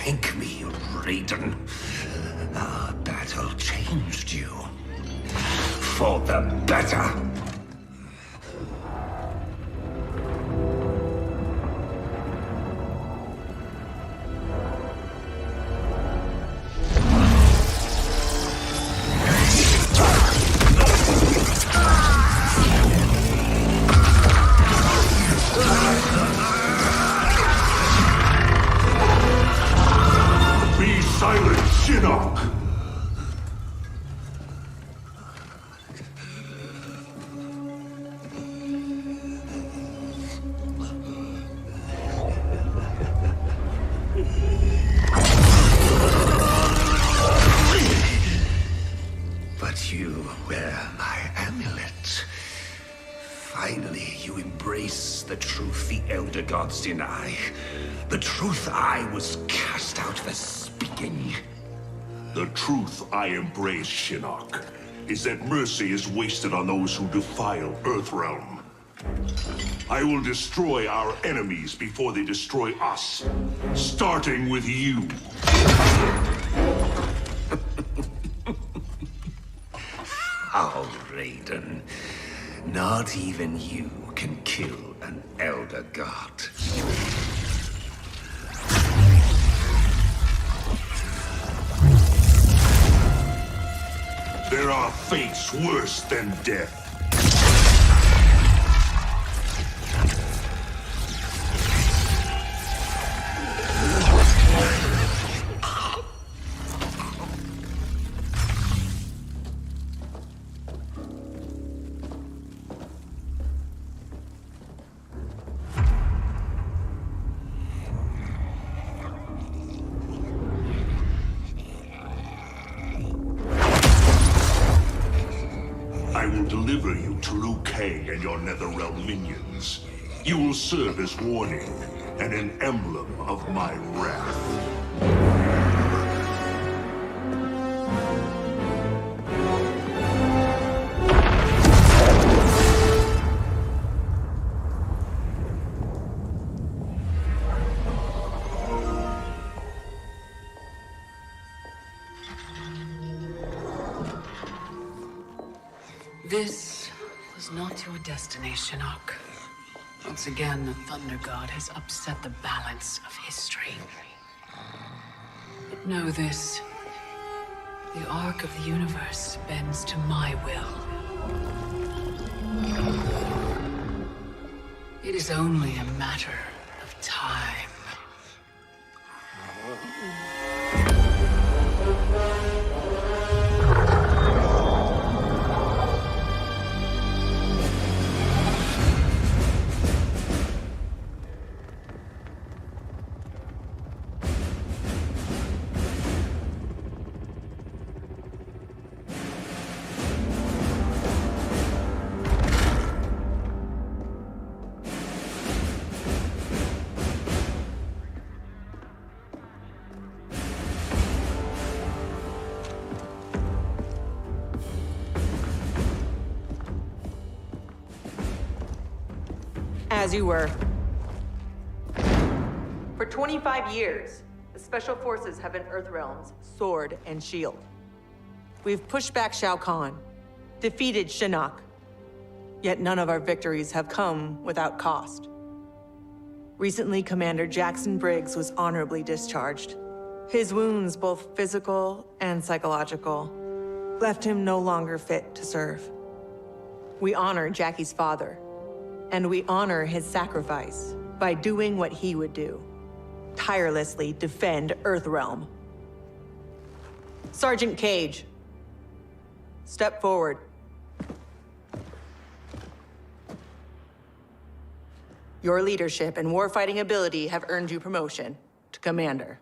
Thank me, Raiden. Our battle changed you. For the better. Silent Shinnok! But you wear my amulet. Finally, you embrace the truth the Elder Gods deny. The truth I was cast out for speaking. The truth I embrace, Shinnok, is that mercy is wasted on those who defile Earthrealm. I will destroy our enemies before they destroy us, starting with you. Oh, Raiden. Not even you can kill an Elder God. There are fates worse than death. I will deliver you to Liu Kang and your Netherrealm minions. You will serve as warning and an emblem of my wrath. This was not your destination, Shinnok. Once again, the Thunder God has upset the balance of history. But know this. The arc of the universe bends to my will. It is only a matter of time. As you were. For 25 years, the Special Forces have been Earthrealm's sword and shield. We've pushed back Shao Kahn, defeated Shinnok, yet none of our victories have come without cost. Recently, Commander Jackson Briggs was honorably discharged. His wounds, both physical and psychological, left him no longer fit to serve. We honor Jackie's father, and we honor his sacrifice by doing what he would do. Tirelessly defend Earthrealm. Sergeant Cage, step forward. Your leadership and warfighting ability have earned you promotion. to Commander.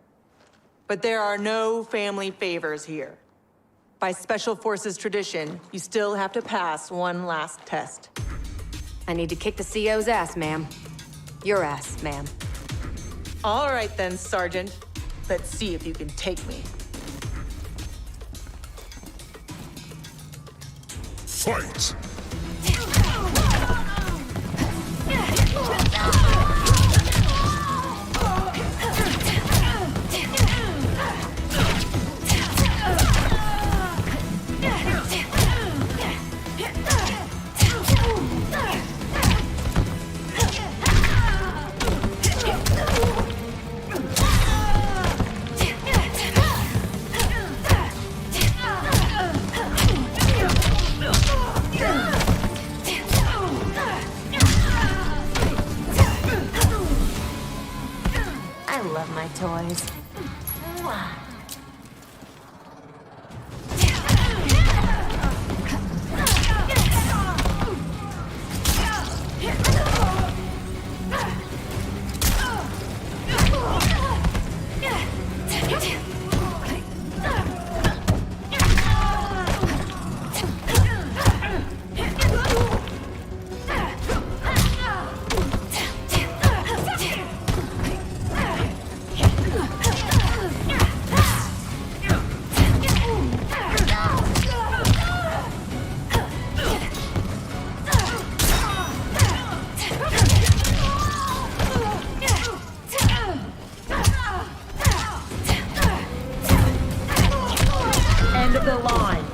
But there are no family favors here. By Special Forces tradition, you still have to pass one last test. I need to kick the CO's ass, ma'am. Your ass, ma'am. All right then, Sergeant. Let's see if you can take me. Fight! I love my toys. Mwah. End of the line.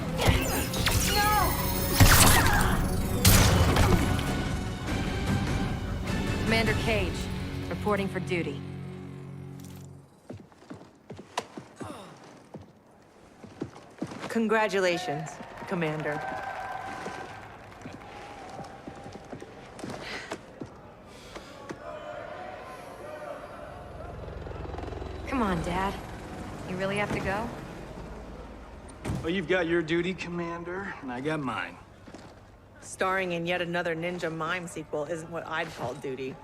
Commander Cage, reporting for duty. Congratulations, Commander. Come on, Dad. You really have to go? Well, you've got your duty, Commander, and I got mine. Starring in yet another Ninja Mime sequel isn't what I'd call duty.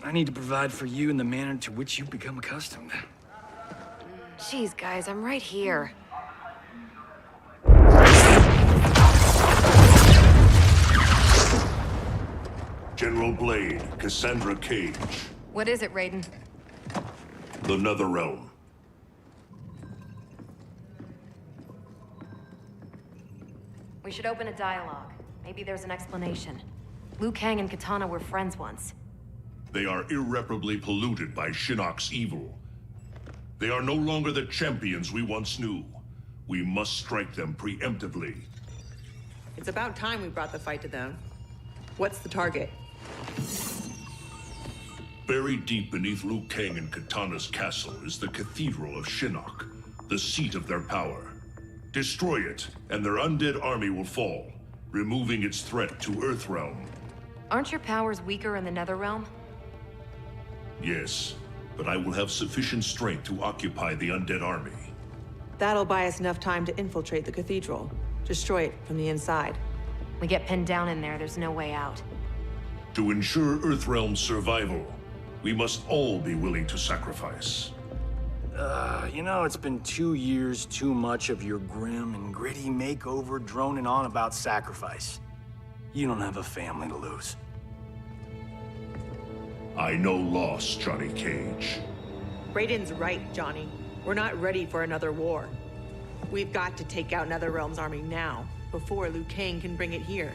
I need to provide for you in the manner to which you've become accustomed. Jeez, guys, I'm right here. General Blade, Cassandra Cage. What is it, Raiden? The Netherrealm. We should open a dialogue. Maybe there's an explanation. Liu Kang and Katana were friends once. They are irreparably polluted by Shinnok's evil. They are no longer the champions we once knew. We must strike them preemptively. It's about time we brought the fight to them. What's the target? Buried deep beneath Liu Kang and Katana's castle is the Cathedral of Shinnok, the seat of their power. Destroy it, and their undead army will fall, removing its threat to Earthrealm. Aren't your powers weaker in the Netherrealm? Yes, but I will have sufficient strength to occupy the undead army. That'll buy us enough time to infiltrate the cathedral. Destroy it from the inside. We get pinned down in there, there's no way out. To ensure Earthrealm's survival, we must all be willing to sacrifice. You know, it's been 2 years too much of your grim and gritty makeover droning on about sacrifice. You don't have a family to lose. I know loss, Johnny Cage. Raiden's right, Johnny. We're not ready for another war. We've got to take out Netherrealm's army now, before Liu Kang can bring it here.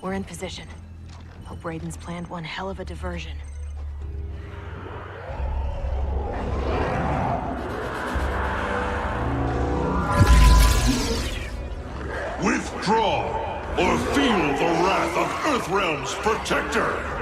We're in position. Hope Raiden's planned one hell of a diversion. Feel the wrath of Earthrealm's protector!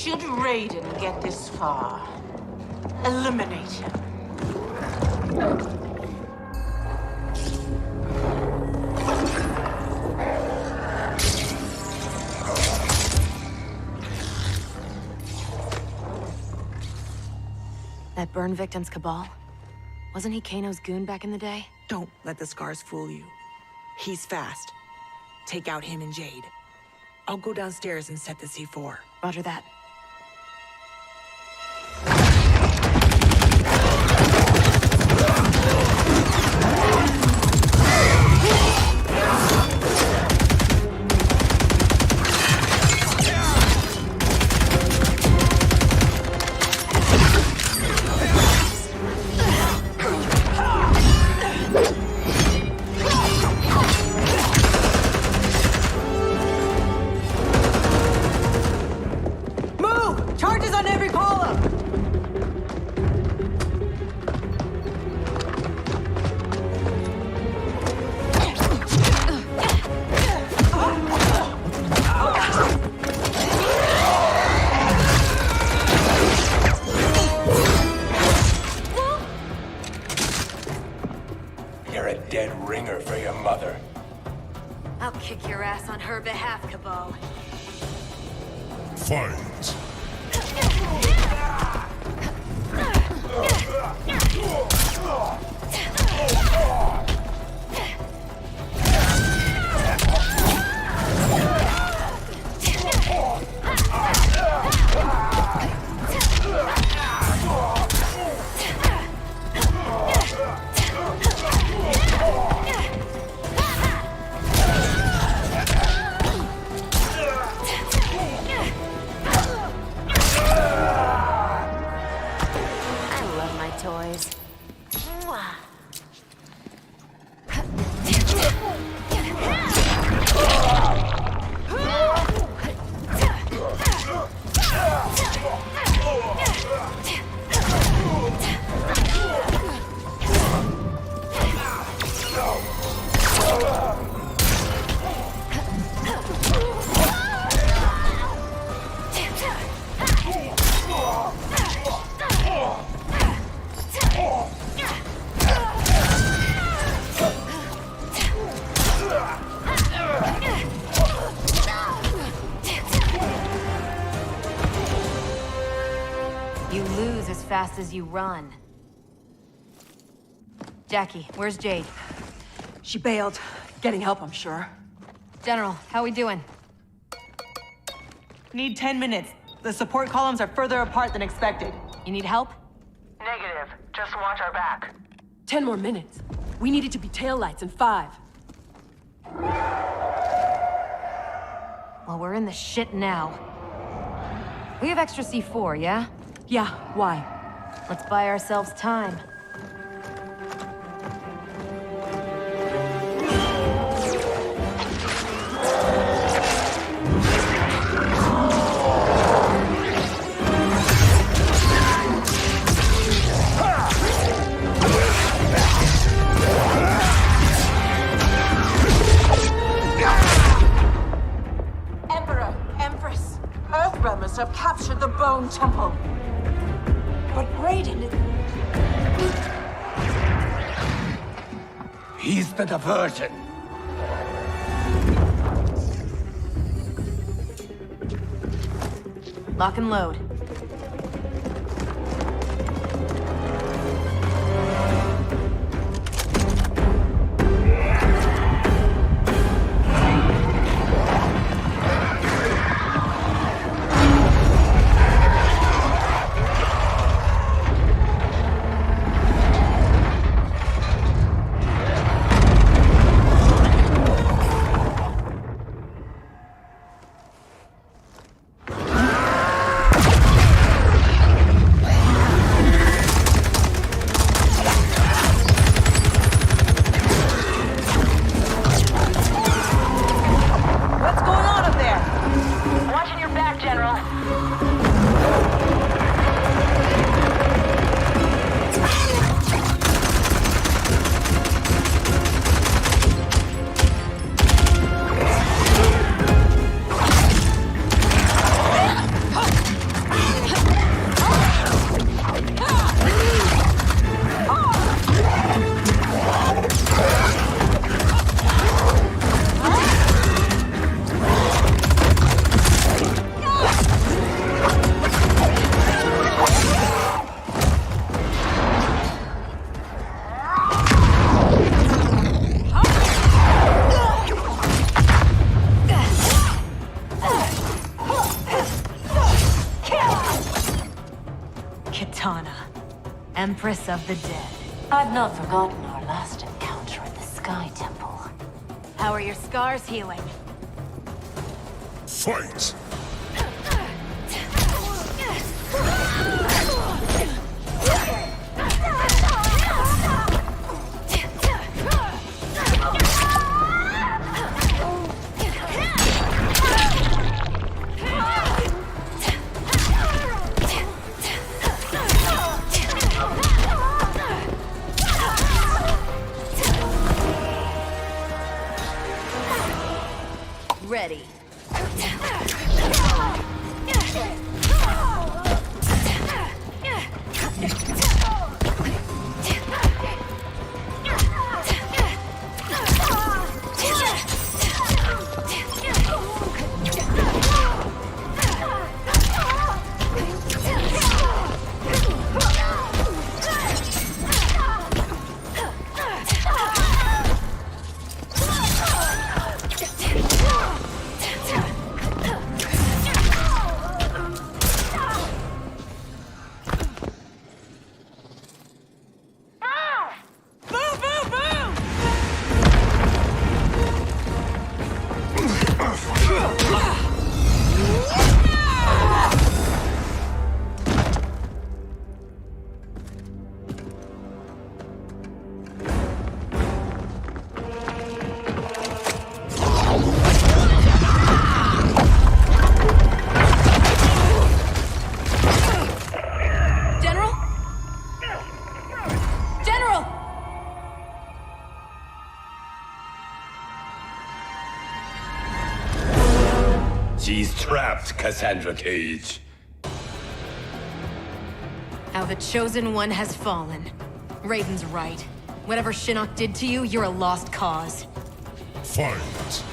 Should Raiden get this far, eliminate him. That burn victim's Cabal? Wasn't he Kano's goon back in the day? Don't let the scars fool you. He's fast. Take out him and Jade. I'll go downstairs and set the C4. Roger that. I'll kick your ass on her behalf, Cabal. Fight! Toys. fast as you run. Jackie, where's Jade? She bailed. Getting help, I'm sure. General, how we doing? Need 10 minutes. The support columns are further apart than expected. You need help? Negative. Just watch our back. 10 more minutes. We needed to be taillights in 5. Well, we're in the shit now. We have extra C4, yeah? Yeah, why? Let's buy ourselves time. Have captured the Bone Temple. But Raiden... He's the diversion. Lock and load. Empress of the Dead. I've not forgotten our last encounter at the Sky Temple. How are your scars healing? Fight! Ready. She's trapped, Cassandra Cage. Now the Chosen One has fallen. Raiden's right. Whatever Shinnok did to you, you're a lost cause. Fight!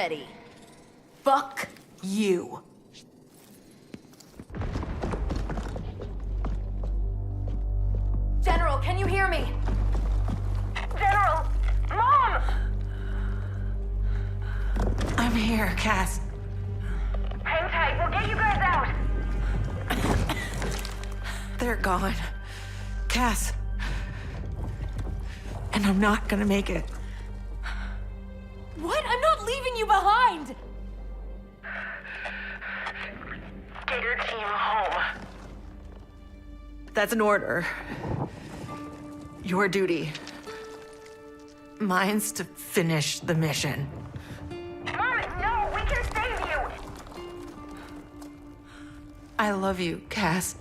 already. Fuck you. General, can you hear me? General! Mom! I'm here, Cass. Hang tight, we'll get you guys out. They're gone. Cass. And I'm not gonna make it. What? I'm not leaving you behind! Get your team home. That's an order. Your duty. Mine's to finish the mission. Mom, no, we can save you! I love you, Cass.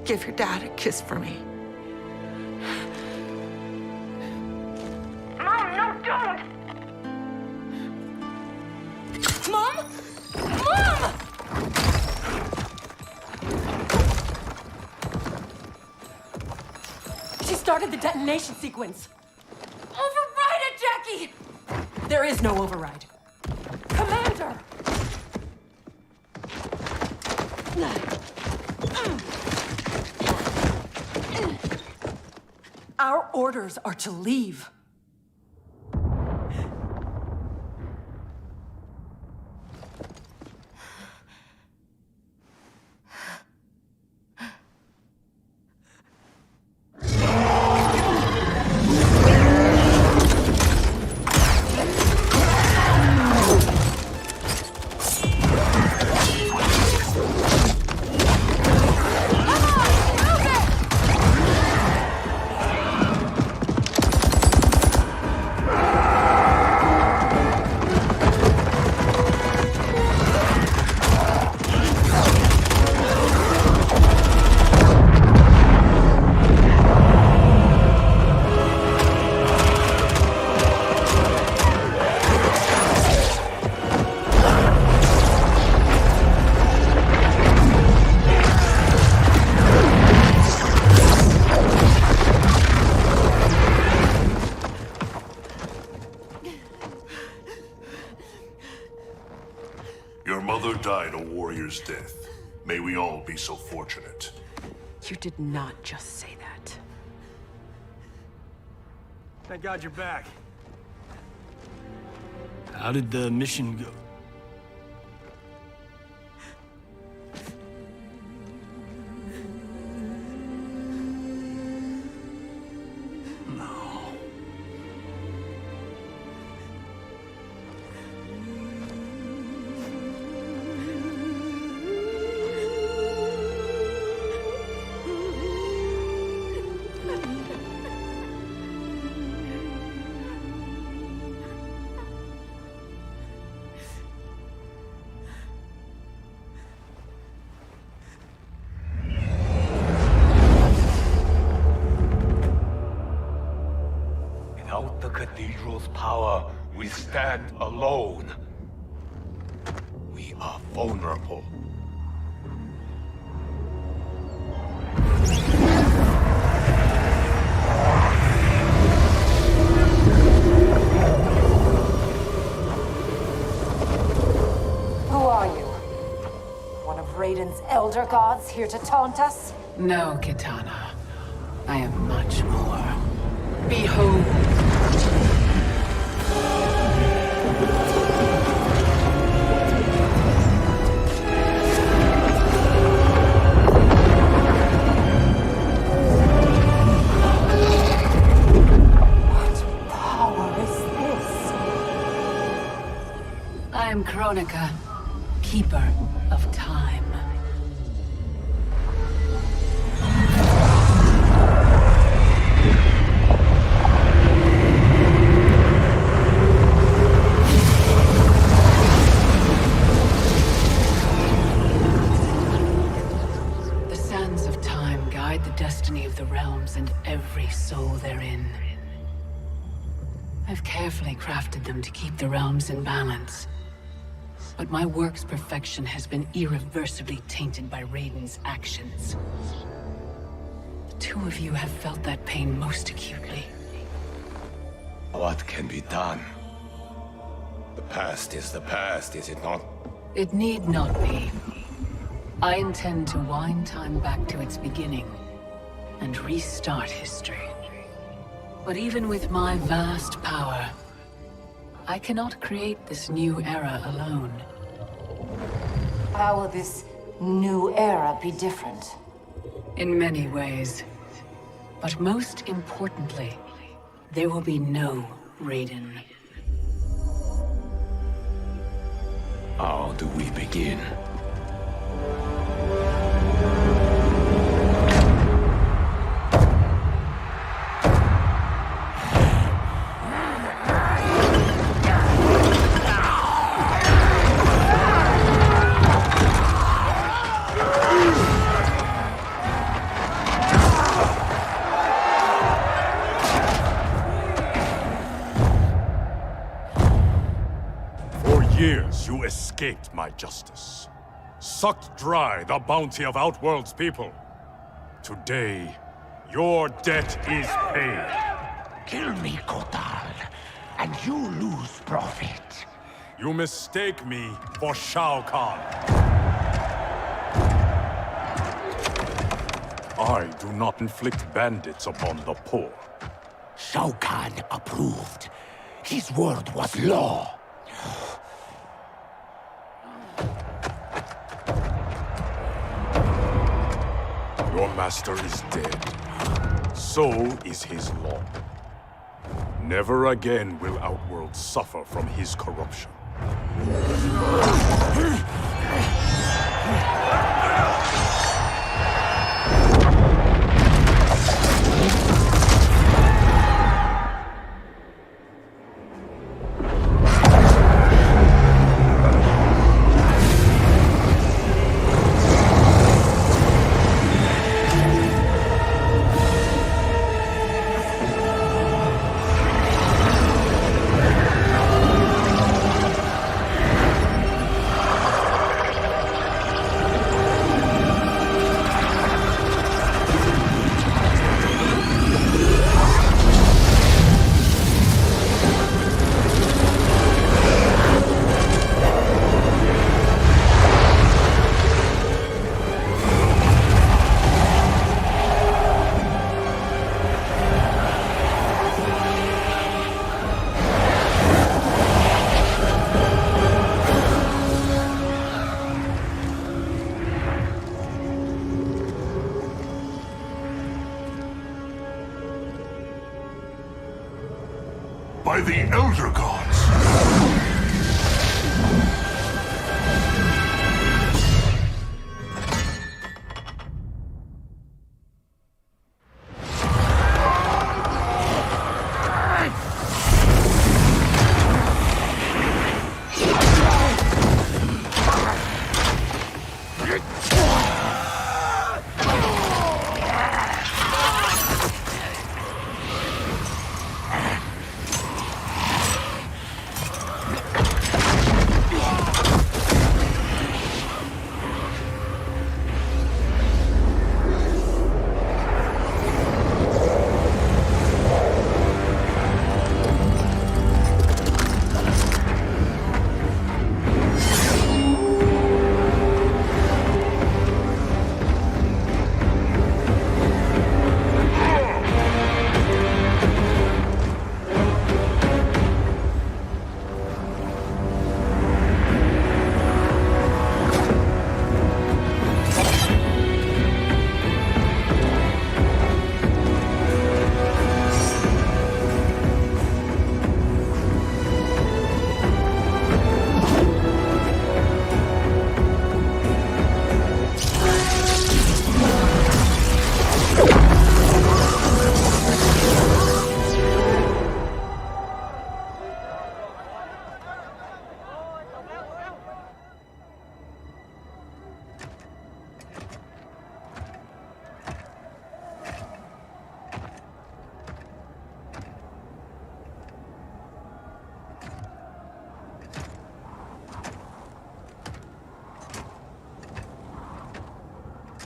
Give your dad a kiss for me. Mom, no, don't! Mom? Mom! She started the detonation sequence. Override it, Jackie! There is no override. Commander! Our orders are to leave. Your mother died a warrior's death. May we all be so fortunate. You did not just say that. Thank God you're back. How did the mission go? No. Without the cathedral's power, we stand alone. We are vulnerable. Who are you? One of Raiden's elder gods here to taunt us? No, Kitana. I am much more. Behold. What power is this? I am Kronika, keeper of time. The sands of time guide the destiny of the realms and every soul therein. I've carefully crafted them to keep the realms in balance. But my work's perfection has been irreversibly tainted by Raiden's actions. The two of you have felt that pain most acutely. What can be done? The past is the past, is it not? It need not be. I intend to wind time back to its beginning and restart history. But even with my vast power, I cannot create this new era alone. How will this new era be different? In many ways. But most importantly, there will be no Raiden. How do we begin? Years you escaped my justice, sucked dry the bounty of Outworld's people. Today, your debt is paid. Kill me, Kotal, and you lose profit. You mistake me for Shao Kahn. I do not inflict bandits upon the poor. Shao Kahn approved. His word was law. Your master is dead. So is his law. Never again will Outworld suffer from his corruption. By the Elder Gods!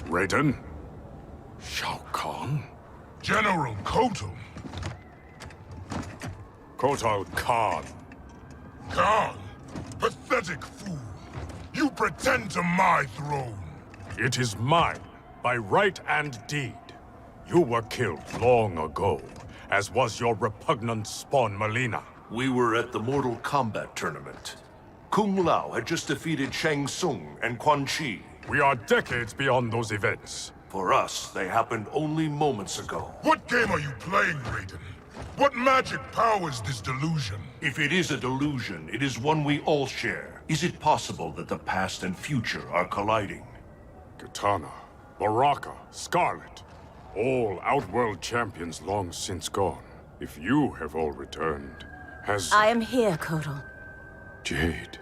Raiden? Shao Kahn? General Kotal! Kotal Khan. Khan? Pathetic fool. You pretend to my throne. It is mine, by right and deed. You were killed long ago, as was your repugnant spawn Melina. We were at the Mortal Kombat tournament. Kung Lao had just defeated Shang Tsung and Quan Chi. We are decades beyond those events. For us, they happened only moments ago. What game are you playing, Raiden? What magic powers this delusion? If it is a delusion, it is one we all share. Is it possible that the past and future are colliding? Kitana, Baraka, Scarlet, all Outworld champions long since gone. If you have all returned, has... I am here, Kotal. Jade.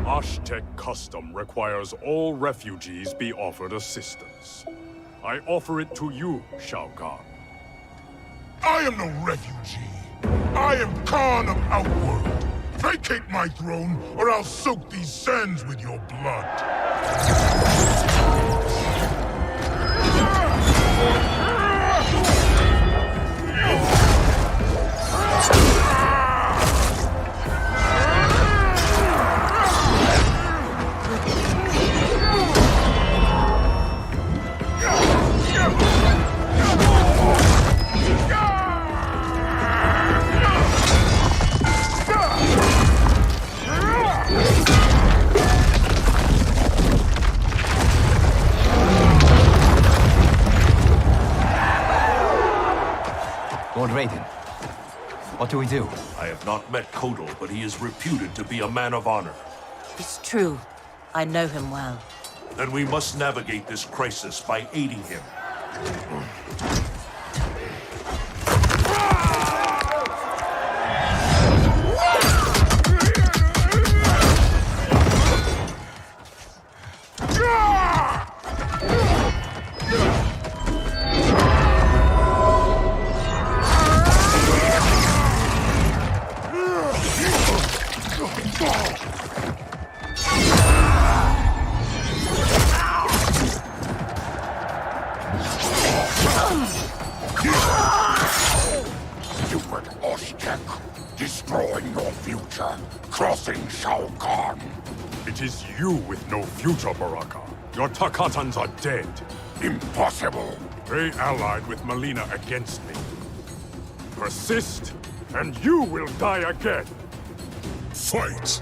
Aztec custom requires all refugees be offered assistance. I offer it to you, Shao Kahn. I am no refugee. I am Khan of Outworld. Vacate my throne, or I'll soak these sands with your blood. Lord Raiden, what do we do? I have not met Kotal, but he is reputed to be a man of honor. It's true. I know him well. Then we must navigate this crisis by aiding him. Stupid Aztec, destroying your future, crossing Shao Kahn. It is you with no future, Baraka. Your Takatans are dead. Impossible. They allied with Melina against me. Persist, and you will die again. Fight!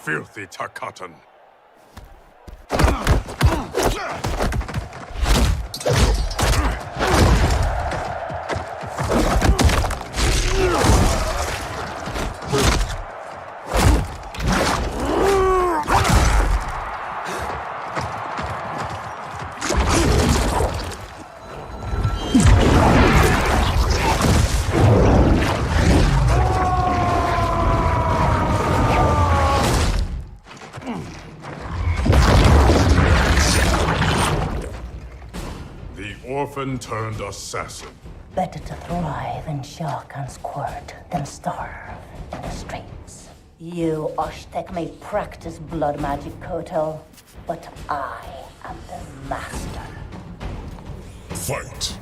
Filthy Takatan. orphan-turned assassin. Better to thrive in Shao Kahn's court than starve in the streets. You, Oshtek, may practice blood magic, Kotal, but I am the master. Fight!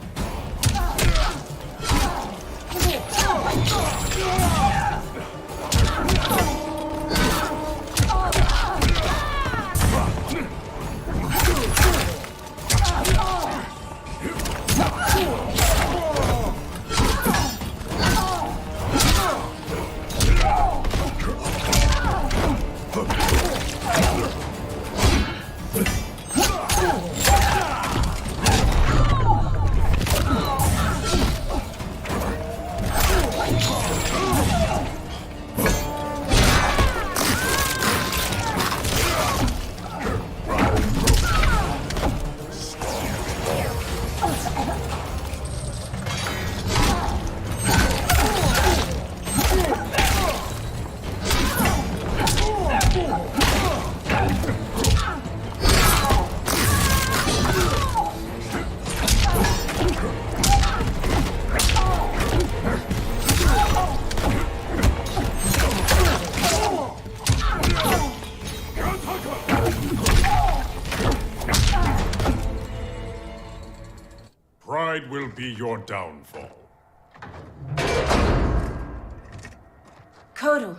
Pride will be your downfall. Kotal.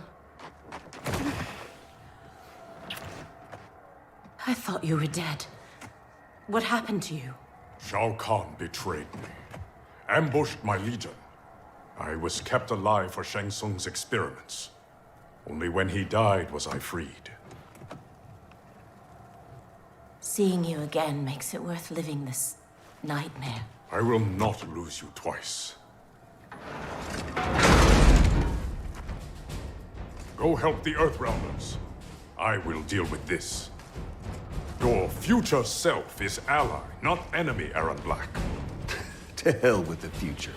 I thought you were dead. What happened to you? Shao Kahn betrayed me. Ambushed my legion. I was kept alive for Shang Tsung's experiments. Only when he died was I freed. Seeing you again makes it worth living this nightmare. I will not lose you twice. Go help the Earthrealmers. I will deal with this. Your future self is ally, not enemy, Aaron Black. To hell with the future.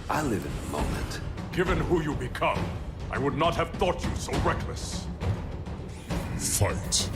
I live in the moment. Given who you become, I would not have thought you so reckless. Fight.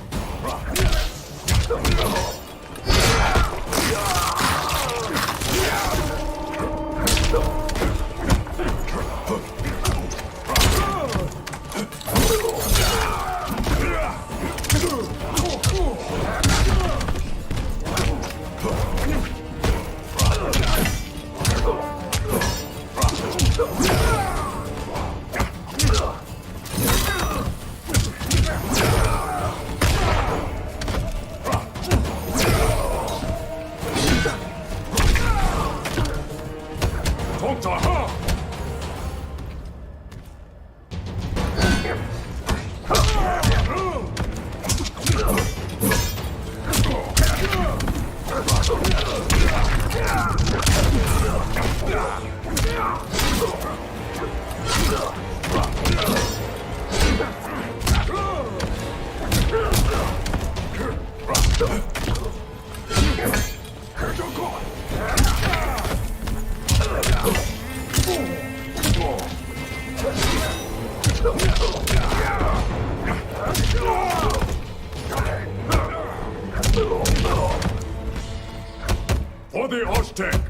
For the Oztec!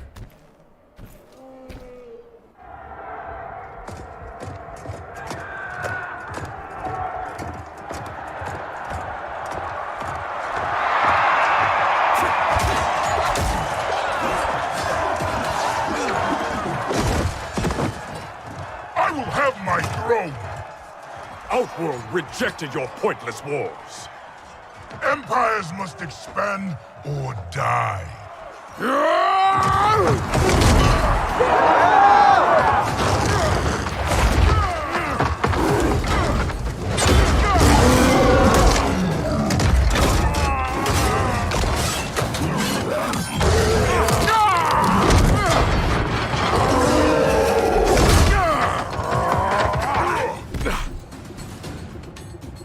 I will have my throne! Outworld rejected your pointless wars. Empires must expand or die.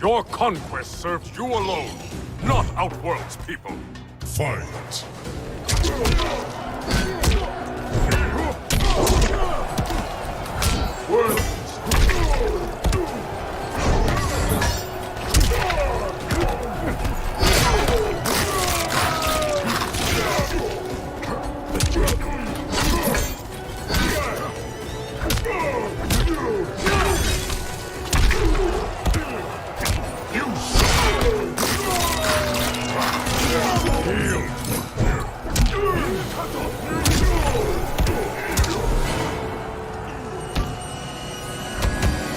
Your conquest serves you alone, not Outworld's people. Fight.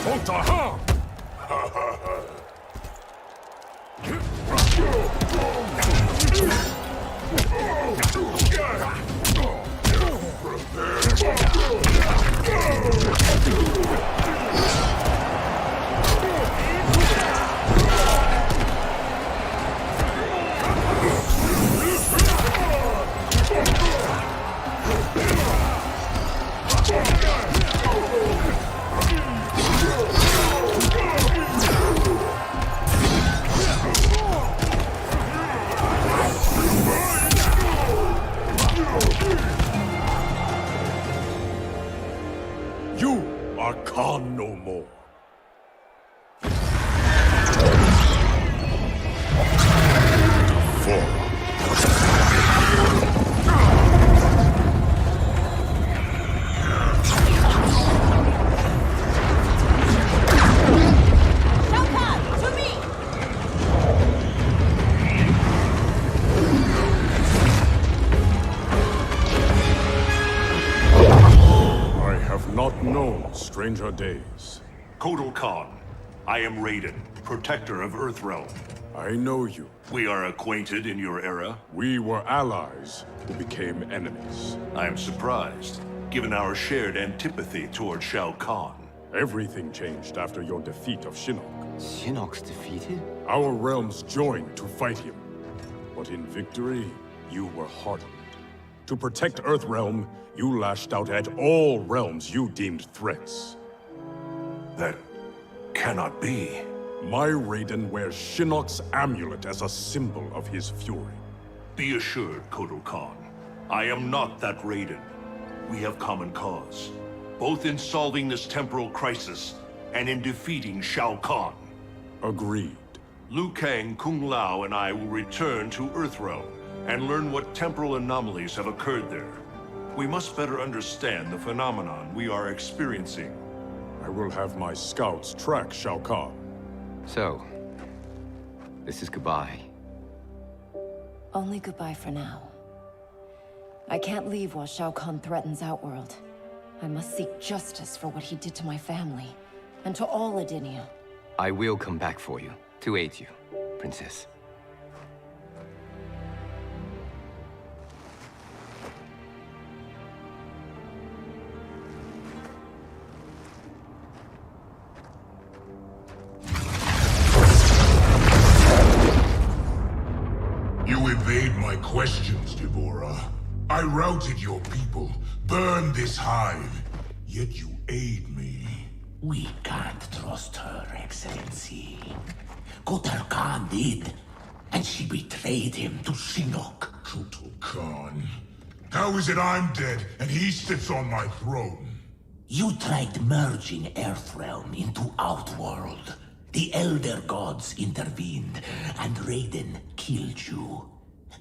Otaha! You are Khan no more. Not known stranger days. Kotal Khan, I am Raiden, protector of Earthrealm. I know you. We are acquainted in your era. We were allies who became enemies. I am surprised, given our shared antipathy toward Shao Kahn. Everything changed after your defeat of Shinnok. Shinnok's defeated? Our realms joined to fight him. But in victory, you were hardened. To protect Earthrealm, you lashed out at all realms you deemed threats. That cannot be. My Raiden wears Shinnok's amulet as a symbol of his fury. Be assured, Kotal Khan, I am not that Raiden. We have common cause, both in solving this temporal crisis and in defeating Shao Kahn. Agreed. Liu Kang, Kung Lao, and I will return to Earthrealm and learn what temporal anomalies have occurred there. We must better understand the phenomenon we are experiencing. I will have my scouts track Shao Kahn. So, this is goodbye. Only goodbye for now. I can't leave while Shao Kahn threatens Outworld. I must seek justice for what he did to my family, and to all Edinia. I will come back for you, to aid you, Princess. You evade my questions, Devora. I routed your people, burned this hive, yet you aid me. We can't trust her, Excellency. Kotal Khan did, and she betrayed him to Shinnok. Kotal Khan. How is it I'm dead and he sits on my throne? You tried merging Earthrealm into Outworld. The Elder Gods intervened, and Raiden killed you.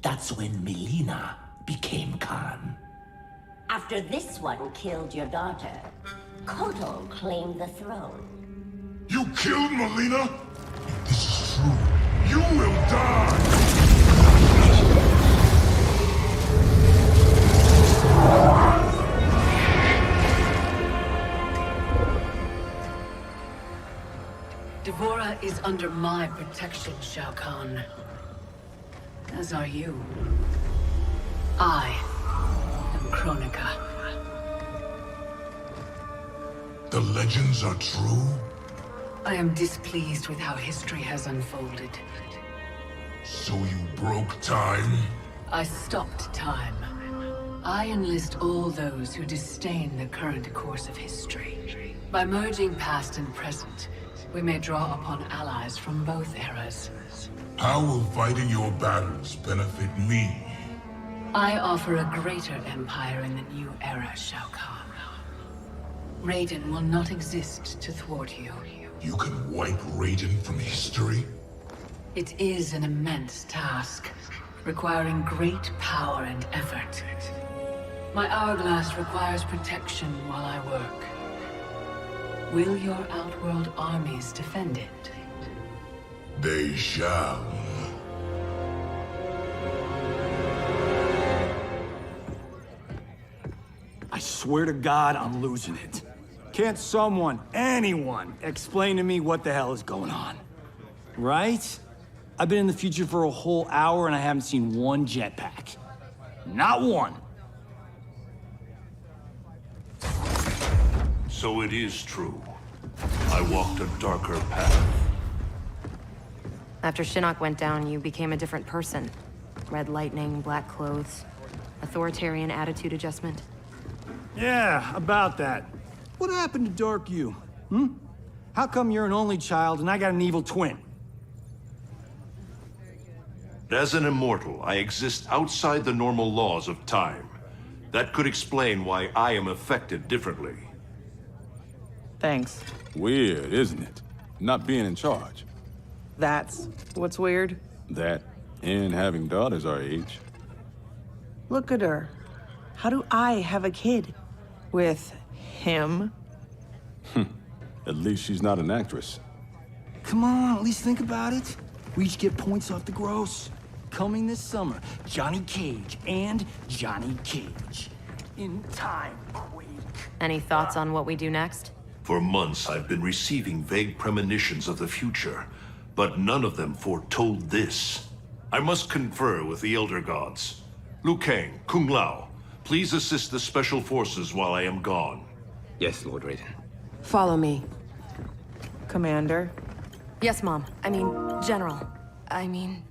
That's when Melina became Khan. After this one killed your daughter, Kotal claimed the throne. You killed Melina? If this is true, you will die! Devora is under my protection, Shao Kahn. As are you. I am Kronika. The legends are true? I am displeased with how history has unfolded. So you broke time? I stopped time. I enlist all those who disdain the current course of history. By merging past and present, we may draw upon allies from both eras. How will fighting your battles benefit me? I offer a greater empire in the new era, Shao Kahn. Raiden will not exist to thwart you. You can wipe Raiden from history? It is an immense task, requiring great power and effort. My hourglass requires protection while I work. Will your Outworld armies defend it? They shall. I swear to God, I'm losing it. Can't someone, anyone, explain to me what the hell is going on? Right? I've been in the future for a whole hour and I haven't seen one jetpack. Not one. So it is true. I walked a darker path. After Shinnok went down, you became a different person. Red lightning, black clothes, authoritarian attitude adjustment. Yeah, about that. What happened to Dark You? Hmm? How come you're an only child and I got an evil twin? As an immortal, I exist outside the normal laws of time. That could explain why I am affected differently. Thanks. Weird, isn't it? Not being in charge. That's what's weird. That, and having daughters our age. Look at her. How do I have a kid? With him? At least she's not an actress. Come on, at least think about it. We each get points off the gross. Coming this summer, Johnny Cage and Johnny Cage. In time, Quake. Any thoughts on what we do next? For months, I've been receiving vague premonitions of the future, but none of them foretold this. I must confer with the Elder Gods. Liu Kang, Kung Lao, please assist the Special Forces while I am gone. Yes, Lord Raiden. Follow me. Commander? Yes, Mom. I mean, General. I mean...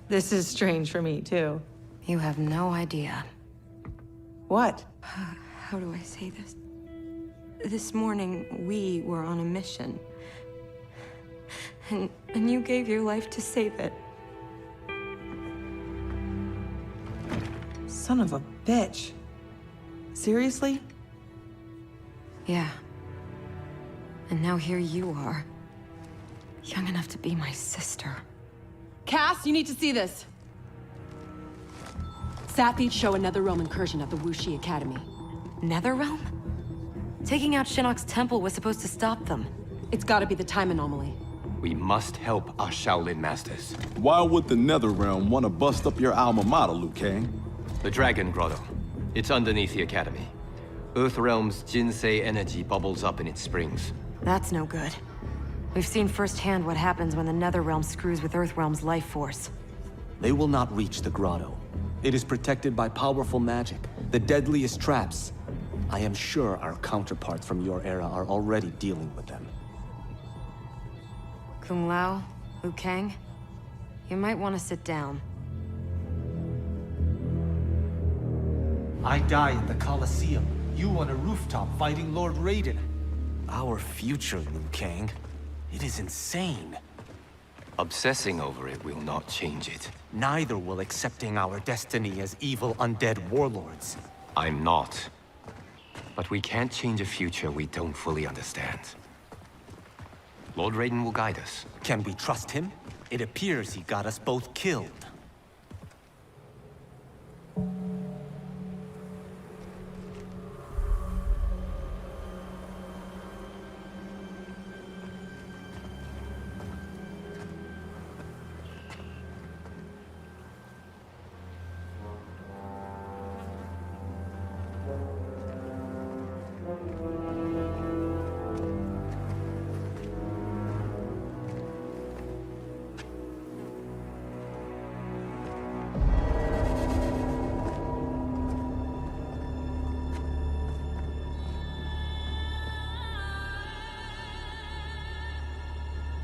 This is strange for me, too. You have no idea. What? How do I say this? This morning, we were on a mission. And you gave your life to save it. Son of a bitch. Seriously? Yeah. And now here you are. Young enough to be my sister. Cass, you need to see this. Sapiens show another realm incursion at the Wuxi Academy. Netherrealm? Taking out Shinnok's temple was supposed to stop them. It's gotta be the time anomaly. We must help our Shaolin masters. Why would the Netherrealm want to bust up your alma mater, Liu Kang? The Dragon Grotto. It's underneath the Academy. Earthrealm's Jinsei energy bubbles up in its springs. That's no good. We've seen firsthand what happens when the Netherrealm screws with Earthrealm's life force. They will not reach the grotto. It is protected by powerful magic, the deadliest traps. I am sure our counterparts from your era are already dealing with them. Kung Lao, Liu Kang, you might want to sit down. I die at the Colosseum. You on a rooftop fighting Lord Raiden. Our future, Liu Kang. It is insane. Obsessing over it will not change it. Neither will accepting our destiny as evil undead warlords. I'm not. But we can't change a future we don't fully understand. Lord Raiden will guide us. Can we trust him? It appears he got us both killed.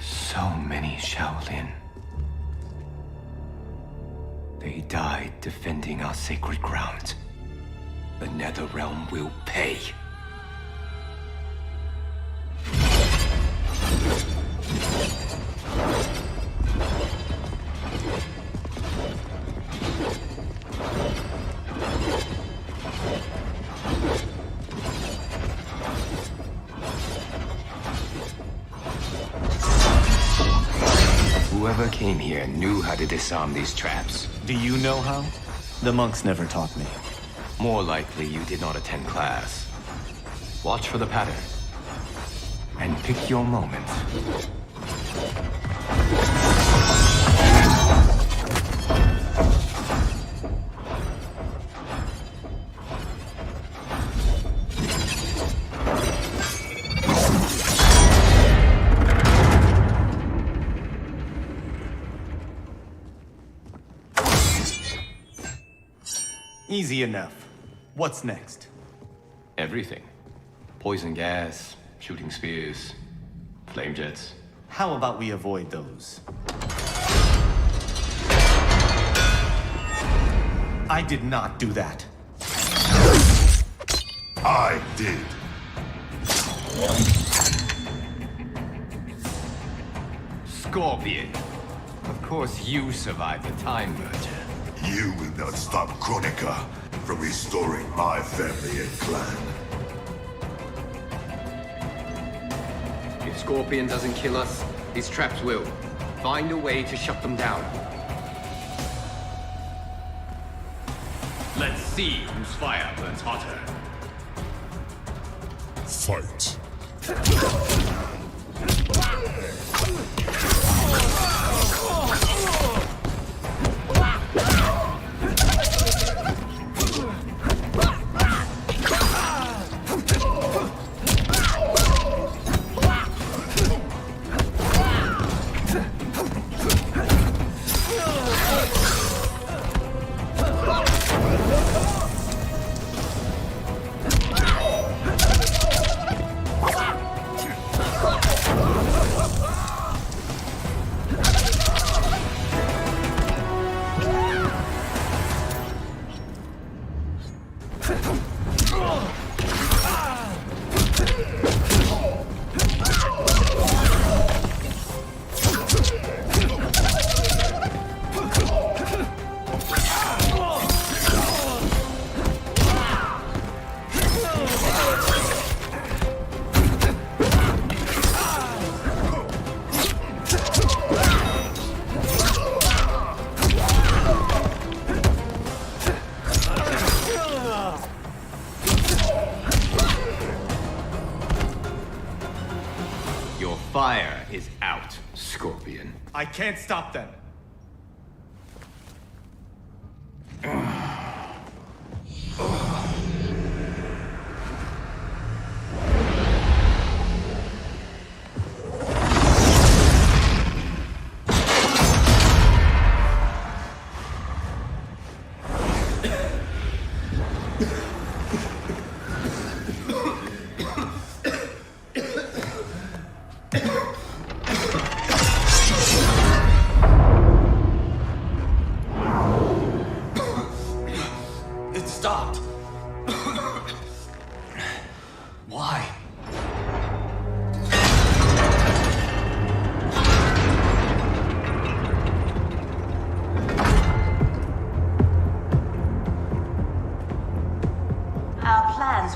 So many Shaolin. They died defending our sacred ground. The Netherrealm will pay. Whoever came here knew how to disarm these traps. Do you know how? The monks never taught me. More likely you did not attend class. Watch for the pattern. And pick your moment. Easy enough. What's next? Everything. Poison gas, shooting spears, flame jets. How about we avoid those? I did not do that. I did. Scorpion. Of course you survived the Time Merger. You will not stop Kronika from restoring my family and clan. If Scorpion doesn't kill us, his traps will. Find a way to shut them down. Let's see whose fire burns hotter. Fight. Fire is out, Scorpion. I can't stop them.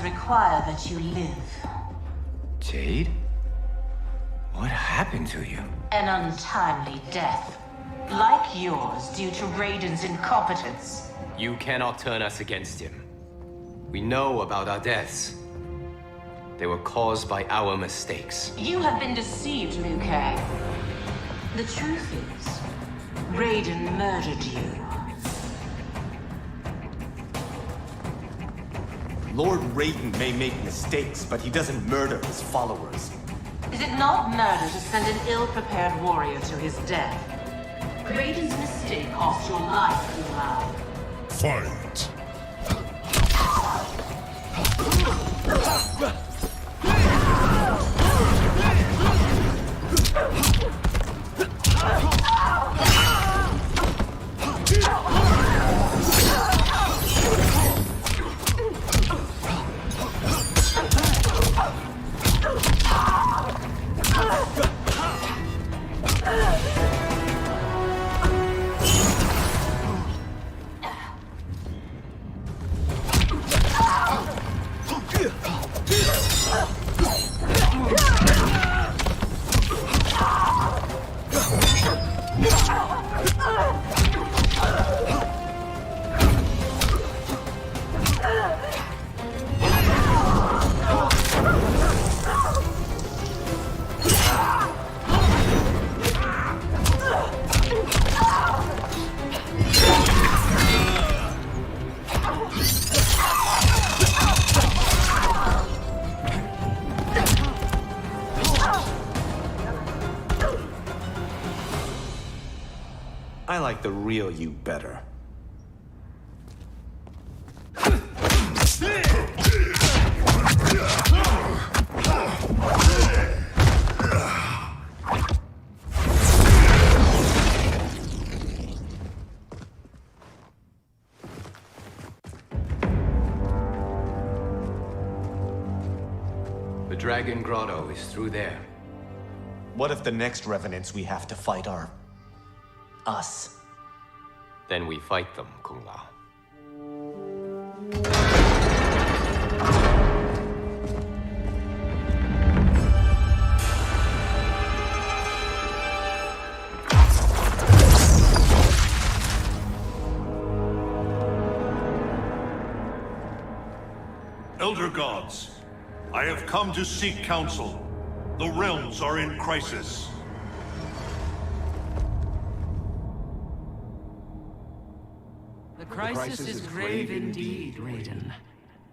Require that you live. Jade? What happened to you? An untimely death. Like yours, due to Raiden's incompetence. You cannot turn us against him. We know about our deaths. They were caused by our mistakes. You have been deceived, Liu Kang. The truth is, Raiden murdered you. Lord Raiden may make mistakes, but he doesn't murder his followers. Is it not murder to send an ill-prepared warrior to his death? Raiden's mistake cost your life, Liu Kang. Fight. I like the real you better. Dragon Grotto is through there. What if the next revenants we have to fight are... us? Then we fight them, Kung Lao. Elder gods, I have come to seek counsel. The realms are in crisis. The crisis is grave indeed, Raiden.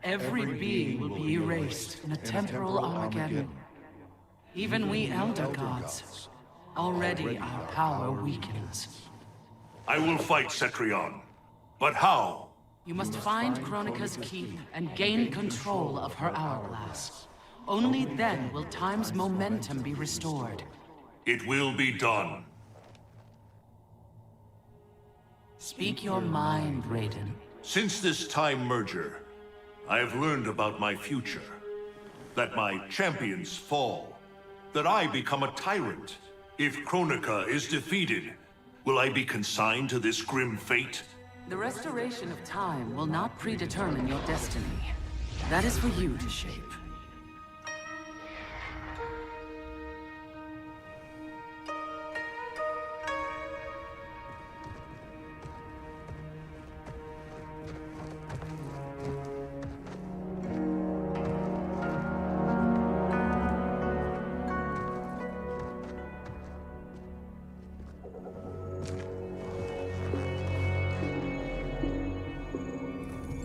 Every being will be erased in a temporal Armageddon. Even we Elder Gods. Already our power weakens. I will fight Cetrion. But how? You must find Kronika's key and gain control of her hourglass. Only then will time's momentum be restored. It will be done. Speak your mind, Raiden. Since this time merger, I have learned about my future. That my champions fall. That I become a tyrant. If Kronika is defeated, will I be consigned to this grim fate? The restoration of time will not predetermine your destiny. That is for you to shape.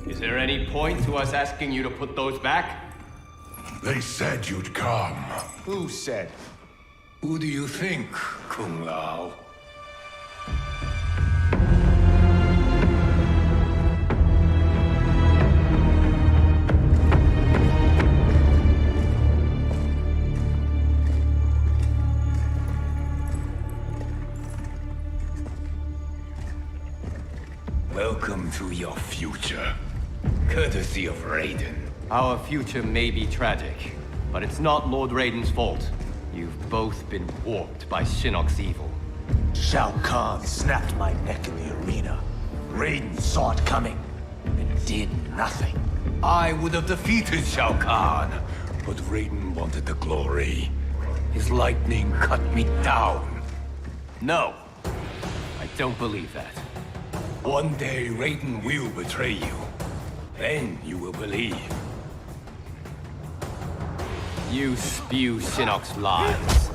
Is there any point to us asking you to put those back? They said you'd come. Who said? Who do you think, Kung Lao? Welcome to your future. Courtesy of Raiden. Our future may be tragic, but it's not Lord Raiden's fault. You've both been warped by Shinnok's evil. Shao Kahn snapped my neck in the arena. Raiden saw it coming and did nothing. I would have defeated Shao Kahn, but Raiden wanted the glory. His lightning cut me down. No, I don't believe that. One day Raiden will betray you. Then you will believe. You spew Shinnok's lies.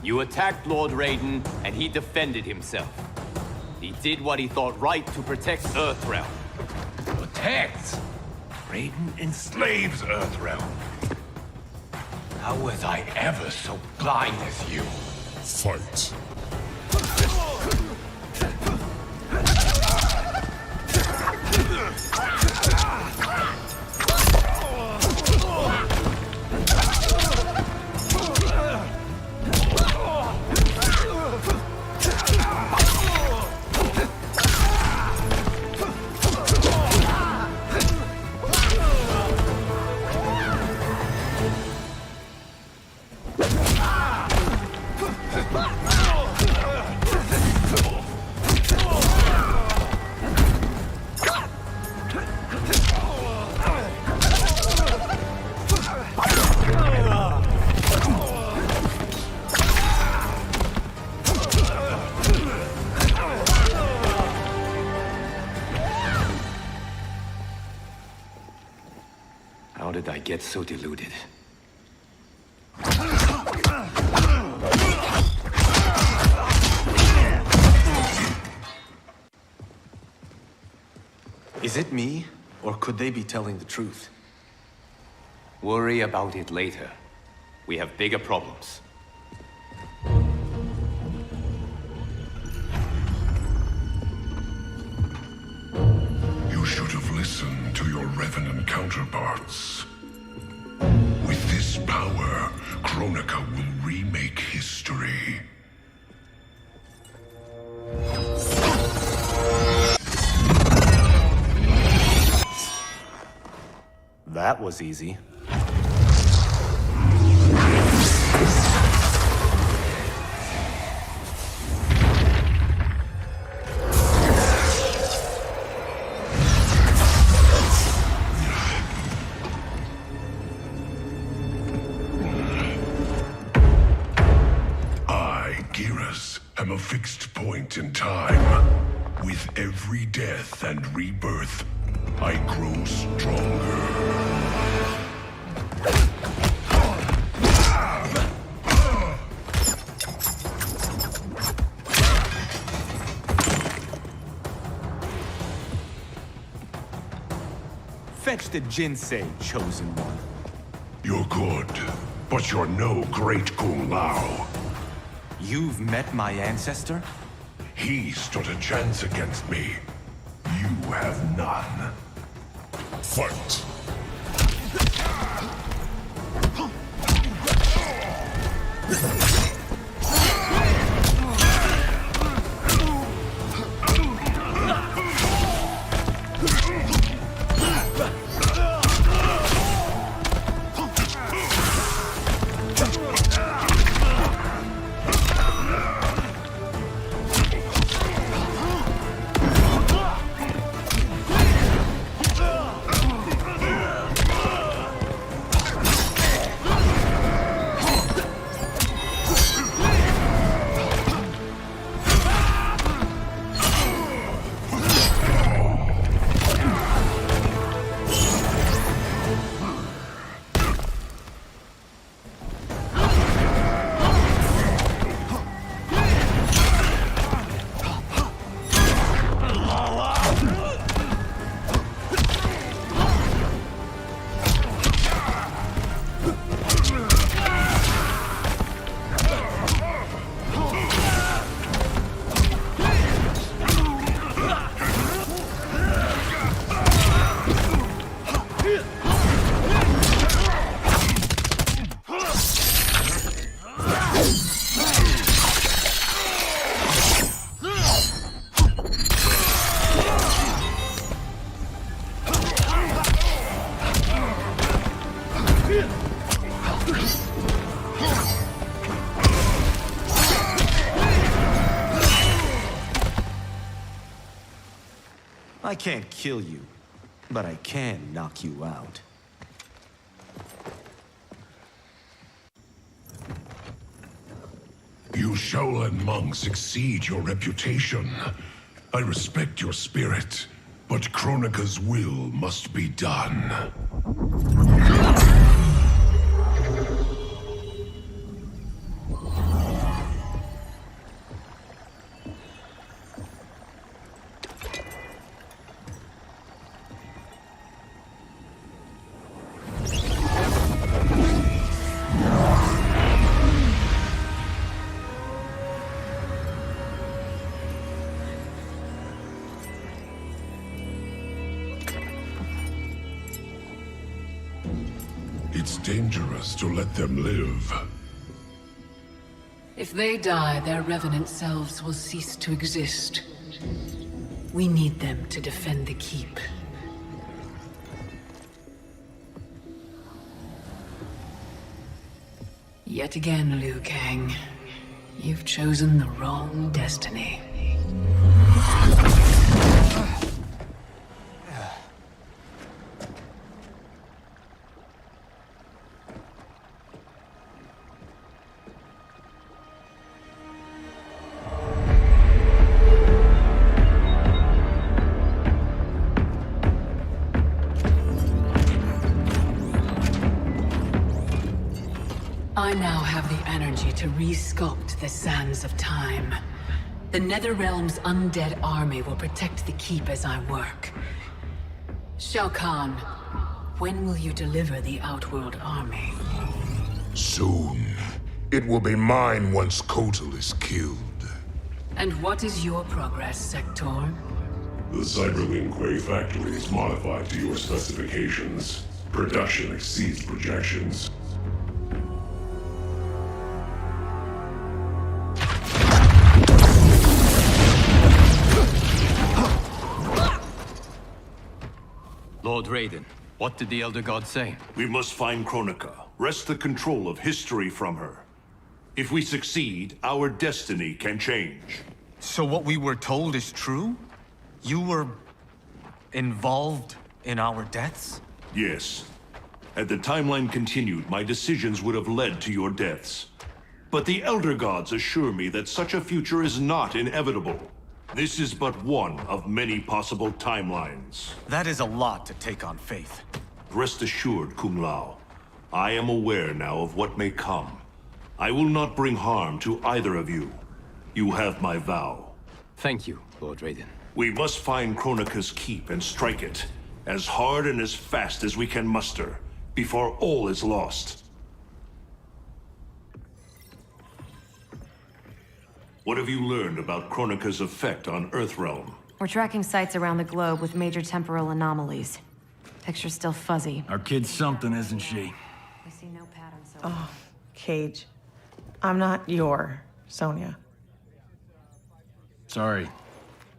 You attacked Lord Raiden, and he defended himself. He did what he thought right to protect Earthrealm. Protect? Raiden enslaves Earthrealm. How was I ever so blind as you? Fight. How did I get so deluded? Is it me, or could they be telling the truth? Worry about it later. We have bigger problems. You should have listened to your Revenant counterparts. With this power, Kronika will remake history. That was easy. am a fixed point in time. With every death and rebirth, I grow stronger. Fetch the Jinsei, Chosen One. You're good, but you're no great Kung Lao. You've met my ancestor? He stood a chance against me. You have none. Fight! I can't kill you, but I can knock you out. You Shaolin monks exceed your reputation. I respect your spirit, but Kronika's will must be done. It's dangerous to let them live. If they die, their revenant selves will cease to exist. We need them to defend the keep. Yet again, Liu Kang, you've chosen the wrong destiny. I now have the energy to re-sculpt the sands of time. The Netherrealm's undead army will protect the keep as I work. Shao Kahn, when will you deliver the Outworld army? Soon. It will be mine once Kotal is killed. And what is your progress, Sector? The Cyberlink Quay factory is modified to your specifications. Production exceeds projections. Lord Raiden, what did the Elder God say? We must find Kronika, wrest the control of history from her. If we succeed, our destiny can change. So what we were told is true? You were involved in our deaths? Yes. Had the timeline continued, my decisions would have led to your deaths. But the Elder Gods assure me that such a future is not inevitable. This is but one of many possible timelines. That is a lot to take on faith. Rest assured, Kung Lao. I am aware now of what may come. I will not bring harm to either of you. You have my vow. Thank you, Lord Raiden. We must find Kronika's keep and strike it, as hard and as fast as we can muster, before all is lost. What have you learned about Kronika's effect on Earthrealm? We're tracking sites around the globe with major temporal anomalies. Picture's still fuzzy. Our kid's something, isn't she? We see no patterns so Oh, Cage. I'm not your Sonya. Sorry.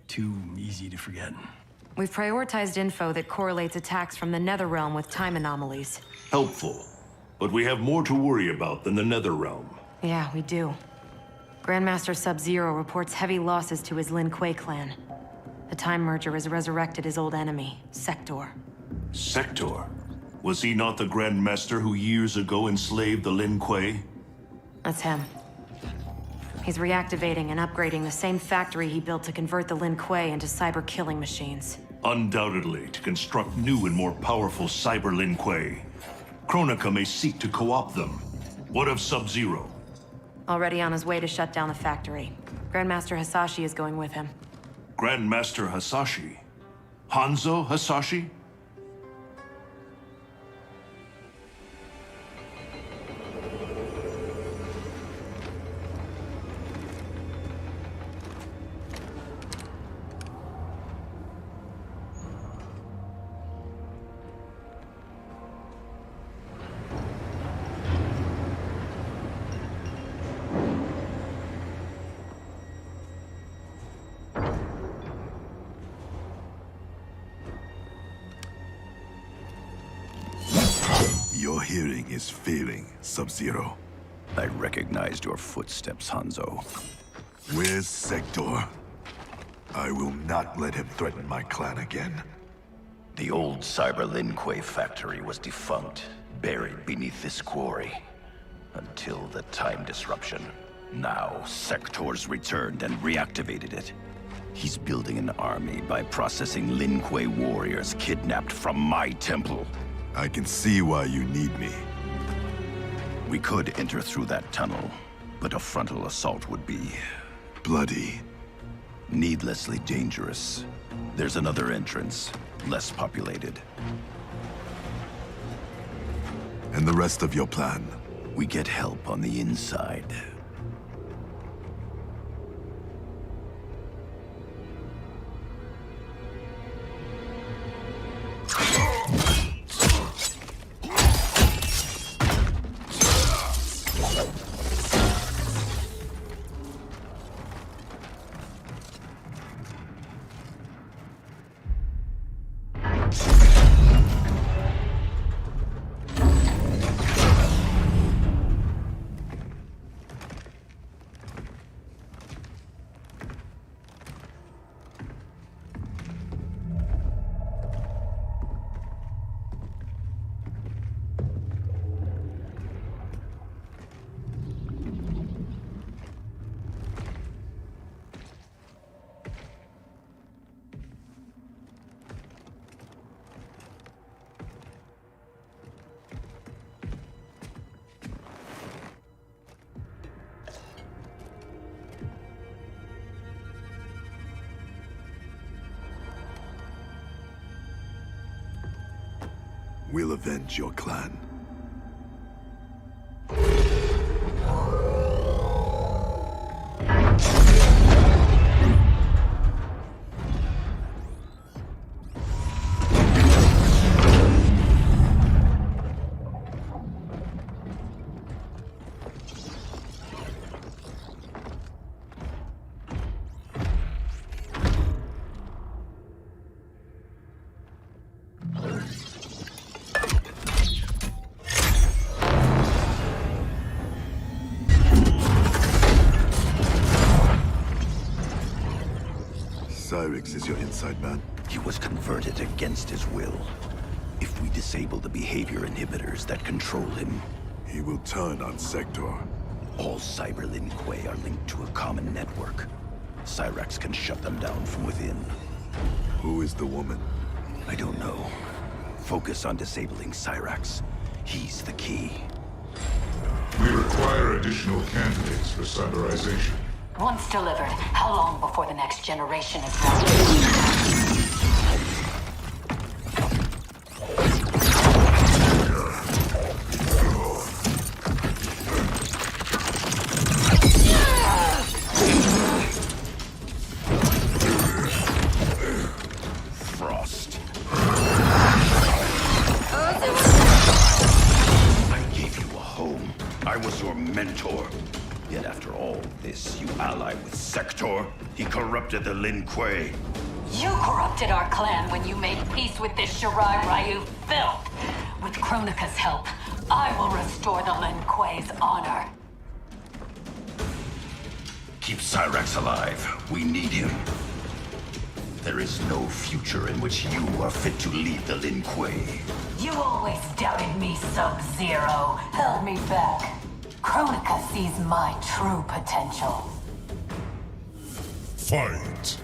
Too easy to forget. We've prioritized info that correlates attacks from the Netherrealm with time anomalies. Helpful. But we have more to worry about than the Netherrealm. Yeah, we do. Grandmaster Sub-Zero reports heavy losses to his Lin Kuei clan. The Time Merger has resurrected his old enemy, Sector. Sector? Was he not the Grandmaster who years ago enslaved the Lin Kuei? That's him. He's reactivating and upgrading the same factory he built to convert the Lin Kuei into cyber-killing machines. Undoubtedly, to construct new and more powerful cyber Lin Kuei. Kronika may seek to co-opt them. What of Sub-Zero? Already on his way to shut down the factory. Grandmaster Hasashi is going with him. Grandmaster Hasashi? Hanzo Hasashi? Your hearing is failing, Sub-Zero. I recognized your footsteps, Hanzo. Where's Sector? I will not let him threaten my clan again. The old Cyber Lin Kuei factory was defunct, buried beneath this quarry. Until the time disruption. Now, Sector's returned and reactivated it. He's building an army by processing Lin Kuei warriors kidnapped from my temple. I can see why you need me. We could enter through that tunnel, but a frontal assault would be... bloody. Needlessly dangerous. There's another entrance, less populated. And the rest of your plan? We get help on the inside. We'll avenge your clan. Cyrix is your inside man? He was converted against his will. If we disable the behavior inhibitors that control him... He will turn on Sector. All Cyber Lin Kuei are linked to a common network. Cyrax can shut them down from within. Who is the woman? I don't know. Focus on disabling Cyrax. He's the key. We require additional candidates for cyberization. Once delivered, how long before the next generation is ready? Frost. I gave you a home. I was your mentor. Yet after all this, you ally with Sector. He corrupted the Lin Kuei. You corrupted our clan when you made peace with this Shirai Ryu filth. With Kronika's help, I will restore the Lin Kuei's honor. Keep Cyrax alive. We need him. There is no future in which you are fit to lead the Lin Kuei. You always doubted me, Sub-Zero. Held me back. Kronika sees my true potential. Fight!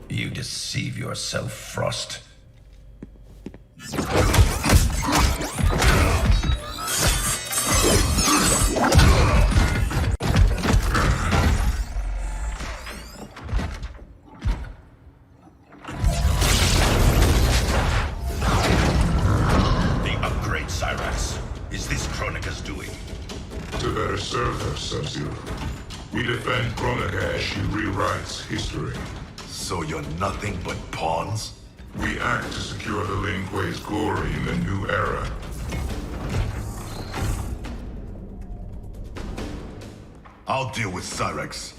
You deceive yourself, Frost. The upgrade, Cyrax. Is this Kronika's doing? To better serve her, Sub-Zero. We defend Kronika as she rewrites history. So you're nothing but pawns? We act to secure the Lin Kuei's glory in the new era. I'll deal with Cyrax.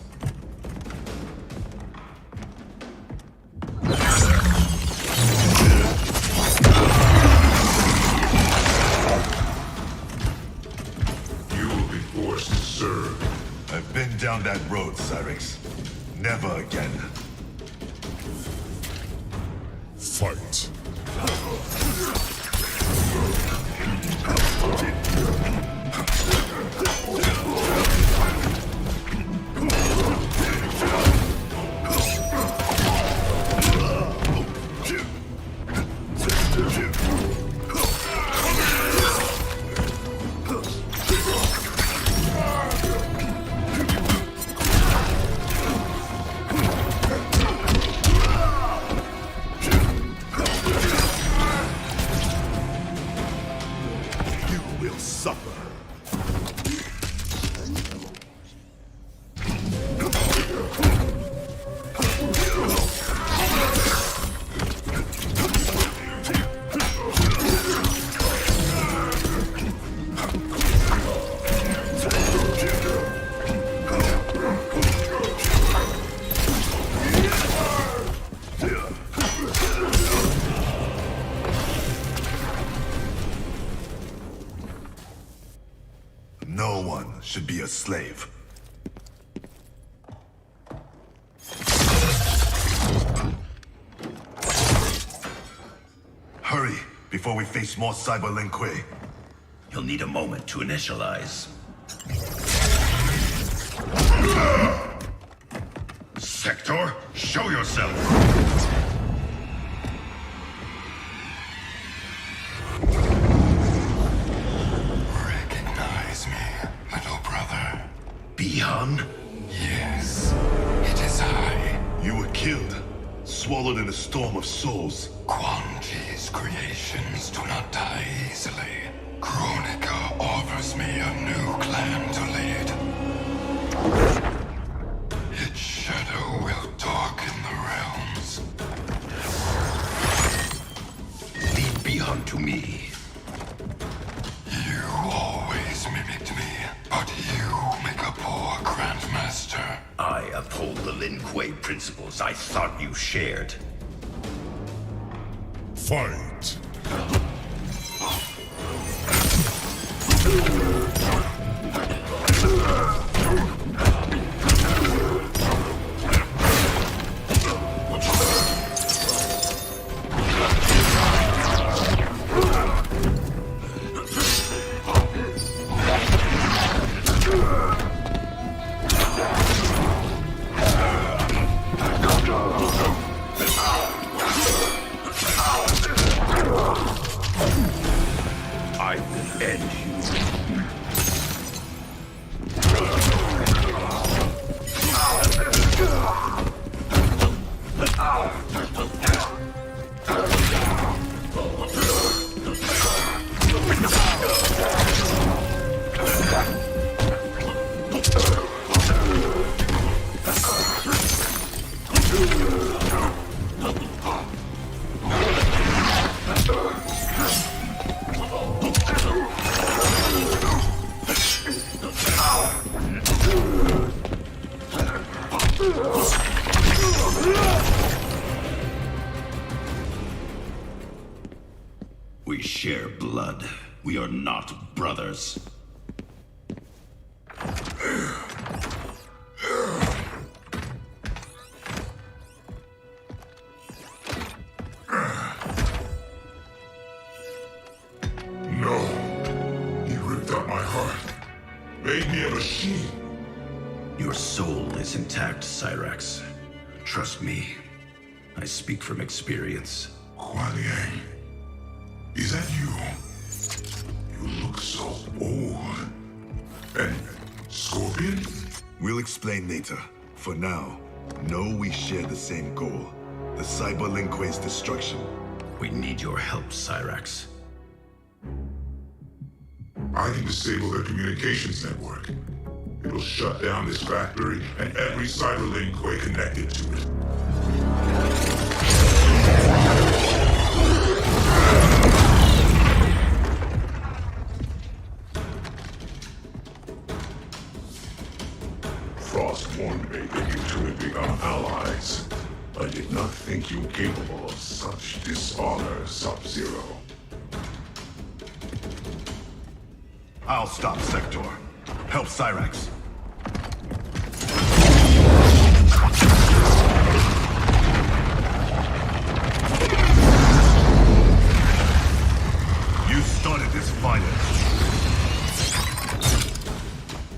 You will be forced to serve. I've been down that road, Cyrax. Never again. Fight. No one should be a slave. Hurry, before we face more Cyber Lin Kuei. You'll need a moment to initialize. Sector, show yourself! storm of souls. Quan Chi's creations do not die easily. Kronika offers me a new clan to lead. Its shadow will darken the realms. Lead beyond to me. You always mimicked me, but you make a poor Grandmaster. I uphold the Lin Kuei principles I thought you shared. Fight! I will end you. We share blood. We are not brothers. No. He ripped out my heart. Made me a machine. Your soul is intact, Cyrax. Trust me. I speak from experience. Kuan Yang. Is that you? You look so old. And Scorpion? We'll explain later. For now, know we share the same goal. The Cyber Lin Kuei's destruction. We need your help, Cyrax. I can disable their communications network. It'll shut down this factory and every Cyber Lin Kuei connected to it. Frost warned me that you two had become allies. I did not think you capable of such dishonor, Sub-Zero. I'll stop Sector. Help Cyrax. You started this violence.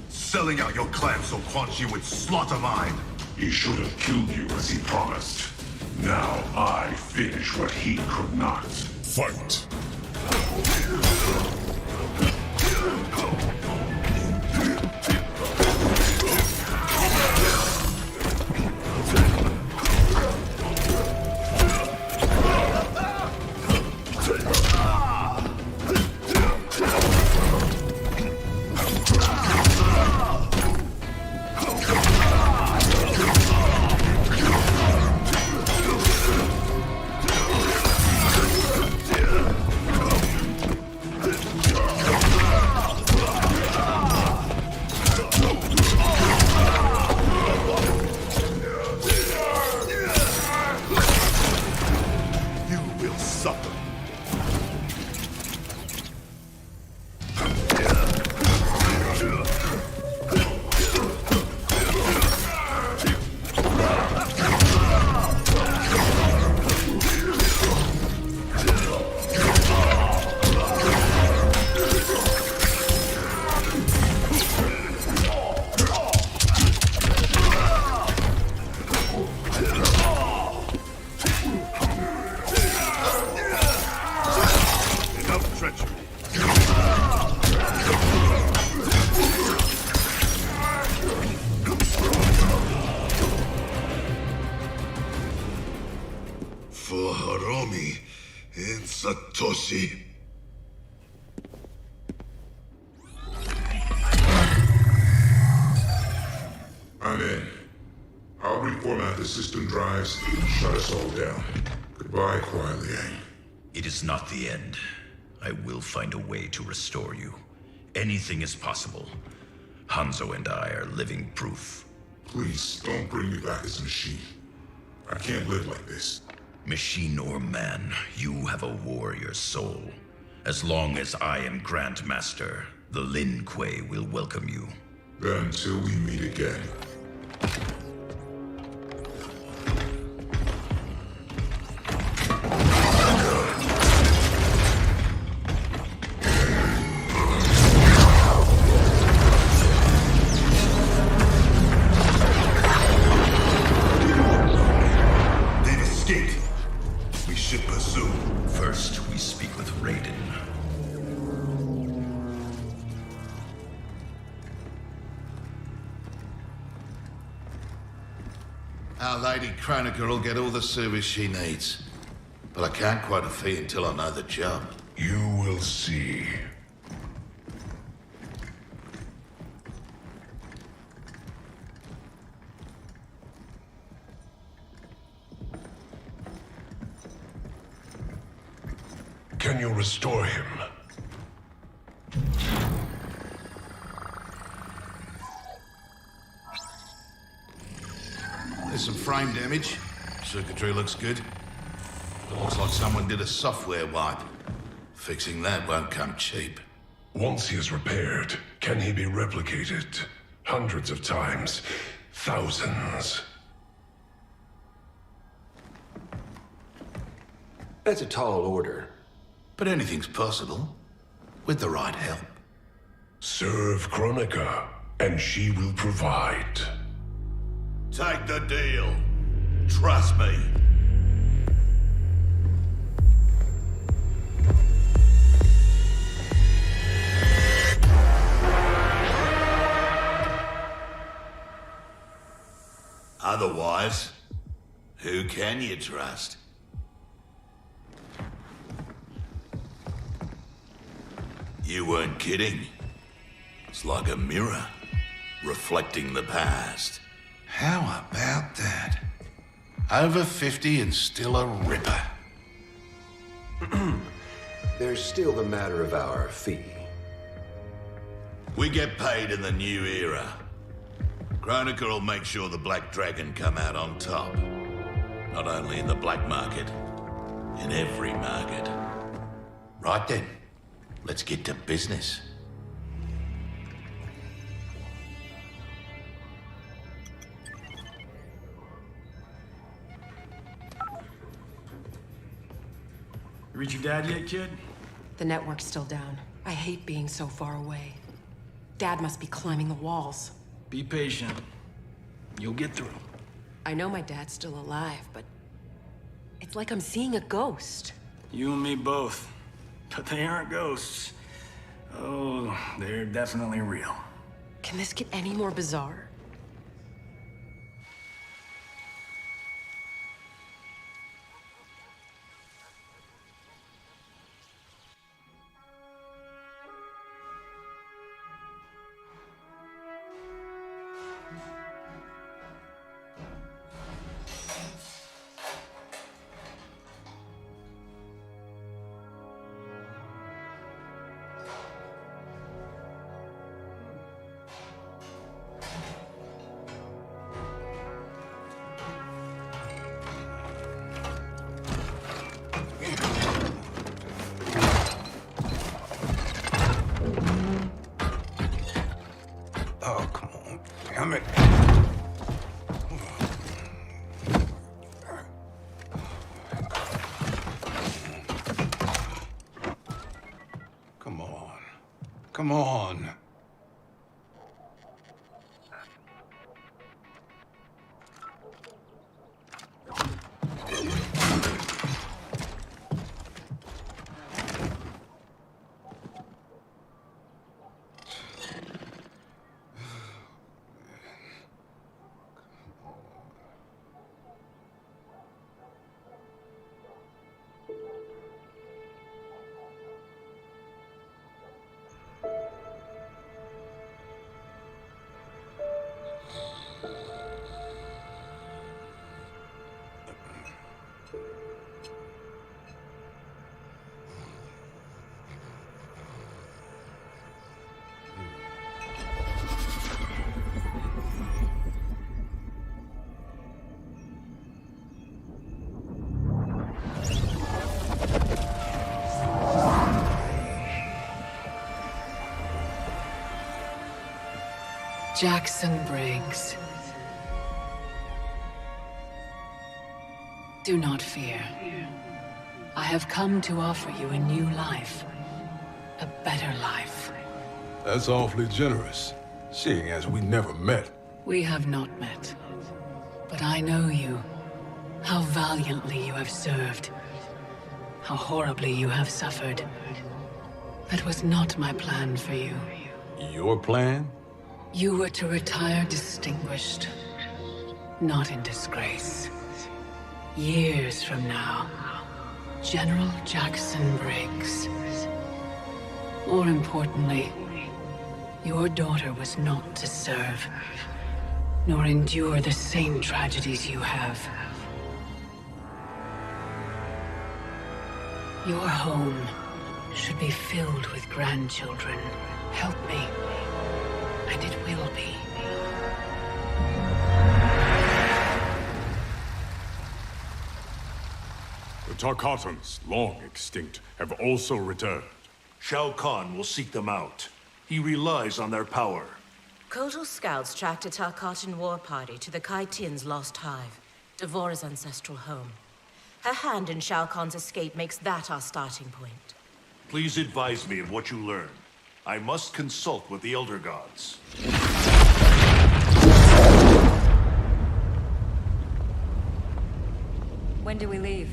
Selling out your clan so Quan Chi would slaughter mine. He should have killed you as he promised. Now I finish what he could not. Fight! Haromi and Satoshi. I'm in. I'll reformat the system drives and shut us all down. Goodbye, Kuai Liang. It is not the end. I will find a way to restore you. Anything is possible. Hanzo and I are living proof. Please, don't bring me back as a machine. I can't live like this. Machine or man, you have a warrior soul. As long as I am Grand Master, the Lin Kuei will welcome you. Then until we meet again. They've escaped. We should pursue. First, we speak with Raiden. Our Lady Kronika will get all the service she needs. But I can't quote a fee until I know the job. You will see. Can you restore him? There's some frame damage. Circuitry looks good. It looks like someone did a software wipe. Fixing that won't come cheap. Once he is repaired, can he be replicated? Hundreds of times. Thousands. That's a tall order. But anything's possible. With the right help. Serve Kronika, and she will provide. Take the deal. Trust me. Otherwise, who can you trust? You weren't kidding. It's like a mirror, reflecting the past. How about that? Over 50 and still a ripper. There's still the matter of our fee. We get paid in the new era. Kronika will make sure the Black Dragon come out on top. Not only in the black market, in every market. Right then, let's get to business. You reach your dad yet, kid? The network's still down. I hate being so far away. Dad must be climbing the walls. Be patient. You'll get through. I know my dad's still alive, but it's like I'm seeing a ghost. You and me both. But they aren't ghosts. Oh, they're definitely real. Can this get any more bizarre? Oh, come on. Damn it. Come on. Come on. Jackson Briggs. Do not fear. I have come to offer you a new life. A better life. That's awfully generous, seeing as we never met. We have not met. But I know you. How valiantly you have served. How horribly you have suffered. That was not my plan for you. Your plan? You were to retire distinguished, not in disgrace. Years from now, General Jackson Briggs. More importantly, your daughter was not to serve, nor endure the same tragedies you have. Your home should be filled with grandchildren. Help me, and it will be. The Tarkatans, long extinct, have also returned. Shao Kahn will seek them out. He relies on their power. Kotal scouts tracked a Tarkatan war party to the Kai Tian's lost hive, Devora's ancestral home. Her hand in Shao Kahn's escape makes that our starting point. Please advise me of what you learn. I must consult with the Elder Gods. When do we leave?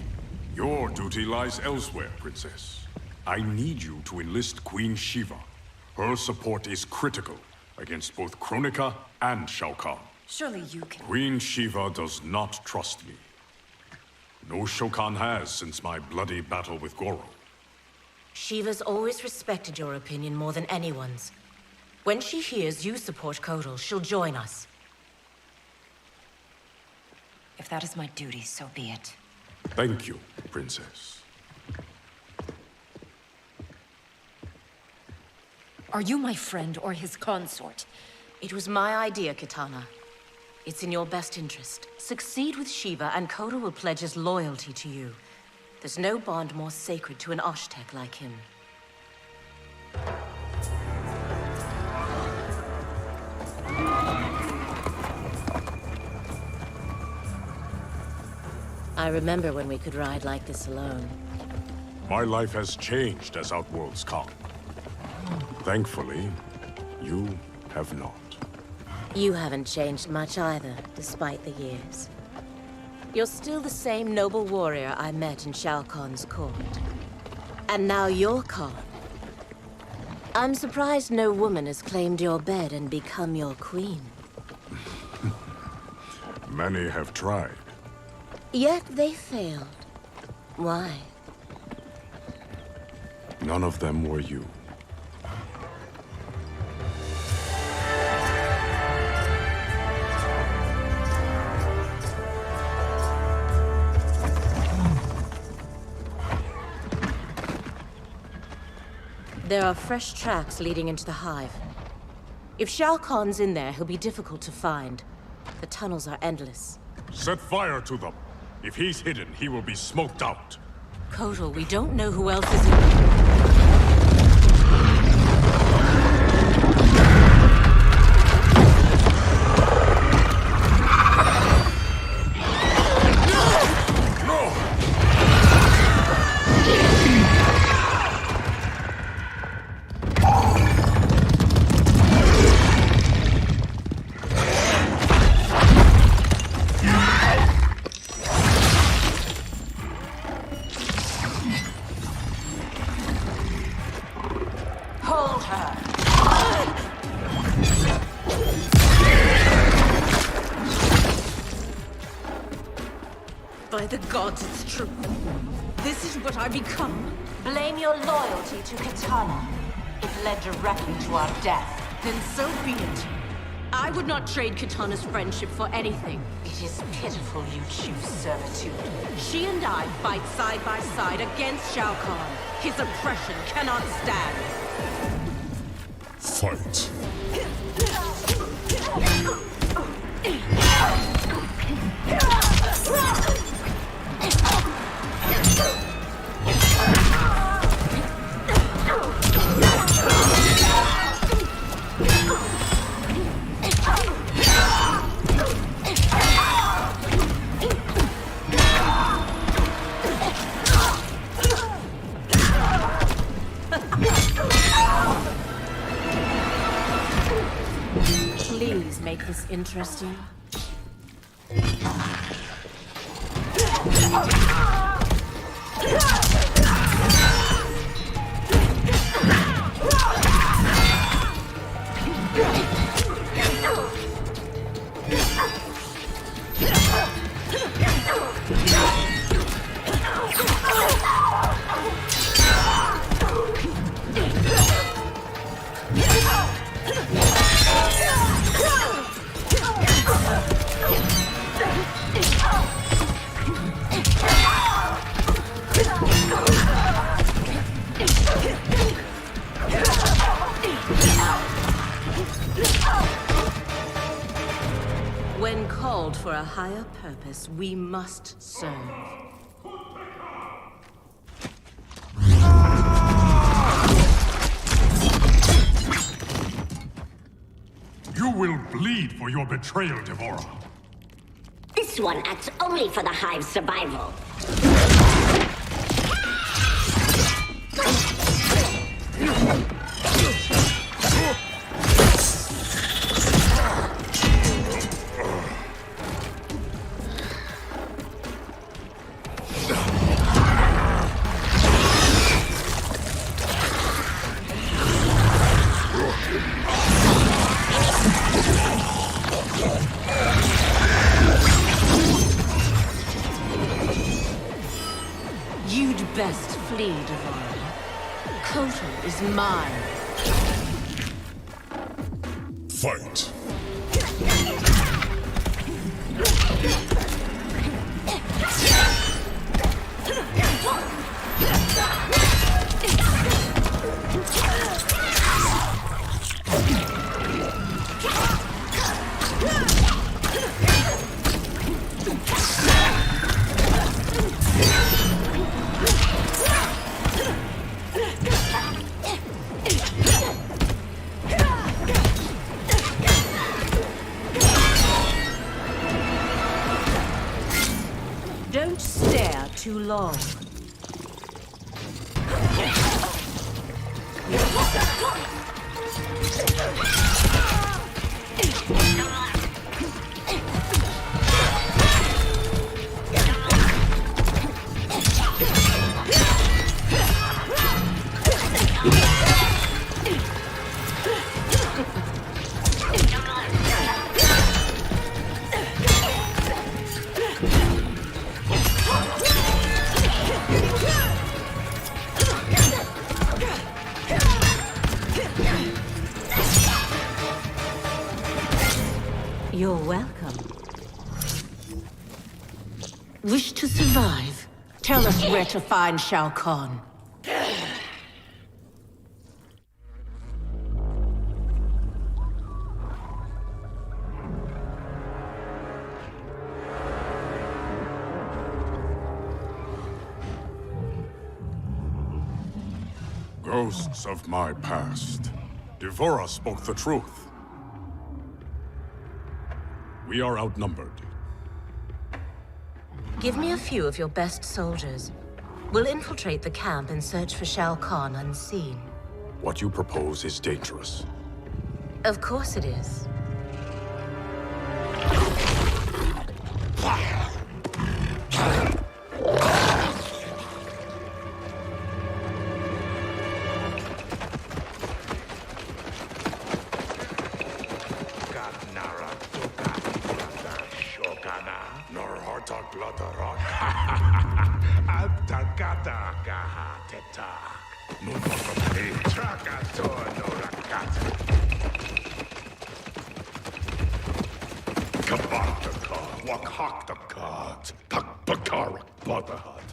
Your duty lies elsewhere, Princess. I need you to enlist Queen Shiva. Her support is critical against both Kronika and Shao Kahn. Surely you can... Queen Shiva does not trust me. No Shao Kahn has since my bloody battle with Goro. Shiva's always respected your opinion more than anyone's. When she hears you support Kotal, she'll join us. If that is my duty, so be it. Thank you, Princess. Are you my friend or his consort? It was my idea, Kitana. It's in your best interest. Succeed with Shiva, and Kotal will pledge his loyalty to you. There's no bond more sacred to an Oshtek like him. I remember when we could ride like this alone. My life has changed as Outworlds come. Thankfully, you have not. You haven't changed much either, despite the years. You're still the same noble warrior I met in Shao Kahn's court. And now you're Khan. I'm surprised no woman has claimed your bed and become your queen. Many have tried. Yet they failed. Why? None of them were you. There are fresh tracks leading into the hive. If Shao Kahn's in there, he'll be difficult to find. The tunnels are endless. Set fire to them. If he's hidden, he will be smoked out. Kotal, we don't know who else is in... By the gods, it's true. This is what I become. Blame your loyalty to Kitana. It led directly to our death. Then so be it. I would not trade Kitana's friendship for anything. It is pitiful you choose servitude. She and I fight side by side against Shao Kahn. His oppression cannot stand. Fight. please make this interesting? When called for a higher purpose, we must serve. You will bleed for your betrayal, Devora. This one acts only for the Hive's survival. You'd best flee, Devora. Kotal is mine. Fight. Don't stare too long. You're welcome. Wish to survive? Tell us where to find Shao Kahn. Ghosts of my past. Devora spoke the truth. We are outnumbered. Give me a few of your best soldiers. We'll infiltrate the camp and search for Shao Kahn unseen. What you propose is dangerous. Of course it is.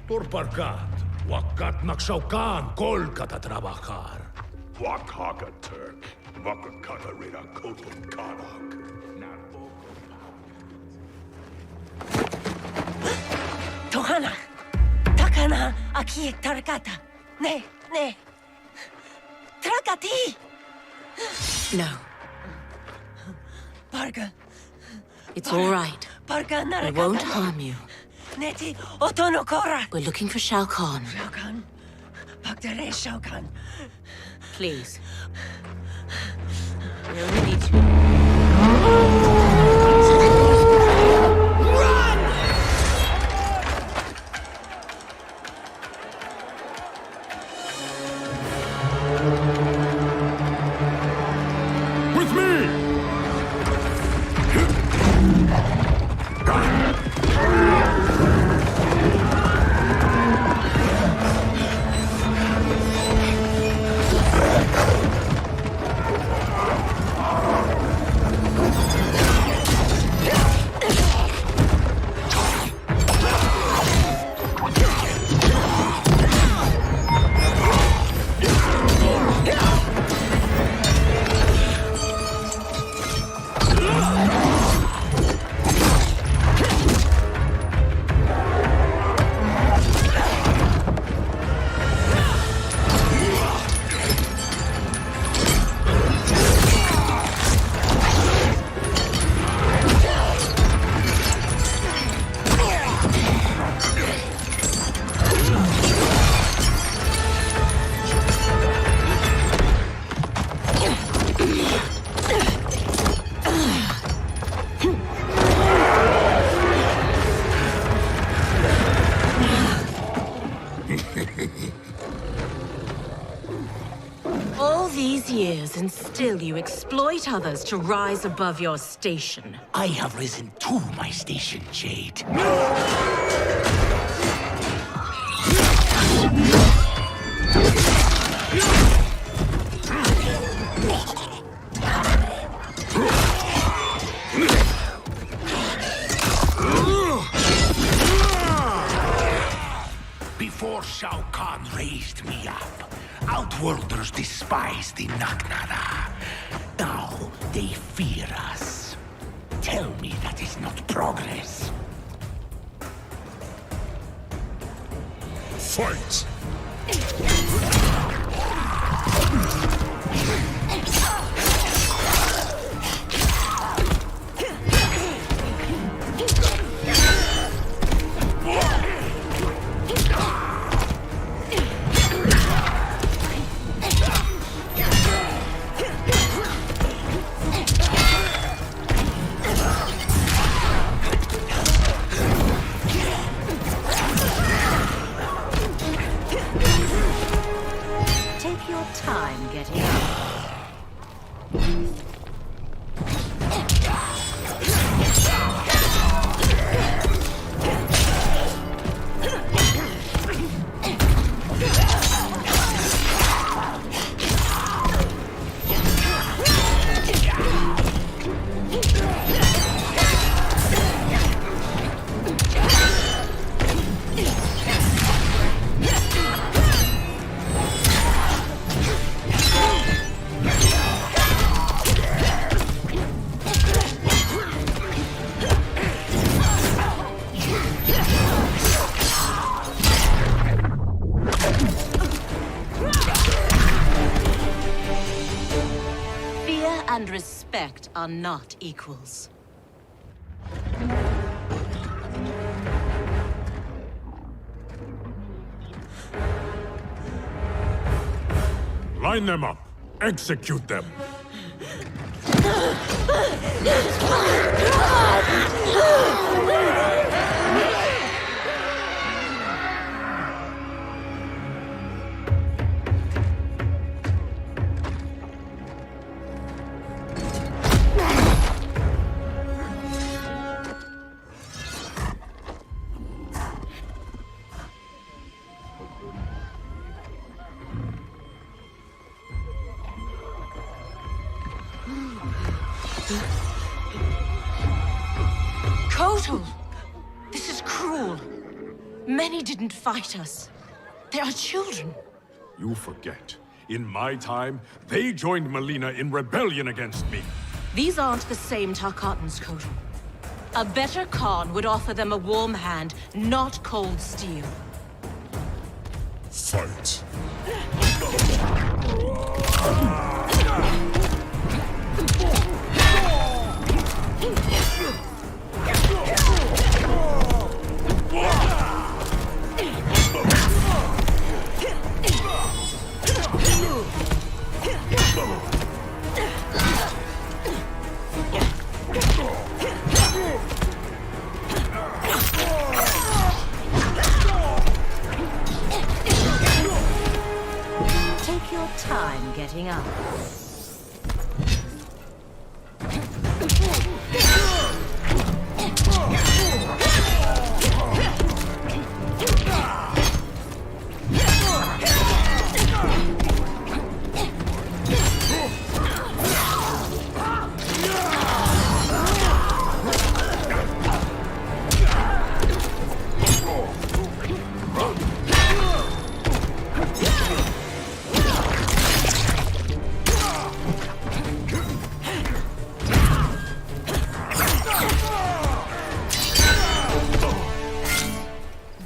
Turparkat, wakat naksaukan kolkata trabajar. Wakaka Turk, Wakakata Reda Kotul Kanak. Tohana! Takana aki tarakata. Ne. Trakati! No. Parga. It's all right. Parga narakata. I won't harm you. Neti otonokora. We're looking for Shao Kahn. Shao Kahn? Pagdare Shao Kahn. Please. We only need to... All these years, and still you exploit others to rise above your station. I have risen to my station, Jade. Before Shao Kahn raised me up, Outworlders despised the Nagnara. Now they fear us. Tell me that is not progress. Fight! Take your time getting up. Fear and respect are not equals. Line them up. Execute them. Kotal! This is cruel. Many didn't fight us. They are children. You forget. In my time, they joined Melina in rebellion against me. These aren't the same Tarkatans, Kotal. A better Khan would offer them a warm hand, not cold steel. Fight. your time getting up.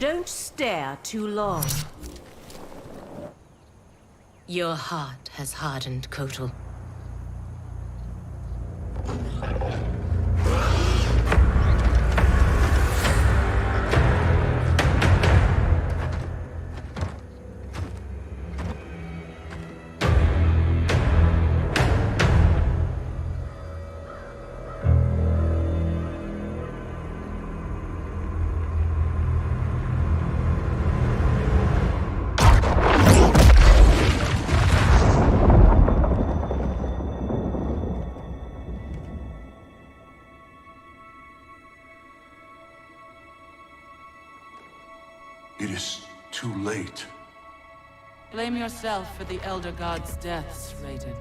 Don't stare too long. Your heart has hardened, Kotal. It is too late. Blame yourself for the Elder God's deaths, Raiden.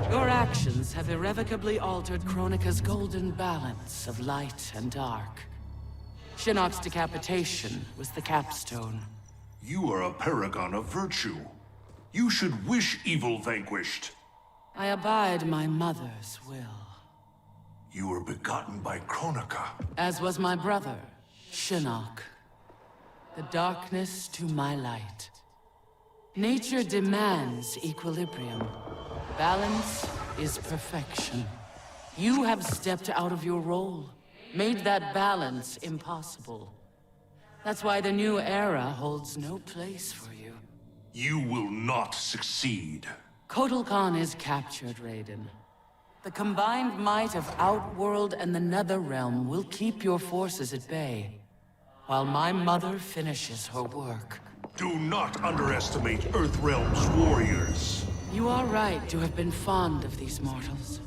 Your actions have irrevocably altered Kronika's golden balance of light and dark. Shinnok's decapitation was the capstone. You are a paragon of virtue. You should wish evil vanquished. I abide my mother's will. You were begotten by Kronika. As was my brother, Shinnok. The darkness to my light. Nature demands equilibrium. Balance is perfection. You have stepped out of your role, made that balance impossible. That's why the new era holds no place for you. You will not succeed. Kotal Khan is captured, Raiden. The combined might of Outworld and the Netherrealm will keep your forces at bay, while my mother finishes her work. Do not underestimate Earthrealm's warriors. You are right to have been fond of these mortals.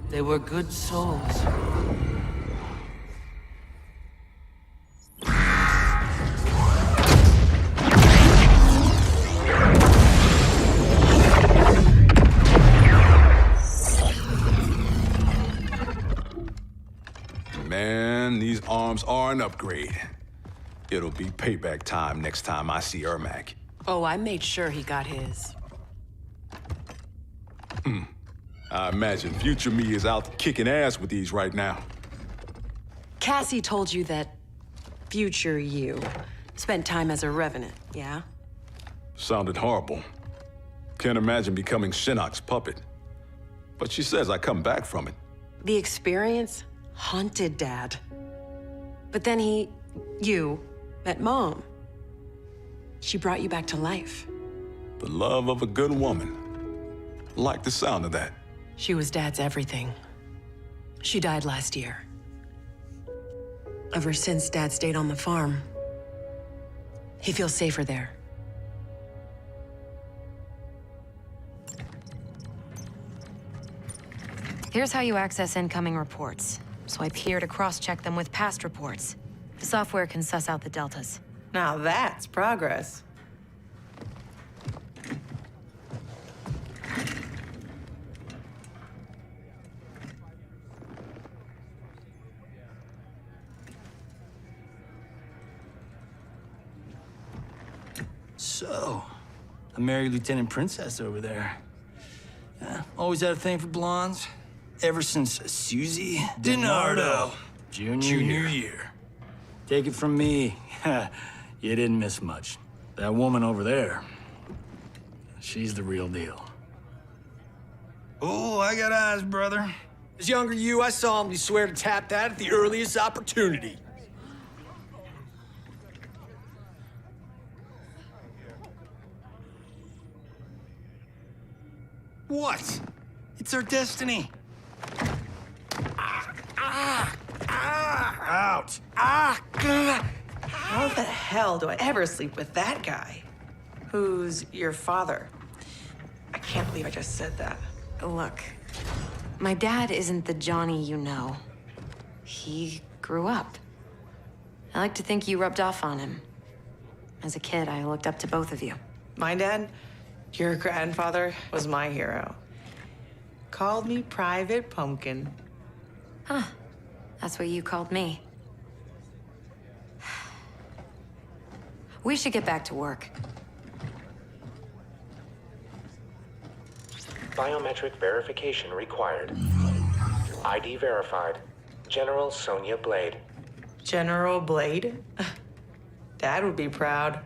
They were good souls. Man, these arms are an upgrade. It'll be payback time next time I see Ermac. Oh, I made sure he got his. I imagine future me is out kicking ass with these right now. Cassie told you that future you spent time as a revenant, yeah? Sounded horrible. Can't imagine becoming Shinnok's puppet. But she says I come back from it. The experience haunted Dad. But then you, met Mom. She brought you back to life. The love of a good woman. Like the sound of that. She was Dad's everything. She died last year. Ever since Dad stayed on the farm, he feels safer there. Here's how you access incoming reports. Swipe here to cross-check them with past reports. The software can suss out the deltas. Now that's progress. So, a married Lieutenant Princess over there. Always had a thing for blondes. Ever since Susie DiNardo, junior year. Take it from me, you didn't miss much. That woman over there, she's the real deal. Oh, I got eyes, brother. As younger you, I solemnly swear to tap that at the earliest opportunity. What? It's our destiny. Out. How the hell do I ever sleep with that guy? Who's your father? I can't believe I just said that. Look, my dad isn't the Johnny you know. He grew up. I like to think you rubbed off on him. As a kid, I looked up to both of you. My dad, your grandfather, was my hero. Called me Private Pumpkin. Huh. That's what you called me. We should get back to work. Biometric verification required. ID verified. General Sonia Blade. General Blade? Dad would be proud.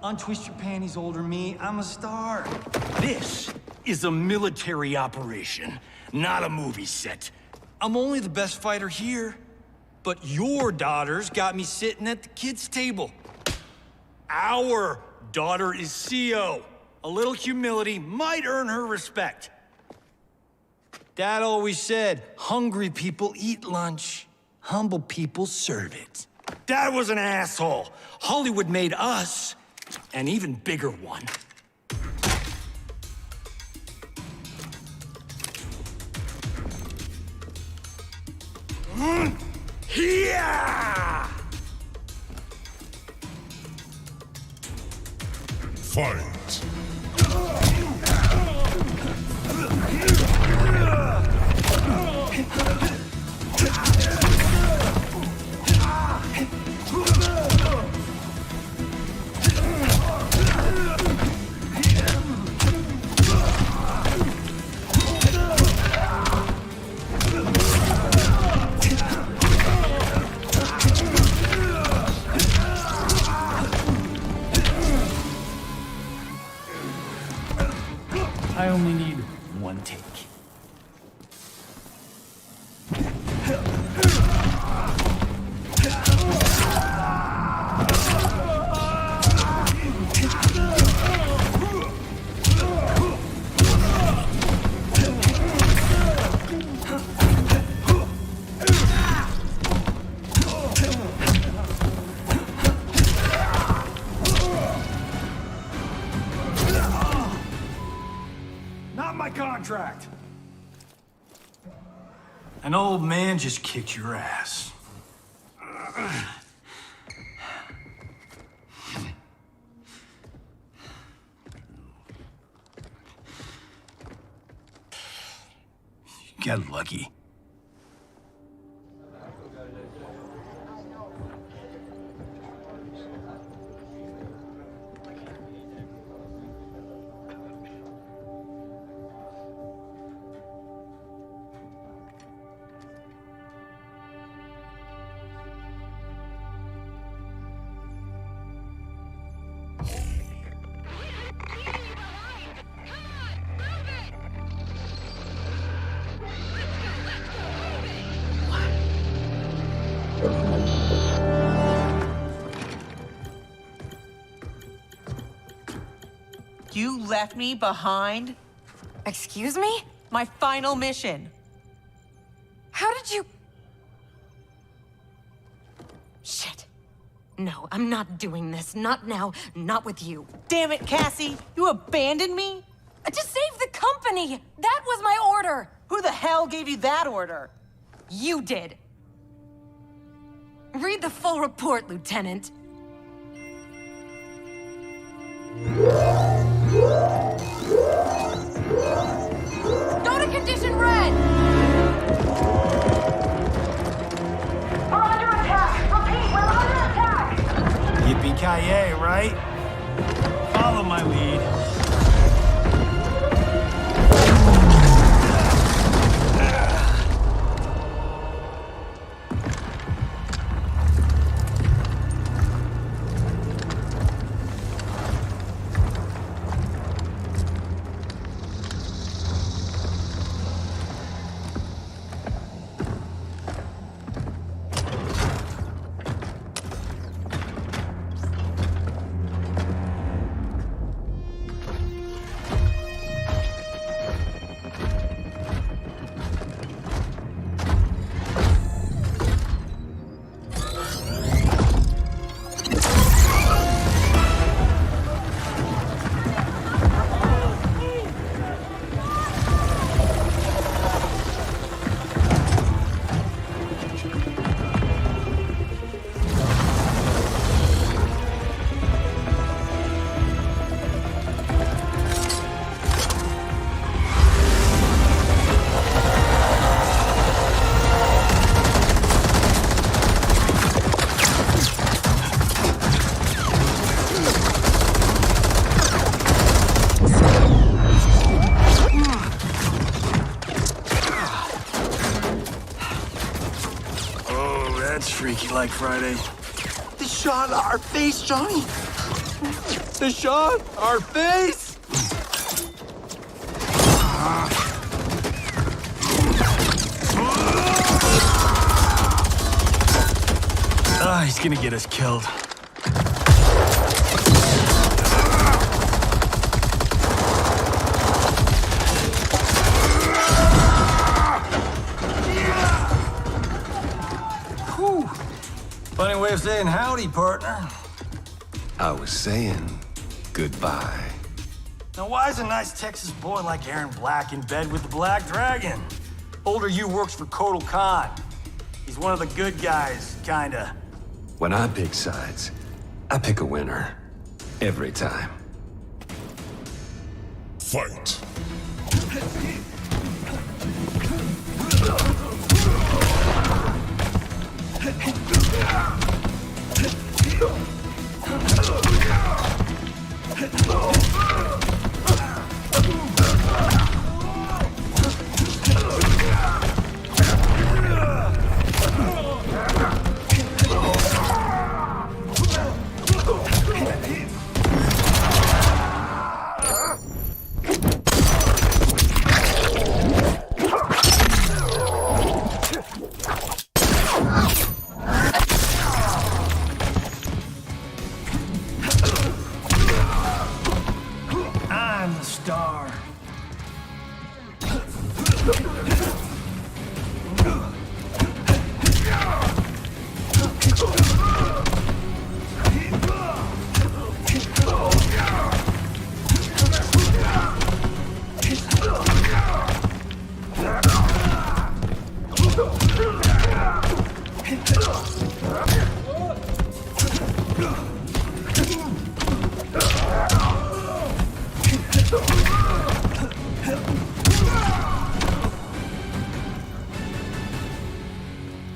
Untwist your panties, older me. I'm a star. This is a military operation, not a movie set. I'm only the best fighter here, but your daughter's got me sitting at the kids' table. Our daughter is CO. A little humility might earn her respect. Dad always said, hungry people eat lunch, humble people serve it. Dad was an asshole. Hollywood made us an even bigger one. Yeah! Fight! I only need one take. Not my contract. An old man just kicked your ass. You got lucky. You left me behind? Excuse me? My final mission. How did you... Shit. No, I'm not doing this. Not now. Not with you. Damn it, Cassie! You abandoned me? To save the company! That was my order! Who the hell gave you that order? You did. Read the full report, Lieutenant. Go to condition red! We're under attack! Repeat, we're under attack! Yippee-ki-yay, right? Follow my lead. like Friday. They shot our face, Johnny! They shot our face! He's gonna get us killed. Whew. Funny way of saying howdy, partner. I was saying goodbye. Now why is a nice Texas boy like Aaron Black in bed with the Black Dragon? Older you works for Kotal Khan. He's one of the good guys, kinda. When I pick sides, I pick a winner. Every time. Fight. I'm the star.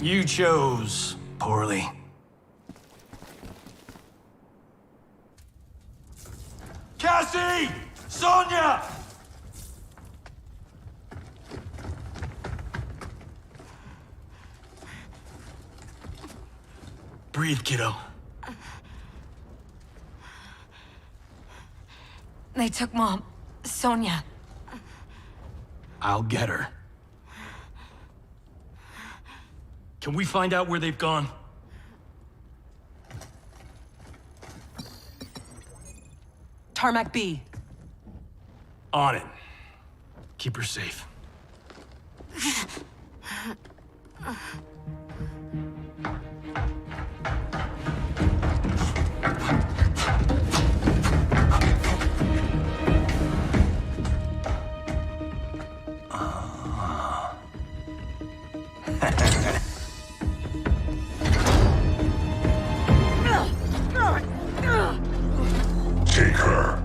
You chose poorly. Cassie! Sonia! Breathe, kiddo. They took Mom. Sonia. I'll get her. Can we find out where they've gone? Tarmac B. On it. Keep her safe. Take her.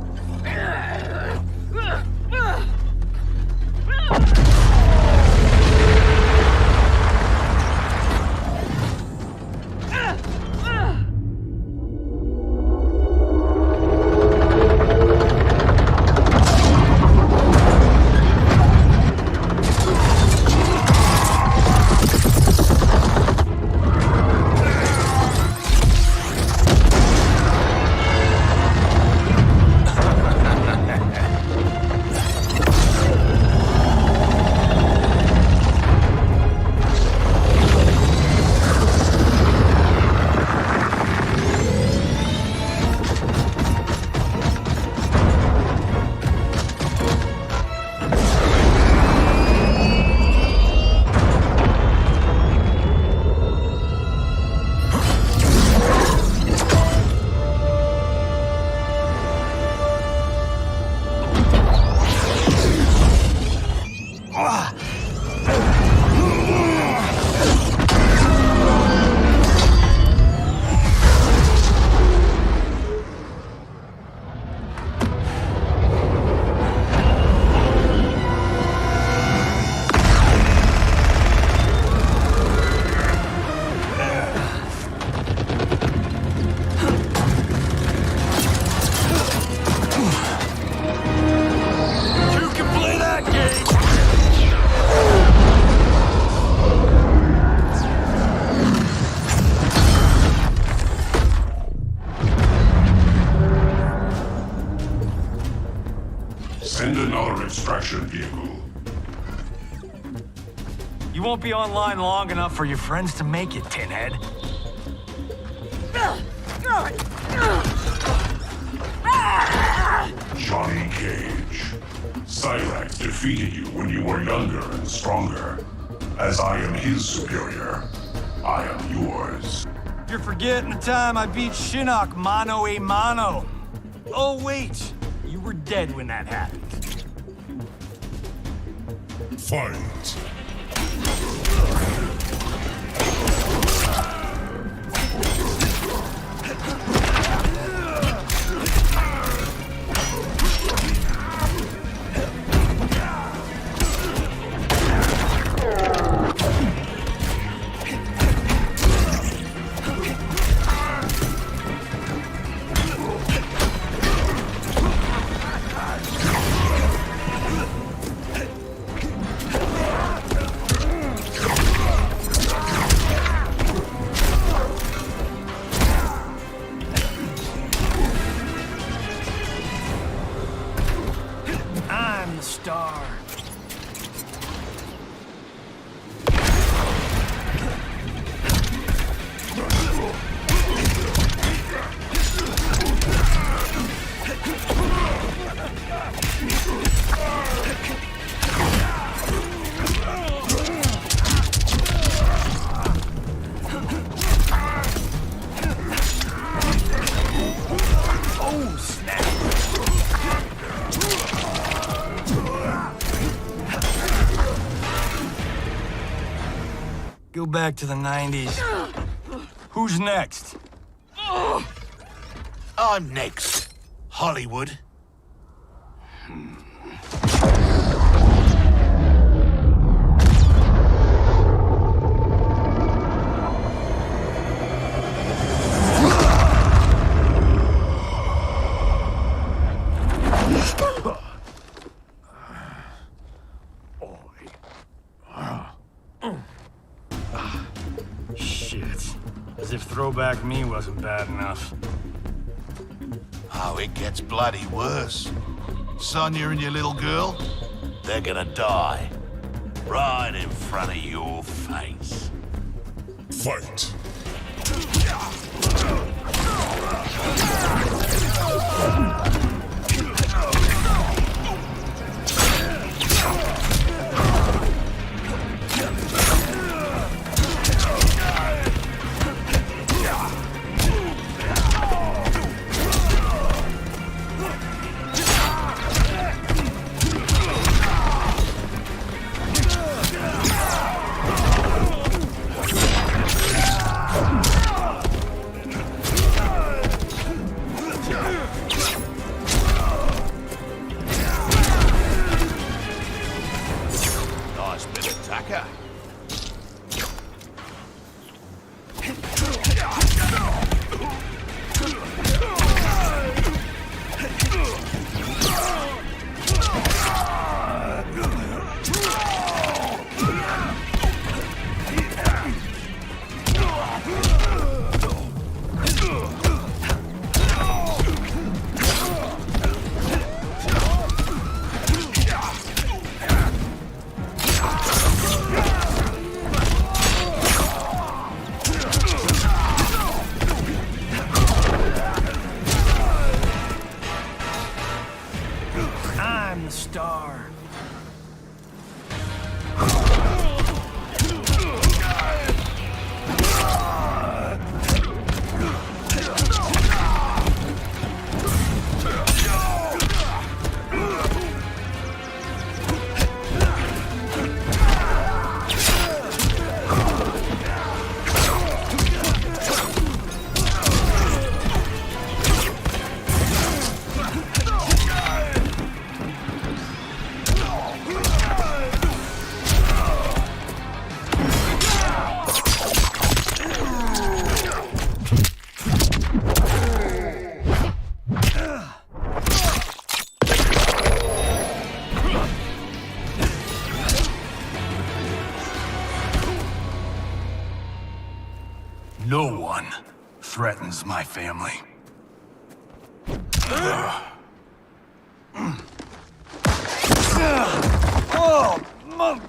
Send another extraction vehicle. You won't be online long enough for your friends to make it, Tinhead. Johnny Cage. Cyrax defeated you when you were younger and stronger. As I am his superior, I am yours. You're forgetting the time I beat Shinnok mano a mano. Oh, wait. You were dead when that happened. Fight. I'm the star. Oh, snap! Go back to the 90s. Who's next? I'm next. Hollywood. Shit. As if throwback me wasn't bad enough. Oh, it gets bloody worse. Sonya and your little girl, they're gonna die. Right in front of your face. Fight. Nice bit of tacker. I'm the star. No one threatens my family. Well,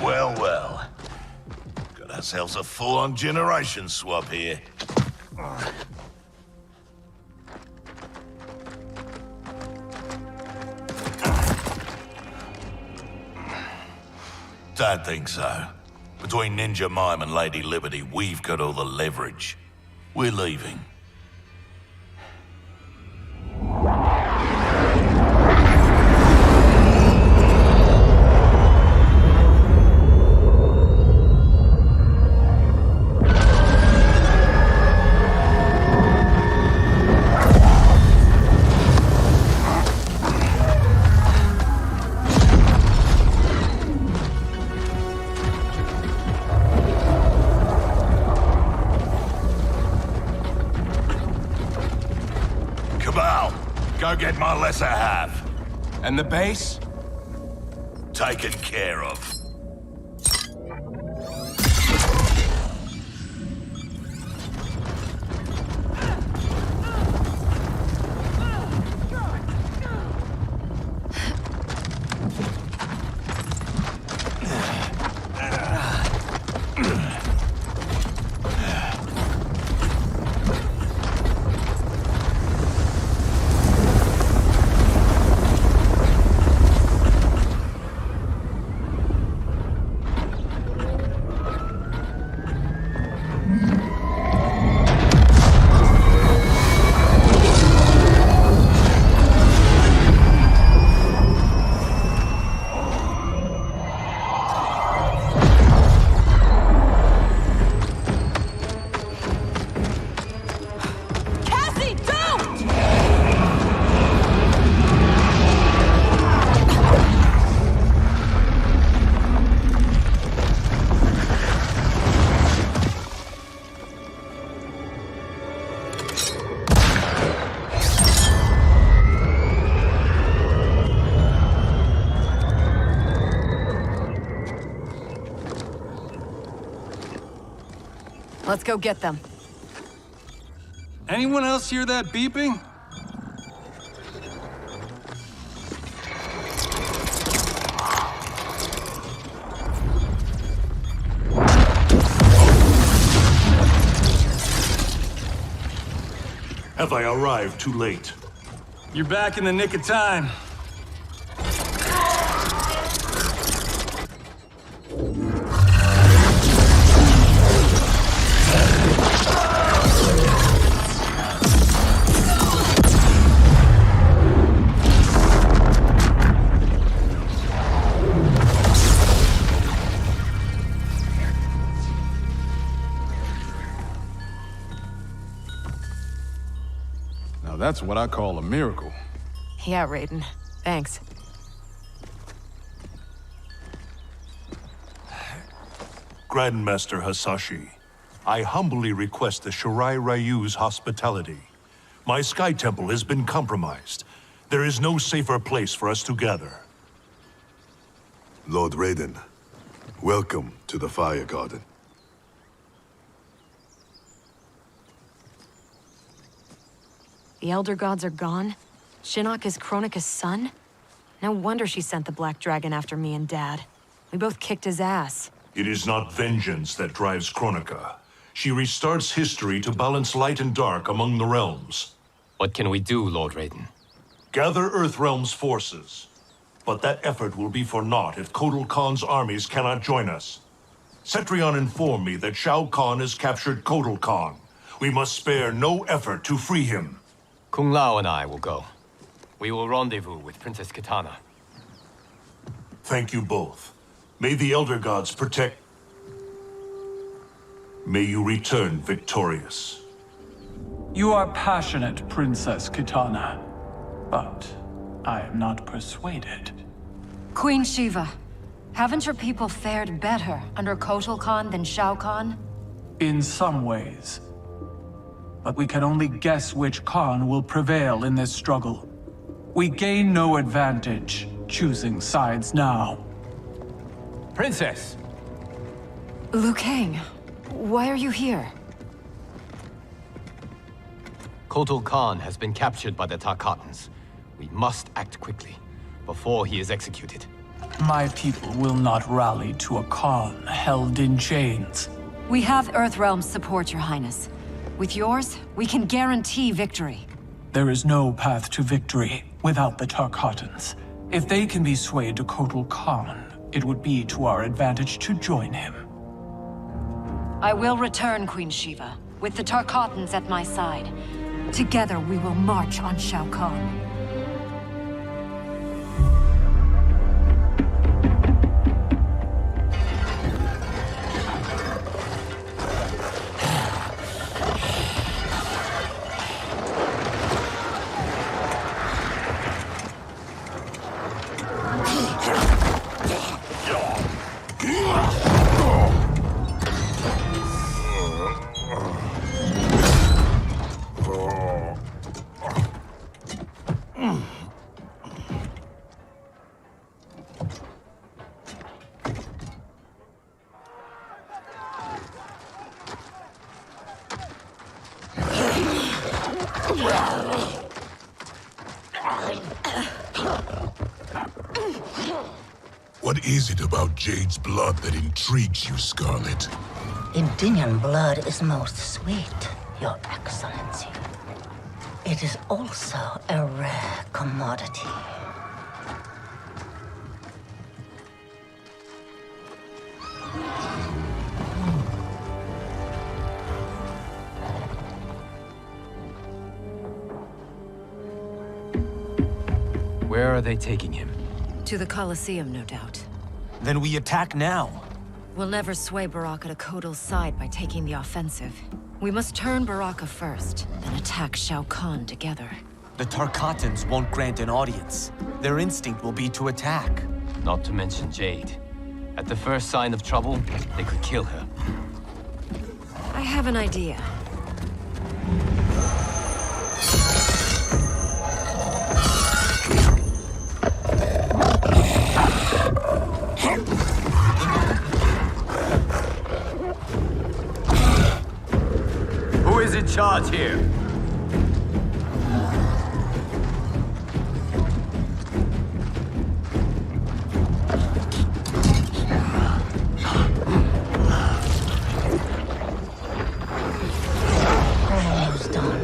well. Got ourselves a full-on generation swap here. Don't think so. Between Ninja Mime and Lady Liberty, we've got all the leverage. We're leaving. Go get my lesser half. And the base? Taken care of. Let's go get them. Anyone else hear that beeping? Have I arrived too late? You're back in the nick of time. Now that's what I call a miracle. Yeah, Raiden. Thanks. Grandmaster Hasashi, I humbly request the Shirai Ryu's hospitality. My Sky Temple has been compromised. There is no safer place for us to gather. Lord Raiden, welcome to the Fire Garden. The Elder Gods are gone? Shinnok is Kronika's son? No wonder she sent the Black Dragon after me and Dad. We both kicked his ass. It is not vengeance that drives Kronika. She restarts history to balance light and dark among the realms. What can we do, Lord Raiden? Gather Earthrealm's forces. But that effort will be for naught if Kotal Khan's armies cannot join us. Cetrion informed me that Shao Kahn has captured Kotal Khan. We must spare no effort to free him. Kung Lao and I will go. We will rendezvous with Princess Kitana. Thank you both. May the Elder Gods protect... May you return victorious. You are passionate, Princess Kitana. But I am not persuaded. Queen Shiva, haven't your people fared better under Kotal Khan than Shao Kahn? In some ways. But we can only guess which Khan will prevail in this struggle. We gain no advantage choosing sides now. Princess! Liu Kang, why are you here? Kotal Khan has been captured by the Tarkatans. We must act quickly, before he is executed. My people will not rally to a Khan held in chains. We have Earthrealm's support, Your Highness. With yours, we can guarantee victory. There is no path to victory without the Tarkatans. If they can be swayed to Kotal Khan, it would be to our advantage to join him. I will return, Queen Shiva, with the Tarkatans at my side. Together we will march on Shao Kahn. What is it about Jade's blood that intrigues you, Scarlet? Indian blood is most sweet, Your Excellency. It is also a rare commodity. Where are they taking him? To the Colosseum, no doubt. Then we attack now. We'll never sway Baraka to Kotal's side by taking the offensive. We must turn Baraka first, then attack Shao Kahn together. The Tarkatans won't grant an audience. Their instinct will be to attack. Not to mention Jade. At the first sign of trouble, they could kill her. I have an idea. Who is in charge here? Almost done.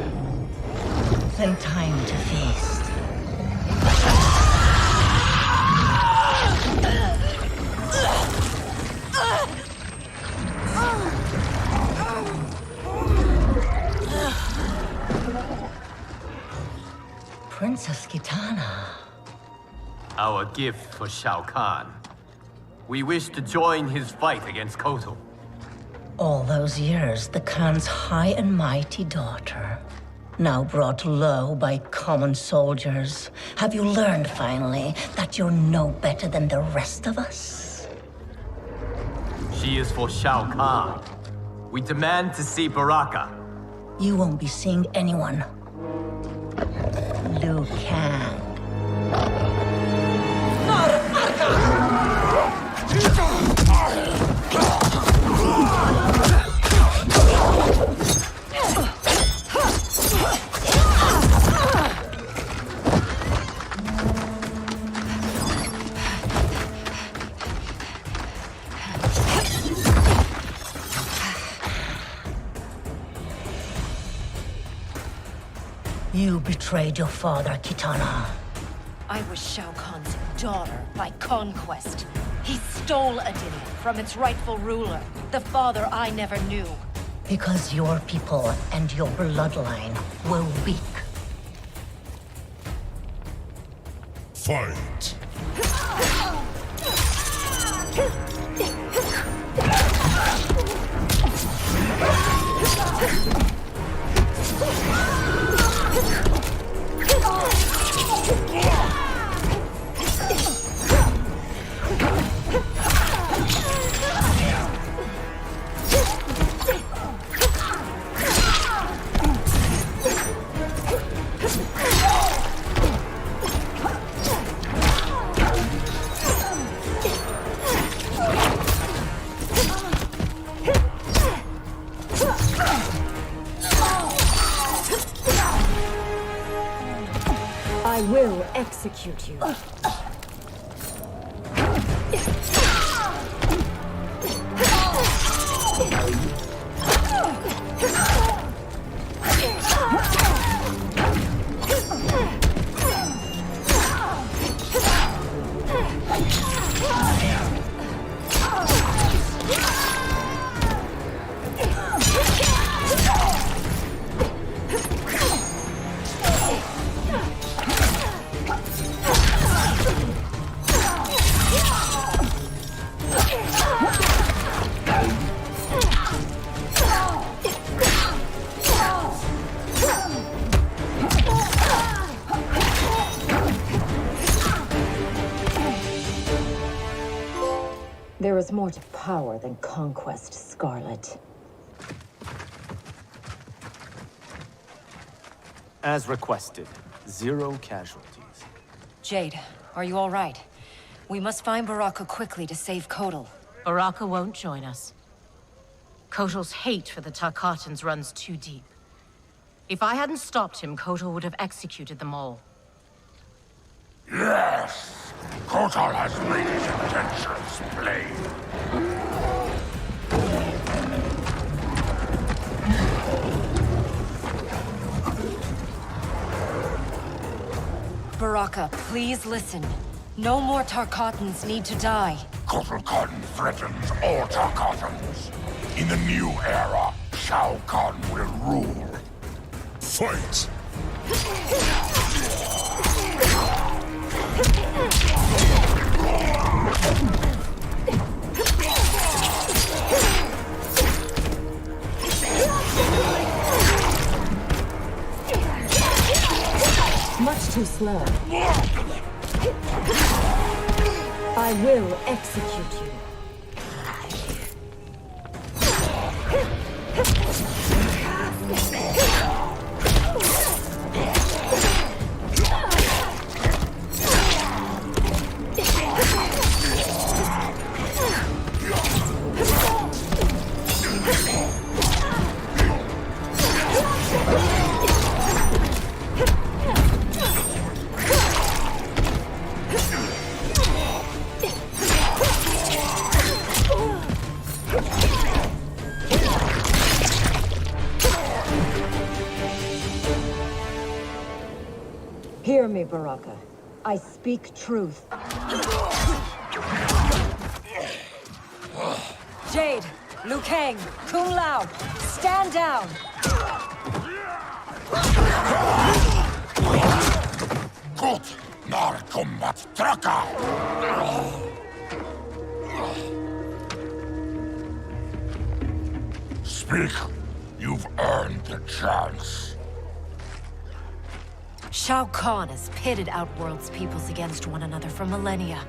Then time to feast. Princess Kitana. Our gift for Shao Kahn. We wish to join his fight against Kotal. All those years, the Khan's high and mighty daughter, now brought low by common soldiers. Have you learned finally that you're no better than the rest of us? She is for Shao Kahn. We demand to see Baraka. You won't be seeing anyone. Liu Kang. You betrayed your father, Kitana. I was Shao Kahn's daughter by conquest. He stole Adinia from its rightful ruler, the father I never knew. Because your people and your bloodline were weak. Fight! I will execute you. There is more to power than conquest, Scarlet. As requested, 0 casualties. Jade, are you all right? We must find Baraka quickly to save Kotal. Baraka won't join us. Kotal's hate for the Tarkatans runs too deep. If I hadn't stopped him, Kotal would have executed them all. Yes! Kotal has made his intentions plain. Baraka, please listen. No more Tarkatans need to die. Kotal Khan threatens all Tarkatans. In the new era, Shao Kahn will rule. Fight! Much too slow. I will execute you. Hear me, Baraka. I speak truth. Jade, Liu Kang, Kung Lao, stand down! Gut, nar combat traka! Speak. You've earned the chance. Shao Kahn has pitted Outworld's peoples against one another for millennia.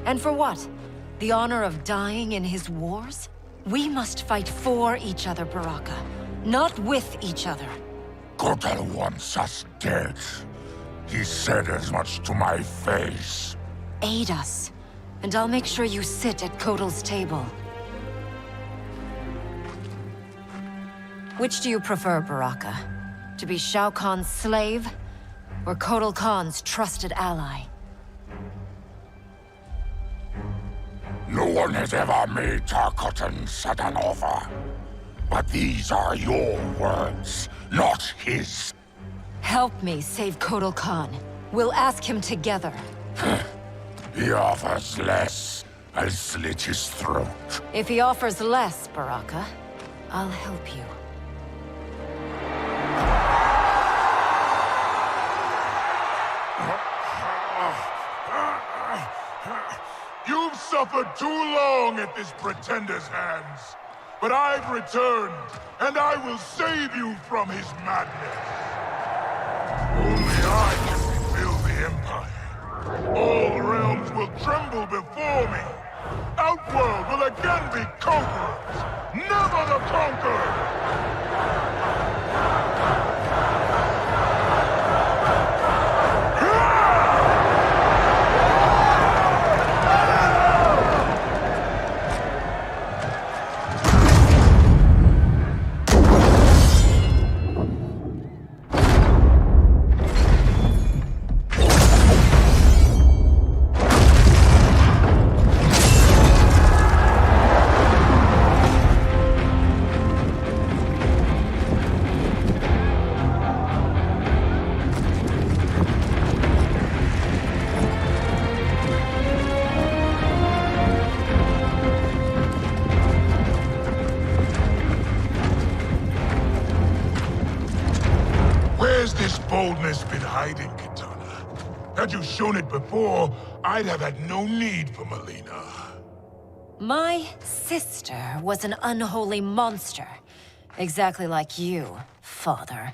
And for what? The honor of dying in his wars? We must fight for each other, Baraka, not with each other. Kotal wants us dead. He said as much to my face. Aid us, and I'll make sure you sit at Kotal's table. Which do you prefer, Baraka? To be Shao Kahn's slave, or Kotal Khan's trusted ally? No one has ever made Tarkatan such an offer. But these are your words, not his. Help me save Kotal Khan. We'll ask him together. He offers less. I'll slit his throat. If he offers less, Baraka, I'll help you. You've suffered too long at this pretender's hands. But I've returned, and I will save you from his madness. Only I can rebuild the Empire. All realms will tremble before me. Outworld will again be conquerors, never the conquered! this boldness been hiding, Kitana? Had you shown it before, I'd have had no need for Melina. My sister was an unholy monster. Exactly like you, father.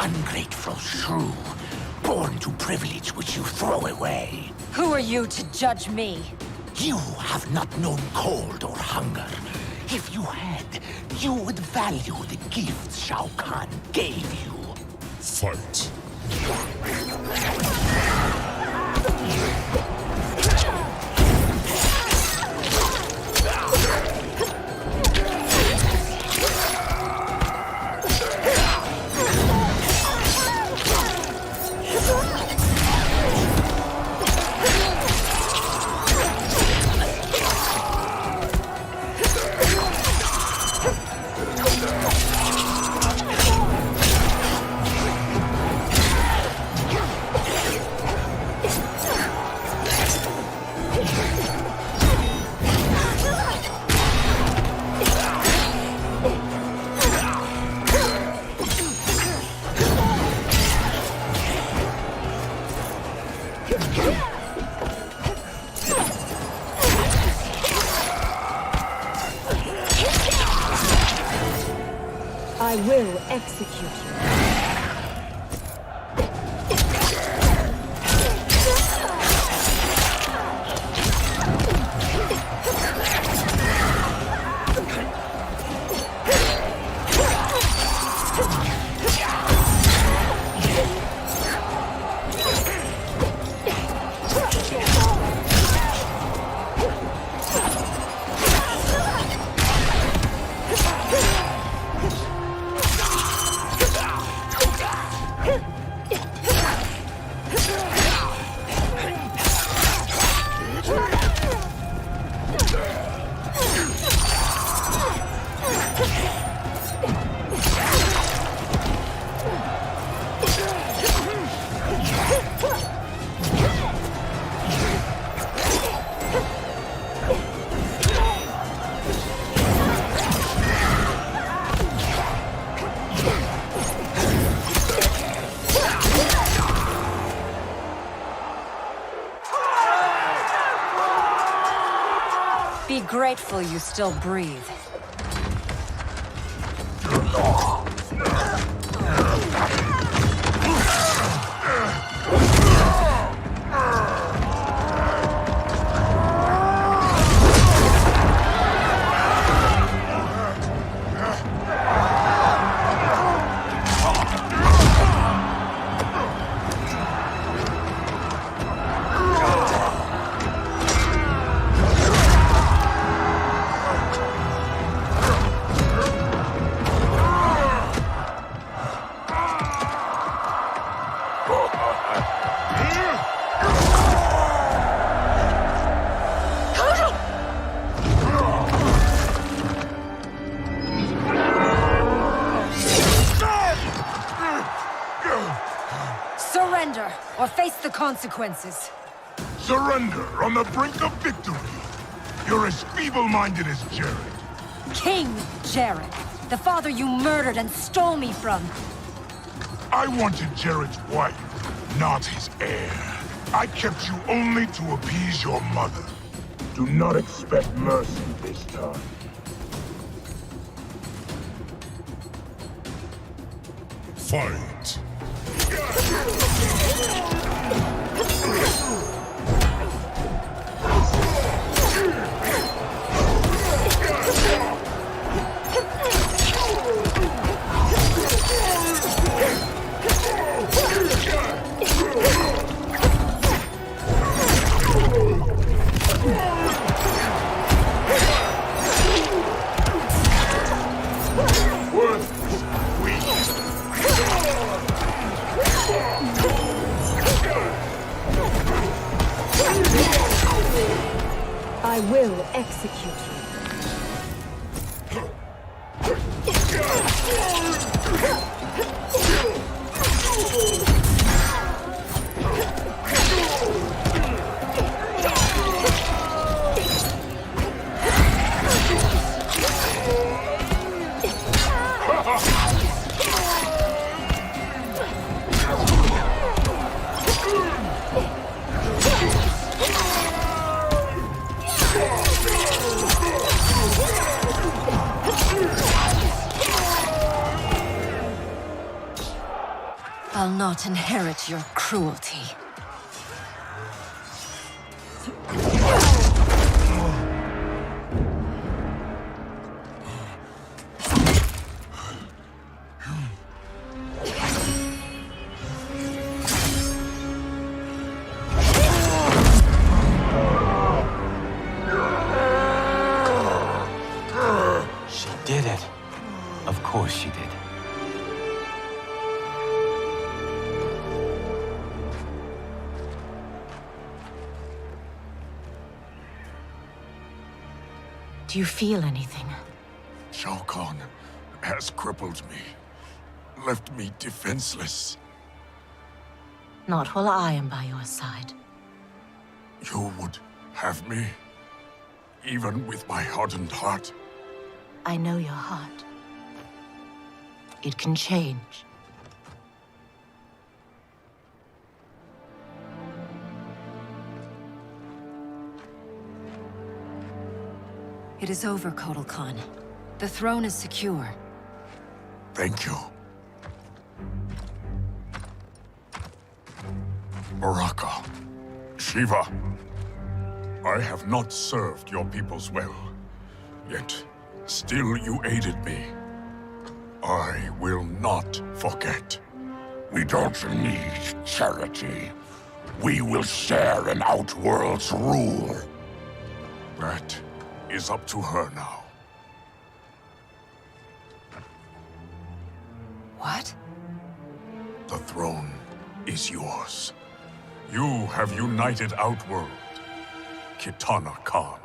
Ungrateful shrew, born to privilege which you throw away. Who are you to judge me? You have not known cold or hunger. If you had, you would value the gifts Shao Kahn gave you. Fight. I will execute you. Be grateful you still breathe. Surrender, or face the consequences. Surrender on the brink of victory. You're as feeble-minded as Jared. King Jared, the father you murdered and stole me from. I wanted Jared's wife, not his heir. I kept you only to appease your mother. Do not expect mercy this time. Fight. I will execute you. not inherit your cruelty. She did it. Of course she did. Do you feel anything? Shao Kahn has crippled me, left me defenseless. Not while I am by your side. You would have me, even with my hardened heart. I know your heart. It can change. It is over, Kotal Khan. The throne is secure. Thank you. Baraka, Shiva, I have not served your peoples well, yet still you aided me. I will not forget. We don't need charity. We will share in Outworld's rule. That is up to her now. What? The throne is yours. You have united Outworld, Kitana Khan.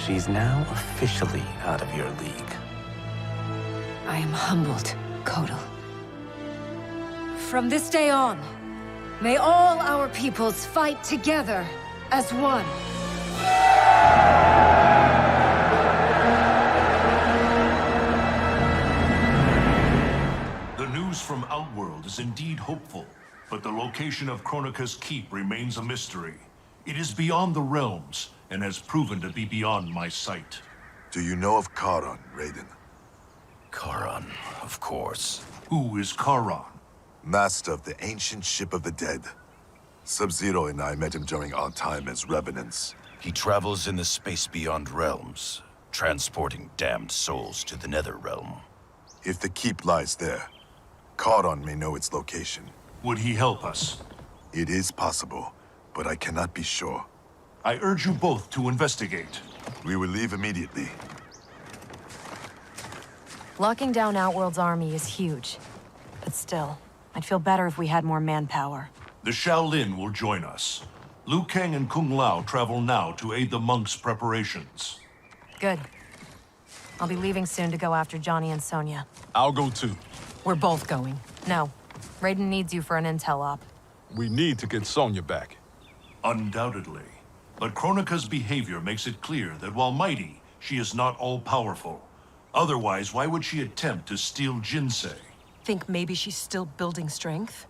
She's now officially out of your league. I am humbled, Kotal. From this day on, may all our peoples fight together as one. The news from Outworld is indeed hopeful, but the location of Kronika's keep remains a mystery. It is beyond the realms, and has proven to be beyond my sight. Do you know of Charon, Raiden? Charon, of course. Who is Charon? Master of the ancient ship of the dead. Sub-Zero and I met him during our time as Revenants. He travels in the space beyond realms, transporting damned souls to the Nether Realm. If the keep lies there, Charon may know its location. Would he help us? It is possible, but I cannot be sure. I urge you both to investigate. We will leave immediately. Locking down Outworld's army is huge. But still, I'd feel better if we had more manpower. The Shaolin will join us. Liu Kang and Kung Lao travel now to aid the monks' preparations. Good. I'll be leaving soon to go after Johnny and Sonya. I'll go too. We're both going. No. Raiden needs you for an intel op. We need to get Sonya back. Undoubtedly. But Kronika's behavior makes it clear that while mighty, she is not all-powerful. Otherwise, why would she attempt to steal Jinsei? Think maybe she's still building strength?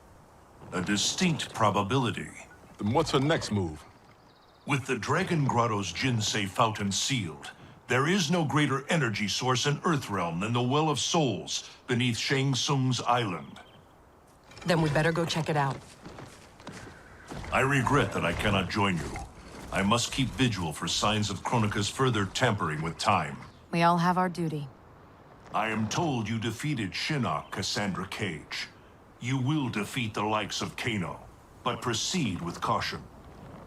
A distinct probability. Then what's her next move? With the Dragon Grotto's Jinsei fountain sealed, there is no greater energy source in Earthrealm than the Well of Souls beneath Shang Tsung's island. Then we better go check it out. I regret that I cannot join you. I must keep vigil for signs of Kronika's further tampering with time. We all have our duty. I am told you defeated Shinnok, Cassandra Cage. You will defeat the likes of Kano, but proceed with caution.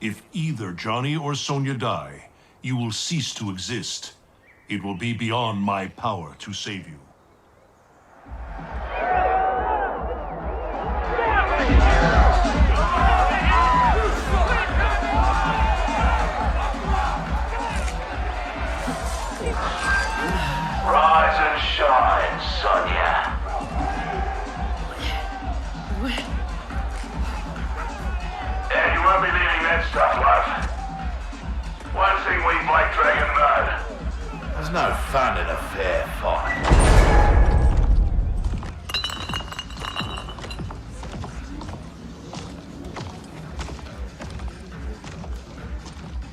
If either Johnny or Sonya die, you will cease to exist. It will be beyond my power to save you. Rise and shine, Sonya. And you won't be leaving that stuff, love. One thing we Black Dragon know. There's no fun in a fair fight.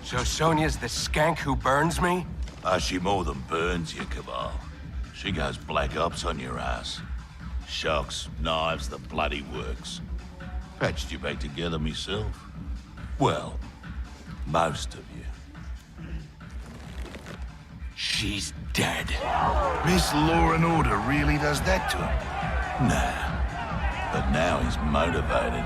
So Sonya's the skank who burns me? She more than burns you, Cabal. She goes black ops on your ass. Shocks, knives, the bloody works. Patched you back together myself. Well, most of you. She's dead. Miss Law and Order really does that to him? Nah. But now he's motivated.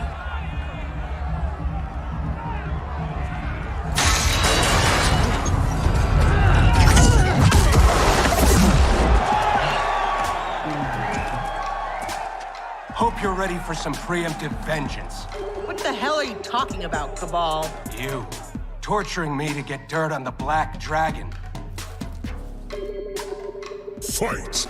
Hope you're ready for some preemptive vengeance. What the hell are you talking about, Cabal? You, torturing me to get dirt on the Black Dragon. Fight!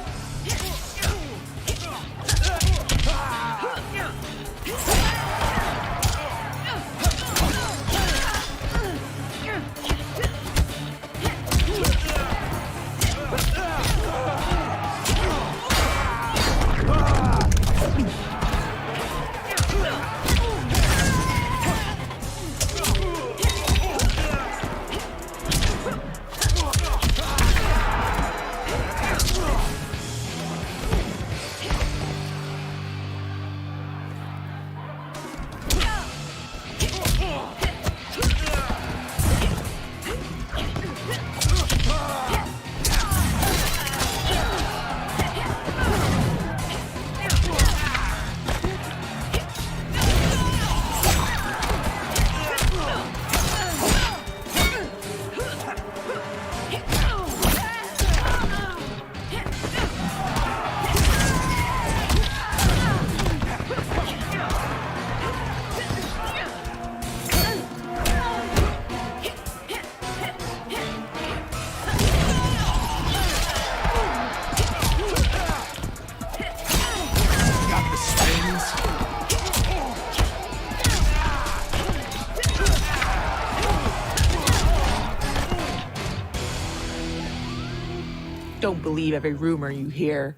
Don't believe every rumor you hear.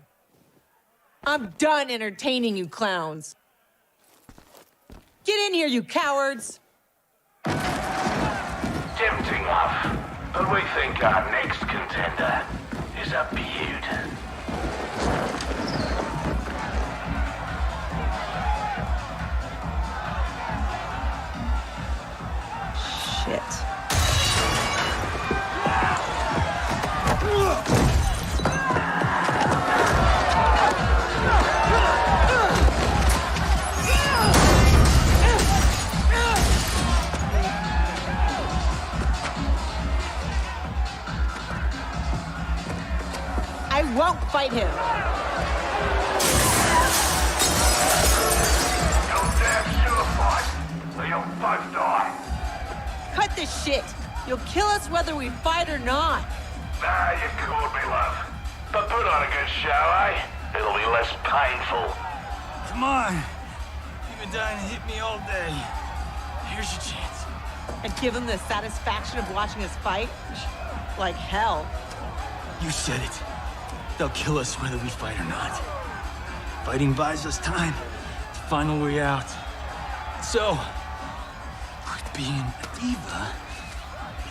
I'm done entertaining you clowns. Get in here, you cowards! Tempting enough, but we think our next contender is a beaut. Shit. I won't fight him. You'll damn sure fight, or you'll both die. Cut this shit. You'll kill us whether we fight or not. Nah, you caught me, love. But put on a good show, eh? It'll be less painful. Come on. You've been dying to hit me all day. Here's your chance. And give them the satisfaction of watching us fight? Like hell. You said it. They'll kill us whether we fight or not. Fighting buys us time to find a way out. So, quit being a diva.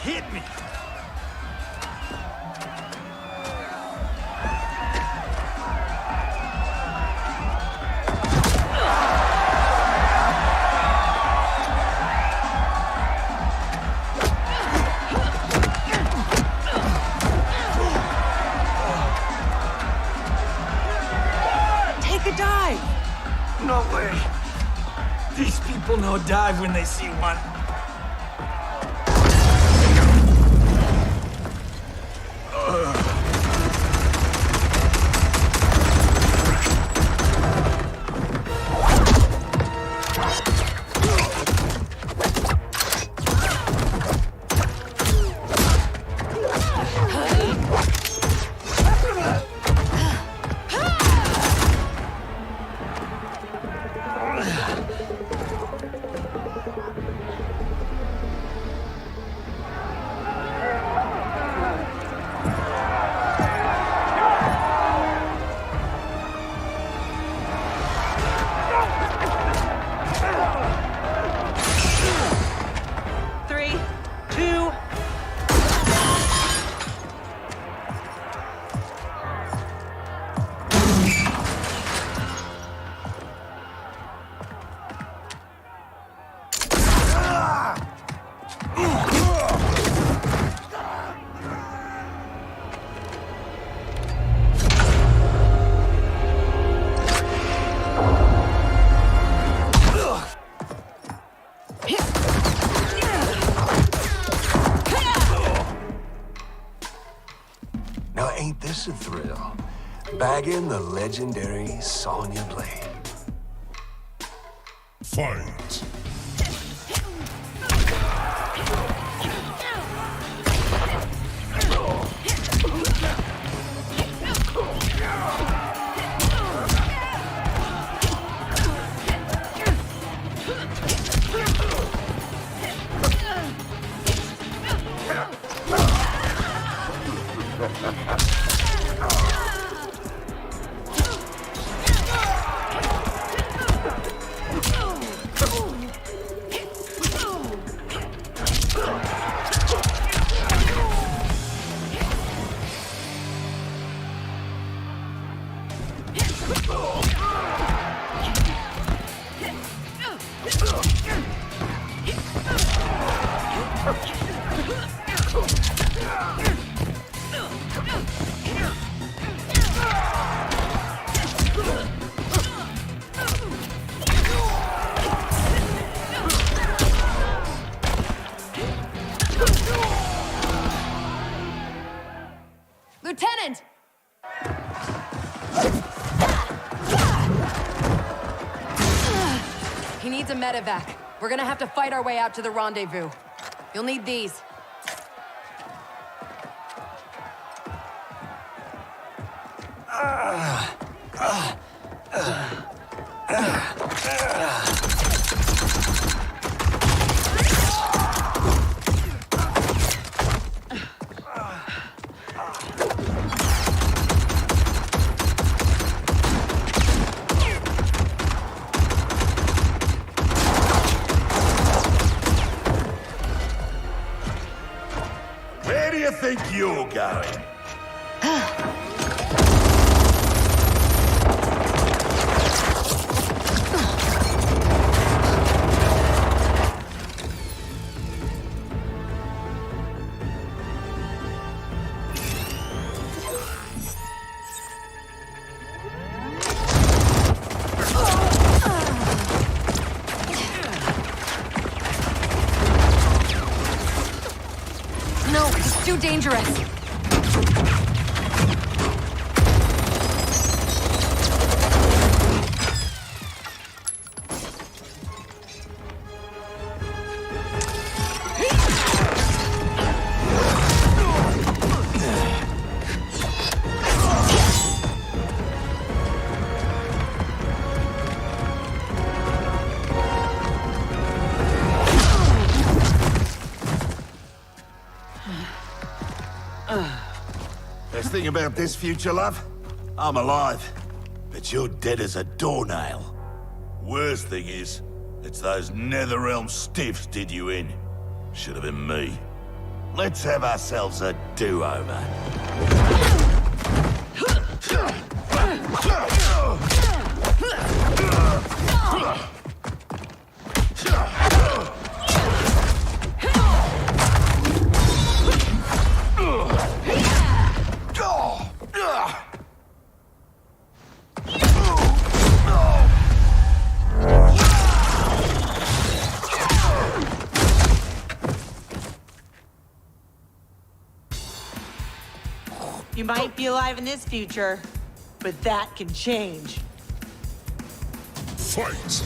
Hit me. No way. These people know dive when they see one. just a thrill. Bagging the legendary Sonya Blade. Fight! Lieutenant! He needs a medevac. We're gonna have to fight our way out to the rendezvous. You'll need these. Where do you think you're going? No, it's too dangerous. Best thing about this future, love? I'm alive, but you're dead as a doornail. Worst thing is, it's those Netherrealm stiffs did you in. Should have been me. Let's have ourselves a do-over. You might be alive in this future, but that can change. Fight!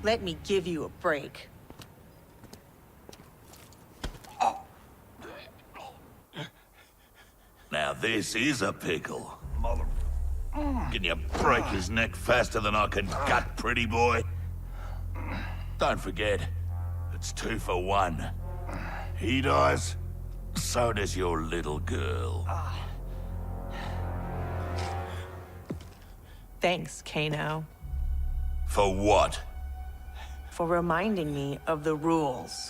Let me give you a break. Now this is a pickle. Mother... Can you break his neck faster than I can gut, pretty boy? Don't forget, it's 2 for 1. He dies, so does your little girl. Thanks, Kano. For what? For reminding me of the rules.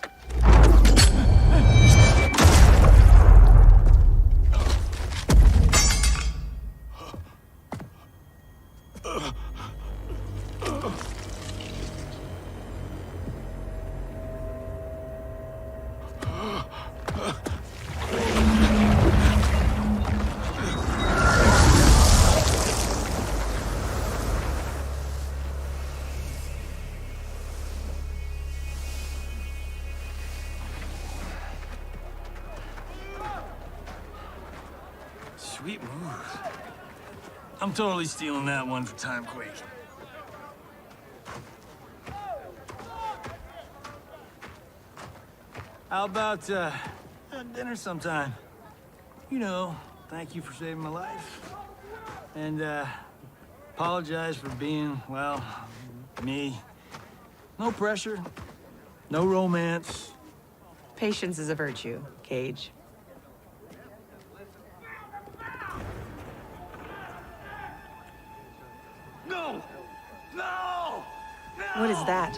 Sweet move. I'm totally stealing that one for Timequake. How about, dinner sometime? You know, thank you for saving my life. And, apologize for being, well, me. No pressure, no romance. Patience is a virtue, Cage. No! No! What is that?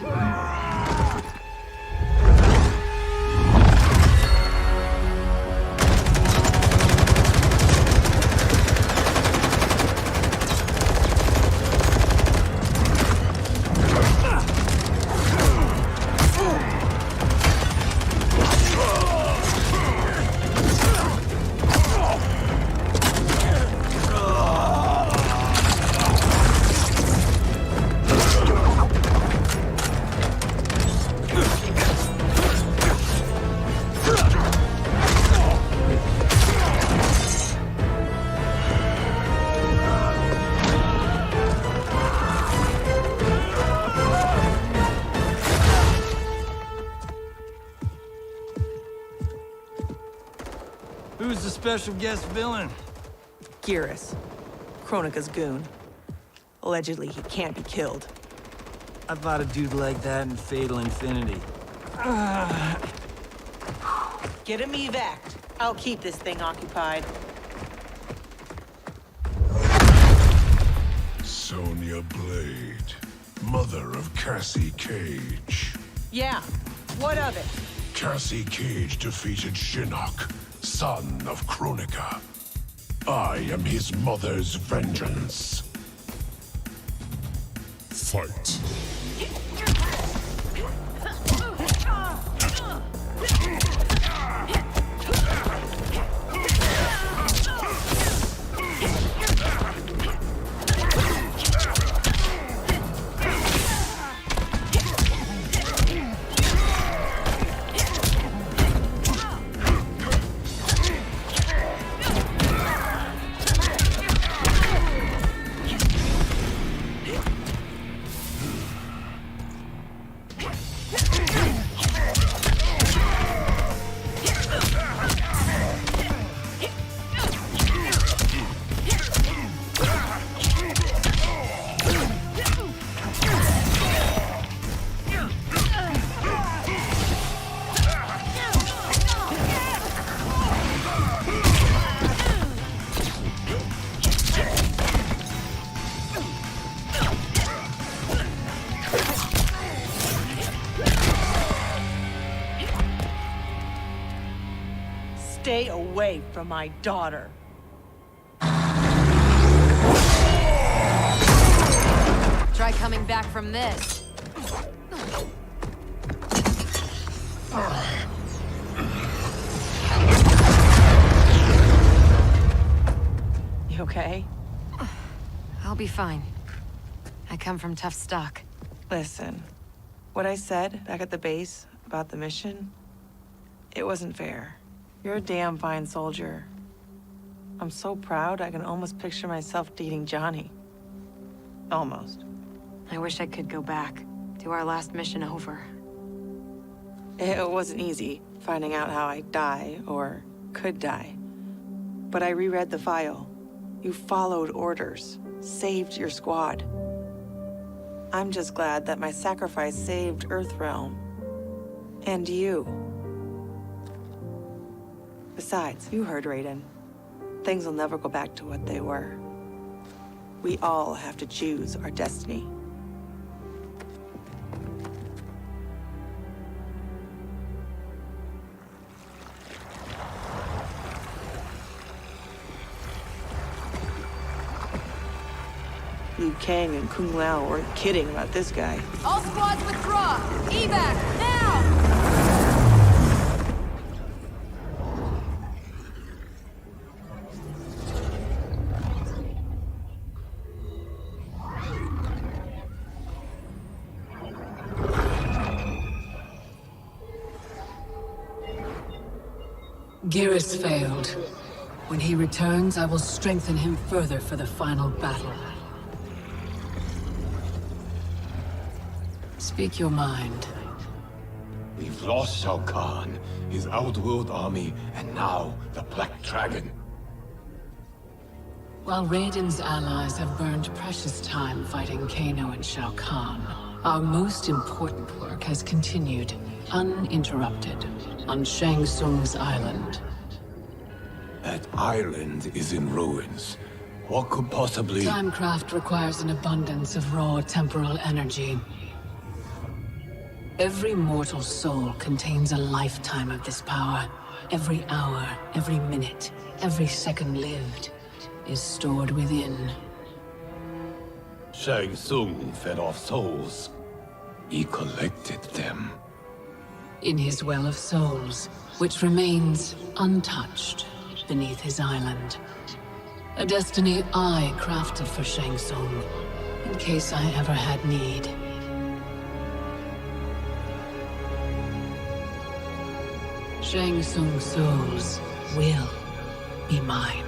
Who's the special guest villain? Geras, Kronika's goon. Allegedly, he can't be killed. I fought a dude like that in Fatal Infinity. Get him evac. I'll keep this thing occupied. Sonya Blade, mother of Cassie Cage. Yeah, what of it? Cassie Cage defeated Shinnok, son of Kronika. I am his mother's vengeance. Fight. Stay away from my daughter. Try coming back from this. You okay? I'll be fine. I come from tough stock. Listen, what I said back at the base about the mission, it wasn't fair. You're a damn fine soldier. I'm so proud I can almost picture myself dating Johnny. Almost. I wish I could go back. Do our last mission over. It wasn't easy finding out how I'd die, or could die. But I reread the file. You followed orders, saved your squad. I'm just glad that my sacrifice saved Earthrealm. And you. Besides, you heard Raiden. Things will never go back to what they were. We all have to choose our destiny. Liu Kang and Kung Lao weren't kidding about this guy. All squads withdraw! Evac, now! Geras failed. When he returns, I will strengthen him further for the final battle. Speak your mind. We've lost Shao Kahn, his Outworld army, and now the Black Dragon. While Raiden's allies have burned precious time fighting Kano and Shao Kahn, our most important work has continued, uninterrupted, on Shang Tsung's island. That island is in ruins. What could possibly... Timecraft requires an abundance of raw temporal energy. Every mortal soul contains a lifetime of this power. Every hour, every minute, every second lived is stored within. Shang Tsung fed off souls. He collected them. In his well of souls, which remains untouched beneath his island. A destiny I crafted for Shang Tsung, in case I ever had need. Shang Tsung's souls will be mine.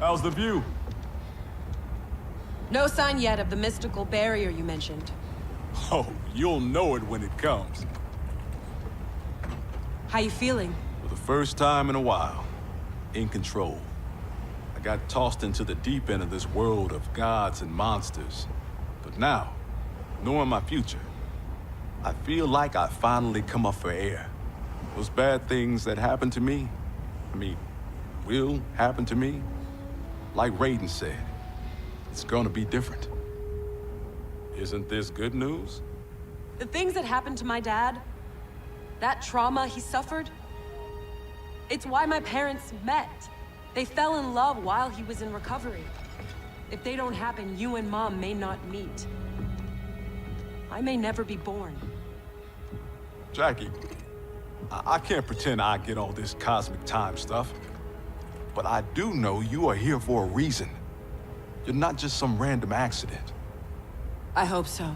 How's the view? No sign yet of the mystical barrier you mentioned. Oh, you'll know it when it comes. How you feeling? For the first time in a while, in control. I got tossed into the deep end of this world of gods and monsters. But now, knowing my future, I feel like I finally come up for air. Those bad things that happened to me, will happen to me. Like Raiden said, it's gonna be different. Isn't this good news? The things that happened to my dad, that trauma he suffered, it's why my parents met. They fell in love while he was in recovery. If they don't happen, you and Mom may not meet. I may never be born. Jackie, I can't pretend I get all this cosmic time stuff. But I do know you are here for a reason. You're not just some random accident. I hope so.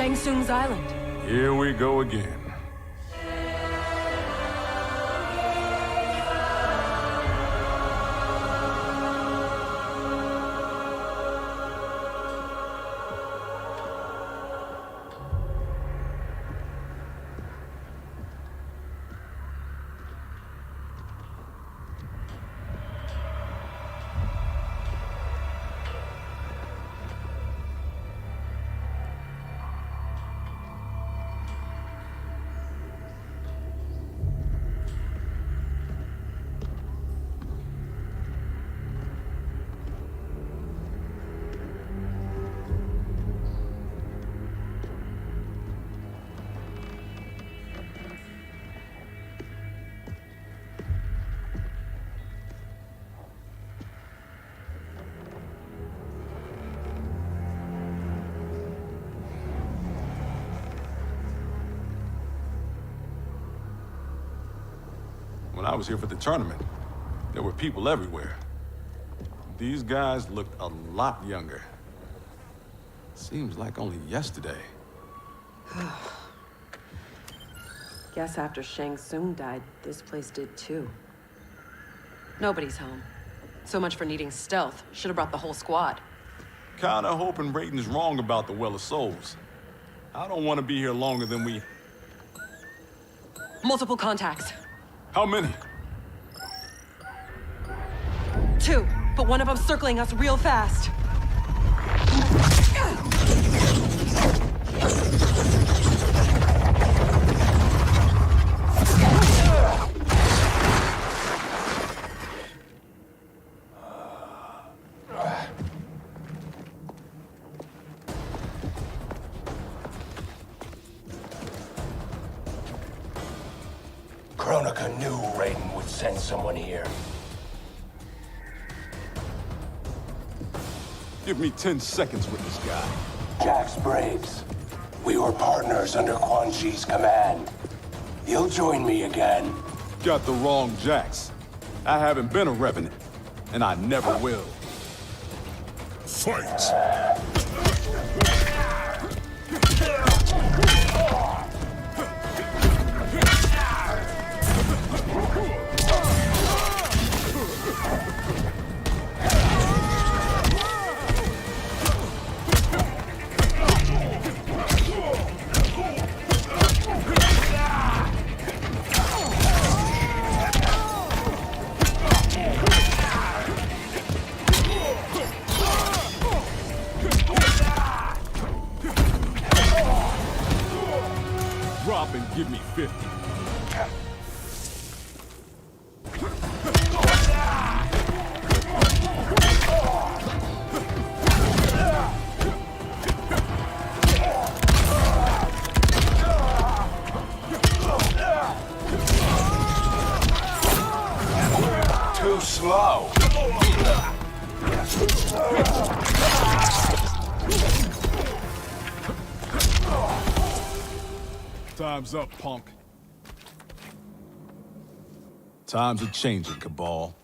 Shang Tsung's island. Here we go again. When I was here for the tournament, there were people everywhere. These guys looked a lot younger. Seems like only yesterday. Guess after Shang Tsung died, this place did too. Nobody's home. So much for needing stealth. Should have brought the whole squad. Kinda hoping Raiden's wrong about the Well of Souls. I don't want to be here longer than we... Multiple contacts. How many? 2, but one of them's circling us real fast. Kronika knew Raiden would send someone here. Give me 10 seconds with this guy. Jax Braves. We were partners under Quan Chi's command. You'll join me again. Got the wrong Jax. I haven't been a Revenant, and I never will. Fight! Drop and give me 50. Too slow. Time's up, punk. Times are changing, Cabal.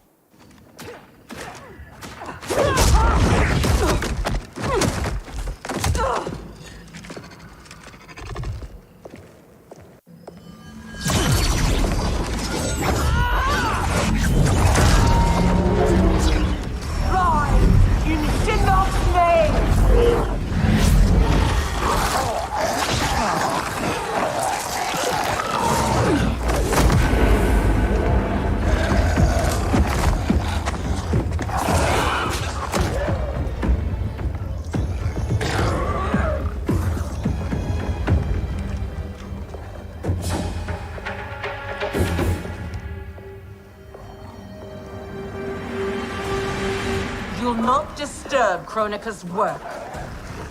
You'll not disturb Kronika's work.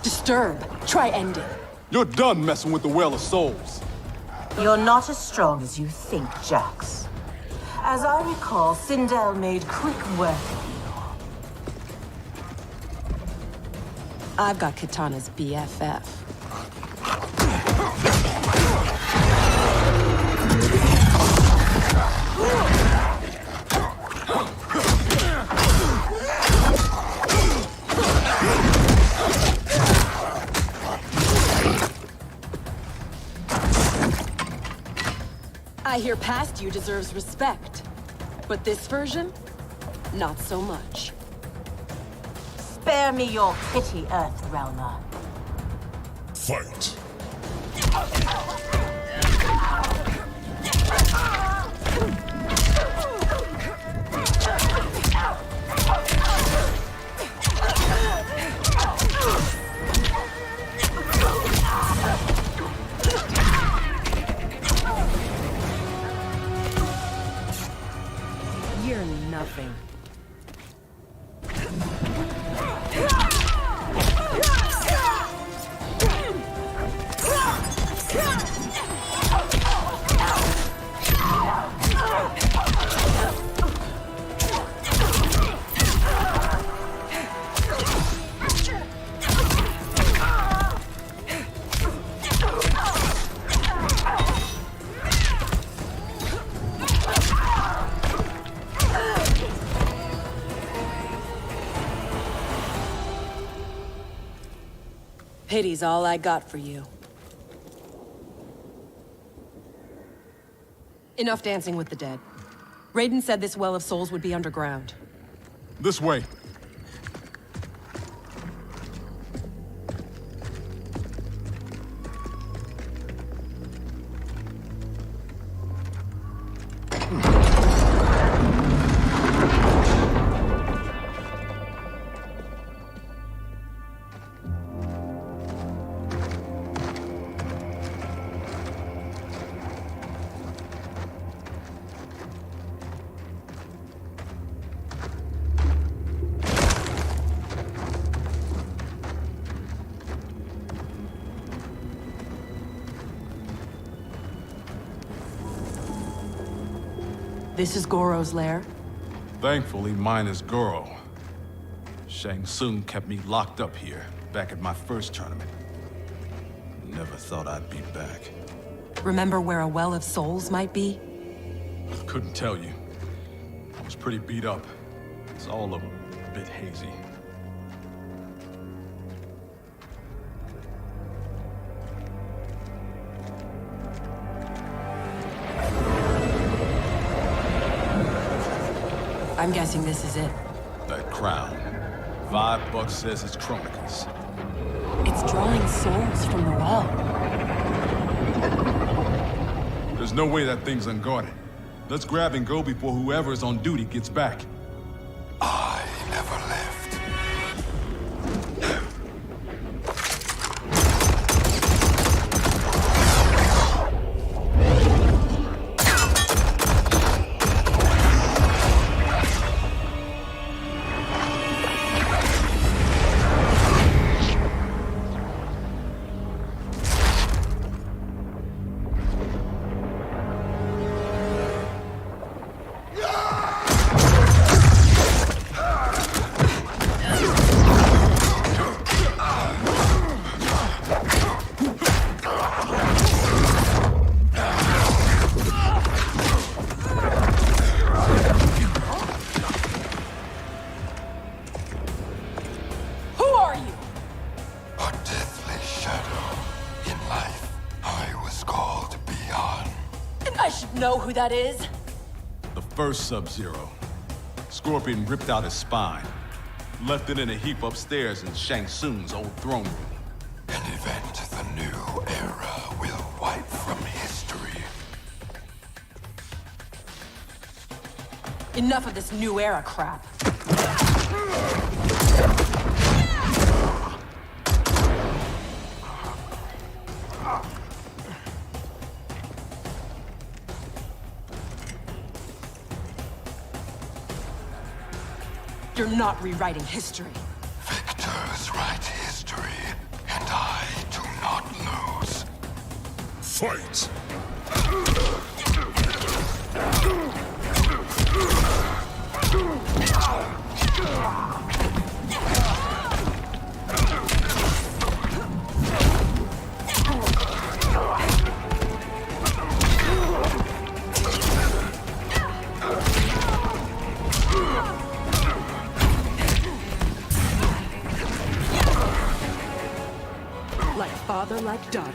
Disturb. Try ending. You're done messing with the Well of Souls. You're not as strong as you think, Jax. As I recall, Sindel made quick work of you. I've got Kitana's BFF. guy here past you deserves respect. But this version? Not so much. Spare me your pity, Earthrealmer. Fight. You're nothing. Pity's all I got for you. Enough dancing with the dead. Raiden said this Well of Souls would be underground. This way. This is Goro's lair? Thankfully, mine is Goro. Shang Tsung kept me locked up here, back at my first tournament. Never thought I'd be back. Remember where a Well of Souls might be? Couldn't tell you. I was pretty beat up. It's all a bit hazy. I'm guessing this is it. That crown. $5 says it's Chronicles. It's drawing souls from the well. There's no way that thing's unguarded. Let's grab and go before whoever's on duty gets back. I never left. Know who that is? The first Sub-Zero. Scorpion ripped out his spine. Left it in a heap upstairs in Shang Tsung's old throne room. An event the new era will wipe from history. Enough of this new era crap. You're not rewriting history. Victors write history, and I do not lose. Fight! Like father, like daughter.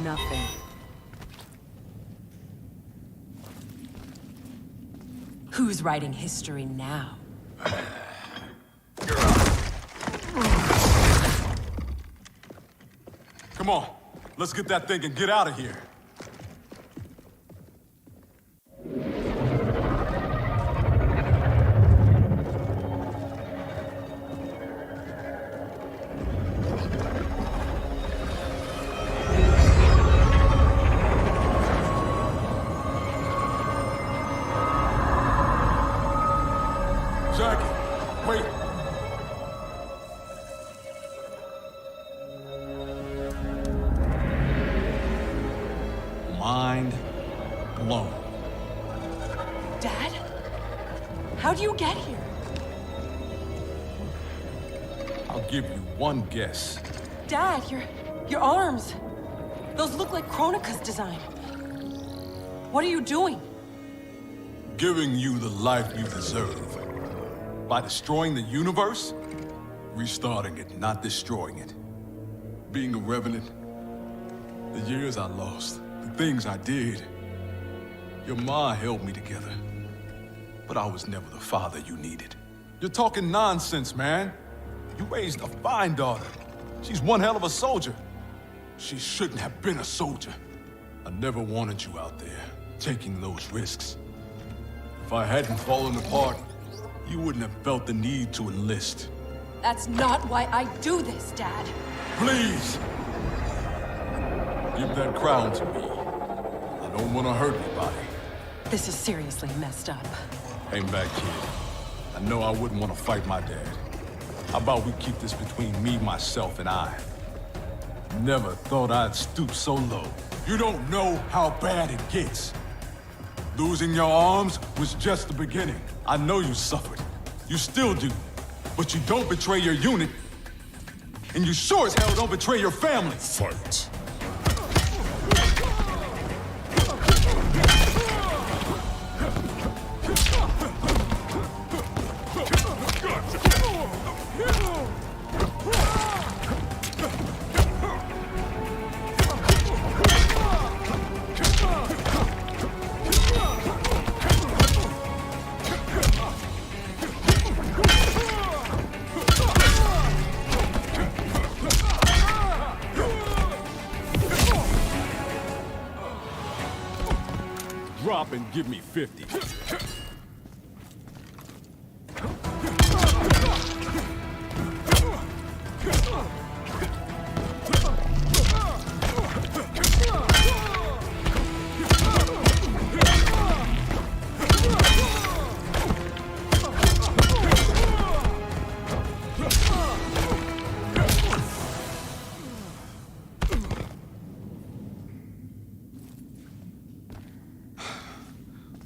nothing. Who's writing history now? Come on, let's get that thing and get out of here. Jackie, wait. Mind blown. Dad? How'd you get here? I'll give you one guess. Dad, your arms. Those look like Kronika's design. What are you doing? Giving you the life you deserve. By destroying the universe, restarting it, not destroying it. Being a revenant, the years I lost, the things I did. Your ma held me together, but I was never the father you needed. You're talking nonsense, man. You raised a fine daughter. She's one hell of a soldier. She shouldn't have been a soldier. I never wanted you out there, taking those risks. If I hadn't fallen apart, you wouldn't have felt the need to enlist. That's not why I do this, Dad. Please! Give that crown to me. I don't want to hurt anybody. This is seriously messed up. Hang back, kid. I know I wouldn't want to fight my dad. How about we keep this between me, myself, and I? Never thought I'd stoop so low. You don't know how bad it gets. Losing your arms was just the beginning. I know you suffered. You still do. But you don't betray your unit. And you sure as hell don't betray your family. Fight. Drop and give me 50.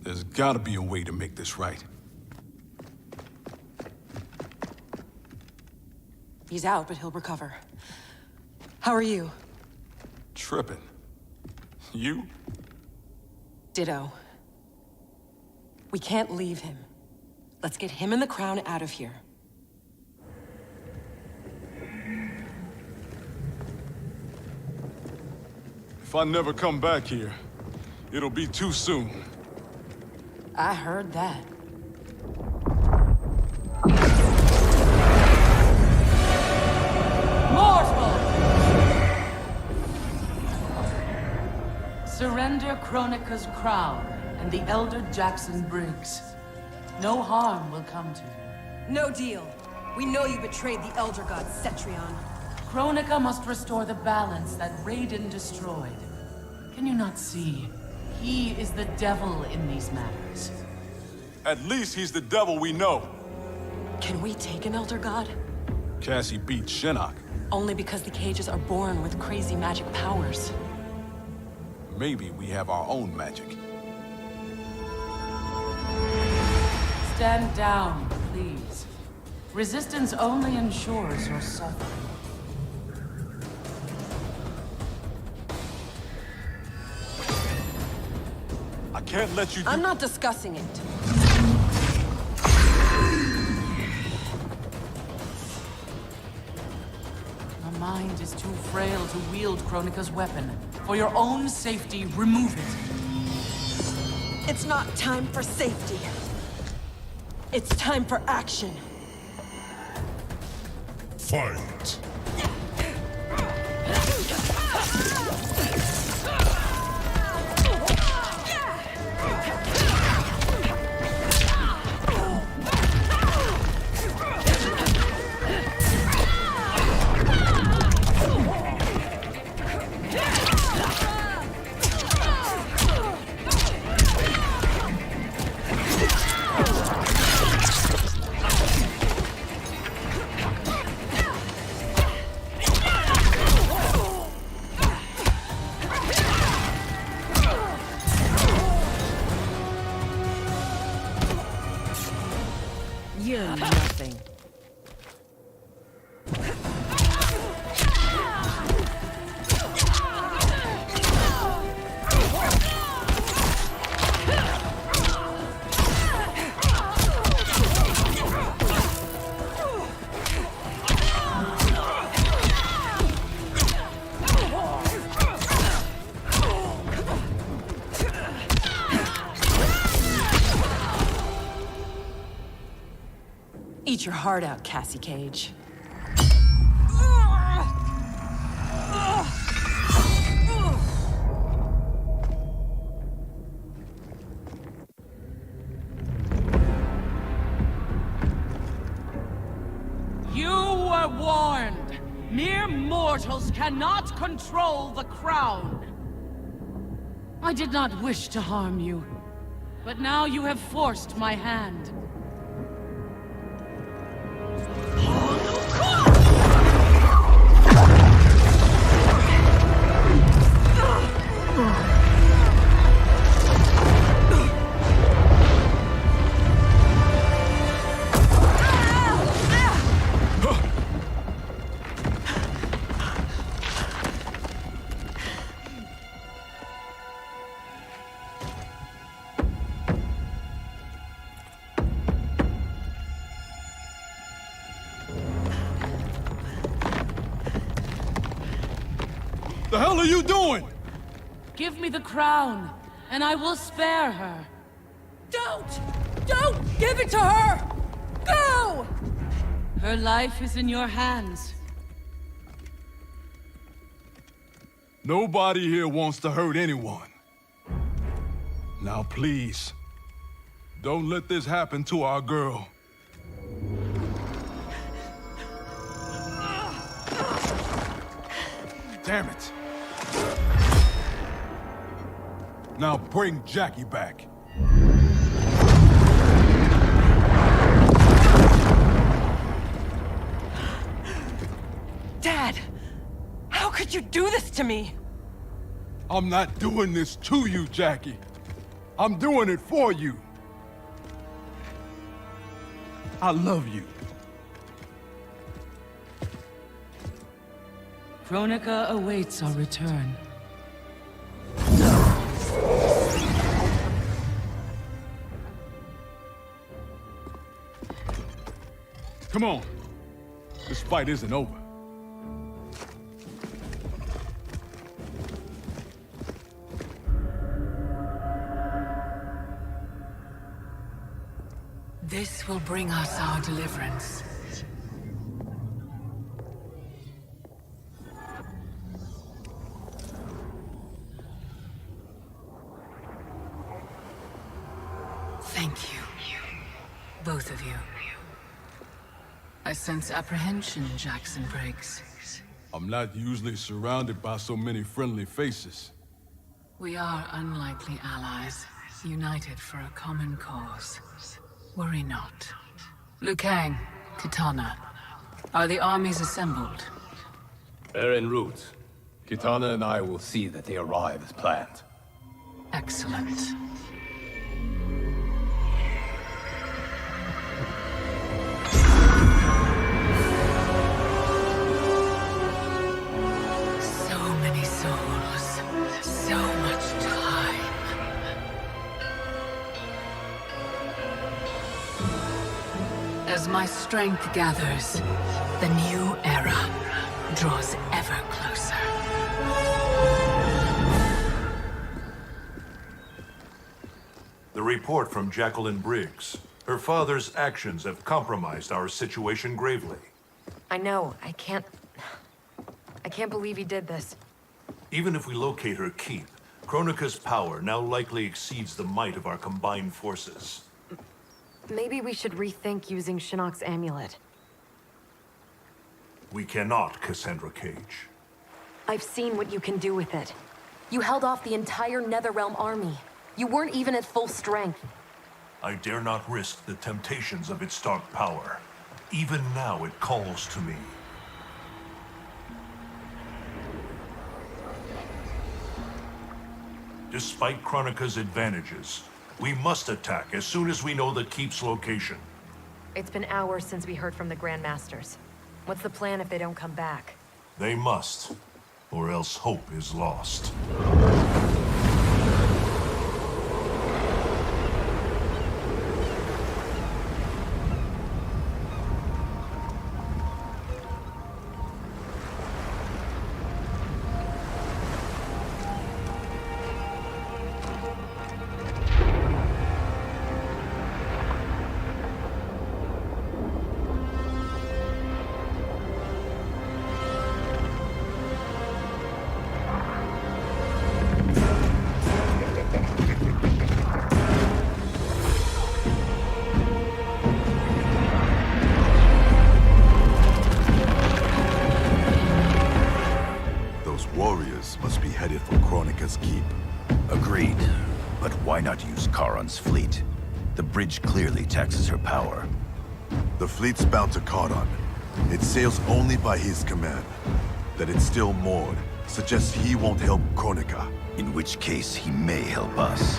There's gotta be a way to make this right. He's out, but he'll recover. How are you? Tripping. You? Ditto. We can't leave him. Let's get him and the crown out of here. If I never come back here, it'll be too soon. I heard that. Mortal! Surrender Kronika's crown and the Elder Jackson Briggs. No harm will come to you. No deal. We know you betrayed the Elder God, Cetrion. Kronika must restore the balance that Raiden destroyed. Can you not see? He is the devil in these matters. At least he's the devil we know. Can we take an Elder God? Cassie beat Shinnok. Only because the cages are born with crazy magic powers. Maybe we have our own magic. Stand down, please. Resistance only ensures your suffering. I can't let you do— I'm not discussing it. Your mind is too frail to wield Kronika's weapon. For your own safety, remove it. It's not time for safety. It's time for action. Fight! You're nothing. Eat your heart out, Cassie Cage. You were warned. Mere mortals cannot control the crown. I did not wish to harm you, but now you have forced my hand. The hell are you doing? Give me the crown, and I will spare her. Don't! Don't give it to her! Go! Her life is in your hands. Nobody here wants to hurt anyone. Now please, don't let this happen to our girl. Damn it. Now bring Jackie back. Dad! How could you do this to me? I'm not doing this to you, Jackie. I'm doing it for you. I love you. Kronika awaits our return. Come on. This fight isn't over. This will bring us our deliverance. Thank you. Both of you. I sense apprehension, Jackson Briggs. I'm not usually surrounded by so many friendly faces. We are unlikely allies, united for a common cause. Worry not. Liu Kang, Kitana, are the armies assembled? They're en route. Kitana and I will see that they arrive as planned. Excellent. So many souls, so much time. As my strength gathers, the new era draws ever closer. report from Jacqueline Briggs. Her father's actions have compromised our situation gravely. I know. I can't believe he did this. Even if we locate her keep, Kronika's power now likely exceeds the might of our combined forces. Maybe we should rethink using Shinnok's amulet. We cannot, Cassandra Cage. I've seen what you can do with it. You held off the entire Netherrealm army. You weren't even at full strength. I dare not risk the temptations of its dark power. Even now it calls to me. Despite Kronika's advantages, we must attack as soon as we know the keep's location. It's been hours since we heard from the Grandmasters. What's the plan if they don't come back? They must, or else hope is lost. Must be headed for Kronika's keep. Agreed. But why not use Charon's fleet? The bridge clearly taxes her power. The fleet's bound to Charon. It sails only by his command. That it's still moored suggests he won't help Kronika. In which case, he may help us.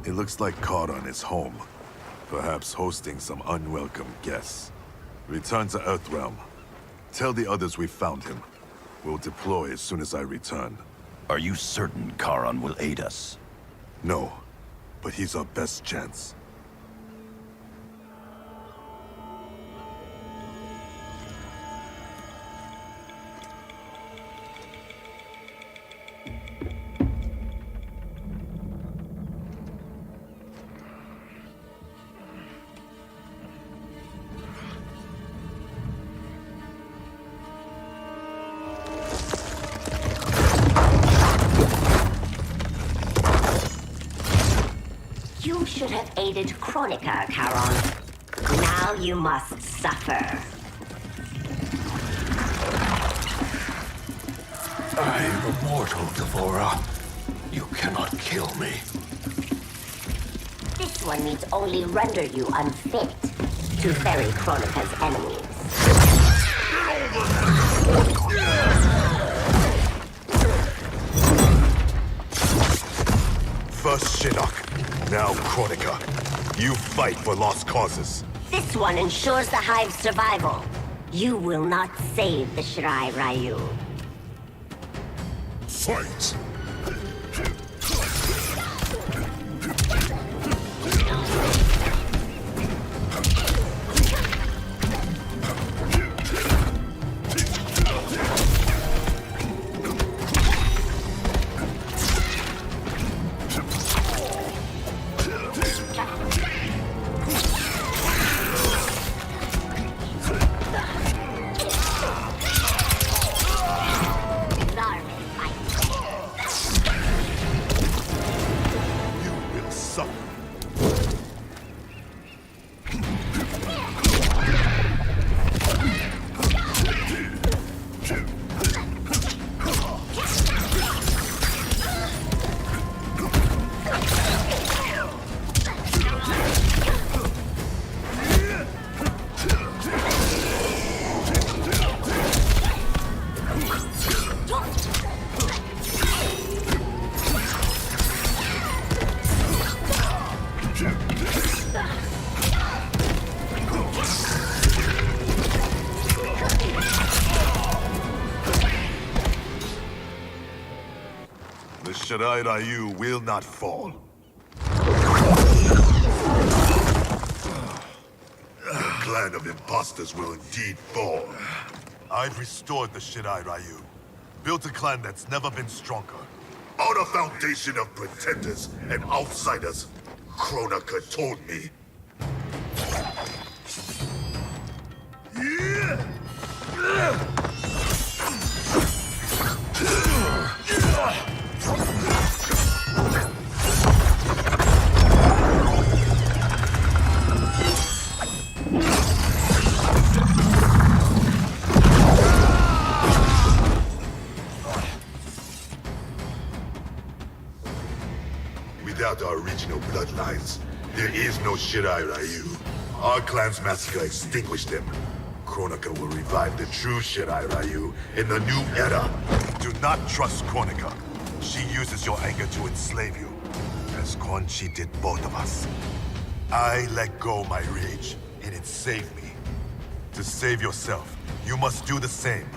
It looks like Charon is home. Perhaps hosting some unwelcome guests. Return to Earthrealm. Tell the others we found him. We'll deploy as soon as I return. Are you certain Charon will aid us? No, but he's our best chance. You should have aided Kronika, Charon. Now you must suffer. I am immortal, Devora. You cannot kill me. This one needs only render you unfit to ferry Kronika's enemies. First Shinnok, now Kronika. You fight for lost causes. This one ensures the Hive's survival. You will not save the Shirai Ryu. Fight! Shirai Ryu will not fall. The clan of imposters will indeed fall. I've restored the Shirai Ryu. Built a clan that's never been stronger. On a foundation of pretenders and outsiders, Kronika told me. Without our original bloodlines, there is no Shirai Ryu. Our clan's massacre extinguished them. Kronika will revive the true Shirai Ryu in the new era. Do not trust Kronika. She uses your anger to enslave you, as Quan Chi did both of us. I let go my rage, and it saved me. To save yourself, you must do the same.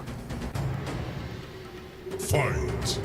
Fight!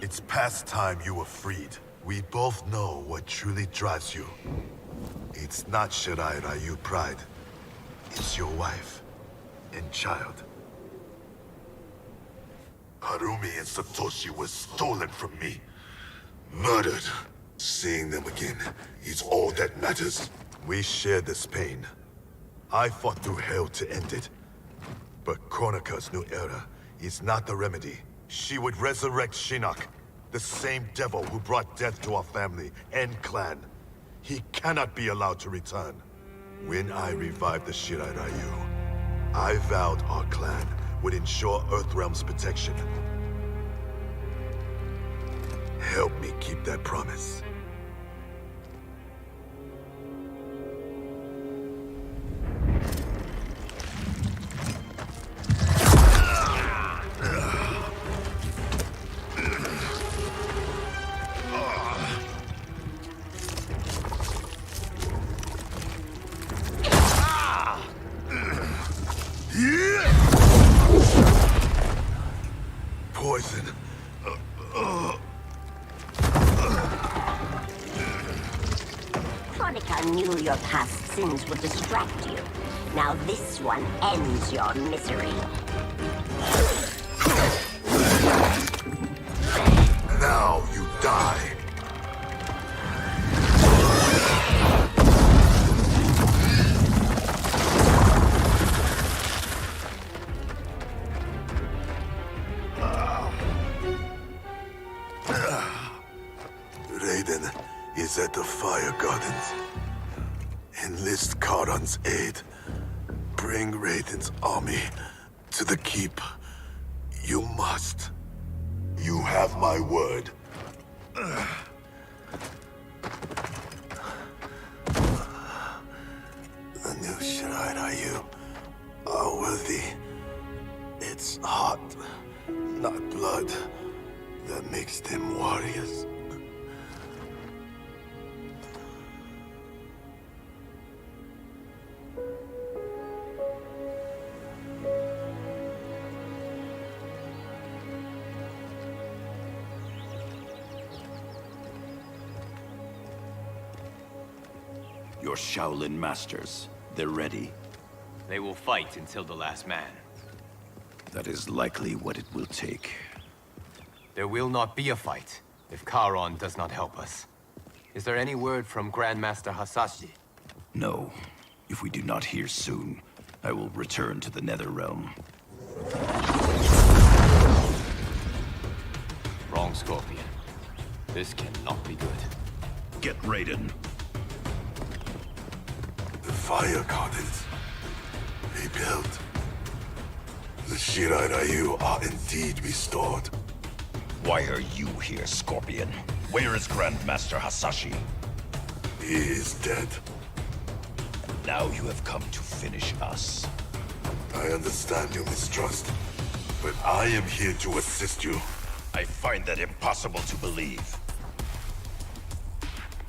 It's past time you were freed. We both know what truly drives you. It's not Shirai Ryu pride. It's your wife and child. Harumi and Satoshi were stolen from me. Murdered. Seeing them again is all that matters. We share this pain. I fought through hell to end it. But Kronika's new era is not the remedy. She would resurrect Shinnok, the same devil who brought death to our family and clan. He cannot be allowed to return. When I revived the Shirai Ryu, I vowed our clan would ensure Earthrealm's protection. Help me keep that promise. Poison. Kronika knew your past sins would distract you. Now this one ends your misery. Now you die. Raiden is at the Fire Gardens. Enlist Karan's aid. Bring Raiden's army to the keep. You must. You have my word. The new Shirai Ryu are worthy. It's heart, not blood, that makes them warriors. Your Shaolin masters, they're ready. They will fight until the last man. That is likely what it will take. There will not be a fight if Charon does not help us. Is there any word from Grandmaster Hasashi? No. If we do not hear soon, I will return to the Netherrealm. Wrong, Scorpion. This cannot be good. Get Raiden. The fire gardens. Rebuilt. The Shirai Ryu are indeed restored. Why are you here, Scorpion? Where is Grandmaster Hasashi? He is dead. Now you have come to finish us. I understand your mistrust, but I am here to assist you. I find that impossible to believe.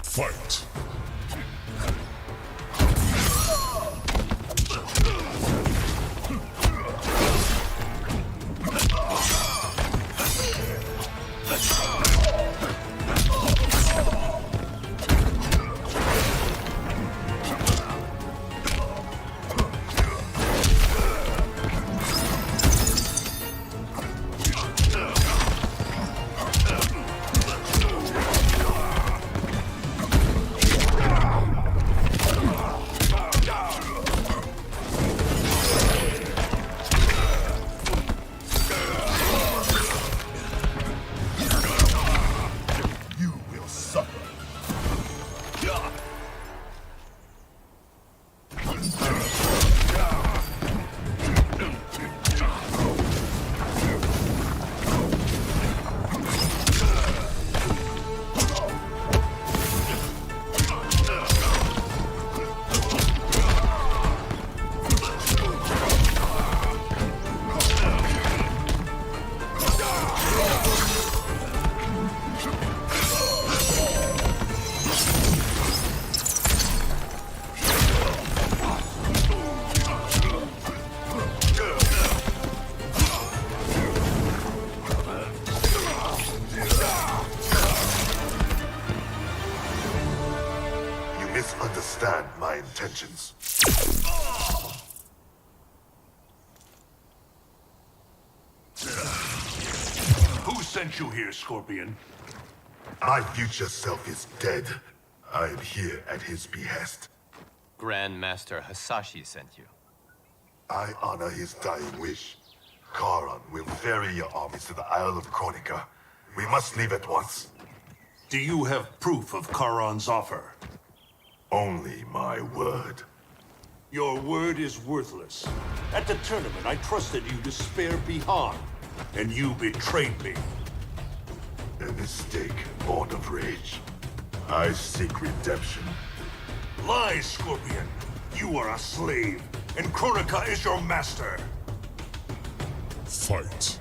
Fight! Misunderstand my intentions. Who sent you here, Scorpion? My future self is dead. I am here at his behest. Grandmaster Hasashi sent you. I honor his dying wish. Charon will ferry your armies to the Isle of Kronika. We must leave at once. Do you have proof of Charon's offer? Only my word. Your word is worthless. At the tournament, I trusted you to spare Bihan, and you betrayed me. A mistake born of rage. I seek redemption. Lies, Scorpion. You are a slave, and Kronika is your master. Fight.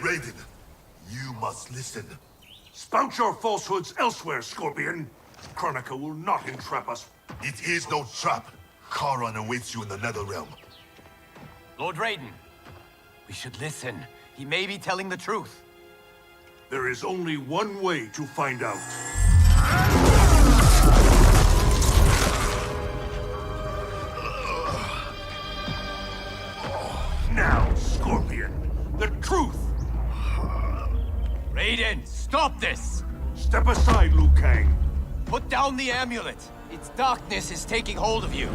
Raiden, you must listen. Spout your falsehoods elsewhere, Scorpion. Kronika will not entrap us. It is no trap. Charon awaits you in the Netherrealm. Lord Raiden, we should listen. He may be telling the truth. There is only one way to find out. Now, Scorpion, the truth! Raiden, stop this! Step aside, Liu Kang. Put down the amulet! Its darkness is taking hold of you.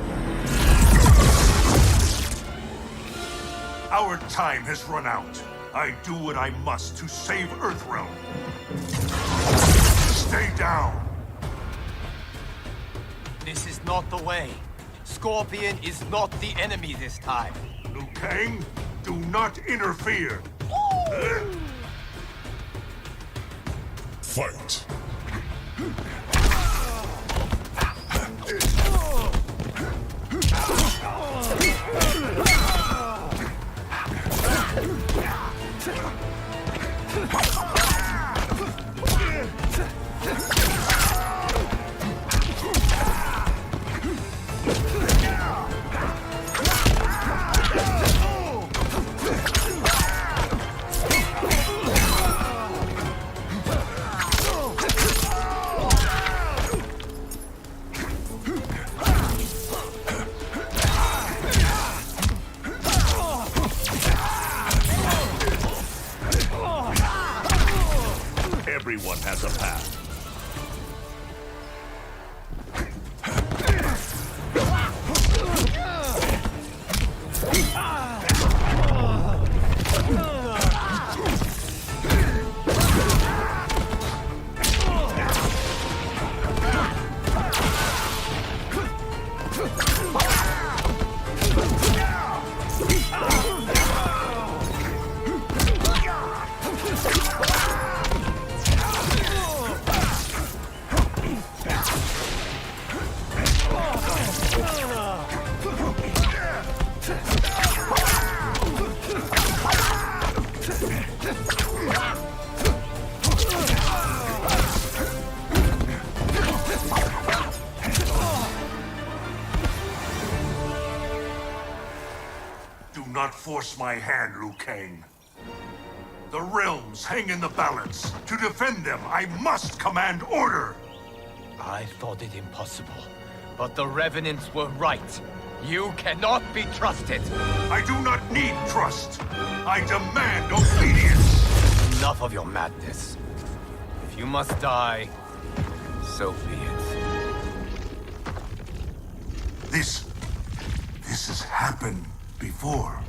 Our time has run out. I do what I must to save Earthrealm. Stay down! This is not the way. Scorpion is not the enemy this time. Liu Kang, do not interfere! Fight! Everyone has a path. Do not force my hand, Liu Kang. The realms hang in the balance. To defend them, I must command order! I thought it impossible, but the Revenants were right. You cannot be trusted. I do not need trust. I demand obedience. Enough of your madness. If you must die, so be it. This has happened before.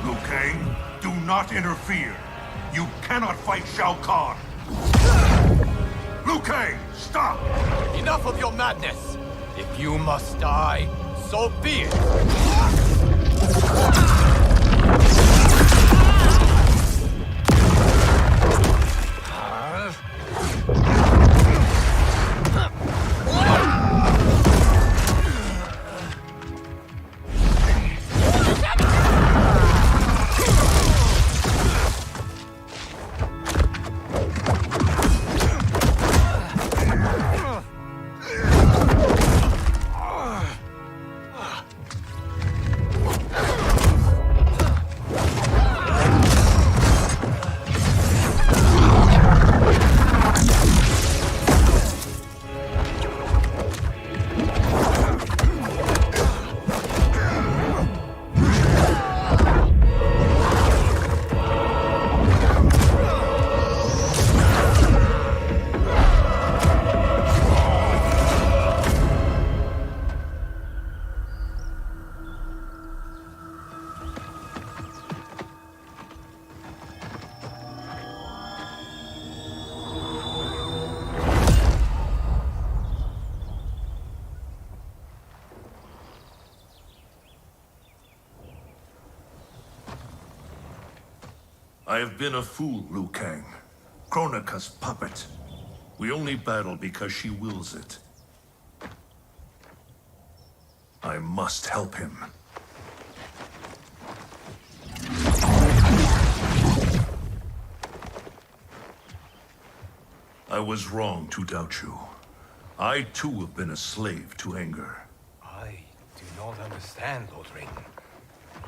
Liu Kang, do not interfere. You cannot fight Shao Kahn. Liu Kang, stop! Enough of your madness! If you must die, so be it! I have been a fool, Liu Kang. Kronika's puppet. We only battle because she wills it. I must help him. I was wrong to doubt you. I too have been a slave to anger. I do not understand, Lord Raiden.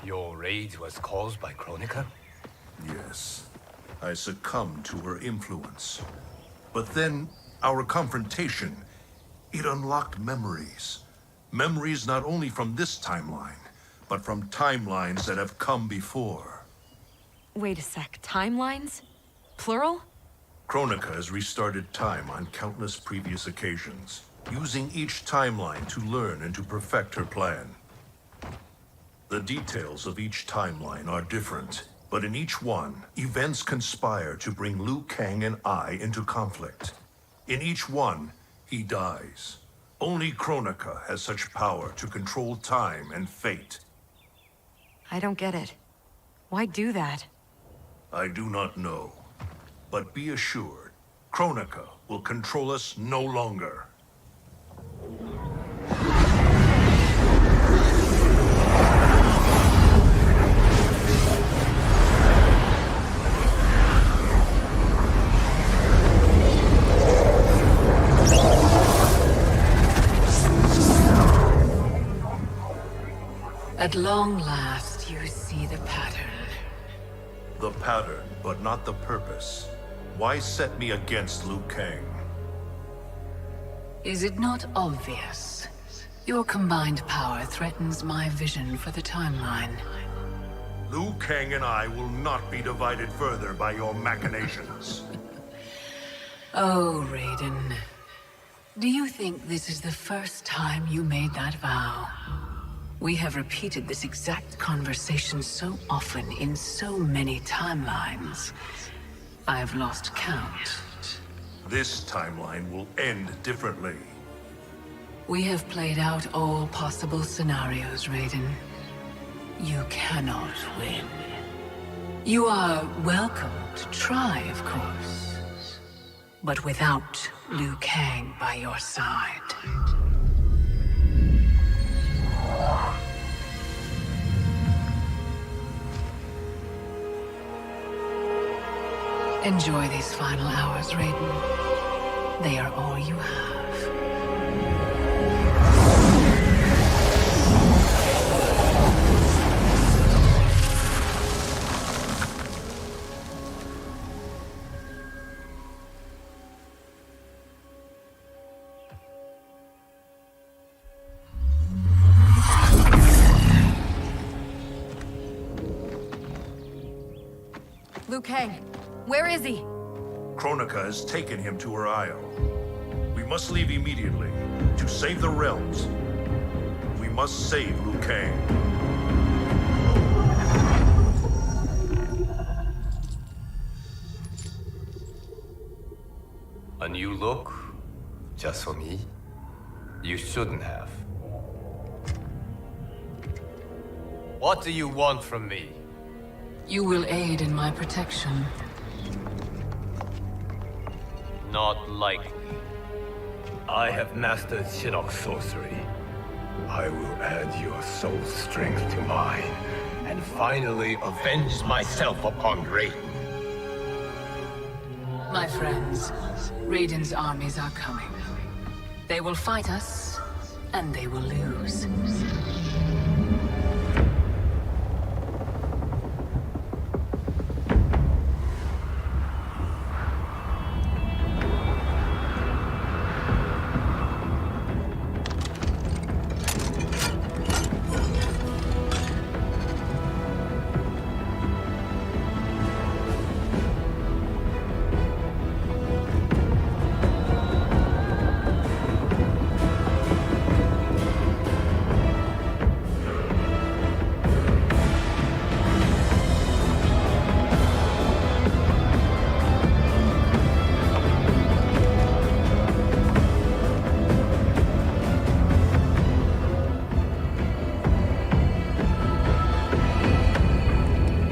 Your rage was caused by Kronika? Yes. I succumbed to her influence. But then, our confrontation, it unlocked memories. Memories not only from this timeline, but from timelines that have come before. Wait a sec, timelines? Plural? Kronika has restarted time on countless previous occasions, using each timeline to learn and to perfect her plan. The details of each timeline are different, but in each one, events conspire to bring Liu Kang and I into conflict. In each one, he dies. Only Kronika has such power to control time and fate. I don't get it. Why do that? I do not know. But be assured, Kronika will control us no longer. At long last, you see the pattern. The pattern, but not the purpose. Why set me against Liu Kang? Is it not obvious? Your combined power threatens my vision for the timeline. Liu Kang and I will not be divided further by your machinations. Oh, Raiden. Do you think this is the first time you made that vow? We have repeated this exact conversation so often in so many timelines. I've lost count. This timeline will end differently. We have played out all possible scenarios, Raiden. You cannot win. You are welcome to try, of course. But without Liu Kang by your side. Enjoy these final hours, Raiden. They are all you have. Liu Kang, where is he? Kronika has taken him to her isle. We must leave immediately to save the realms. We must save Liu Kang. A new look? Just for me? You shouldn't have. What do you want from me? You will aid in my protection. Not likely. I have mastered Shinnok sorcery. I will add your soul strength to mine, and finally avenge myself upon Raiden. My friends, Raiden's armies are coming. They will fight us, and they will lose.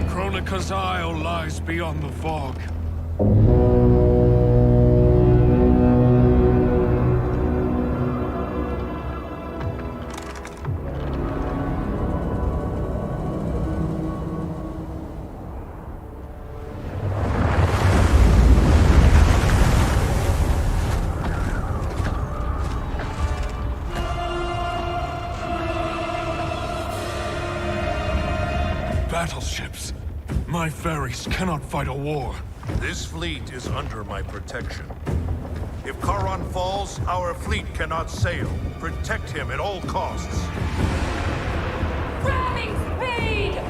Kronika's Isle lies beyond the fog. Battleships. My ferries cannot fight a war. This fleet is under my protection. If Charon falls, our fleet cannot sail. Protect him at all costs. Ramming speed!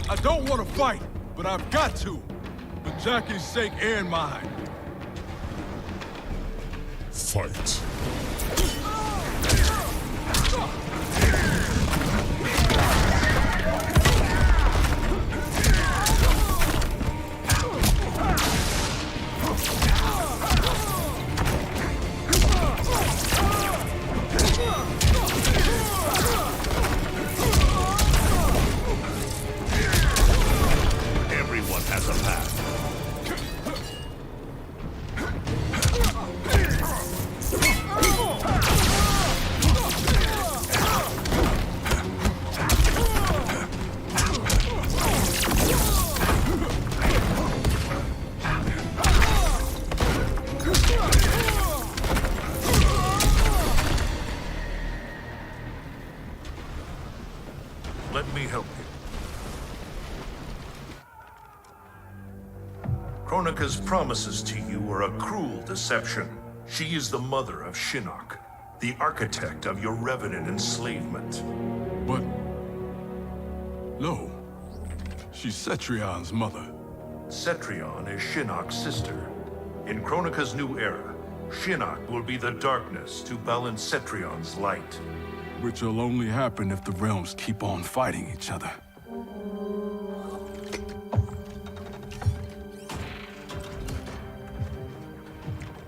I don't want to fight, but I've got to. For Jackie's sake and mine. Fight. Everyone has a path. Let me help you. Kronika's promises to you are a cruel deception. She is the mother of Shinnok, the architect of your revenant enslavement. But... no. She's Cetrion's mother. Cetrion is Shinnok's sister. In Kronika's new era, Shinnok will be the darkness to balance Cetrion's light. Which will only happen if the realms keep on fighting each other.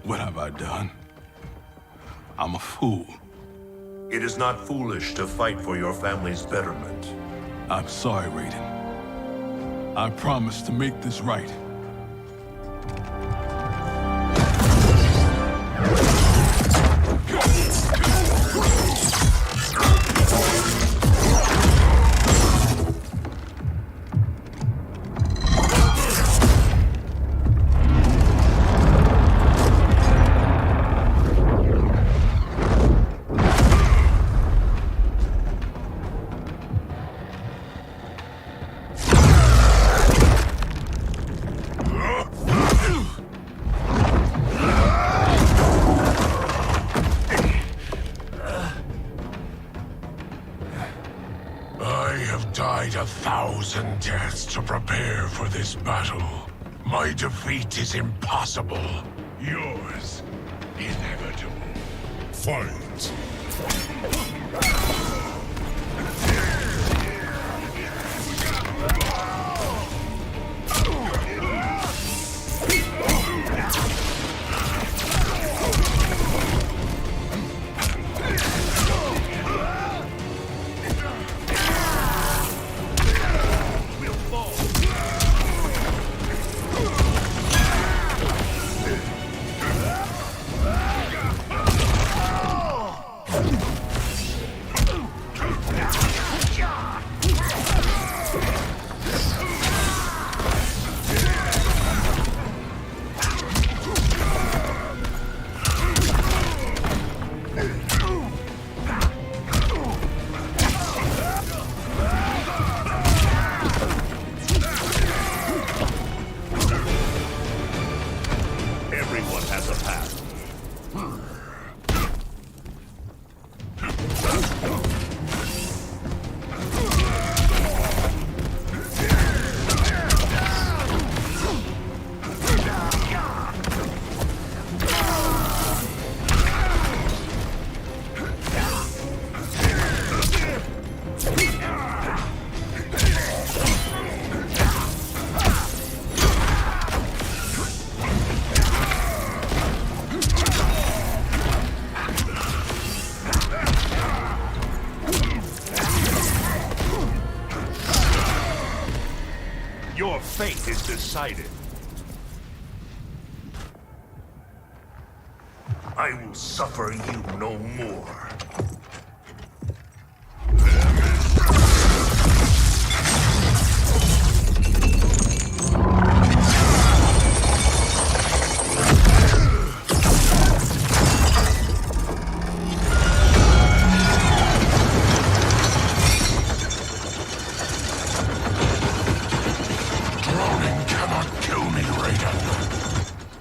What have I done? I'm a fool. It is not foolish to fight for your family's betterment. I'm sorry, Raiden. I promise to make this right. Died 1,000 deaths to prepare for this battle. My defeat is impossible. Yours, inevitable. Fight! Your fate is decided. I will suffer you no more.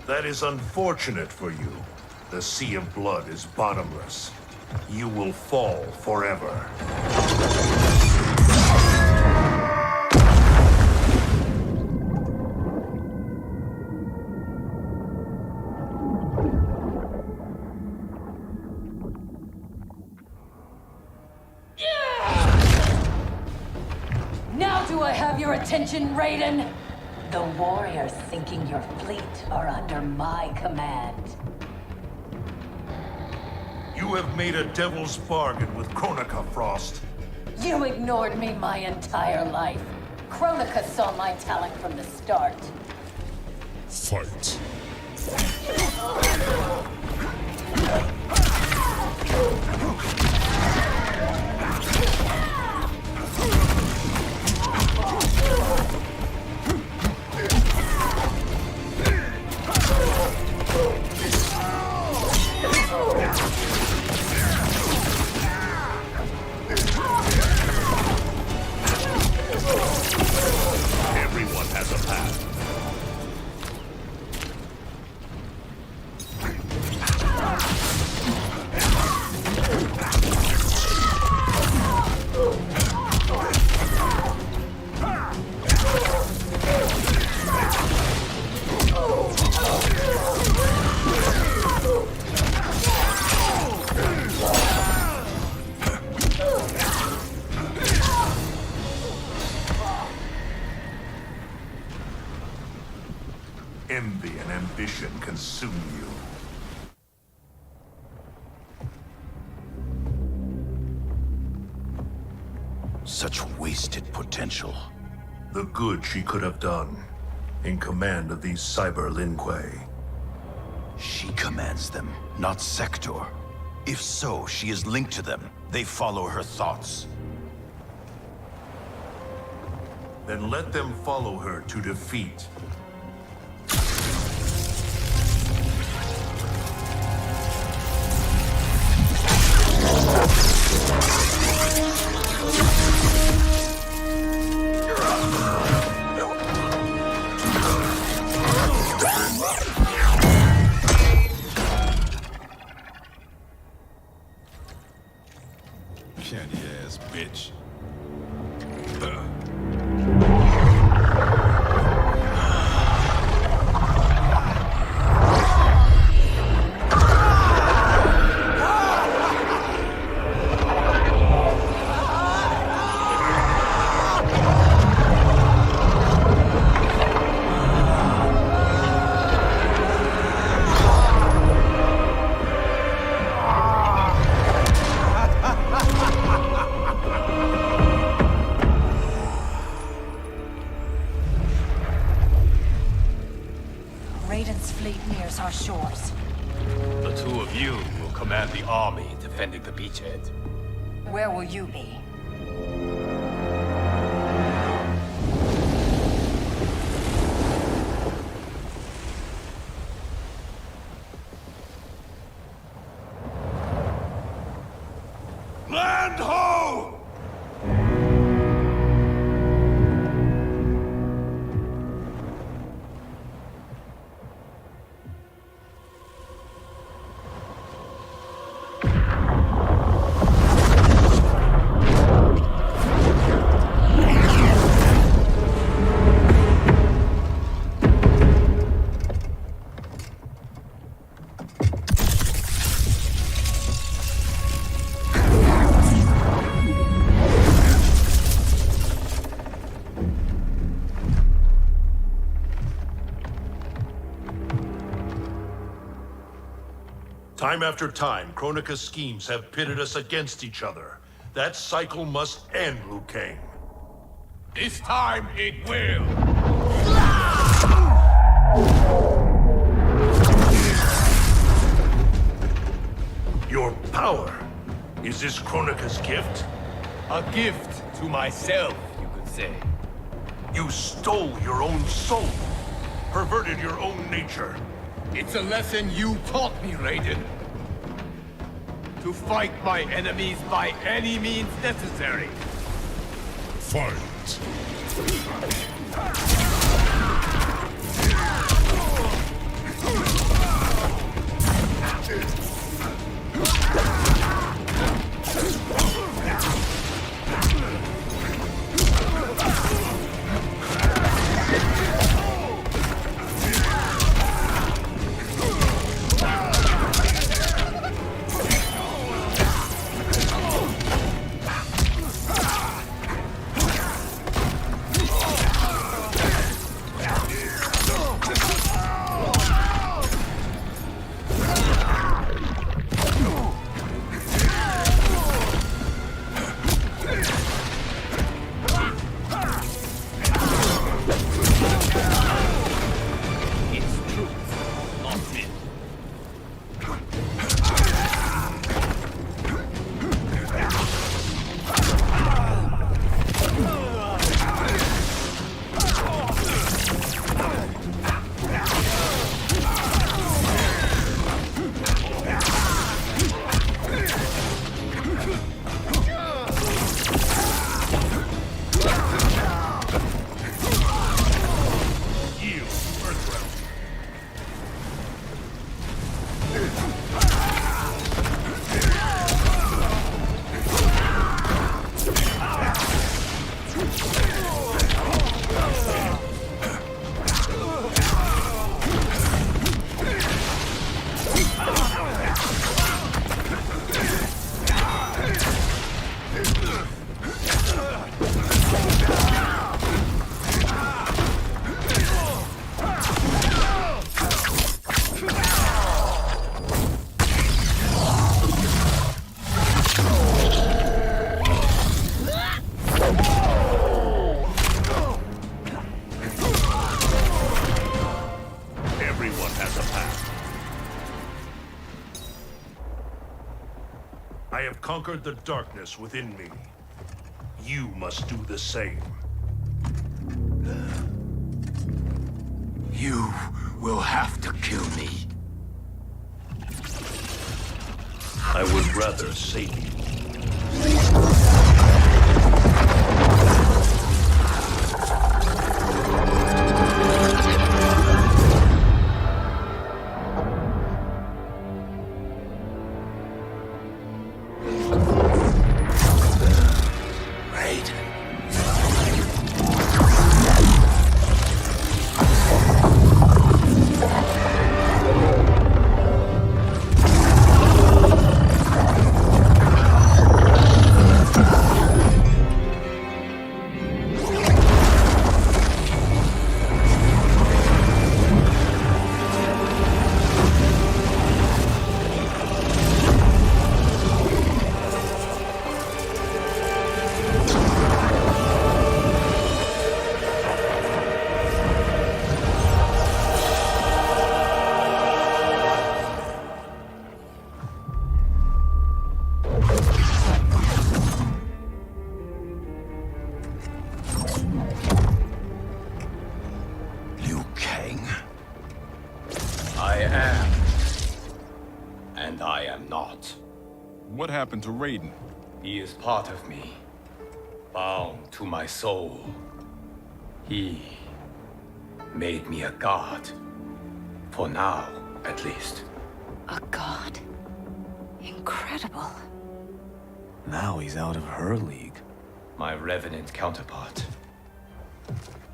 That is unfortunate for you. The sea of blood is bottomless. You will fall forever. Now do I have your attention, Raiden? The warriors sinking your fleet are under my command. You have made a devil's bargain with Kronika, Frost. You ignored me my entire life. Kronika saw my talent from the start. Fight. Everyone has a path. Envy and ambition consume you. Such wasted potential. The good she could have done, in command of these Cyber Linque. She commands them, not Sector. If so, she is linked to them. They follow her thoughts. Then let them follow her to defeat. Candy ass bitch. Raiden's fleet nears our shores. The two of you will command the army defending the beachhead. Where will you be? Land ho! Time after time, Kronika's schemes have pitted us against each other. That cycle must end, Liu Kang. This time it will. Your power. Is this Kronika's gift? A gift to myself, you could say. You stole your own soul. Perverted your own nature. It's a lesson you taught me, Raiden. To fight my enemies by any means necessary. Fight. I have conquered the darkness within me. You must do the same. You will have to kill me. I would rather save you. What happened to Raiden? He is part of me, bound to my soul. He made me a god. For now, at least. A god? Incredible. Now he's out of her league. My revenant counterpart.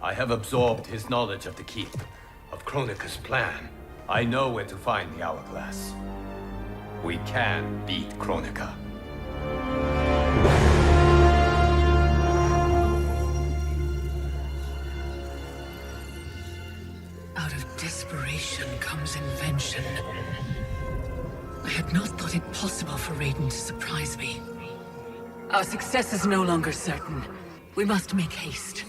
I have absorbed his knowledge of the Keep, of Kronika's plan. I know where to find the Hourglass. We can beat Kronika. Out of desperation comes invention. I had not thought it possible for Raiden to surprise me. Our success is no longer certain. We must make haste.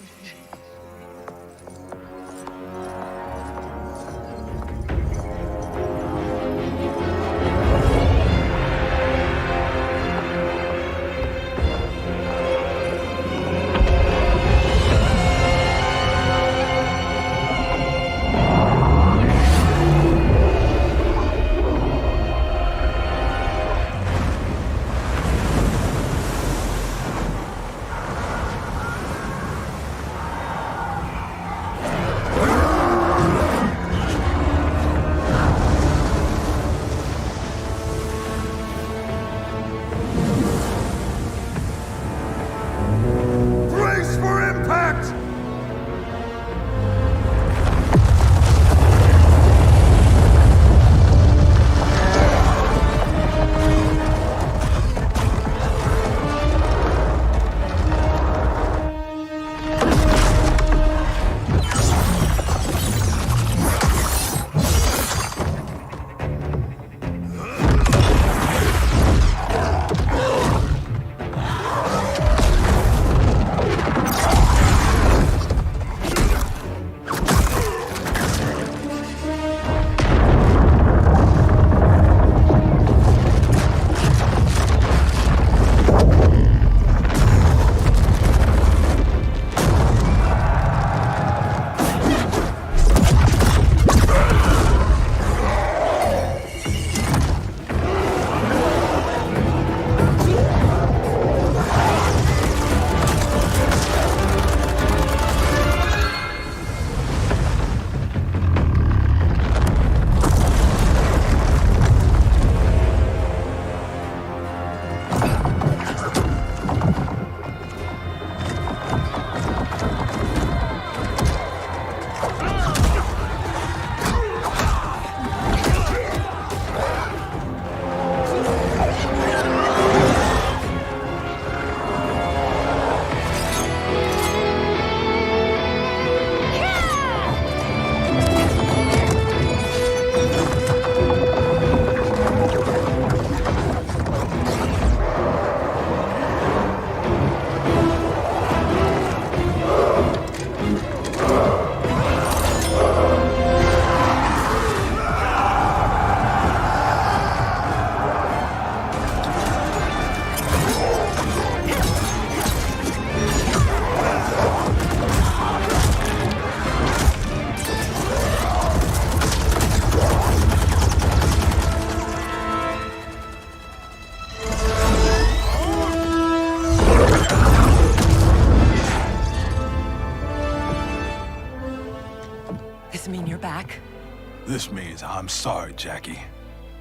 This means I'm sorry, Jackie.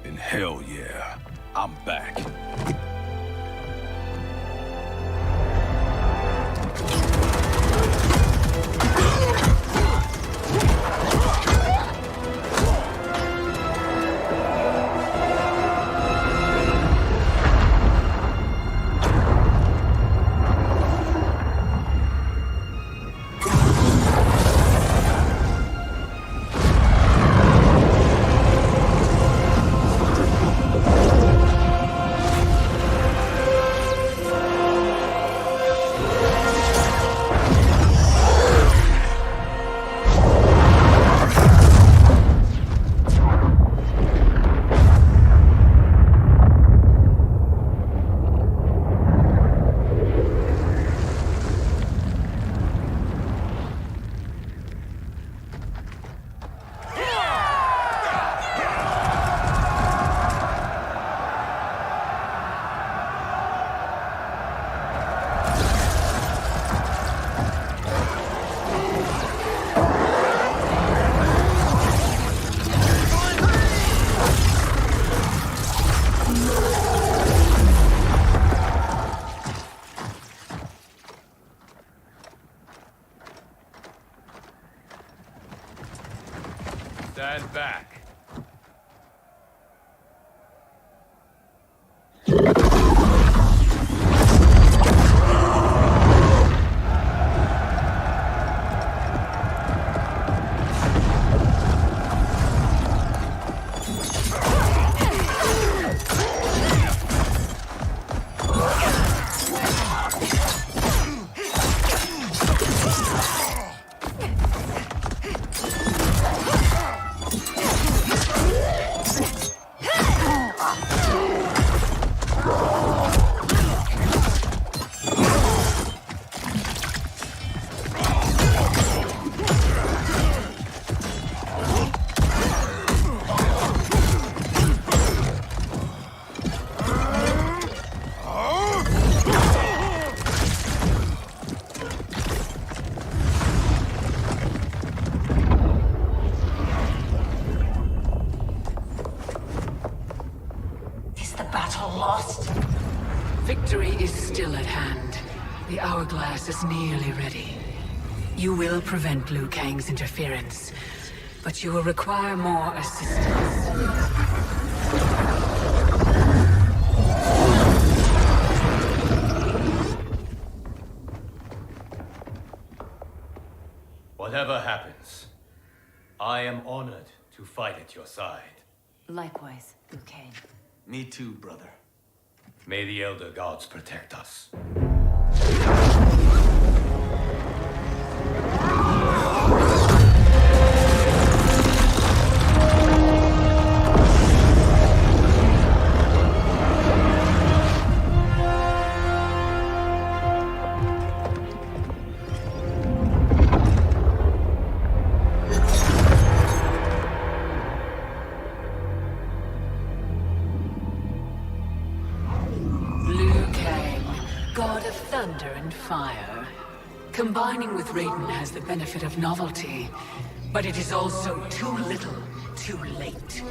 And hell yeah, I'm back. Stand back. Victory is still at hand. The hourglass is nearly ready. You will prevent Liu Kang's interference, but you will require more assistance. Whatever happens, I am honored to fight at your side. Likewise, Liu Kang. Me too, brother. May the Elder Gods protect us. God of thunder and fire. Combining with Raiden has the benefit of novelty, but it is also too little, too late.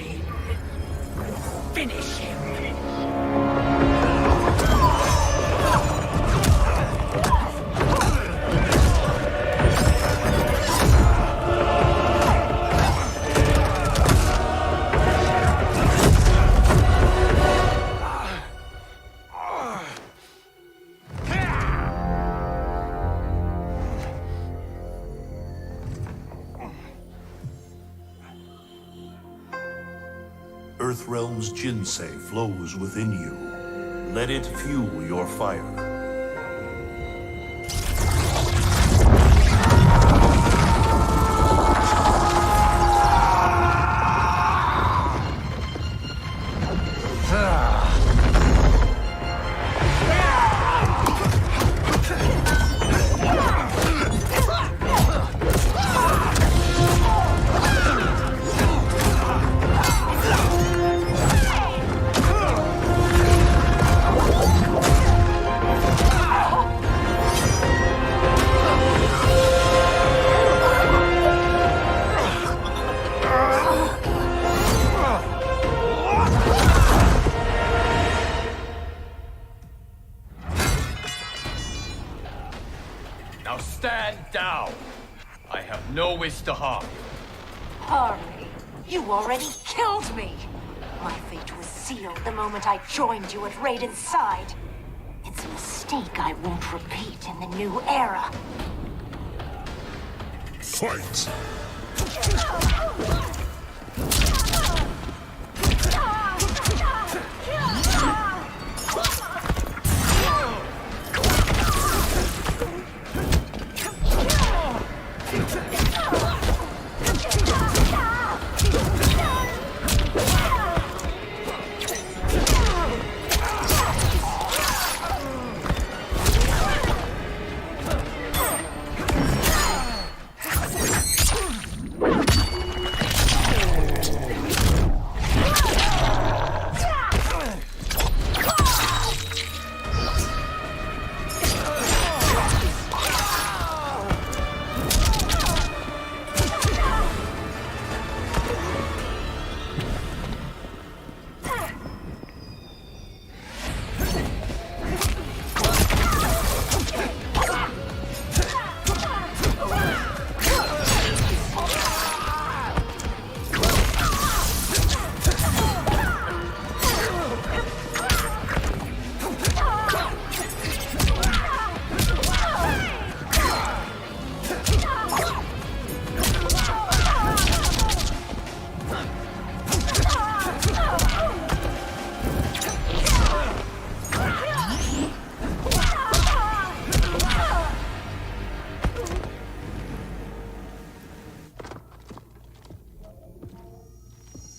me. Finish him. Earthrealm's Jinsei flows within you. Let it fuel your fire. Now stand down. I have no wish to harm. Harley, you already killed me. My fate was sealed the moment I joined you at Raiden's side. It's a mistake I won't repeat in the new era. Fight!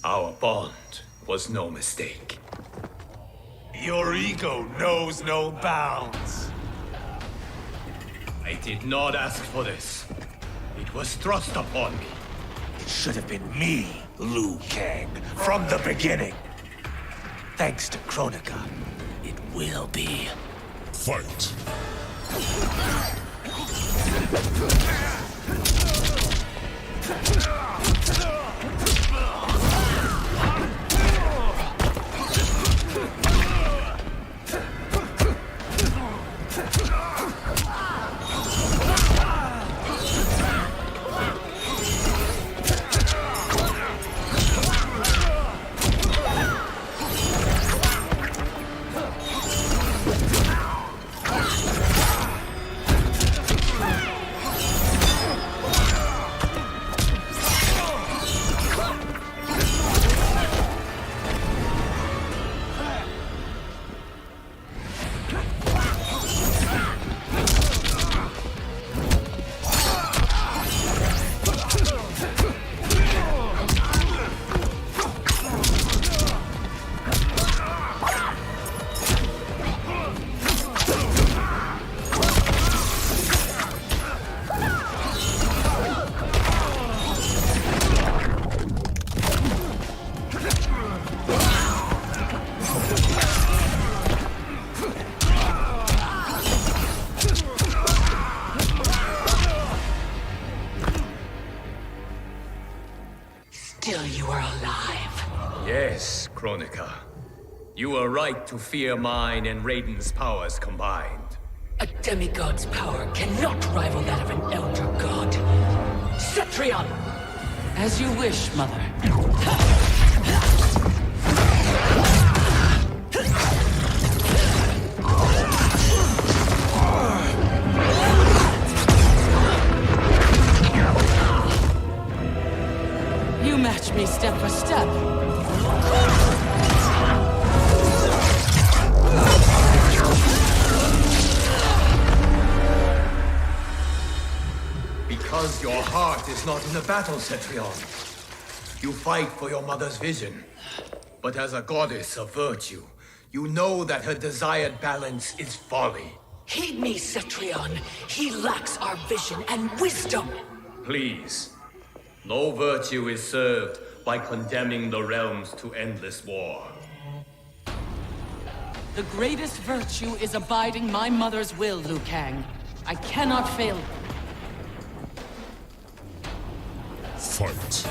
Our bond was no mistake. Your ego knows no bounds. I did not ask for this. It was thrust upon me. It should have been me, Liu Kang, from the beginning. Thanks to Kronika, it will be. Fight! Yes, Kronika. You were right to fear mine and Raiden's powers combined. A demigod's power cannot rival that of an elder god. Cetrion! As you wish, Mother. You match me step for step. Because your heart is not in the battle, Cetrion. You fight for your mother's vision. But as a goddess of virtue, you know that her desired balance is folly. Heed me, Cetrion. He lacks our vision and wisdom. Please. No virtue is served by condemning the realms to endless war. The greatest virtue is abiding my mother's will, Liu Kang. I cannot fail you. Fight.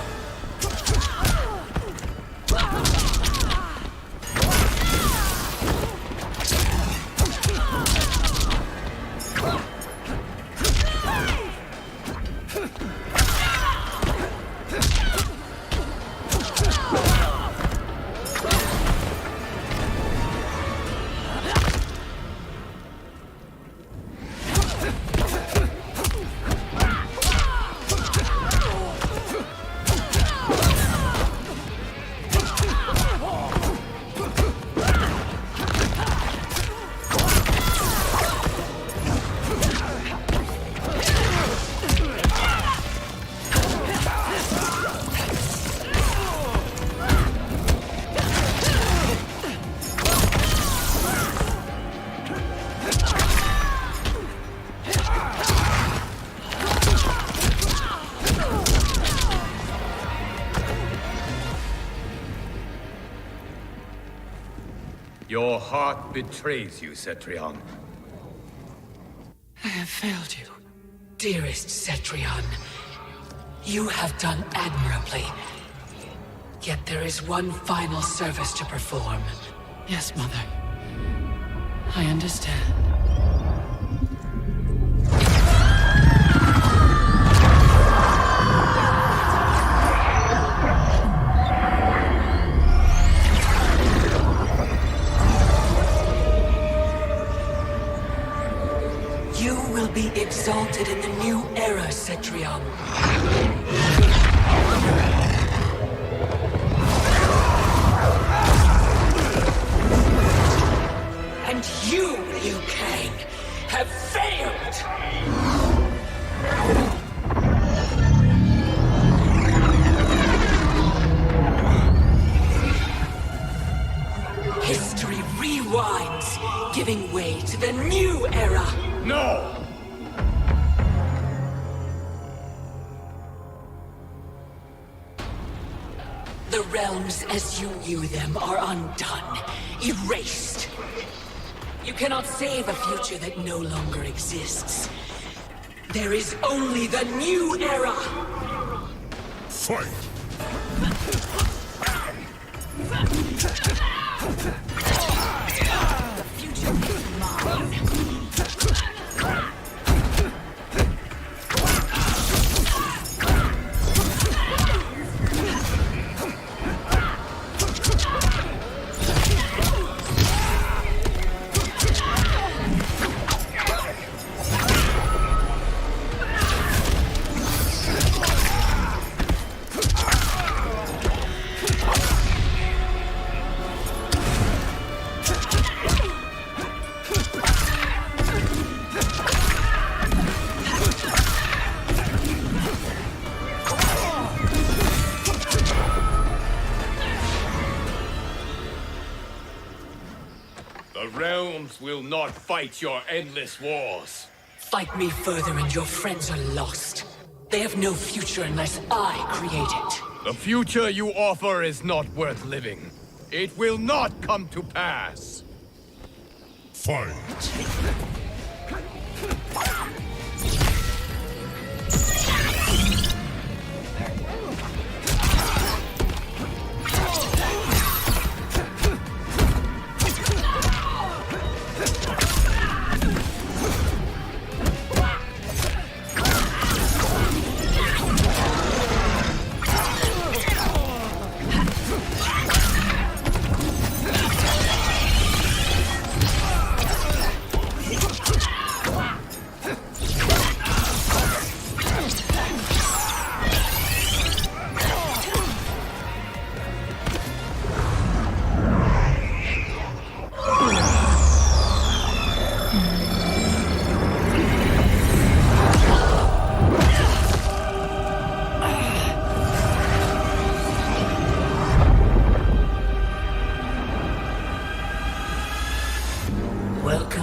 Your heart betrays you, Cetrion. I have failed you, dearest Cetrion. You have done admirably. Yet there is one final service to perform. Yes, Mother. I understand. You will be exalted in the new era, Cetrion. And you, Liu Kang, have failed! History rewinds, giving way to the new era! No! The realms as you knew them are undone, erased. You cannot save a future that no longer exists. There is only the new era! Fight! The future is mine! The realms will not fight your endless wars. Fight me further and your friends are lost. They have no future unless I create it. The future you offer is not worth living. It will not come to pass. Fight!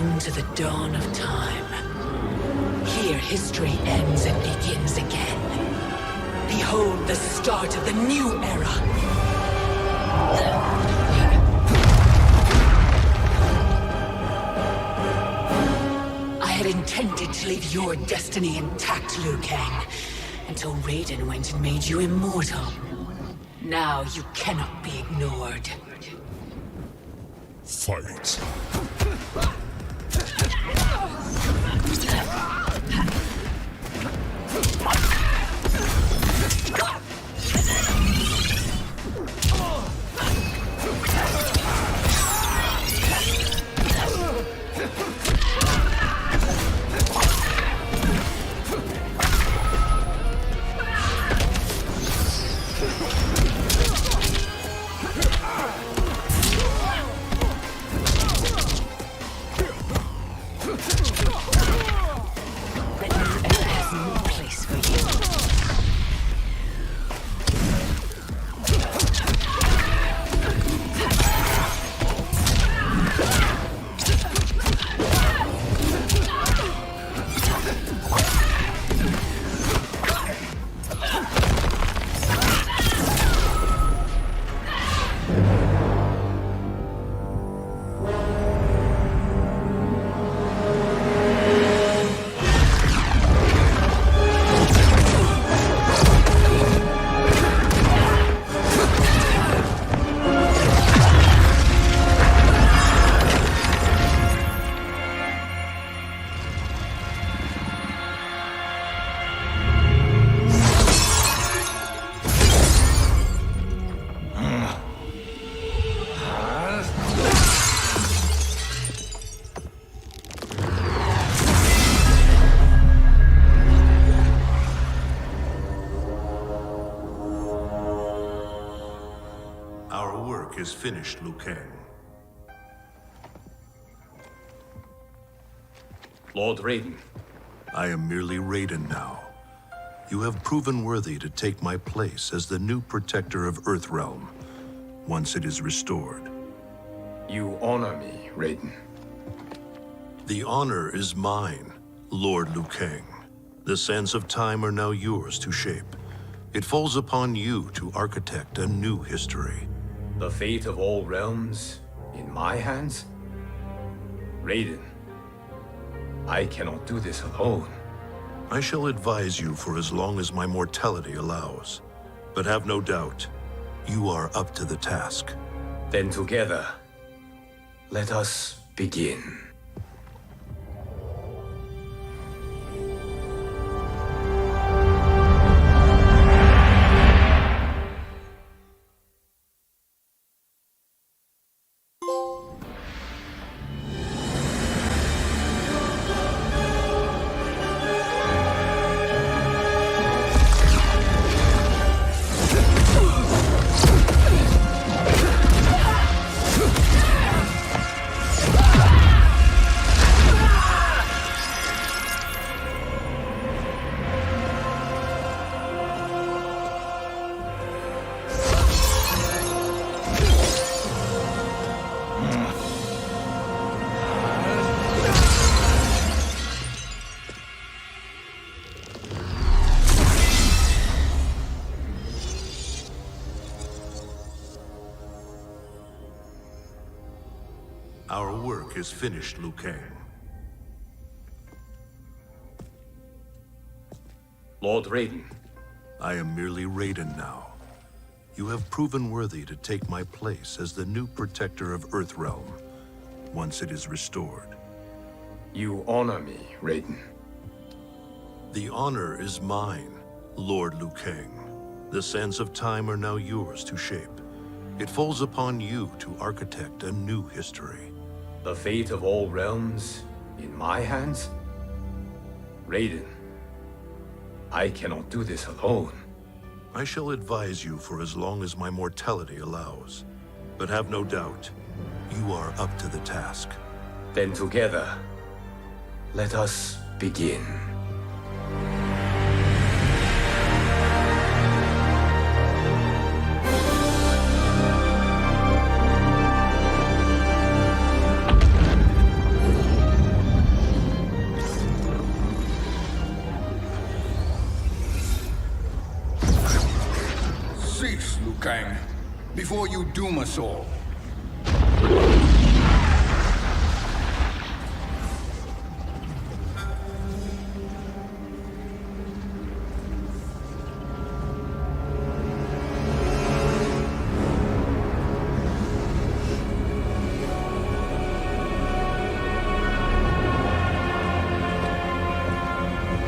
Welcome to the dawn of time. Here history ends and begins again. Behold the start of the new era. I had intended to leave your destiny intact, Liu Kang, until Raiden went and made you immortal. Now you cannot be ignored. Fight. Is finished, Liu Kang. Lord Raiden. I am merely Raiden now. You have proven worthy to take my place as the new protector of Earthrealm, once it is restored. You honor me, Raiden. The honor is mine, Lord Liu Kang. The sands of time are now yours to shape. It falls upon you to architect a new history. The fate of all realms in my hands? Raiden, I cannot do this alone. I shall advise you for as long as my mortality allows. But have no doubt, you are up to the task. Then together, let us begin. Our work is finished, Liu Kang. Lord Raiden. I am merely Raiden now. You have proven worthy to take my place as the new protector of Earthrealm, once it is restored. You honor me, Raiden. The honor is mine, Lord Liu Kang. The sands of time are now yours to shape. It falls upon you to architect a new history. The fate of all realms in my hands? Raiden, I cannot do this alone. I shall advise you for as long as my mortality allows. But have no doubt, you are up to the task. Then together, let us begin. before you doom us all.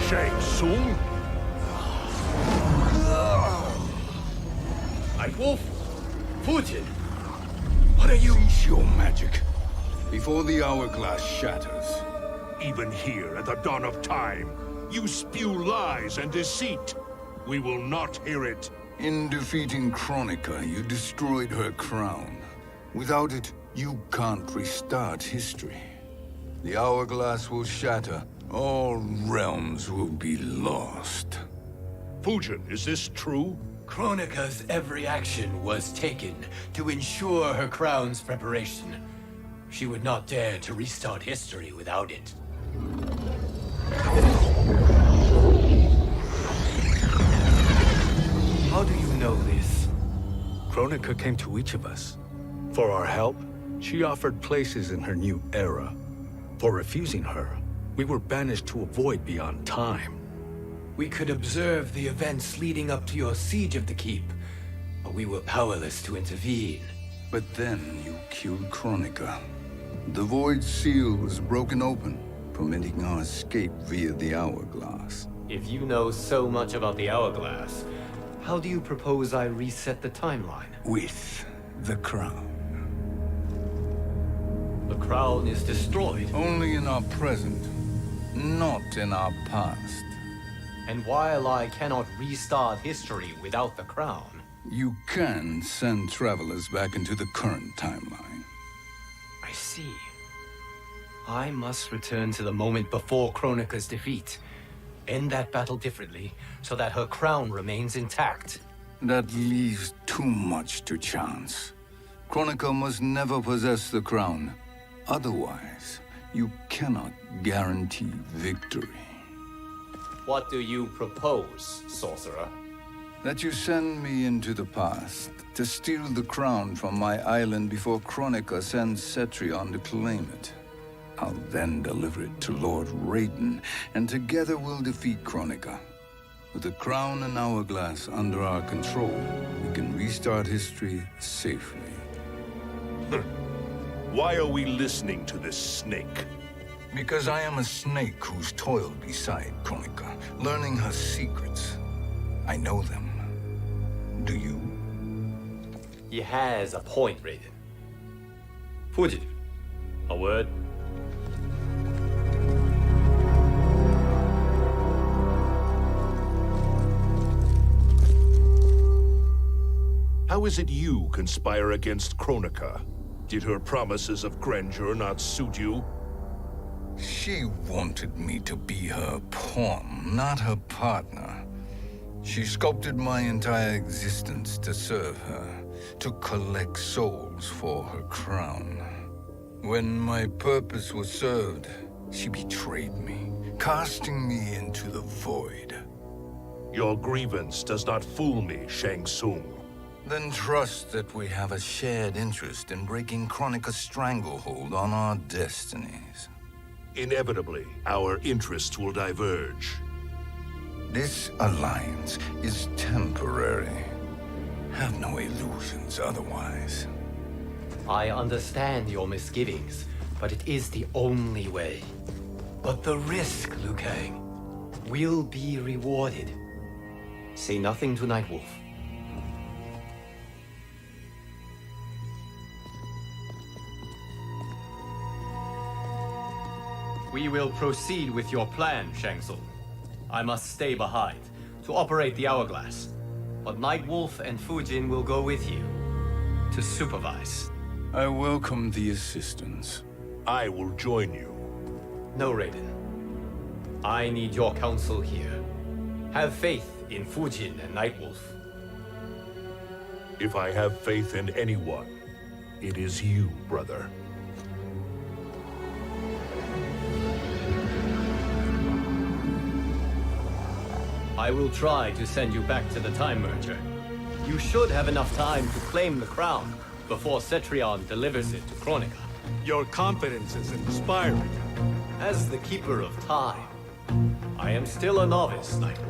Shang Tsung? Nightwolf? Fujin? What are you? Cease your magic before the hourglass shatters. Even here at the dawn of time, you spew lies and deceit. We will not hear it. In defeating Kronika, you destroyed her crown. Without it, you can't restart history. The hourglass will shatter. All realms will be lost. Fujin, is this true? Kronika's every action was taken to ensure her crown's preparation. She would not dare to restart history without it. How do you know this? Kronika came to each of us. For our help, she offered places in her new era. For refusing her, we were banished to a void beyond time. We could observe the events leading up to your siege of the keep, but we were powerless to intervene. But then you killed Kronika. The void seal was broken open, permitting our escape via the hourglass. If you know so much about the hourglass, how do you propose I reset the timeline? With the crown. The crown is destroyed. Only in our present, not in our past. And while I cannot restart history without the crown... You can send travelers back into the current timeline. I see. I must return to the moment before Kronika's defeat. End that battle differently, so that her crown remains intact. That leaves too much to chance. Kronika must never possess the crown. Otherwise, you cannot guarantee victory. What do you propose, sorcerer? That you send me into the past to steal the crown from my island before Kronika sends Cetrion to claim it. I'll then deliver it to Lord Raiden, and together we'll defeat Kronika. With the crown and hourglass under our control, we can restart history safely. Why are we listening to this snake? Because I am a snake who's toiled beside Kronika, learning her secrets. I know them. Do you? He has a point, Raiden. Fujin, a word? How is it you conspire against Kronika? Did her promises of grandeur not suit you? She wanted me to be her pawn, not her partner. She sculpted my entire existence to serve her, to collect souls for her crown. When my purpose was served, she betrayed me, casting me into the void. Your grievance does not fool me, Shang Tsung. Then trust that we have a shared interest in breaking Kronika's stranglehold on our destinies. Inevitably, our interests will diverge. This alliance is temporary. Have no illusions otherwise. I understand your misgivings, but it is the only way. But the risk, Liu Kang, will be rewarded. Say nothing to Nightwolf. We will proceed with your plan, Shang Tsung. I must stay behind to operate the hourglass. But Nightwolf and Fujin will go with you to supervise. I welcome the assistance. I will join you. No, Raiden. I need your counsel here. Have faith in Fujin and Nightwolf. If I have faith in anyone, it is you, brother. I will try to send you back to the Time Merger. You should have enough time to claim the crown before Cetrion delivers it to Kronika. Your confidence is inspiring. As the Keeper of Time, I am still a novice, Nightwolf.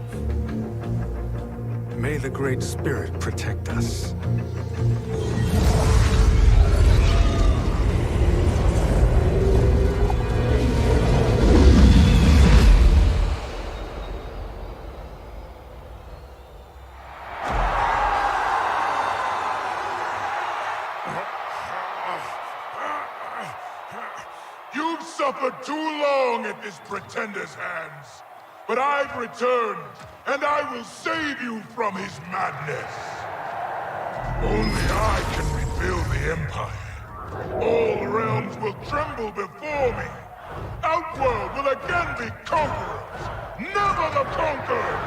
May the Great Spirit protect us. You've suffered too long at this pretender's hands. But I've returned, and I will save you from his madness. Only I can rebuild the Empire. All realms will tremble before me. Outworld will again be conquerors, never the conquered!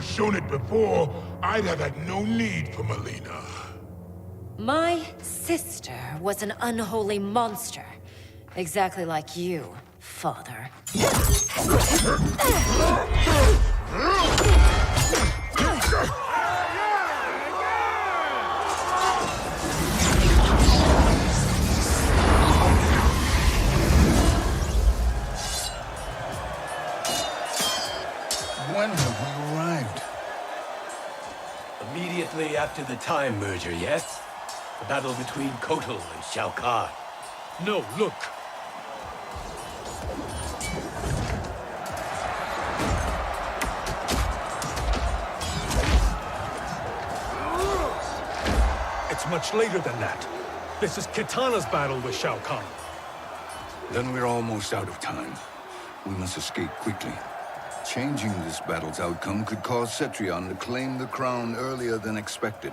Shown it before, I'd have had no need for Melina. My sister was an unholy monster. Exactly like you, father. When have we arrived? Immediately after the Time Merger, yes? The battle between Kotal and Shao Kahn. No, look. It's much later than that. This is Kitana's battle with Shao Kahn. Then we're almost out of time. We must escape quickly. Changing this battle's outcome could cause Cetrion to claim the crown earlier than expected.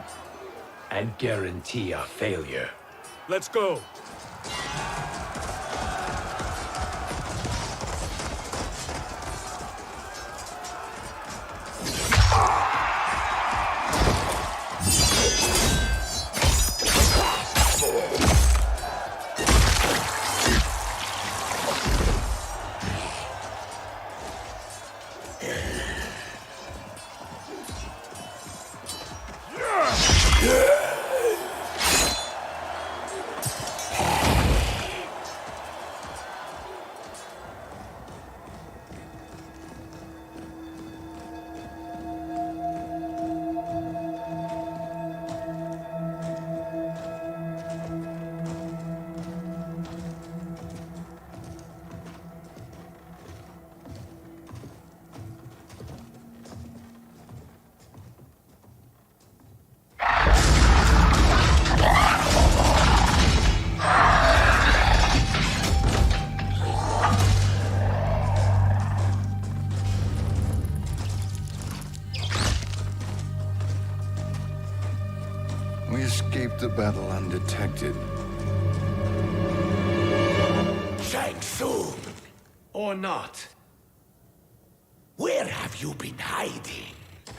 And guarantee our failure. Let's go. We escaped the battle undetected. Shang Tsung! Or not. Where have you been hiding?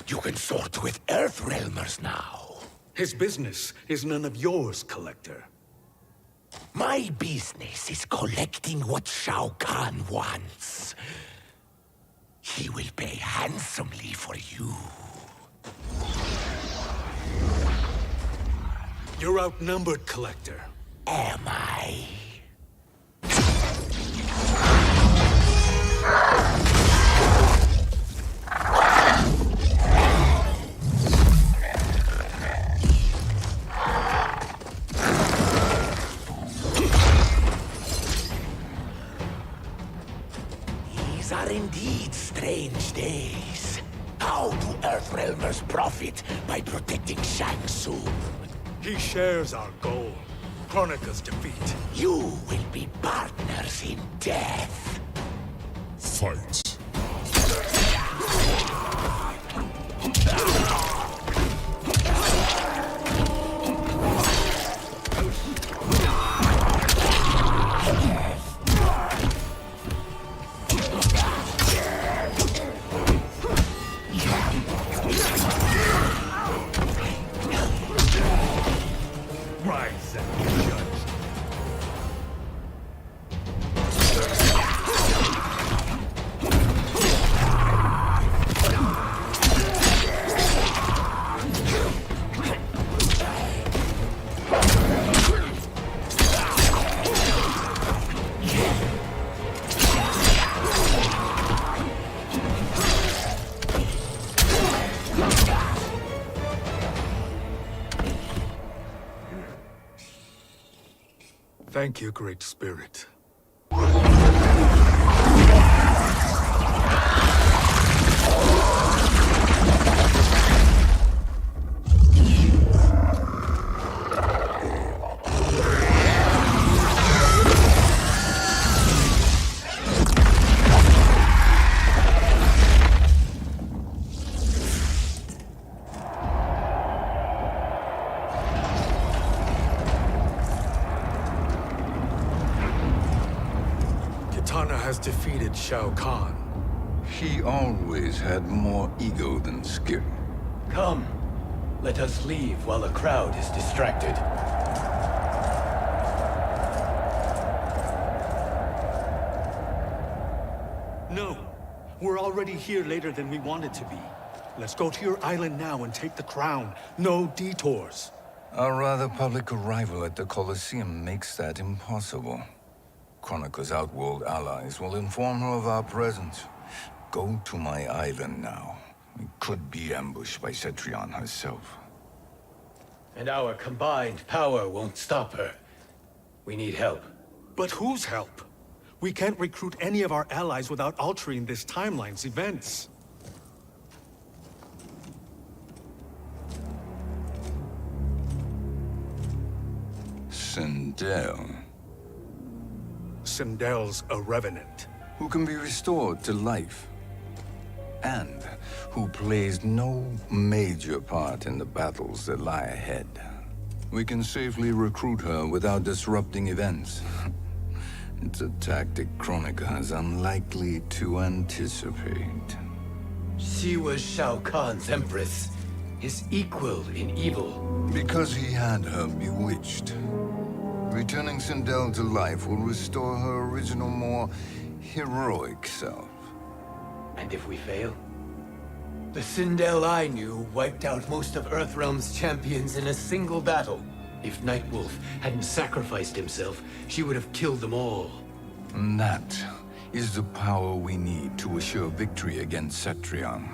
You can sort with Earthrealmers now. His business is none of yours, Collector. My business is collecting what Shao Kahn wants. He will pay handsomely for you. You're outnumbered, Collector. Am I? These are these days. How do Earthrealmers profit by protecting Shang Tsung? He shares our goal. Kronika's defeat. You will be partners in death. Fight. Rise and be judged. Thank you, Great Spirit. Kitana has defeated Shao Kahn. He always had more ego than skill. Come, let us leave while the crowd is distracted. No, we're already here later than we wanted to be. Let's go to your island now and take the crown. No detours. Our rather public arrival at the Colosseum makes that impossible. Kronika's outworld allies will inform her of our presence. Go to my island now. We could be ambushed by Cetrion herself. And our combined power won't stop her. We need help. But whose help? We can't recruit any of our allies without altering this timeline's events. Sindel. Sindel's a revenant. Who can be restored to life. And who plays no major part in the battles that lie ahead. We can safely recruit her without disrupting events. It's a tactic Kronika is unlikely to anticipate. She was Shao Kahn's empress, his equal in evil. Because he had her bewitched. Returning Sindel to life will restore her original, more heroic self. And if we fail? The Sindel I knew wiped out most of Earthrealm's champions in a single battle. If Nightwolf hadn't sacrificed himself, she would have killed them all. And that is the power we need to assure victory against Cetrion.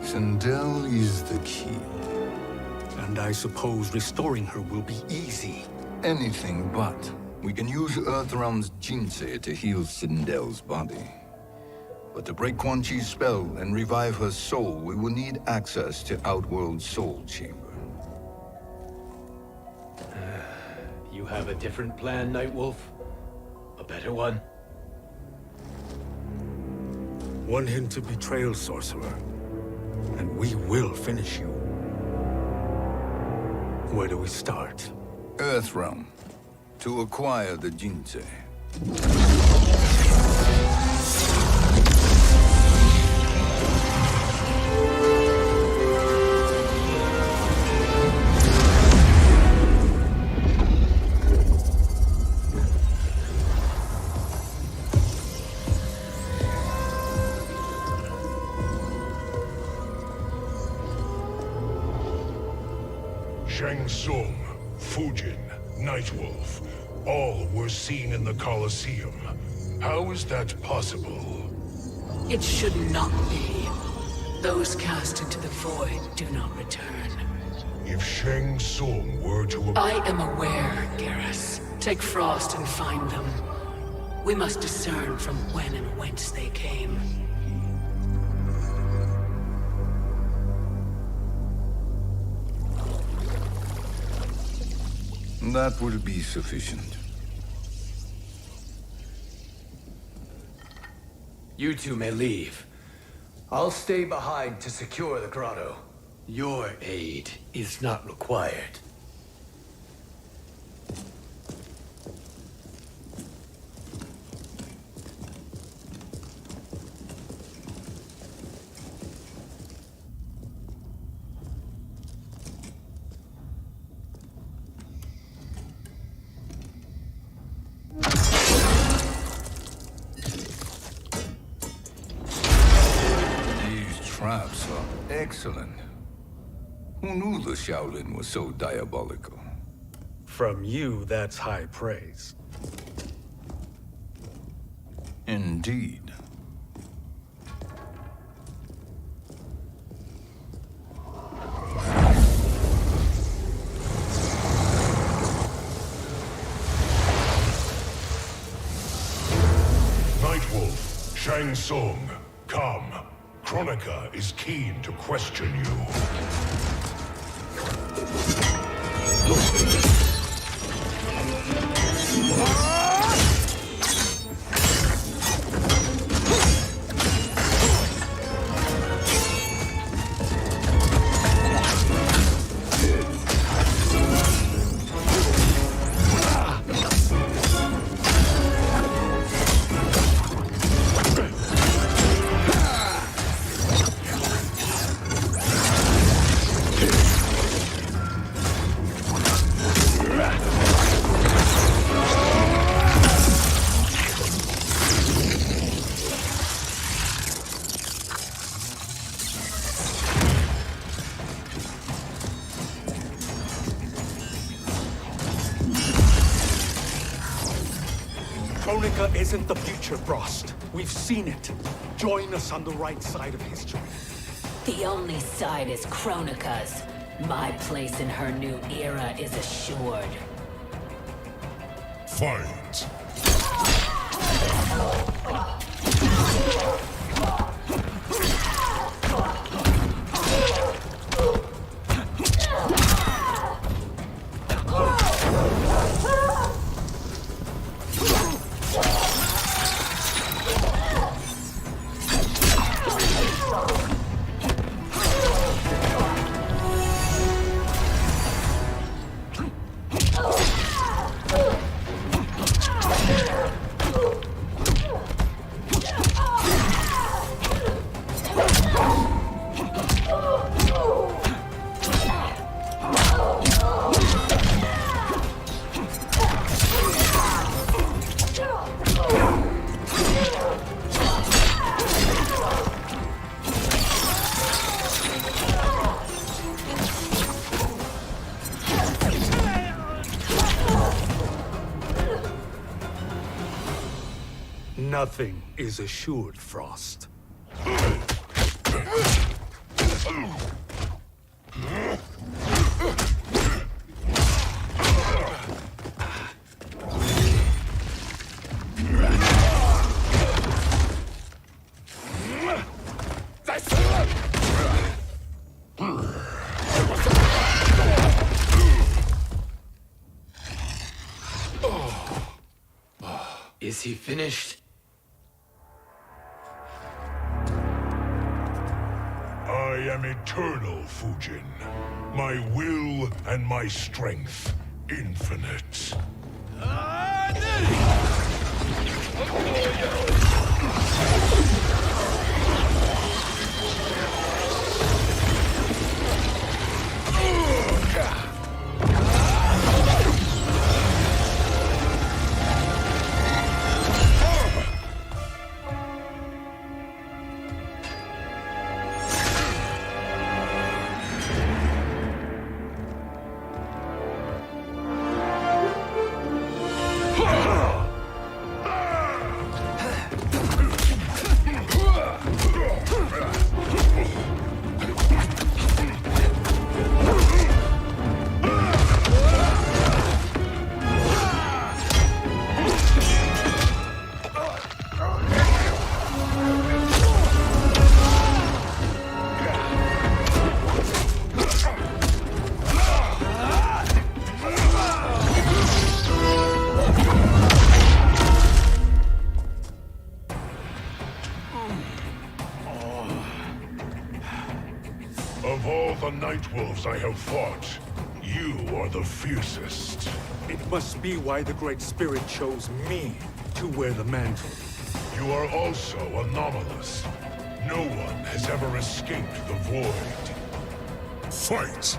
Sindel is the key. And I suppose restoring her will be easy. Anything but. We can use Earthrealm's Jinsei to heal Sindel's body. But to break Quan Chi's spell and revive her soul, we will need access to Outworld's Soul Chamber. You have a different plan, Nightwolf? A better one? One hint of betrayal, Sorcerer, and we will finish you. Where do we start? Earthrealm. To acquire the Jinsei. Shang Tsung, Fujin, Nightwolf, all were seen in the Colosseum. How is that possible? It should not be. Those cast into the void do not return. If Shang Tsung were to... I am aware, Garrus. Take Frost and find them. We must discern from when and whence they came. That will be sufficient. You two may leave. I'll stay behind to secure the grotto. Your aid is not required. Traps are excellent. Who knew the Shaolin was so diabolical? From you, that's high praise. Indeed. Nightwolf, Shang Tsung, come. Kronika is keen to question you. Kronika isn't the future, Frost. We've seen it. Join us on the right side of history. The only side is Kronika's. My place in her new era is assured. Fight! Nothing is assured, Frost. Is he finished? I am eternal, Fujin. My will and my strength, infinite. Of all the Night Wolves I have fought, you are the fiercest. It must be why the Great Spirit chose me to wear the mantle. You are also anomalous. No one has ever escaped the void. Fight!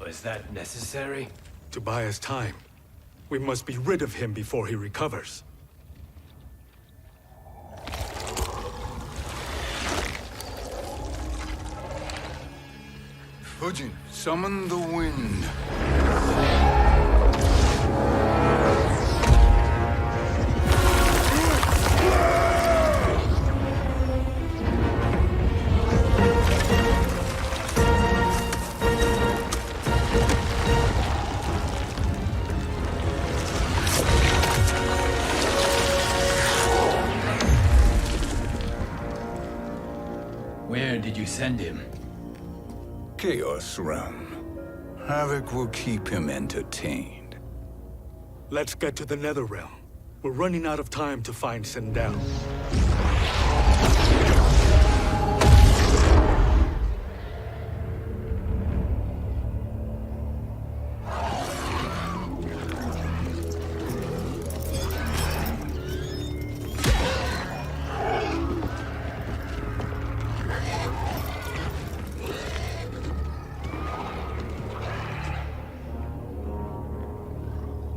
Was that necessary? To buy us time. We must be rid of him before he recovers. Fujin, summon the wind. Where did you send him? Chaos Realm. Havoc will keep him entertained. Let's get to the Netherrealm. We're running out of time to find Sindel.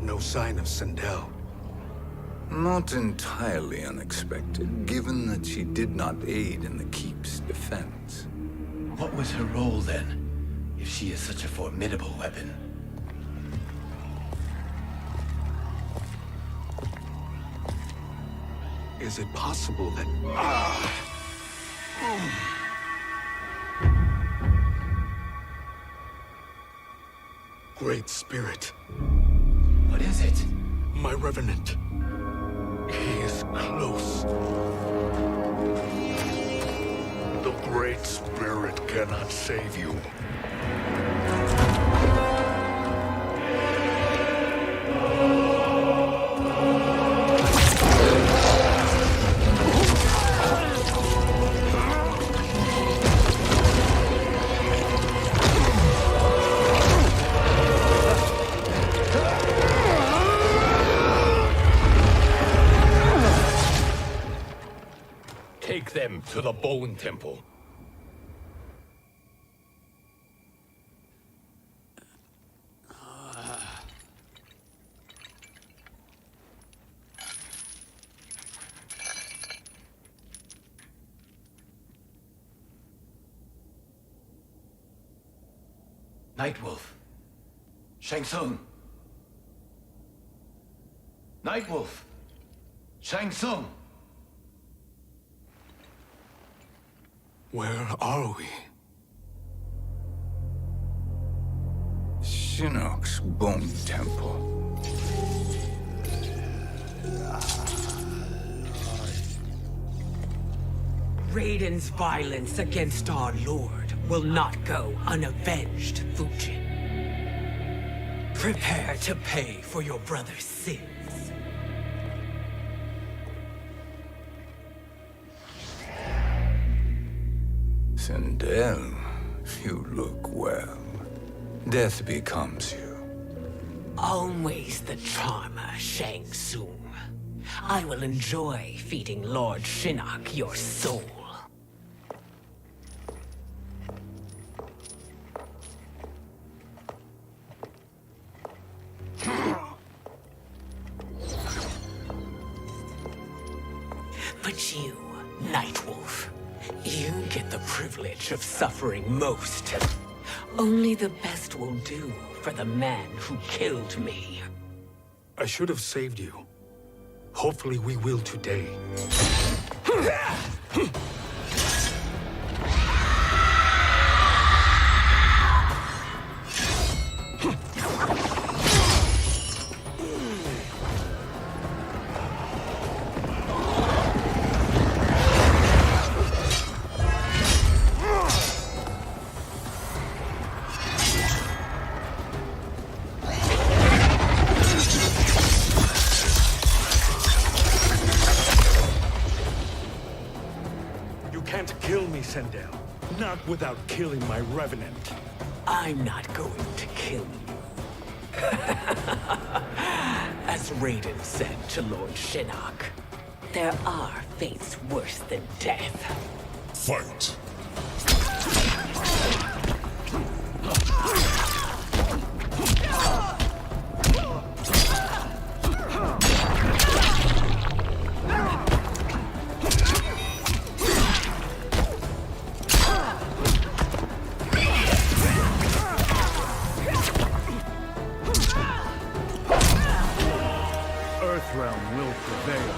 No sign of Sindel. Not entirely unexpected, given that she did not aid in the Keep's defense. What was her role then, if she is such a formidable weapon? Is it possible that... Great Spirit. What is it? My Revenant. He is close. The Great Spirit cannot save you. Take them to the Bone Temple. Nightwolf. Shang Tsung. Nightwolf. Shang Tsung. Where are we? Shinnok's Bone Temple. Raiden's violence against our Lord will not go unavenged, Fujin. Prepare to pay for your brother's sins. Sindel, you look well. Death becomes you. Always the charmer, Shang Tsung. I will enjoy feeding Lord Shinnok your soul. But you, Nightwolf, you get the privilege of suffering most. Only the best will do for the man who killed me. I should have saved you. Hopefully we will today. Sindel. Not without killing my revenant. I'm not going to kill you. As Raiden said to Lord Shinnok, there are fates worse than death. Fight. Earthrealm will prevail.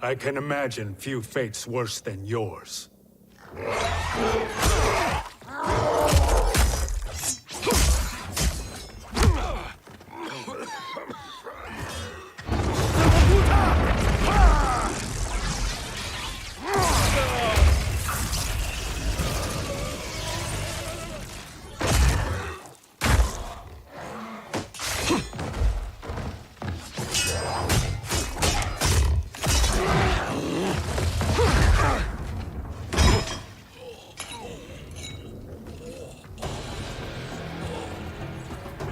I can imagine few fates worse than yours.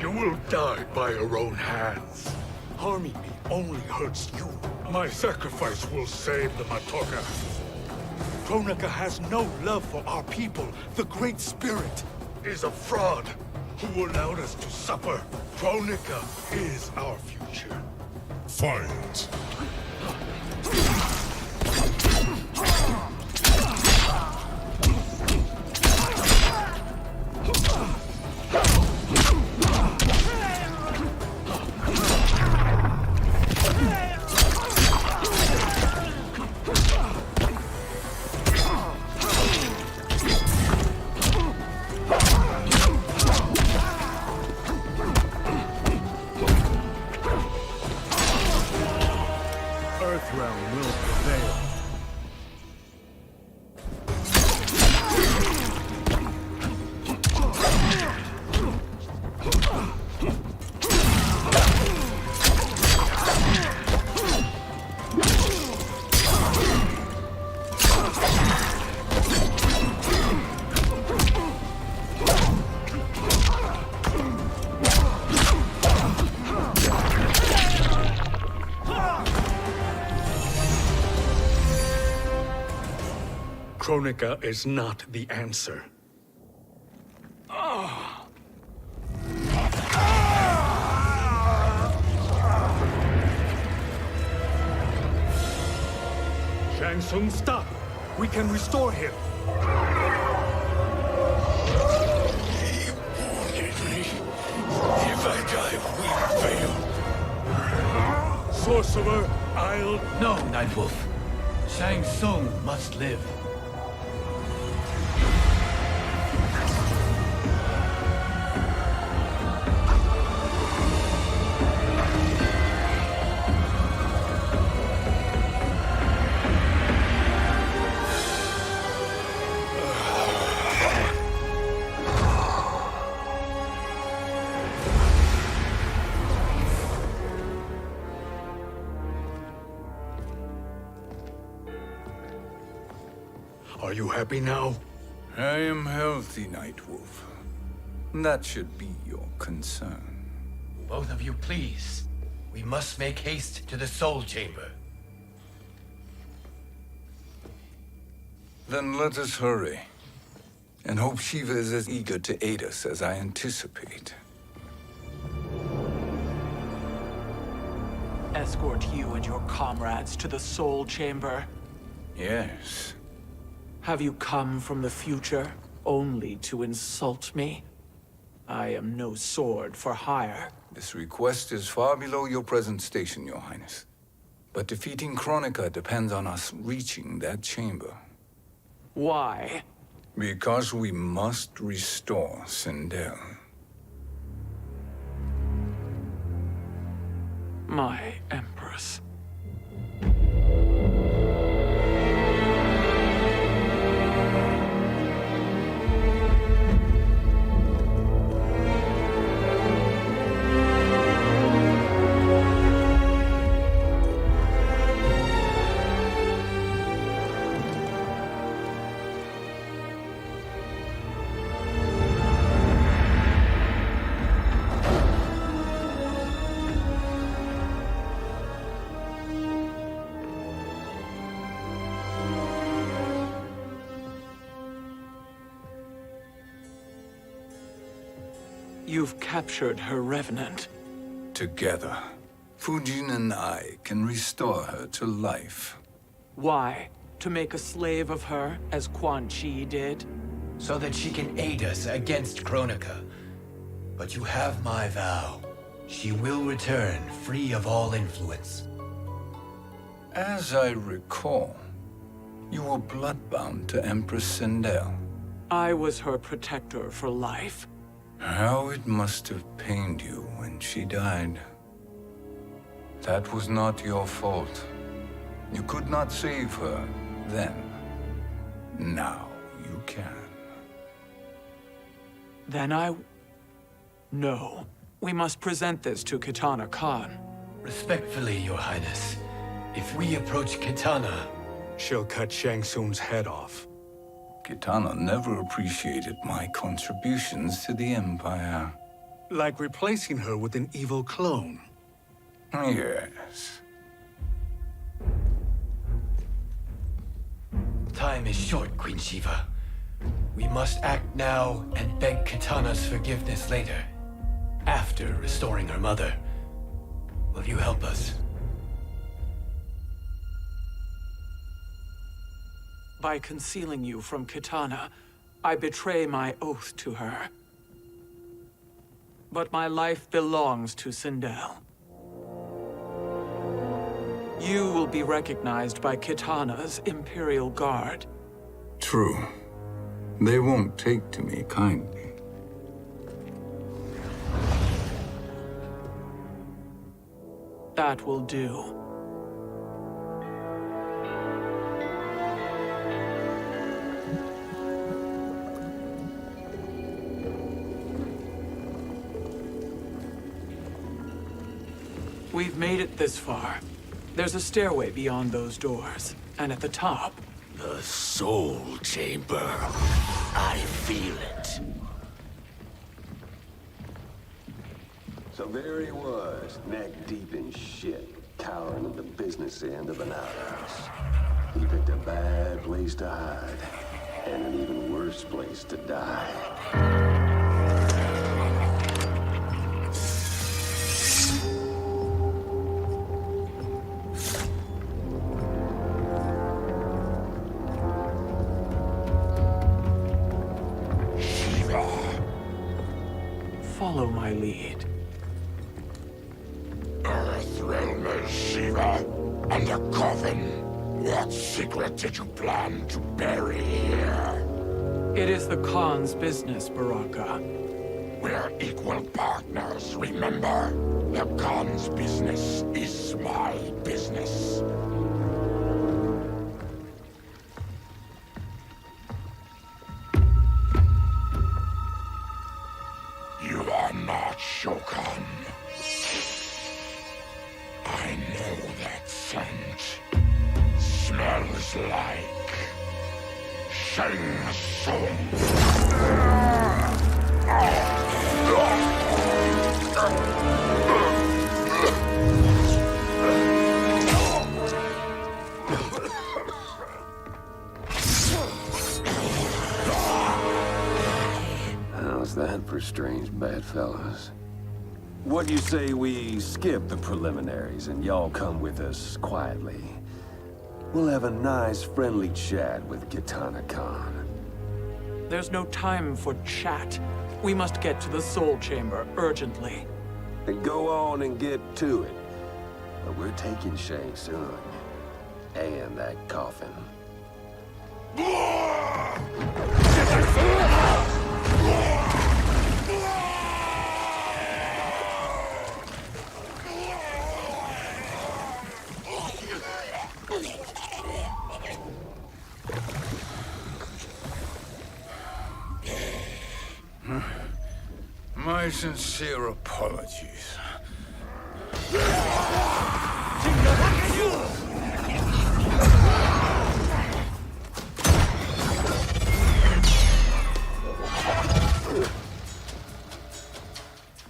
You will die by your own hands. Harming me only hurts you. My sacrifice will save the Matoka. Kronika has no love for our people. The Great Spirit is a fraud who allowed us to suffer. Kronika is our future. Fight. Earthrealm will prevail. Kronika is not the answer. Shang Tsung, stop! We can restore him! He wanted me. sorcerer, I'll... No, Nightwolf. Shang Tsung must live. Are you happy now? I am healthy, Nightwolf. That should be your concern. Both of you, please. We must make haste to the Soul Chamber. Then let us hurry. And hope Shiva is as eager to aid us as I anticipate. Escort you and your comrades to the Soul Chamber. Yes. Have you come from the future only to insult me? I am no sword for hire. This request is far below your present station, Your Highness. But defeating Kronika depends on us reaching that chamber. Why? Because we must restore Sindel. My Empress. You've captured her revenant. Together, Fujin and I can restore her to life. Why? To make a slave of her, as Quan Chi did? So that she can aid us against Kronika. But you have my vow. She will return free of all influence. As I recall, you were bloodbound to Empress Sindel. I was her protector for life. How it must have pained you when she died. That was not your fault. You could not save her then. Now you can. Then No. We must present this to Kitana Khan. Respectfully, Your Highness. If we approach Kitana... She'll cut Shang Tsung's head off. Kitana never appreciated my contributions to the Empire. Like replacing her with an evil clone. Yes. Time is short, Queen Shiva. We must act now and beg Kitana's forgiveness later. After restoring her mother. Will you help us? By concealing you from Kitana, I betray my oath to her. But my life belongs to Sindel. You will be recognized by Kitana's Imperial Guard. True. They won't take to me kindly. That will do. We've made it this far. There's a stairway beyond those doors, and at the top... The Soul Chamber. I feel it. So there he was, neck deep in shit, cowering at the business end of an outhouse. He picked a bad place to hide, and an even worse place to die. Follow my lead. Earthrealm is the coffin. What secret did you plan to bury here? It is the Khan's business, Baraka. We're equal partners, remember? The Khan's business is my business. You are not Shogun. I know that scent. Smells like Shang Tsung. How's that for strange bedfellows? What do you say we skip the preliminaries and y'all come with us quietly? We'll have a nice, friendly chat with Kitana Khan. There's no time for chat. We must get to the Soul Chamber urgently. Then go on and get to it. But we're taking Shang Tsung. And that coffin. My sincere apologies.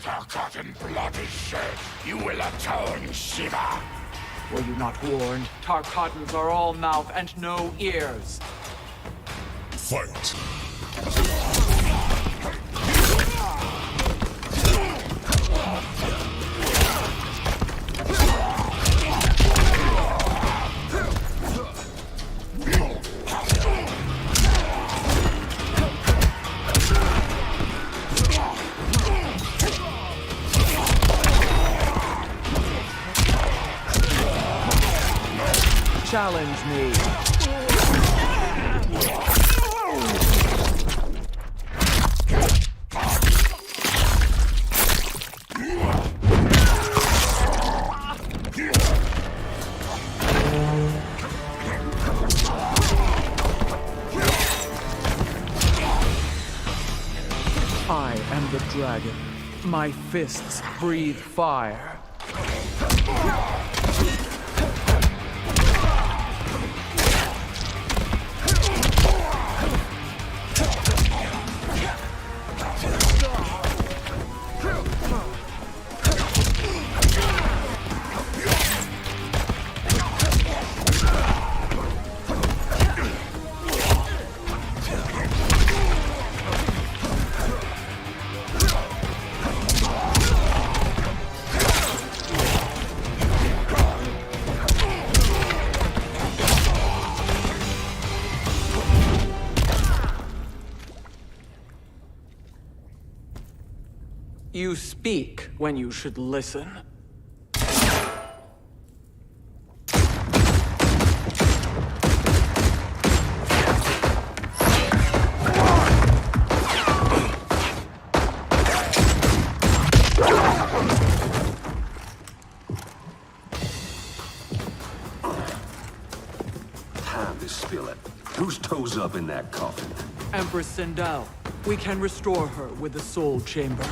Tarkat and blood is shed. You will atone, Shiva. Were you not warned? Tarkatans are all mouth and no ears. Fight. Challenge me. I am the dragon. My fists breathe fire. You speak when you should listen. Time to spill it. Whose toes up in that coffin? Empress Sindel. We can restore her with the Soul Chamber.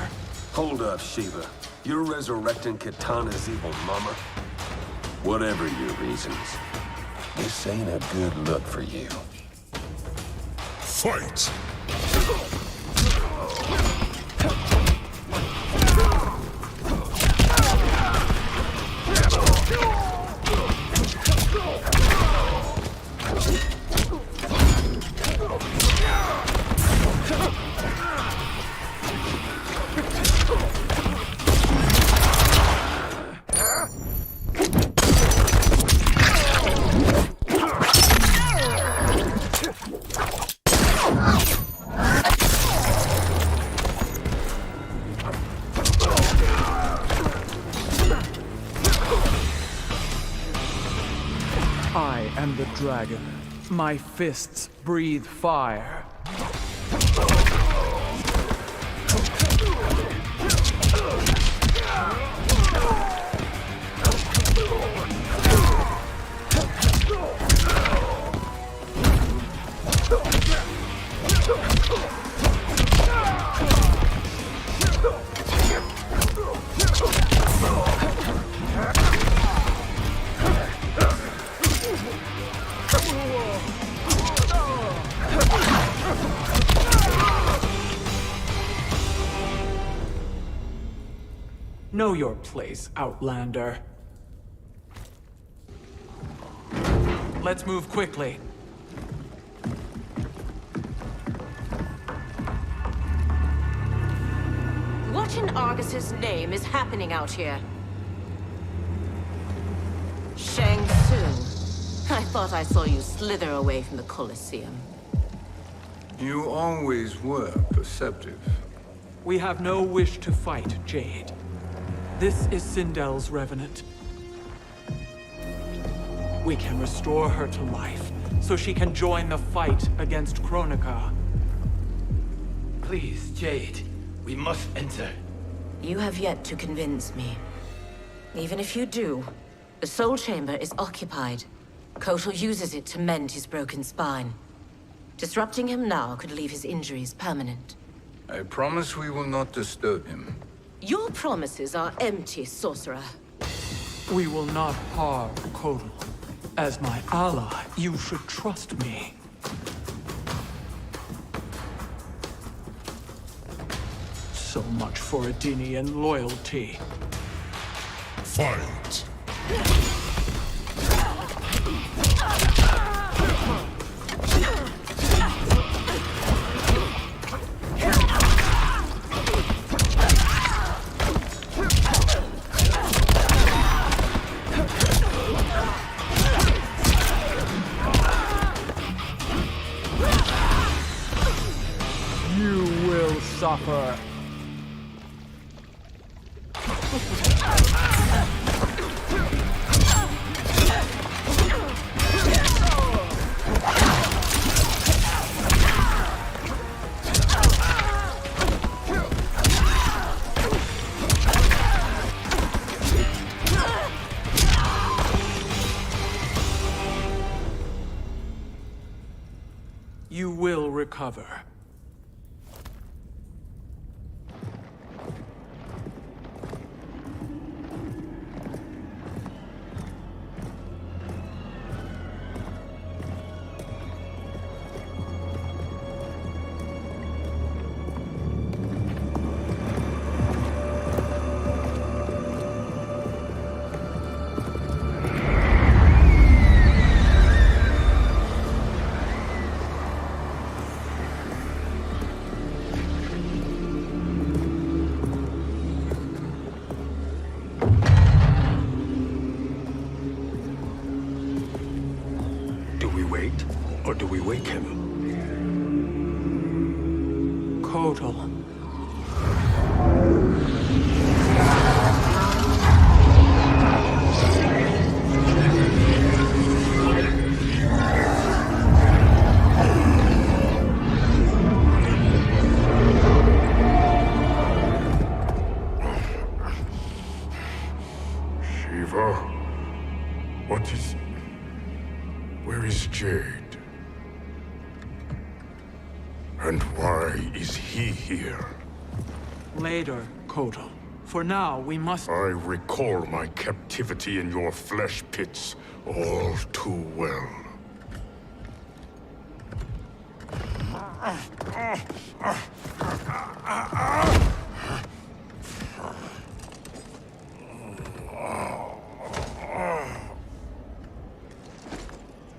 Hold up, Shiva. You're resurrecting Kitana's evil mama? Whatever your reasons, this ain't a good look for you. Fight! dragon. My fists breathe fire. Know your place, Outlander. Let's move quickly. What in Argus's name is happening out here? Shang Tsung. I thought I saw you slither away from the Colosseum. You always were perceptive. We have no wish to fight, Jade. This is Sindel's Revenant. We can restore her to life, so she can join the fight against Kronika. Please, Jade. We must enter. You have yet to convince me. Even if you do, the Soul Chamber is occupied. Kotal uses it to mend his broken spine. Disrupting him now could leave his injuries permanent. I promise we will not disturb him. Your promises are empty, sorcerer. We will not harm Kotal. As my ally, you should trust me. So much for Adenian loyalty. Fight! You will suffer. You will recover. Or do we wake him? Kotal. Shiva? What is... Where is Jade? And why is he here? Later, Kotal. For now, we must... I recall my captivity in your flesh pits all too well.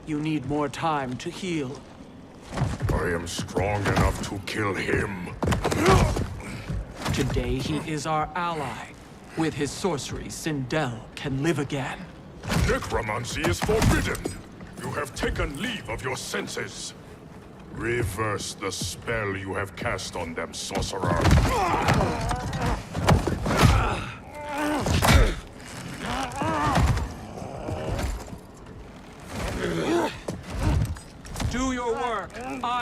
You need more time to heal. I am strong enough to kill him. Today, he is our ally. With his sorcery, Sindel can live again. Necromancy is forbidden. You have taken leave of your senses. Reverse the spell you have cast on them, sorcerer.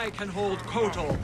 I can hold Kotal.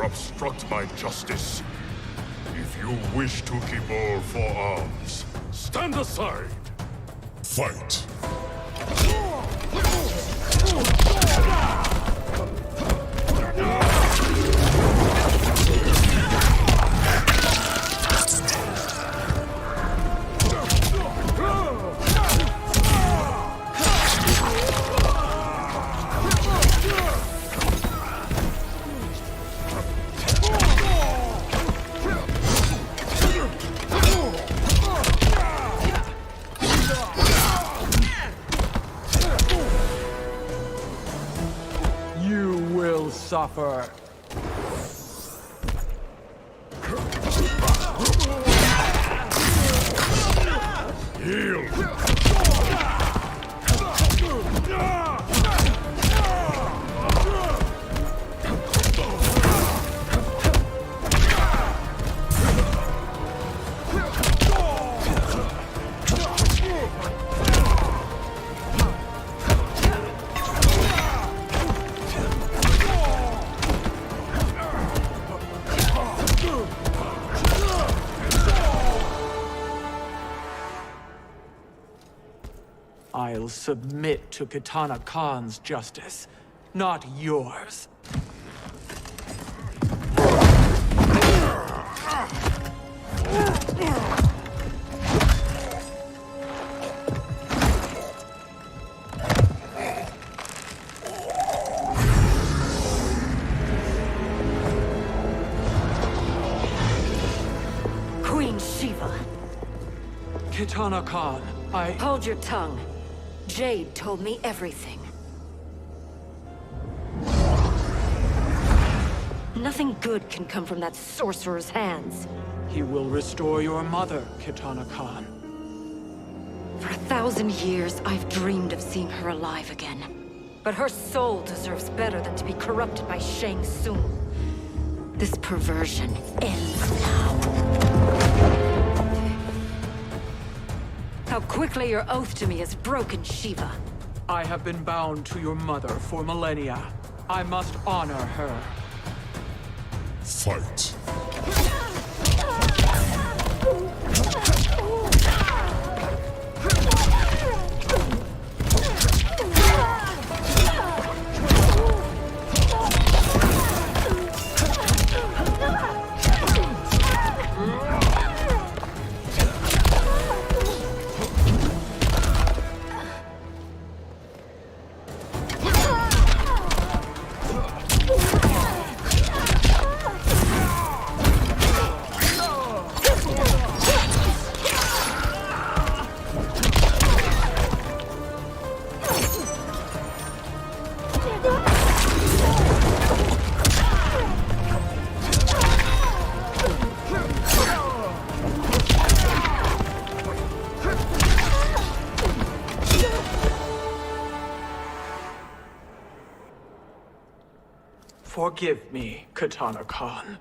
obstruct my justice. If you wish to keep all four arms, stand aside. Fight. Suffer. Yield. I'll submit to Kitana Khan's justice, not yours. Queen Shiva. Kitana Khan, Hold your tongue. Jade told me everything. Nothing good can come from that sorcerer's hands. He will restore your mother, Kitana Khan. For 1,000 years, I've dreamed of seeing her alive again. But her soul deserves better than to be corrupted by Shang Tsung. This perversion ends now. How quickly your oath to me has broken, Shiva. I have been bound to your mother for millennia. I must honor her. Fight. Forgive me, Kitana Khan.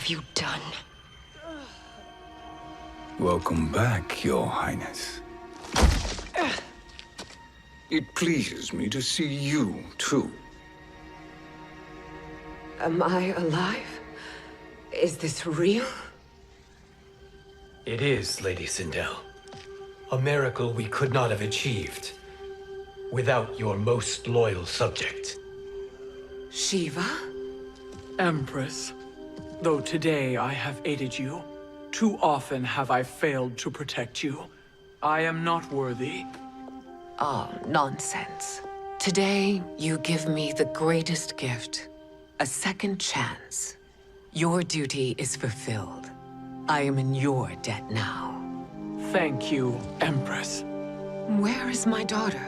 have you done? Welcome back, Your Highness. It pleases me to see you, too. Am I alive? Is this real? It is, Lady Sindel. A miracle we could not have achieved without your most loyal subject. Shiva? Empress, though today I have aided you, too often have I failed to protect you. I am not worthy. Oh, nonsense. Today, you give me the greatest gift. A second chance. Your duty is fulfilled. I am in your debt now. Thank you, Empress. Where is my daughter?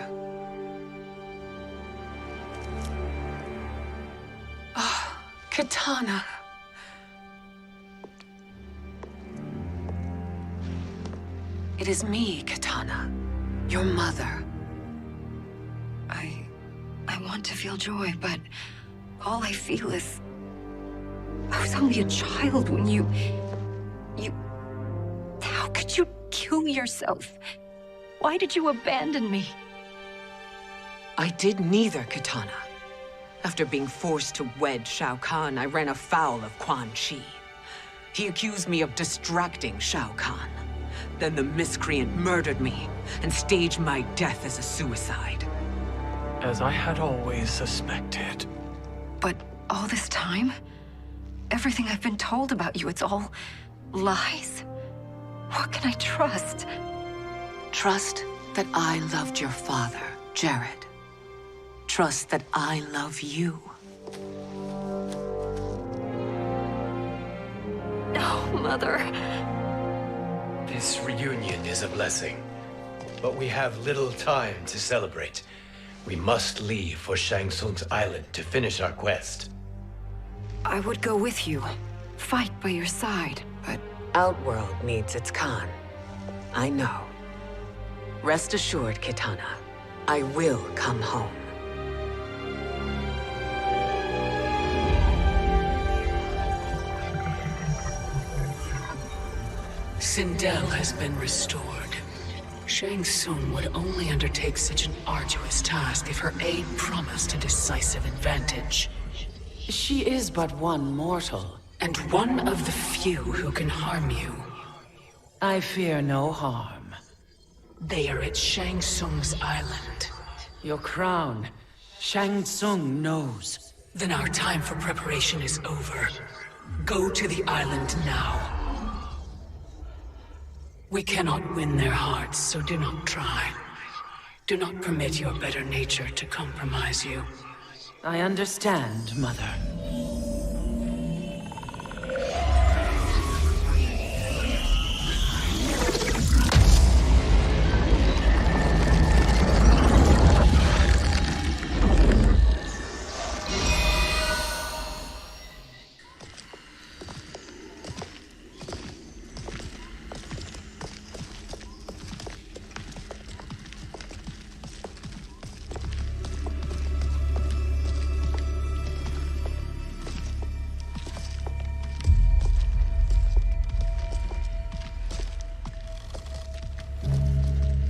Ah, Katana. It is me, Katana. Your mother. I want to feel joy, but all I feel is... I was only a child when you... How could you kill yourself? Why did you abandon me? I did neither, Katana. After being forced to wed Shao Kahn, I ran afoul of Quan Chi. He accused me of distracting Shao Kahn. Then the miscreant murdered me and staged my death as a suicide. As I had always suspected. But all this time? Everything I've been told about you, it's all lies? What can I trust? Trust that I loved your father, Jared. Trust that I love you. No, Mother. This reunion is a blessing, but we have little time to celebrate. We must leave for Shang Tsung's island to finish our quest. I would go with you, fight by your side, but... Outworld needs its Khan. I know. Rest assured, Kitana. I will come home. Sindel has been restored. Shang Tsung would only undertake such an arduous task if her aid promised a decisive advantage. She is but one mortal, and one of the few who can harm you. I fear no harm. They are at Shang Tsung's island. Your crown, Shang Tsung knows. Then our time for preparation is over. Go to the island now. We cannot win their hearts, so do not try. Do not permit your better nature to compromise you. I understand, Mother.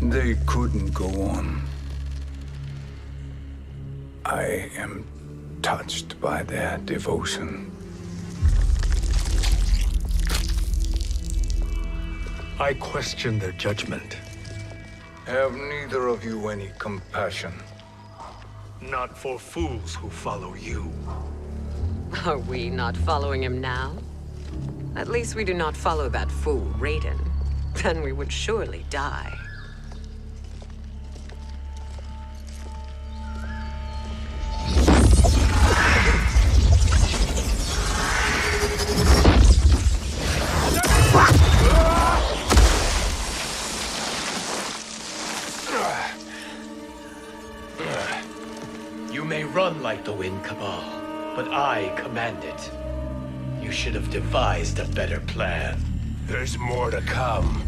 They couldn't go on. I am touched by their devotion. I question their judgment. Have neither of you any compassion? Not for fools who follow you. Are we not following him now? At least we do not follow that fool, Raiden. Then we would surely die. You may run like the wind, Cabal, but I command it. You should have devised a better plan. There's more to come.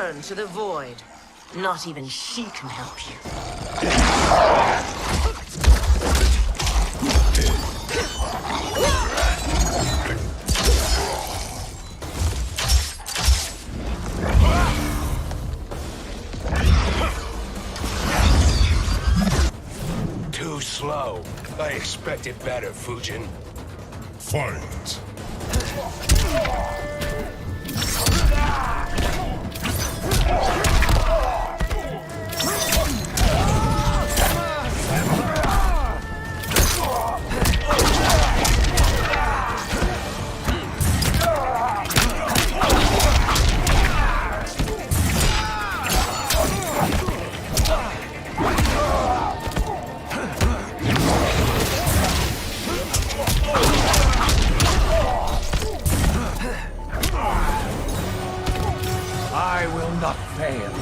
return to the void. Not even she can help you. Too slow. I expected better, Fujin. Fight. I will not fail.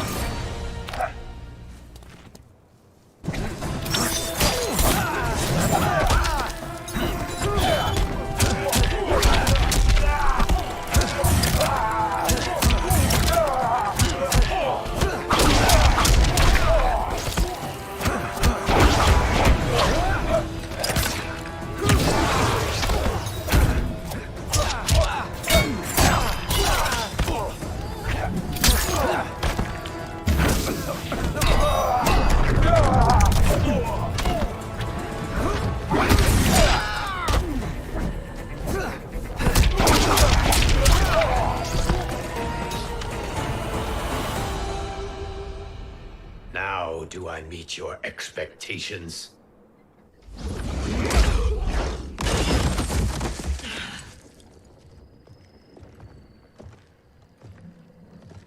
Now do I meet your expectations?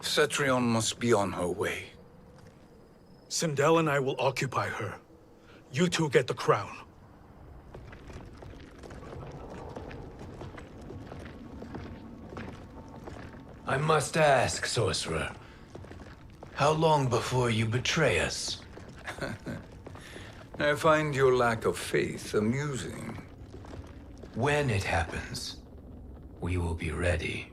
Cetrion must be on her way. Sindel and I will occupy her. You two get the crown. I must ask, sorcerer. How long before you betray us? I find your lack of faith amusing. When it happens, we will be ready.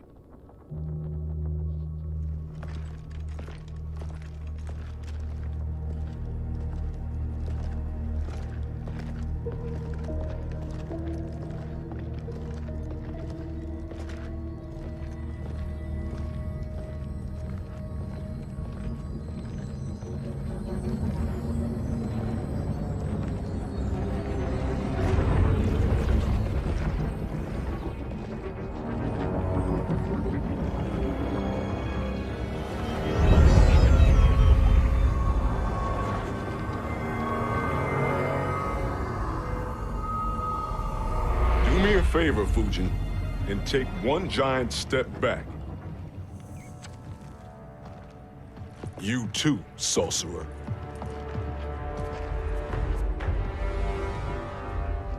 Do me a favor, Fujin, and take one giant step back. You too, sorcerer.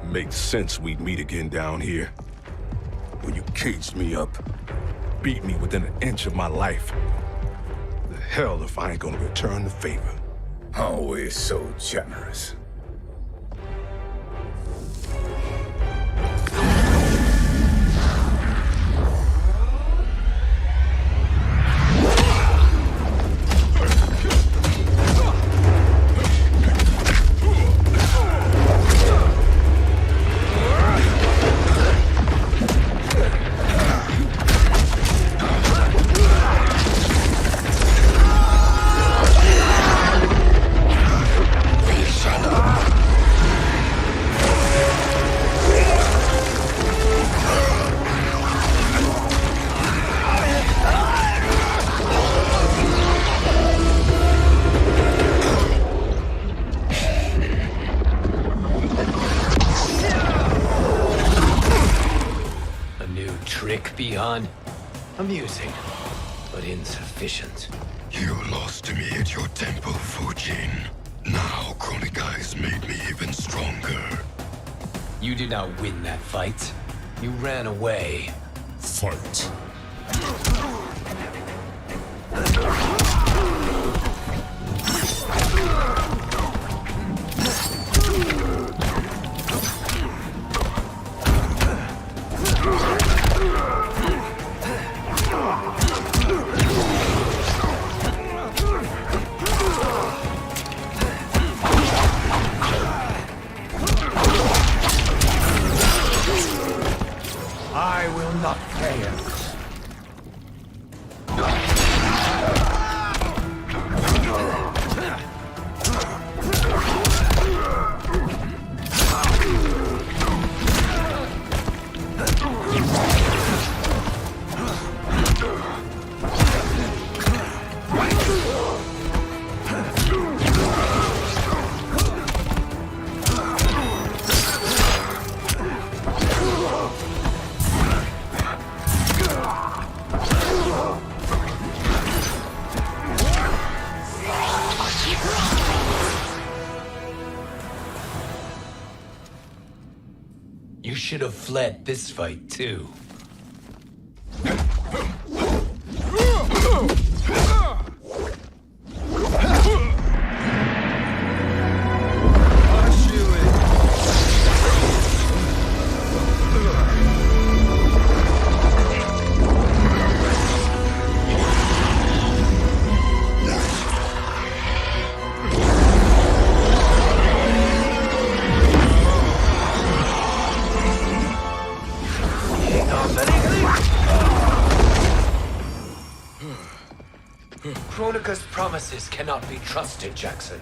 Makes sense we'd meet again down here. When you caged me up, beat me within an inch of my life. The hell if I ain't gonna return the favor. Always so generous. Beyond amusing, but insufficient. You lost to me at your temple, Fujin. Now Kronika has made me even stronger. You did not win that fight. You ran away. Fight. not fail. You should have fled this fight, too. Kronika's promises cannot be trusted, Jackson.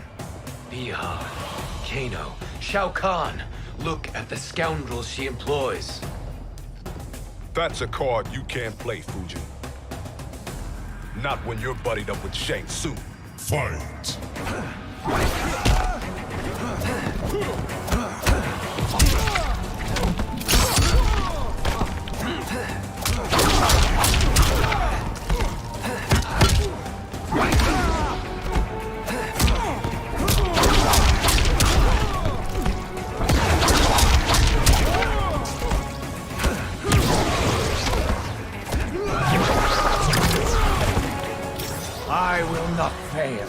Bihar, Kano, Shao Kahn. Look at the scoundrels she employs. That's a card you can't play, Fujin. Not when you're buddied up with Shang Tsung. Fight! I will not fail.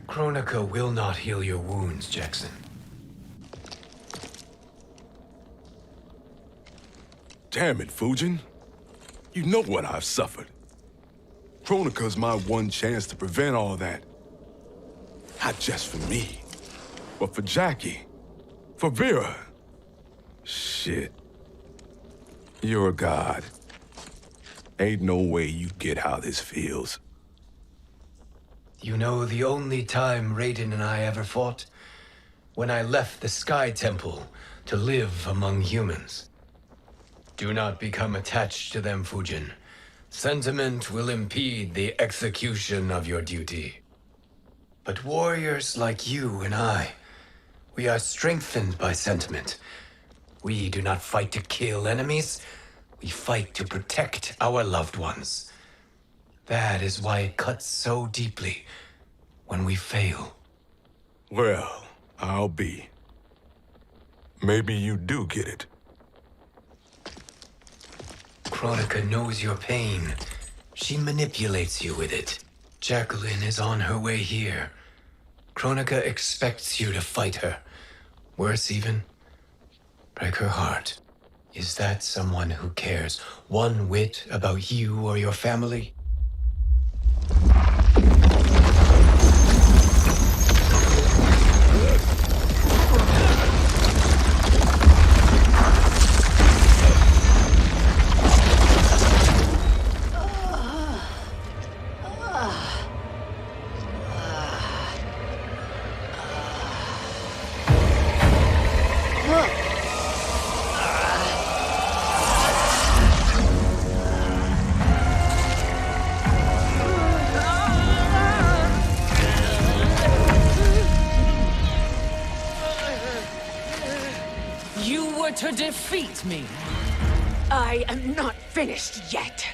Kronika will not heal your wounds, Jackson. Damn it, Fujin. You know what I've suffered. Kronika's my one chance to prevent all that. Not just for me, but for Jackie, for Vera. Shit. You're a god. Ain't no way you get how this feels. You know the only time Raiden and I ever fought? When I left the Sky Temple to live among humans. Do not become attached to them, Fujin. Sentiment will impede the execution of your duty. But warriors like you and I, we are strengthened by sentiment. We do not fight to kill enemies. We fight to protect our loved ones. That is why it cuts so deeply when we fail. Well, I'll be. Maybe you do get it. Kronika knows your pain. She manipulates you with it. Jacqueline is on her way here. Kronika expects you to fight her. Worse even, break her heart. Is that someone who cares one whit about you or your family? To defeat me. I am not finished yet.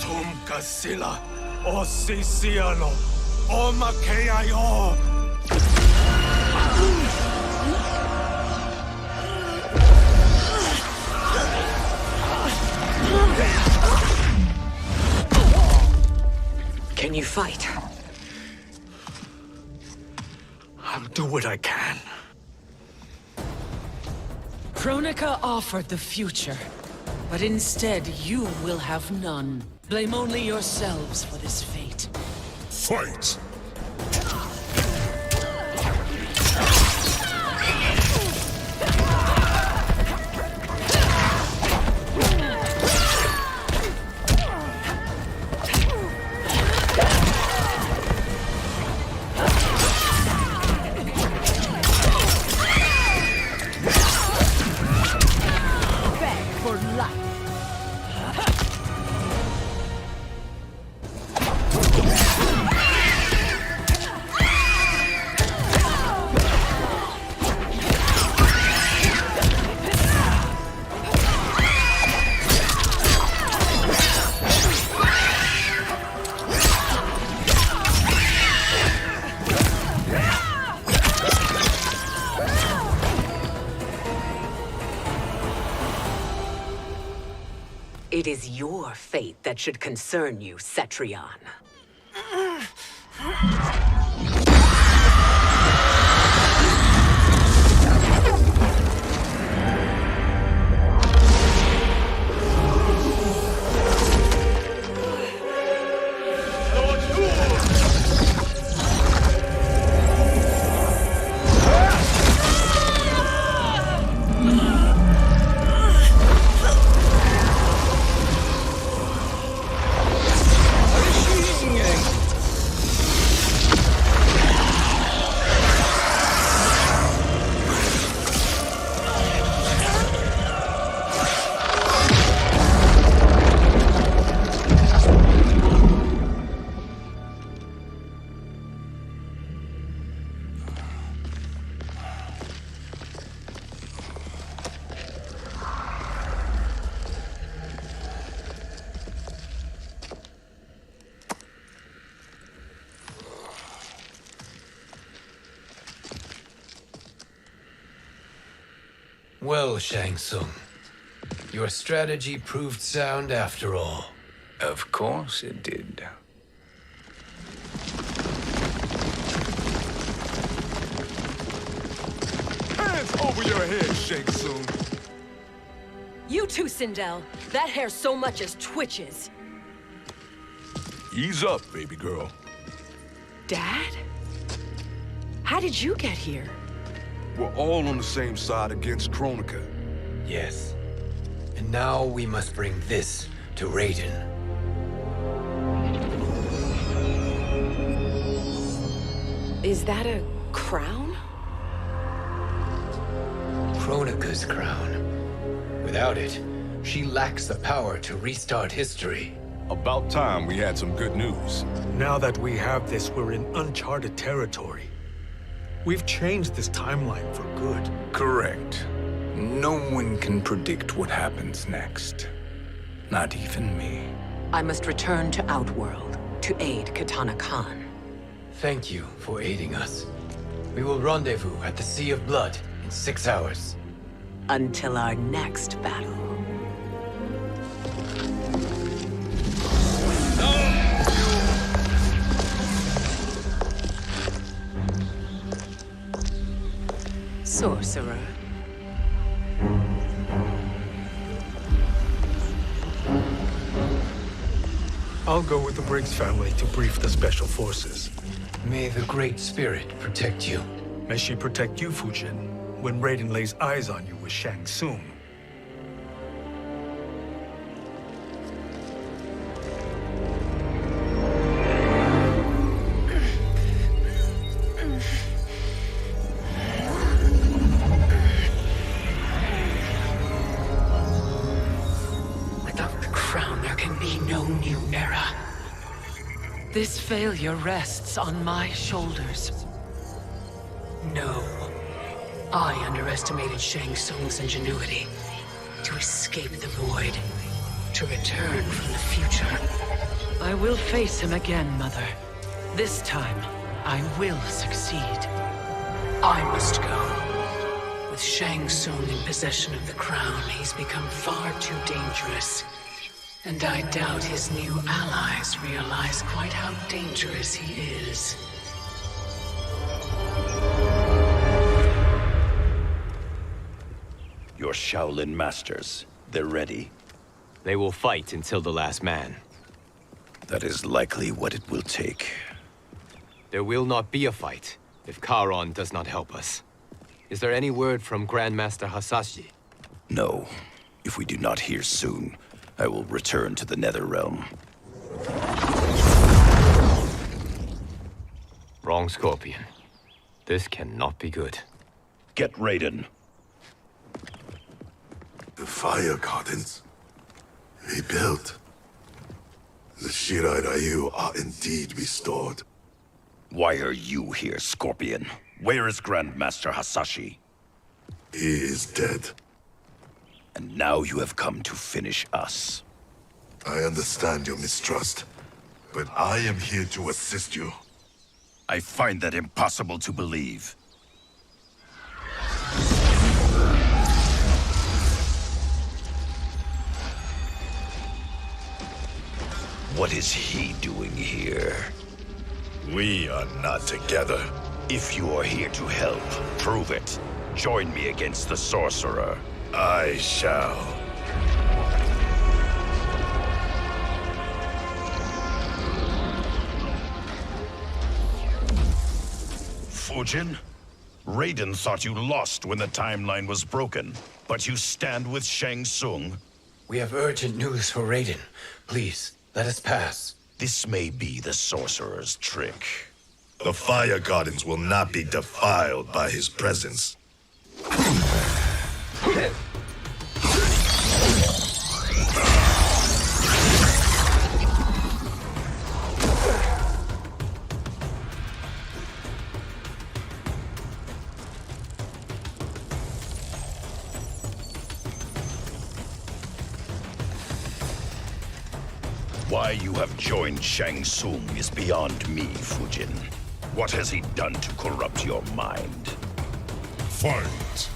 Tum Kasila, O Sisiano, O Makeayo. Can you fight? I'll do what I can. Kronika offered the future, but instead you will have none. Blame only yourselves for this fate. Fight! It is your fate that should concern you, Cetrion. Well, Shang Tsung, your strategy proved sound after all. Of course it did. Hands over your head, Shang Tsung. You too, Sindel. That hair so much as twitches. Ease up, baby girl. Dad? How did you get here? We're all on the same side against Kronika. Yes. And now we must bring this to Raiden. Is that a crown? Kronika's crown. Without it, she lacks the power to restart history. About time we had some good news. Now that we have this, we're in uncharted territory. We've changed this timeline for good. Correct. No one can predict what happens next. Not even me. I must return to Outworld to aid Katana Khan. Thank you for aiding us. We will rendezvous at the Sea of Blood in 6 hours. Until our next battle. Sorcerer. I'll go with the Briggs family to brief the Special Forces. May the Great Spirit protect you. May she protect you, Fujin, when Raiden lays eyes on you with Shang Tsung. This failure rests on my shoulders. No. I underestimated Shang Tsung's ingenuity. To escape the void. To return from the future. I will face him again, Mother. This time, I will succeed. I must go. With Shang Tsung in possession of the crown, he's become far too dangerous. And I doubt his new allies realize quite how dangerous he is. Your Shaolin masters, they're ready. They will fight until the last man. That is likely what it will take. There will not be a fight if Charon does not help us. Is there any word from Grandmaster Hasashi? No. If we do not hear soon, I will return to the Netherrealm. Wrong, Scorpion. This cannot be good. Get Raiden. The fire gardens rebuilt. The Shirai Ryu are indeed restored. Why are you here, Scorpion? Where is Grandmaster Hasashi? He is dead. And now you have come to finish us. I understand your mistrust, but I am here to assist you. I find that impossible to believe. What is he doing here? We are not together. If you are here to help, prove it. Join me against the sorcerer. I shall. Fujin? Raiden thought you lost when the timeline was broken, but you stand with Shang Tsung? We have urgent news for Raiden. Please, let us pass. This may be the sorcerer's trick. The fire gardens will not be defiled by his presence. Why you have joined Shang Tsung is beyond me, Fujin. What has he done to corrupt your mind? Fight!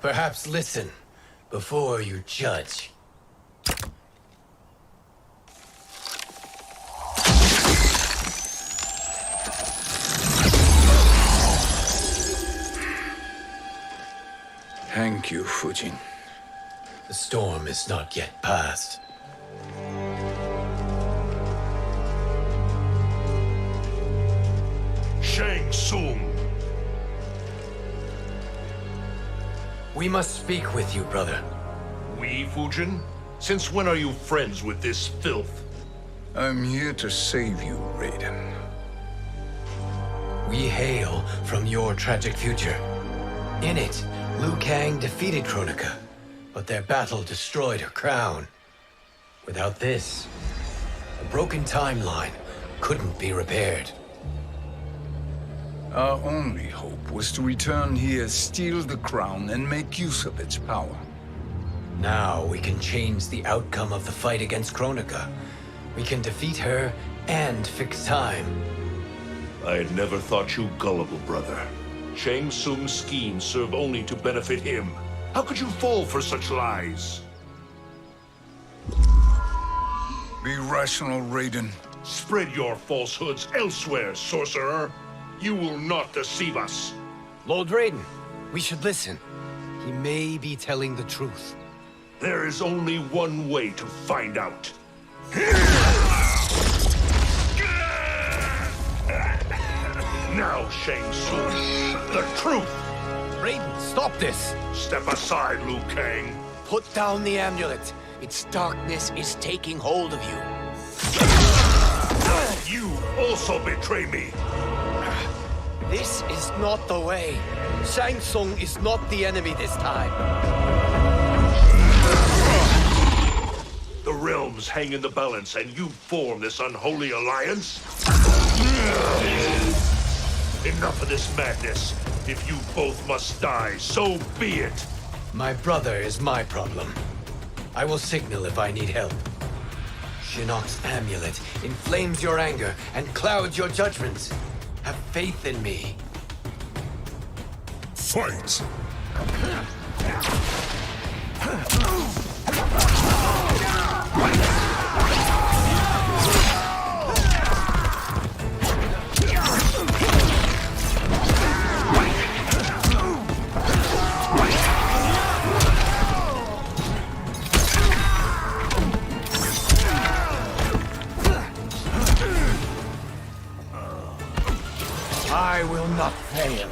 Perhaps listen before you judge. Thank you, Fujin. The storm is not yet past. Shang Tsung! We must speak with you, brother. We, Fujin? Since when are you friends with this filth? I'm here to save you, Raiden. We hail from your tragic future. In it, Liu Kang defeated Kronika, but their battle destroyed her crown. Without this, a broken timeline couldn't be repaired. Our only hope was to return here, steal the crown, and make use of its power. Now we can change the outcome of the fight against Kronika. We can defeat her and fix time. I had never thought you gullible, brother. Shang Tsung's schemes serve only to benefit him. How could you fall for such lies? Be rational, Raiden. Spread your falsehoods elsewhere, sorcerer. You will not deceive us. Lord Raiden, we should listen. He may be telling the truth. There is only one way to find out. Now, Shang Tsung, the truth! Raiden, stop this! Step aside, Liu Kang. Put down the amulet. Its darkness is taking hold of you. You also betray me. This is not the way. Shang Tsung is not the enemy this time. The realms hang in the balance, and you form this unholy alliance? Enough of this madness. If you both must die, so be it. My brother is my problem. I will signal if I need help. Shinnok's amulet inflames your anger and clouds your judgments. Have faith in me. Fight! I will not fail.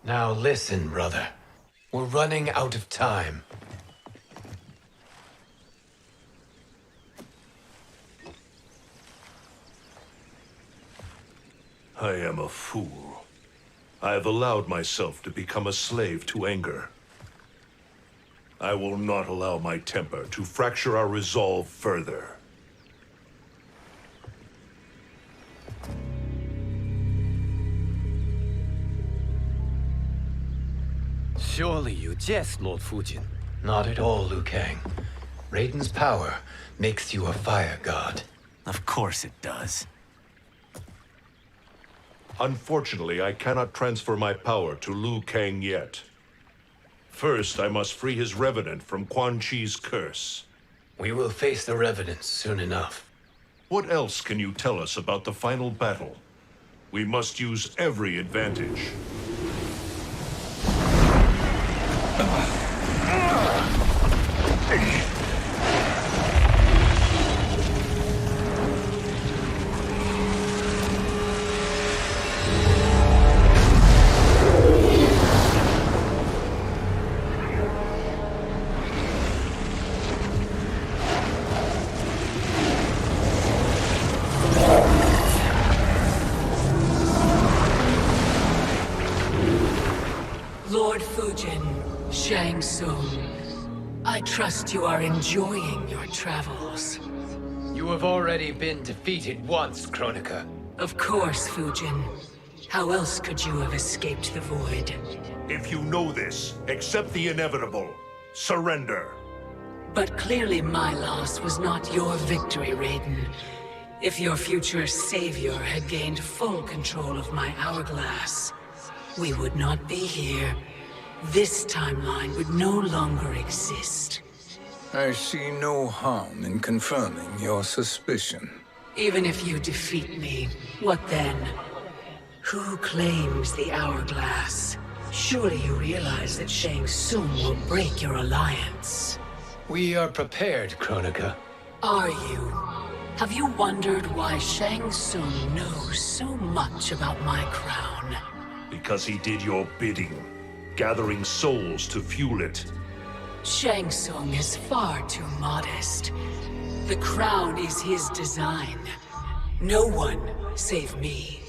Now listen, brother. We're running out of time. I am a fool. I have allowed myself to become a slave to anger. I will not allow my temper to fracture our resolve further. Surely you jest, Lord Fujin. Not at all, Liu Kang. Raiden's power makes you a fire god. Of course it does. Unfortunately, I cannot transfer my power to Liu Kang yet. First, I must free his Revenant from Quan Chi's curse. We will face the Revenants soon enough. What else can you tell us about the final battle? We must use every advantage. Lord Fujin, Shang Tsung, I trust you are enjoying your travels. You have already been defeated once, Kronika. Of course, Fujin. How else could you have escaped the void? If you know this, accept the inevitable. Surrender. But clearly my loss was not your victory, Raiden. If your future savior had gained full control of my hourglass, we would not be here. This timeline would no longer exist. I see no harm in confirming your suspicion. Even if you defeat me, what then? Who claims the hourglass? Surely you realize that Shang Tsung will break your alliance. We are prepared, Kronika. Are you? Have you wondered why Shang Tsung knows so much about my crown? Because he did your bidding. gathering souls to fuel it. Shang Tsung is far too modest. The crown is his design. No one, save me,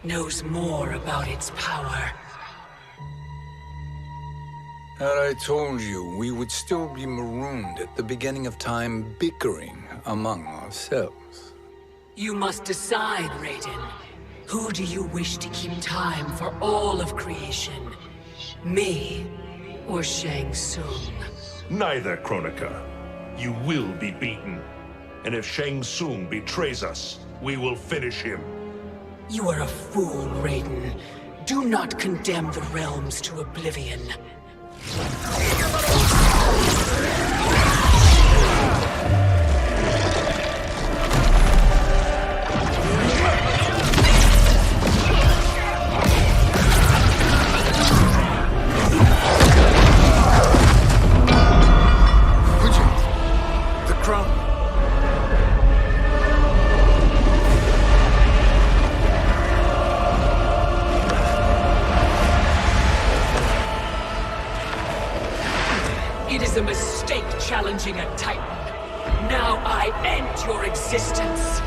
knows more about its power. Had I told you, we would still be marooned at the beginning of time, bickering among ourselves. You must decide, Raiden. Who do you wish to keep time for all of creation? Me or Shang Tsung? Neither, Kronika. You will be beaten. And if Shang Tsung betrays us, we will finish him. You are a fool, Raiden. Do not condemn the realms to oblivion. The crown. It is a mistake challenging a Titan. Now I end your existence.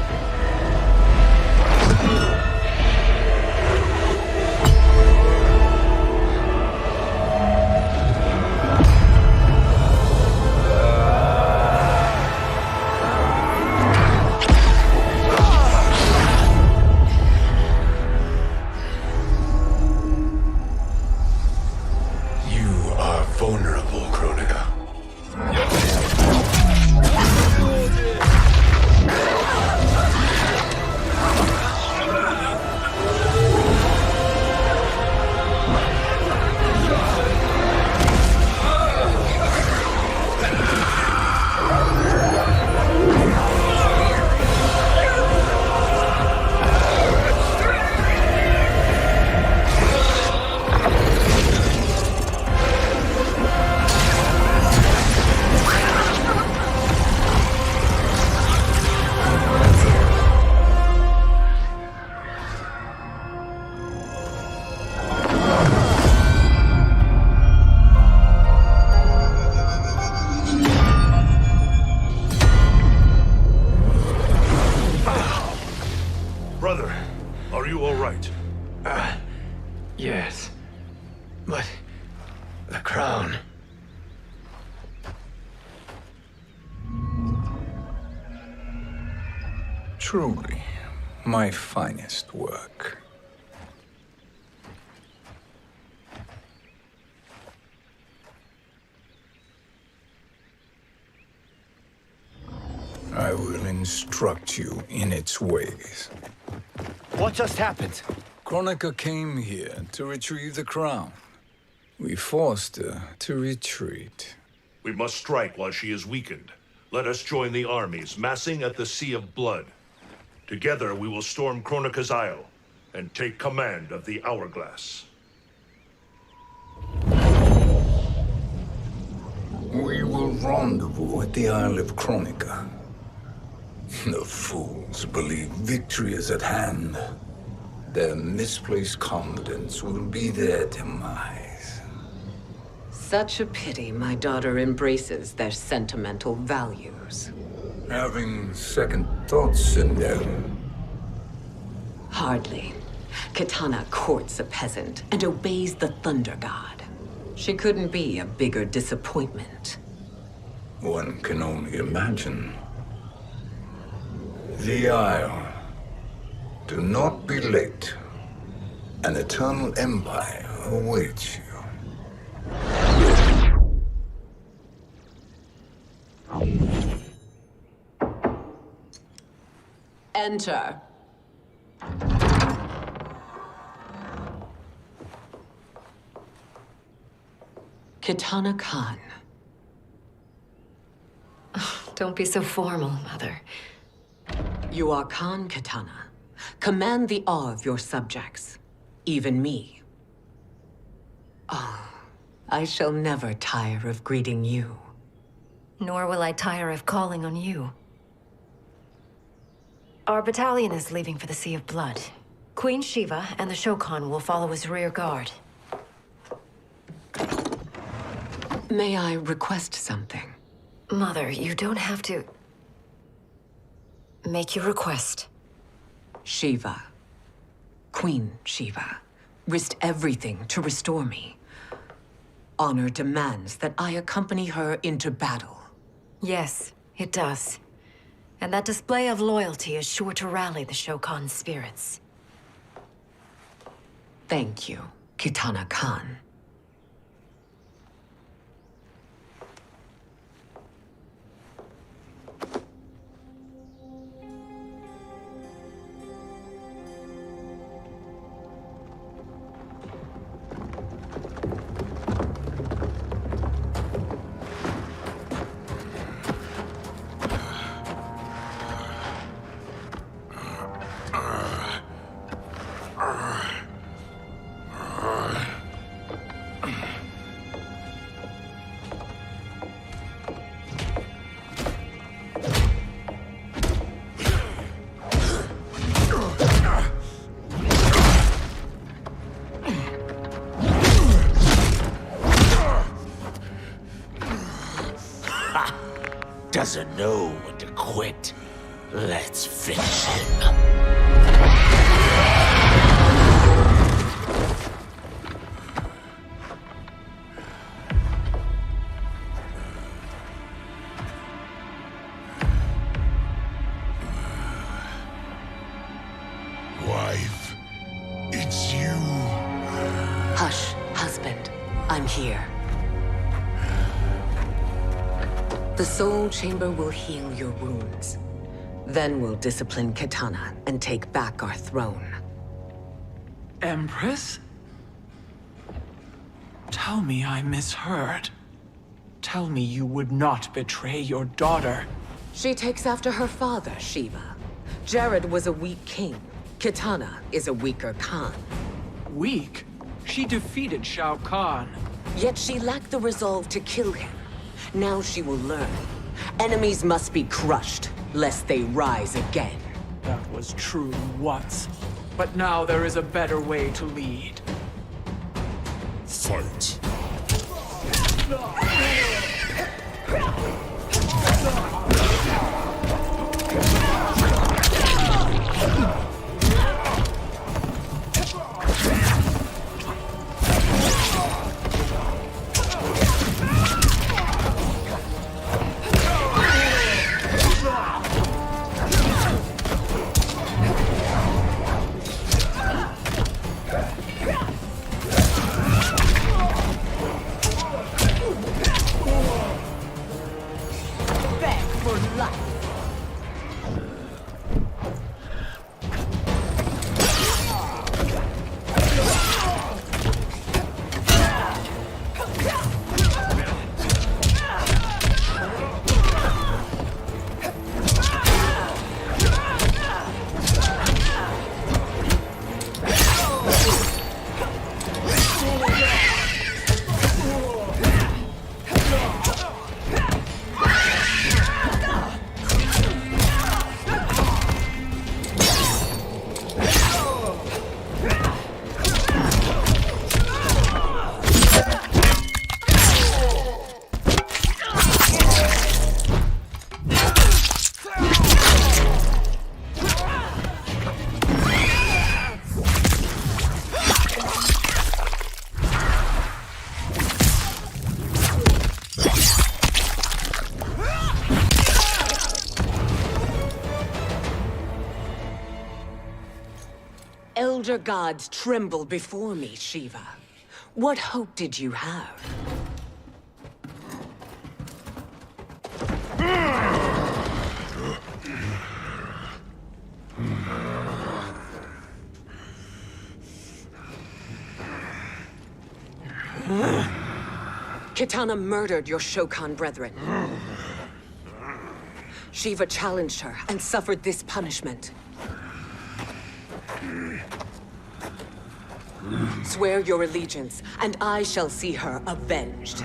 You are vulnerable, Kronika. Brother, are you all right? Yes. But the crown. Truly, my finest work. I will instruct you in its ways. What just happened? Kronika came here to retrieve the crown. We forced her to retreat. We must strike while she is weakened. Let us join the armies, massing at the Sea of Blood. Together we will storm Kronika's Isle and take command of the Hourglass. We will rendezvous at the Isle of Kronika. The fools believe victory is at hand. Their misplaced confidence will be their demise. Such a pity my daughter embraces their sentimental values. Having second thoughts, Sindel. Hardly. Kitana courts a peasant and obeys the Thunder God. She couldn't be a bigger disappointment. One can only imagine. The Isle. Do not be late. An eternal empire awaits you. Enter. Kitana Khan. Don't be so formal, Mother. You are Khan Kitana. Command the awe of your subjects, even me. Oh, I shall never tire of greeting you. Nor will I tire of calling on you. Our battalion is leaving for the Sea of Blood. Queen Shiva and the Shokan will follow as rear guard. May I request something? Mother, you don't have to... Make your request. Shiva, Queen Shiva, risked everything to restore me. Honor demands that I accompany her into battle. Yes, it does. And that display of loyalty is sure to rally the Shokan's spirits. Thank you, Kitana Khan. Doesn't know when to quit. Let's finish him. Wife, it's you. Hush, husband. I'm here. The Soul Chamber will heal your wounds. Then we'll discipline Kitana and take back our throne. Empress? Tell me I misheard. Tell me you would not betray your daughter. She takes after her father, Shiva. Jared was a weak king. Kitana is a weaker Khan. Weak? She defeated Shao Kahn. Yet she lacked the resolve to kill him. Now she will learn. Enemies must be crushed, lest they rise again. That was true once. But now there is a better way to lead. Fight. Elder gods tremble before me, Shiva. What hope did you have? Kitana murdered your Shokan brethren. Shiva challenged her and suffered this punishment. Swear your allegiance, and I shall see her avenged.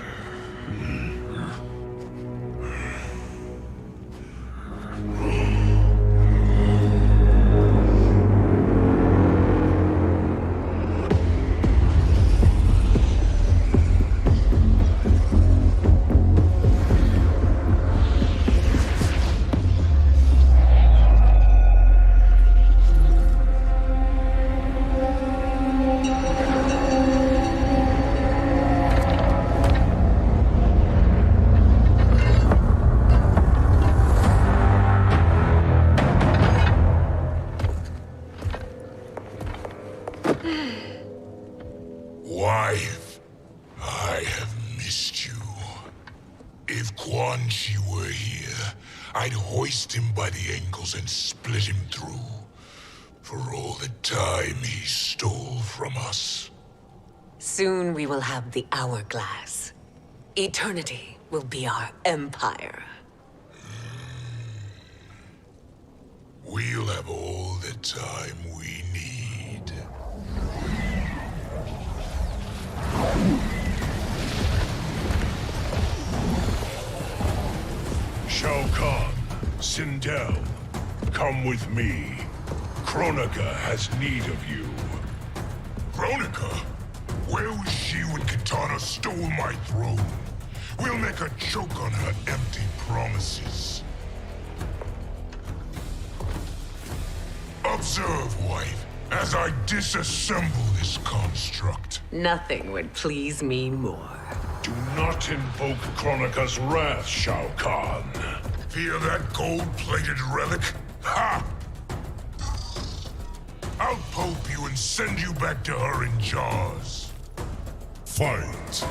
If Quan Chi were here, I'd hoist him by the ankles and split him through. For all the time he stole from us. Soon we will have the hourglass. Eternity will be our empire. We'll have all the time we need. Shao Kahn, Sindel, come with me. Kronika has need of you. Kronika? Where was she when Katana stole my throne? We'll make a choke on her empty promises. Observe, wife, as I disassemble this construct. Nothing would please me more. Do not invoke Kronika's wrath, Shao Kahn. Fear that gold-plated relic? Ha! I'll pope you and send you back to her in jars. Fight!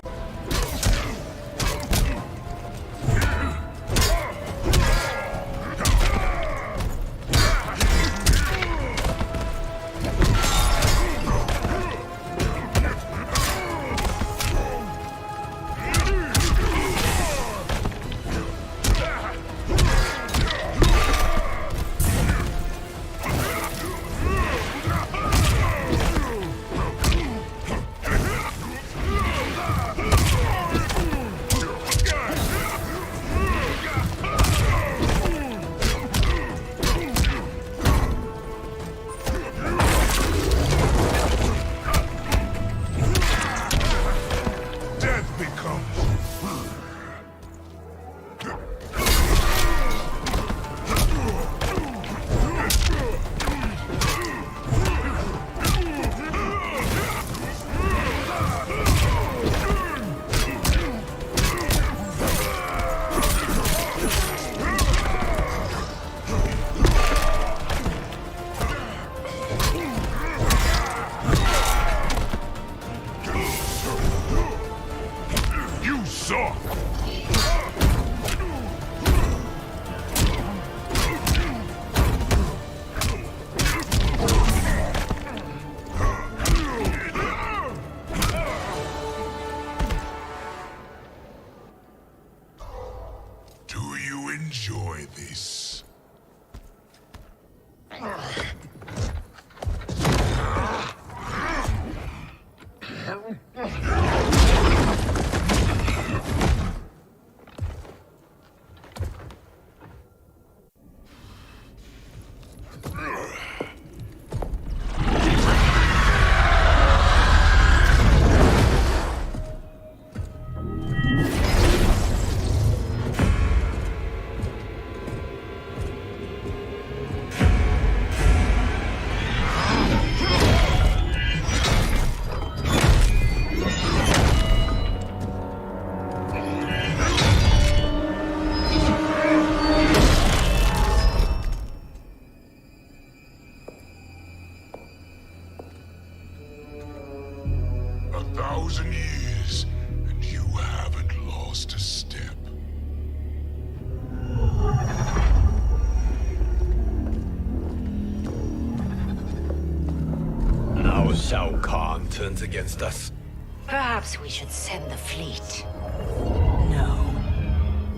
Enjoy this. Years, and you haven't lost a step. Now Shao Kahn turns against us. Perhaps we should send the fleet. No.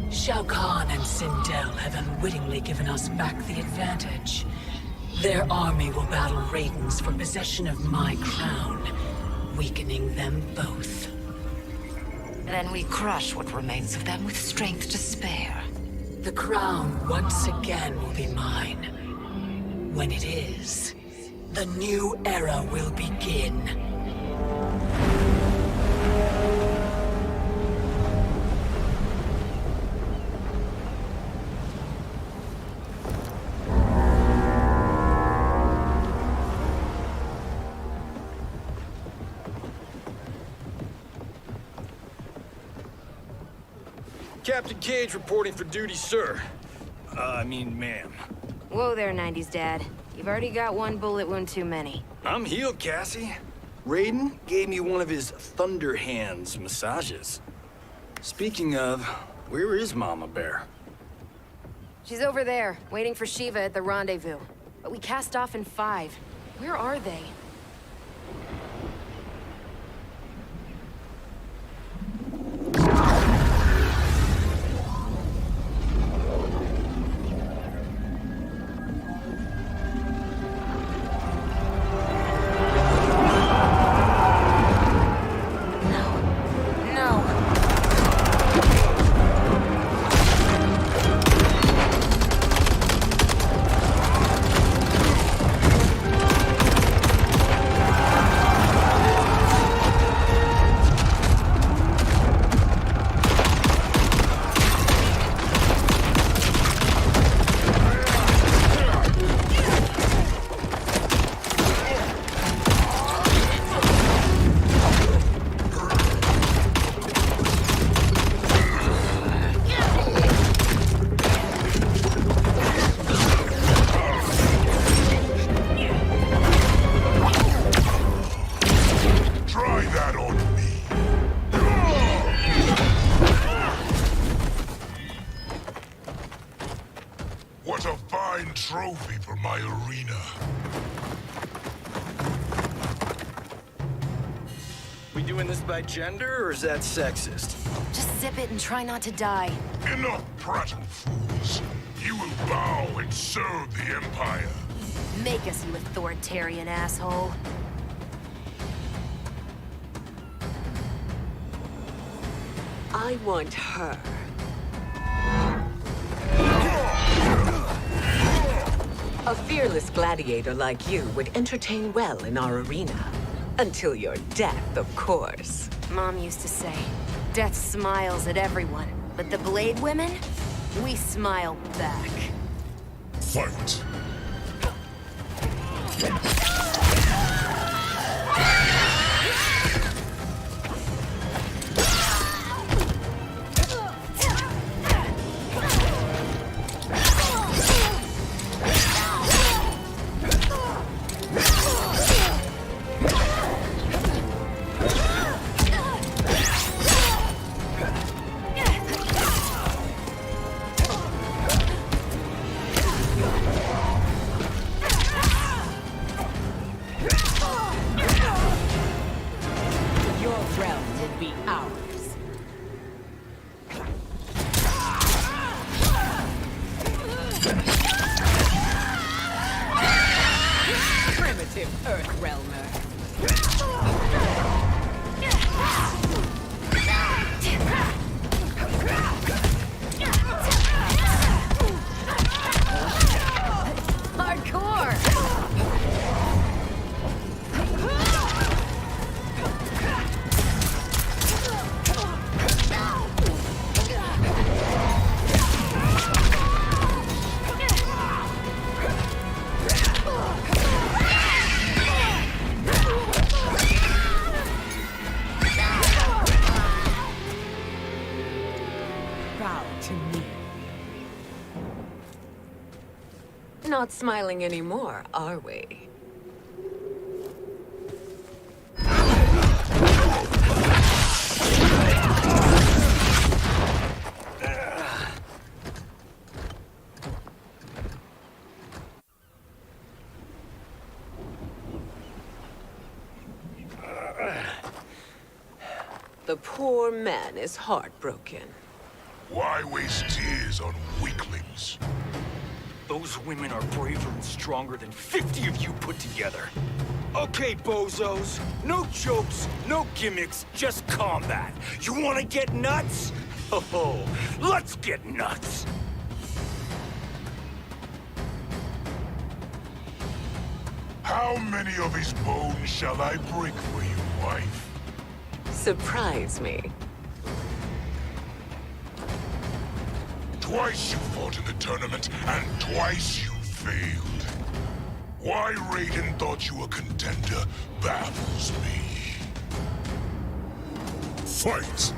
Shao Kahn and Sindel have unwittingly given us back the advantage. Their army will battle Raidens for possession of my crown, weakening them both. Then we crush what remains of them with strength to spare. The crown once again will be mine. When it is, the new era will begin. Captain Cage reporting for duty, sir. I mean, ma'am. Whoa there, 90s Dad. You've already got one bullet wound too many. I'm healed, Cassie. Raiden gave me one of his Thunder Hands massages. Speaking of, where is Mama Bear? She's over there, waiting for Shiva at the rendezvous. But we cast off in 5. Where are they? What a fine trophy for my arena. We doing this by gender, or is that sexist? Just zip it and try not to die. Enough prattle, fools. You will bow and serve the Empire. Make us, you authoritarian asshole. I want her. A fearless gladiator like you would entertain well in our arena. Until your death, of course. Mom used to say, death smiles at everyone, but the Blade women, we smile back. Fight! Not smiling anymore, are we? The poor man is heartbroken. Why waste tears on weaklings? Those women are braver and stronger than 50 of you put together. Okay, bozos. No jokes, no gimmicks, just combat. You wanna get nuts? Oh, let's get nuts! How many of his bones shall I break for you, wife? Surprise me. Twice you fought in the tournament, and twice you failed. Why Raiden thought you a contender baffles me. Fight!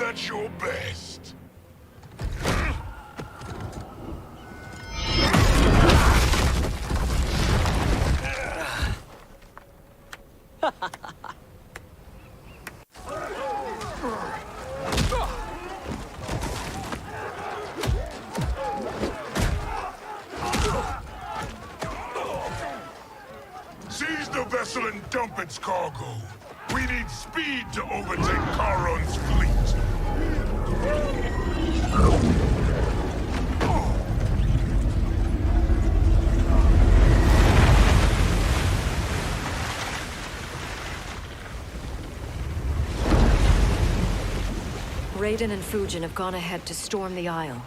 that's your best. Seize the vessel and dump its cargo. We need speed to overtake Charon's fleet. Raiden and Fujin have gone ahead to storm the Isle.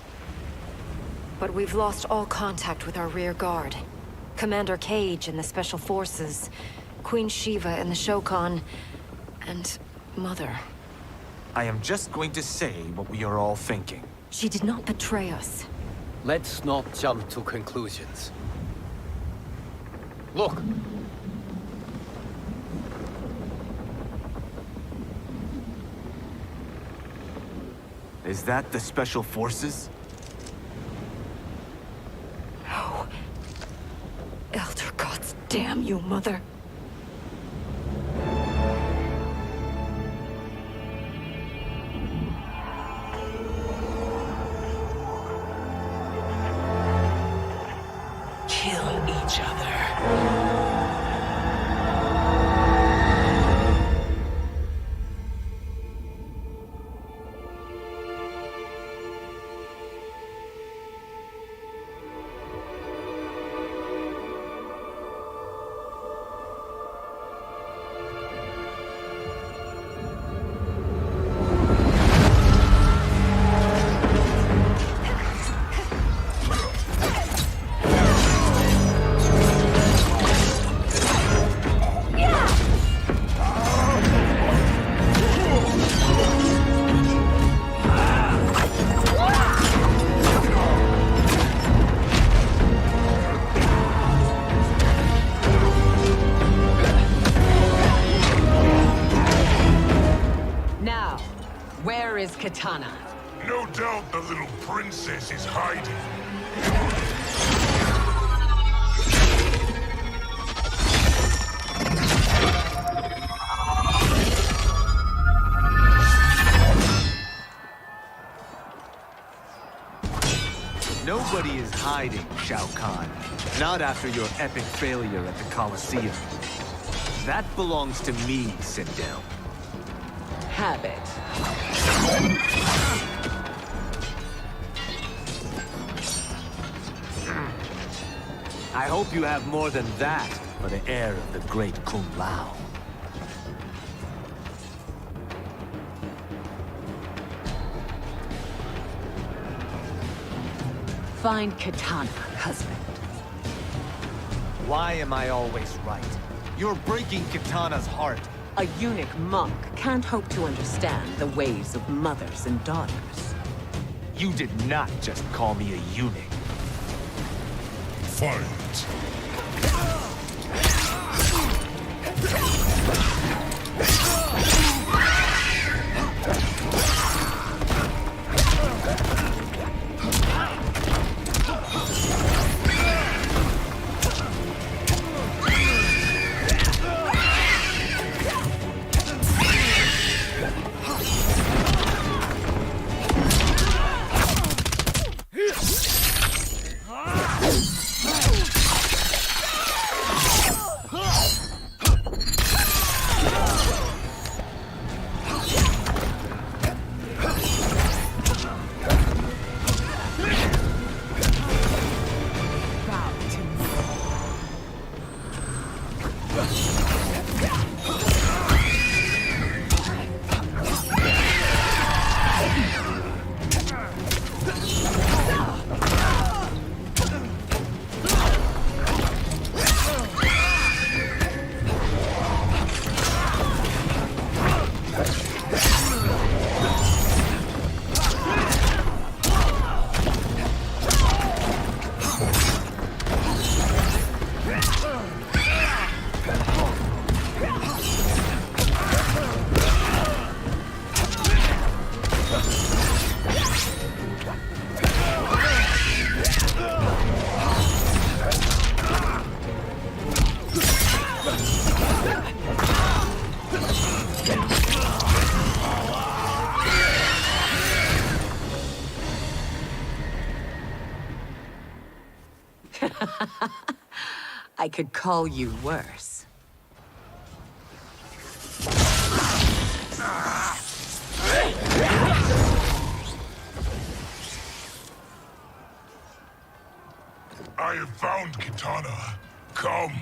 But we've lost all contact with our rear guard. Commander Cage and the Special Forces, Queen Shiva and the Shokan, and Mother. I am just going to say what we are all thinking. She did not betray us. Let's not jump to conclusions. Look! Is that the Special Forces? No. Elder gods, damn you, Mother. Kill each other. Where is Kitana? No doubt the little princess is hiding. Nobody is hiding, Shao Kahn. Not after your epic failure at the Colosseum. That belongs to me, Sindel. Have it. I hope you have more than that for the heir of the great Kung Lao. Find Kitana, husband. Why am I always right? You're breaking Kitana's heart. A eunuch monk can't hope to understand the ways of mothers and daughters. You did not just call me a eunuch. Fight! could call you worse. I have found Kitana. Come.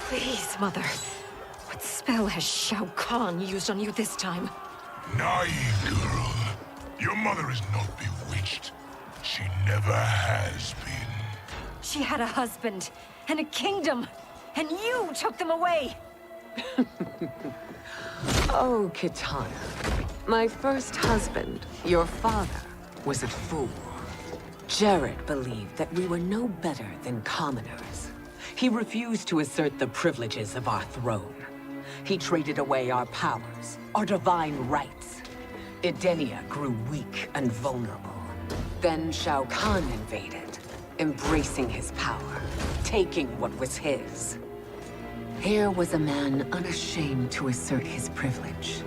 Please, Mother. What spell has Shao Kahn used on you this time? Naive girl. Your mother is not bewitched. She never has been. She had a husband and a kingdom, and you took them away! Oh, Kitana. My first husband, your father, was a fool. Jared believed that we were no better than commoners. He refused to assert the privileges of our throne. He traded away our powers, our divine rights. Edenia grew weak and vulnerable. Then Shao Kahn invaded, embracing his power, taking what was his. Here was a man unashamed to assert his privilege,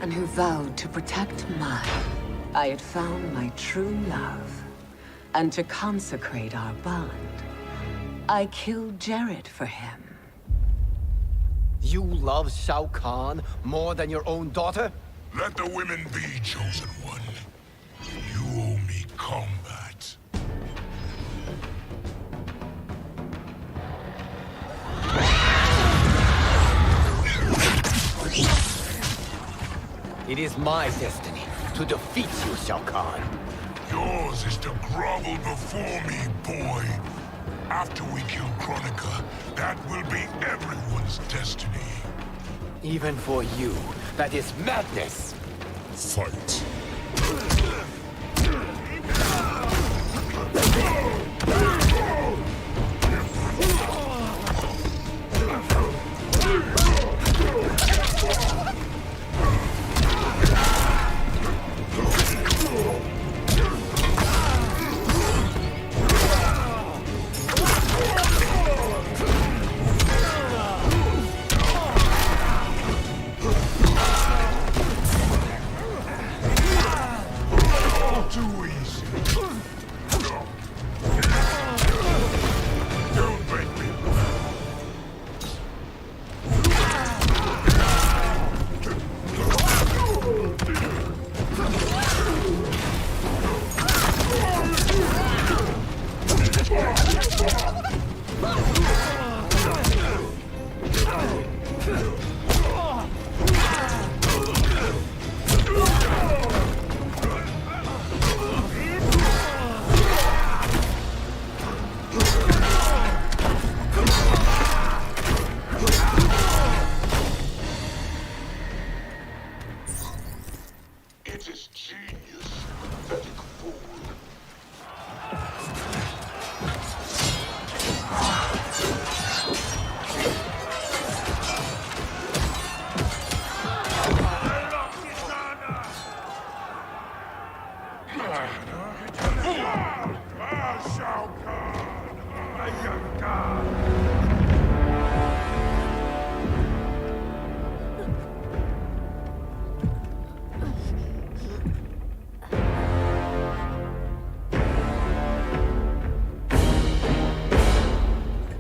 and who vowed to protect mine. I had found my true love, and to consecrate our bond, I killed Jared for him. You love Shao Kahn more than your own daughter? Let the women be, chosen one. You owe me combat. It is my destiny to defeat you, Shao Kahn. Yours is to grovel before me, boy. After we kill Kronika, that will be everyone's destiny. Even for you, that is madness. Fight.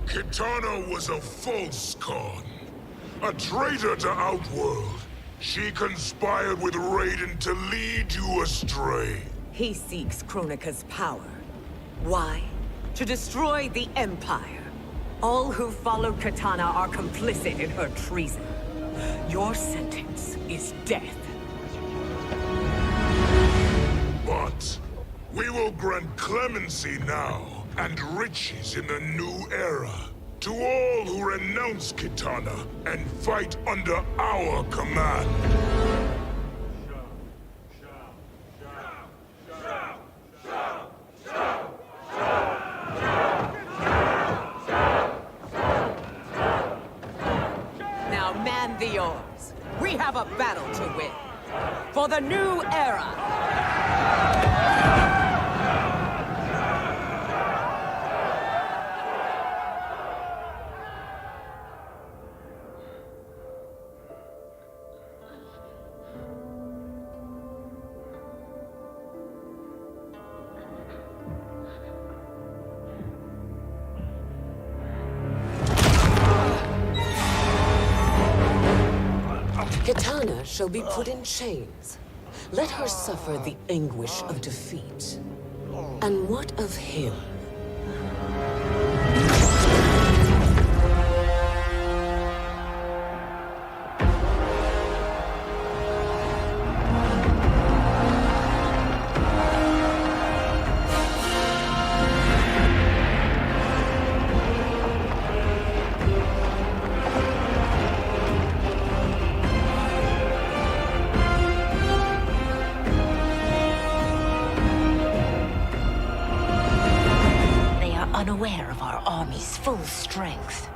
Kitana was a false Khan, a traitor to Outworld. She conspired with Raiden to lead you astray. He seeks Kronika's power. Why? To destroy the Empire. All who followed Katana are complicit in her treason. Your sentence is death. But we will grant clemency now and riches in the new era to all who renounce Kitana and fight under our command. Now man the oars. We have a battle to win. For the new era! Katana shall be put in chains. Let her suffer the anguish of defeat. And what of him? Unaware of our army's full strength.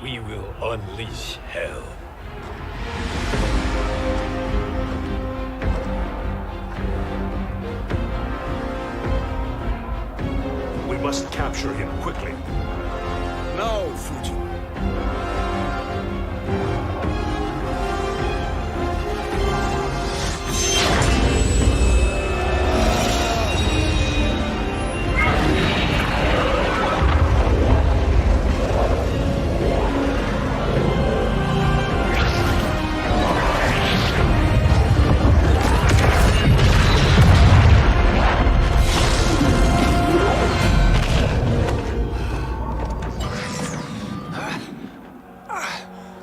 We will unleash hell. We must capture him quickly. Now, Fujin.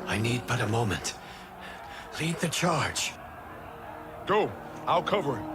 I need but a moment. Lead the charge. Go. I'll cover him.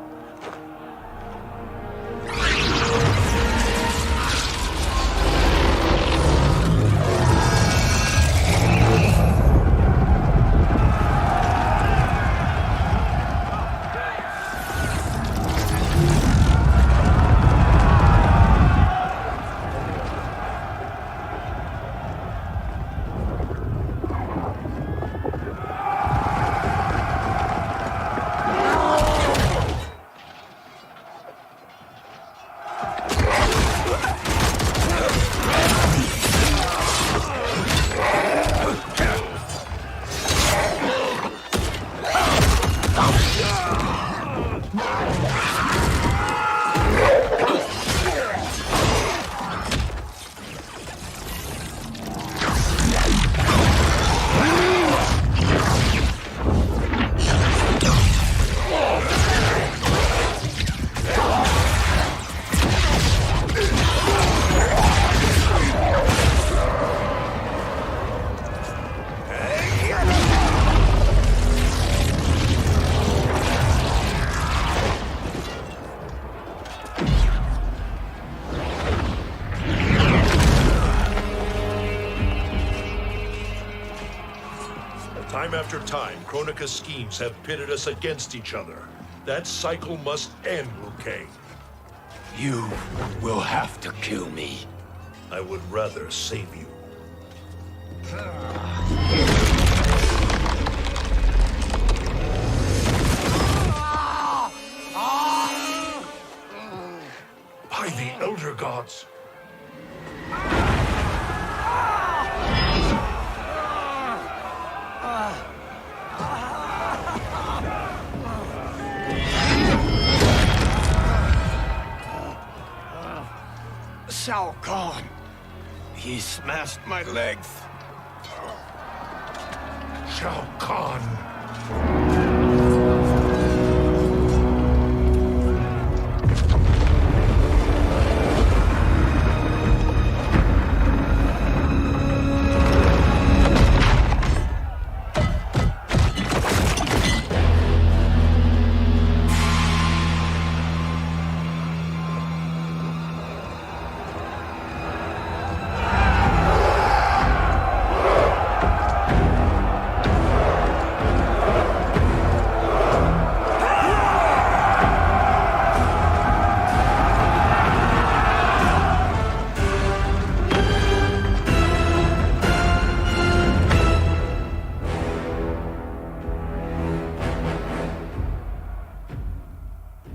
Time after time, Kronika's schemes have pitted us against each other. That cycle must end, Liu Kang. You will have to kill me. I would rather save you. By the Elder Gods! Shao Kahn! He smashed my legs! Shao Kahn!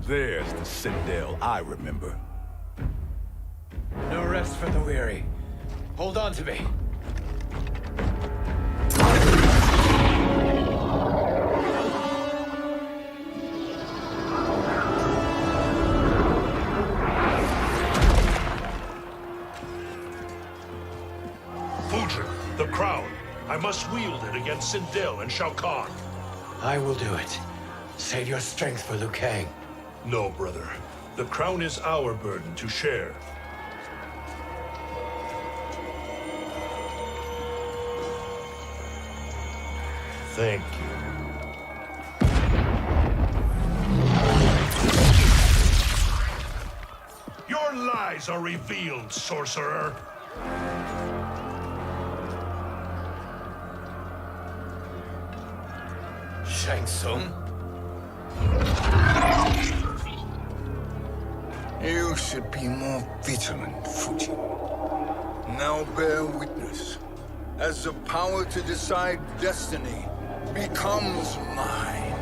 There's the Sindel I remember. No rest for the weary. Hold on to me. Fujin, the crown. I must wield it against Sindel and Shao Kahn. I will do it. Save your strength for Liu Kang. No, brother. The crown is our burden to share. Thank you. Your lies are revealed, sorcerer. Shang Tsung? You should be more vigilant, Fujin. Now bear witness. As the power to decide destiny becomes mine.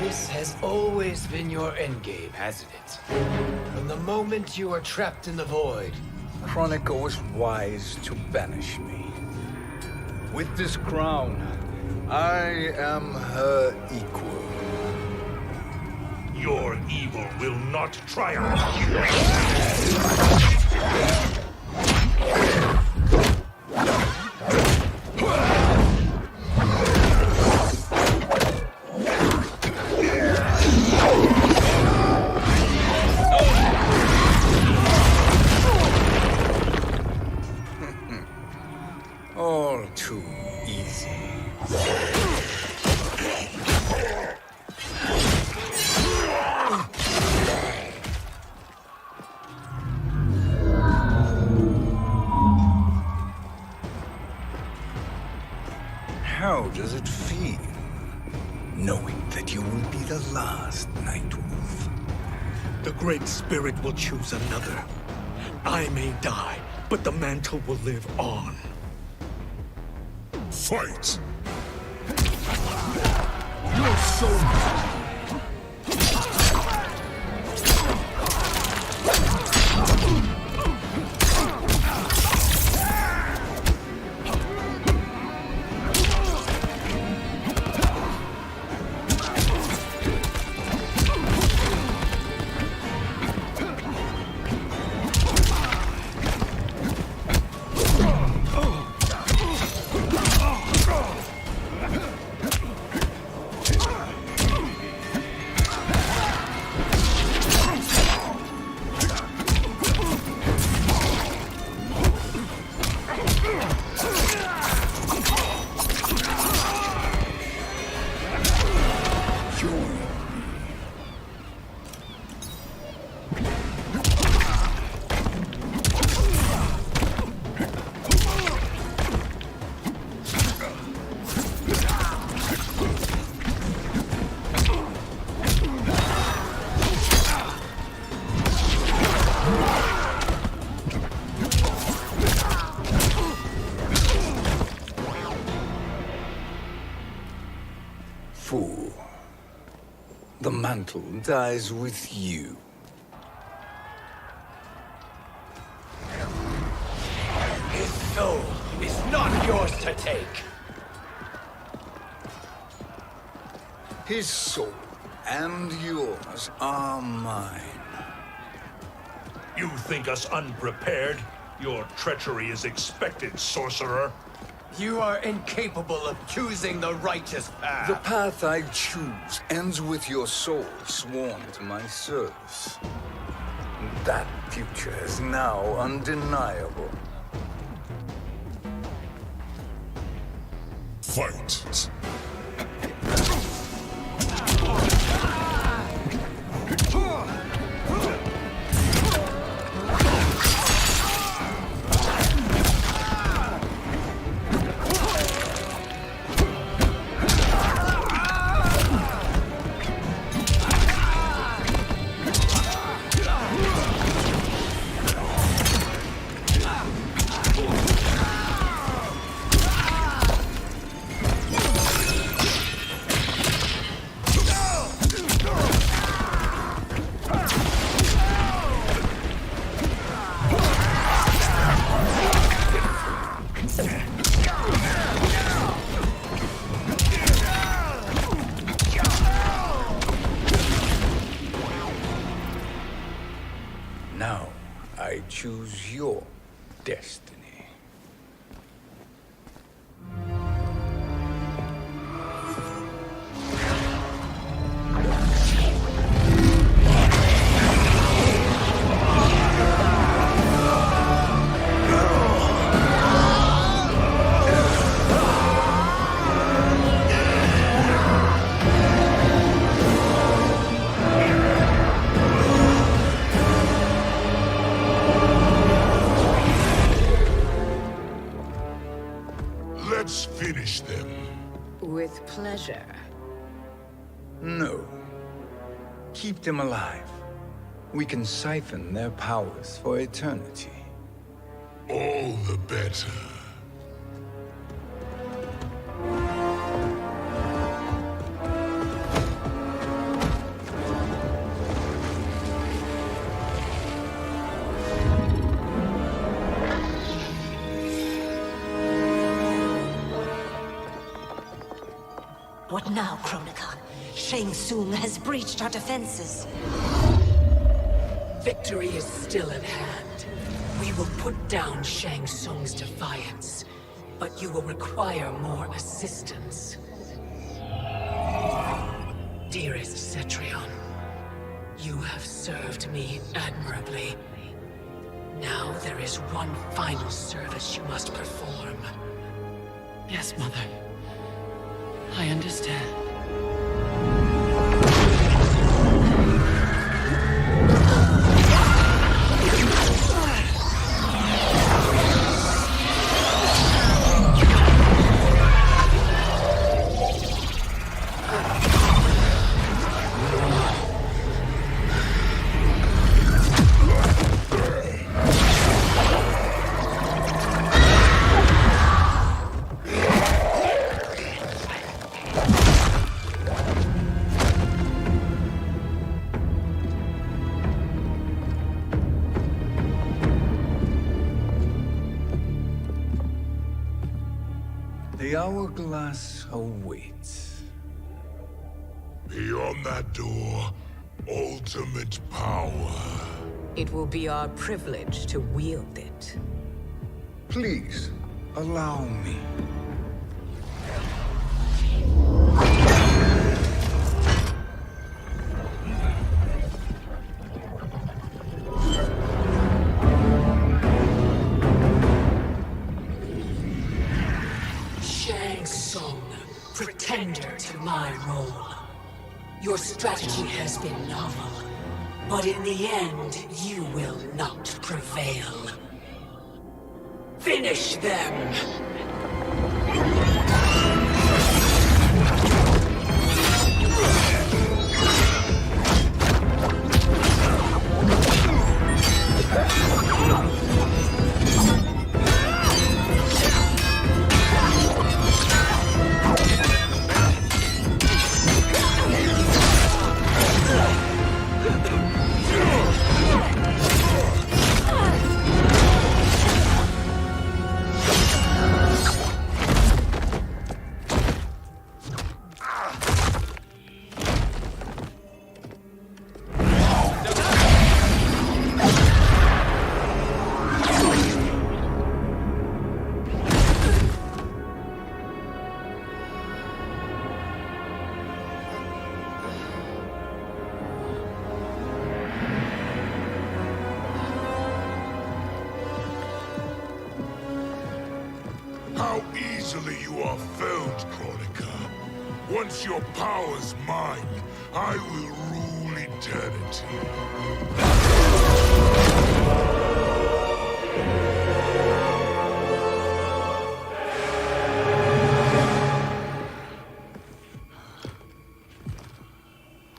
This has always been your endgame, hasn't it? From the moment you were trapped in the void. Kronika was wise to banish me. With this crown, I am her equal. Your evil will not triumph. All too easy. How does it feel, knowing that you will be the last Nightwolf? The Great Spirit will choose another. I may die, but the mantle will live on. Fight! Your soul! Fool. The mantle dies with you. His soul is not yours to take. His soul and yours are mine. You think us unprepared? Your treachery is expected, sorcerer. You are incapable of choosing the righteous path. The path I choose ends with your soul sworn to my service. That future is now undeniable. Fight! Now, I choose your destiny. Let's finish them. With pleasure. No. Keep them alive. We can siphon their powers for eternity. All the better. What now, Kronika? Shang Tsung has breached our defenses. Victory is still at hand. We will put down Shang Tsung's defiance, but you will require more assistance. Dearest Cetrion, you have served me admirably. Now there is one final service you must perform. Yes, Mother. I understand. The hourglass awaits. Beyond that door, ultimate power. It will be our privilege to wield it. Please, allow me. Shang Tsung, pretender to my role. Your strategy has been novel, but in the end, you will not prevail. Finish them! How easily you are felled, Kronika. Once your power's mine, I will rule eternity.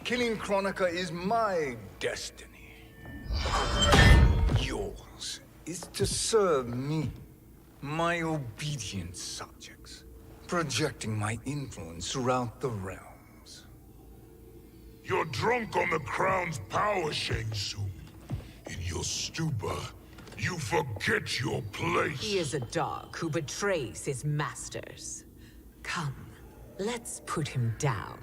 Killing Kronika is my destiny. Yours is to serve me, my obedient subjects, projecting my influence throughout the realms. You're drunk on the crown's power, Shang Tsung. In your stupor, You forget your place. He is a dog who betrays his masters. Come, let's put him down.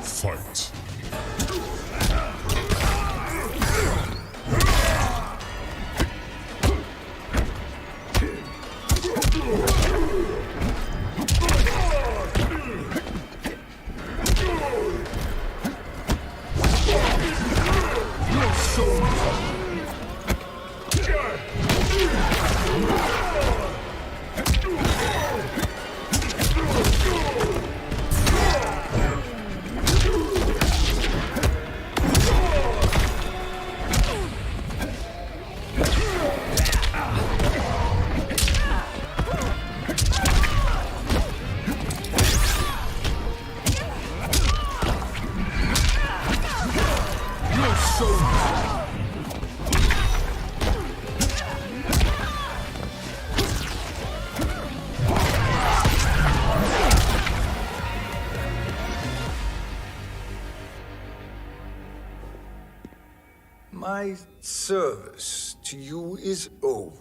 Fight. My service to you is over.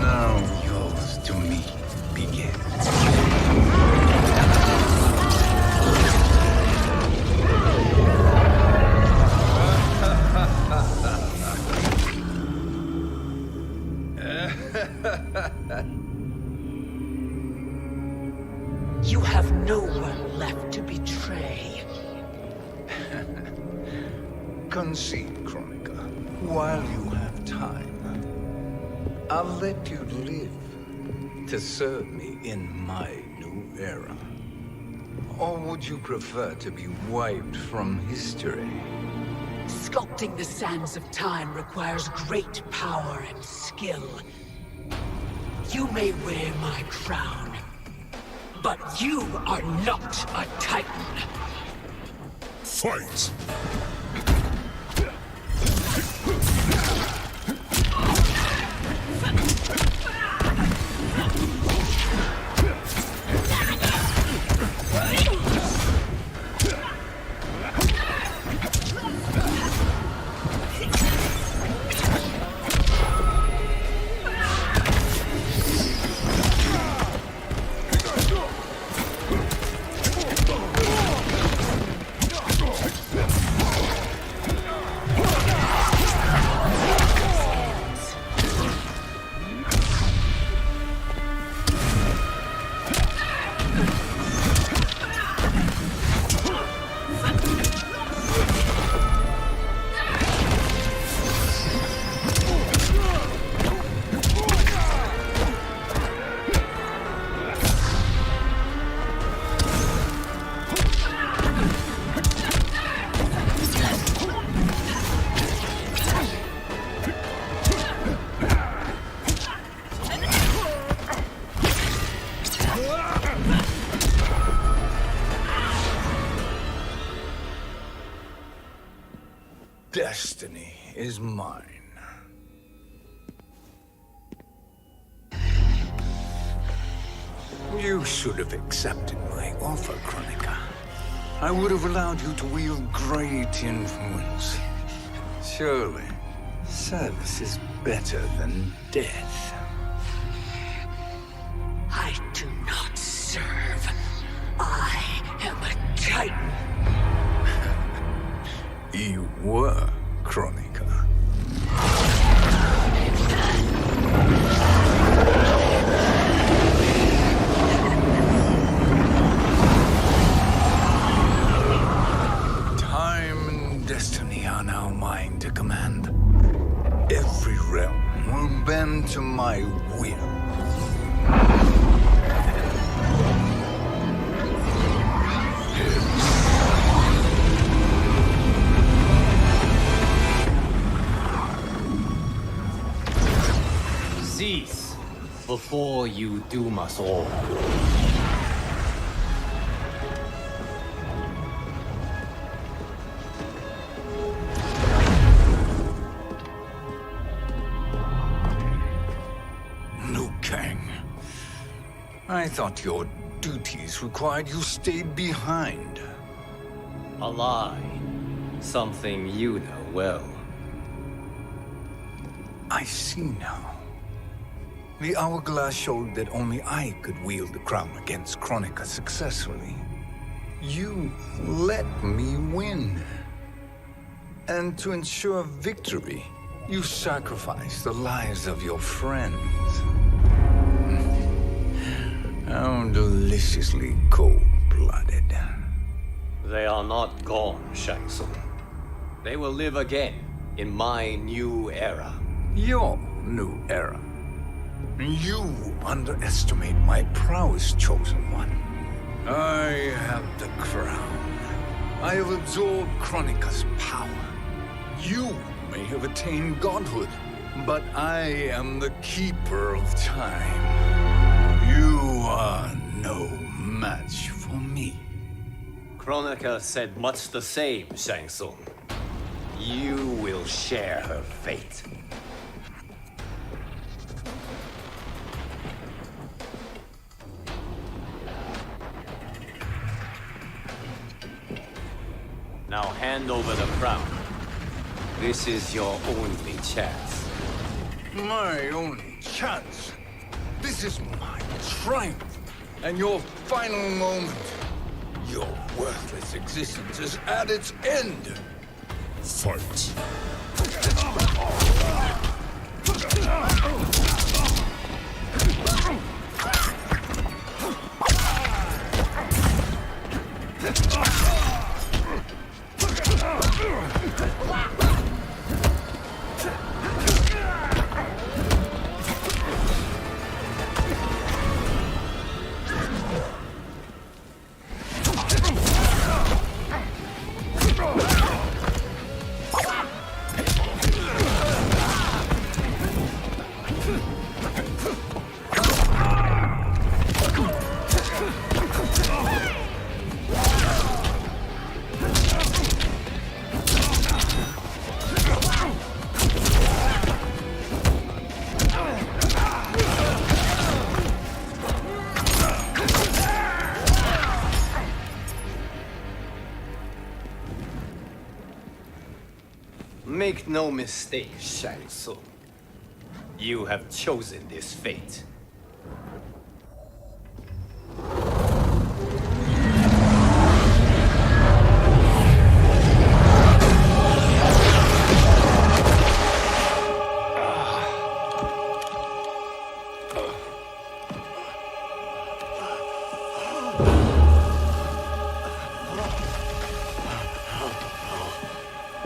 Now yours to me begins. You have no one left to betray. Concede, Chronica, while you have time. I'll let you live to serve me in my new era. Or would you prefer to be wiped from history? Sculpting the sands of time requires great power and skill. You may wear my crown, but you are not a Titan. Fight! Destiny is mine. You should have accepted my offer, Chronica. I would have allowed you to wield great influence. Surely, service is better than death. I do not serve. I am a Titan. You were, Chronica. Time and destiny are now mine to command. Every realm will bend to my will. before you doom us all. Liu Kang. I thought your duties required you stayed behind. A lie. Something you know well. I see now. The hourglass showed that only I could wield the crown against Kronika successfully. You let me win. And to ensure victory, you sacrificed the lives of your friends. How deliciously cold-blooded. They are not gone, Shang Tsung. They will live again in my new era. Your new era. You underestimate my prowess, Chosen One. I have the crown. I have absorbed Kronika's power. You may have attained godhood, but I am the keeper of time. You are no match for me. Kronika said much the same, Shang Tsung. You will share her fate. Now hand over the crown. This is your only chance. My only chance? This is my triumph, and your final moment. Your worthless existence is at its end. Fight. Make no mistake, Shang Tsung. You have chosen this fate.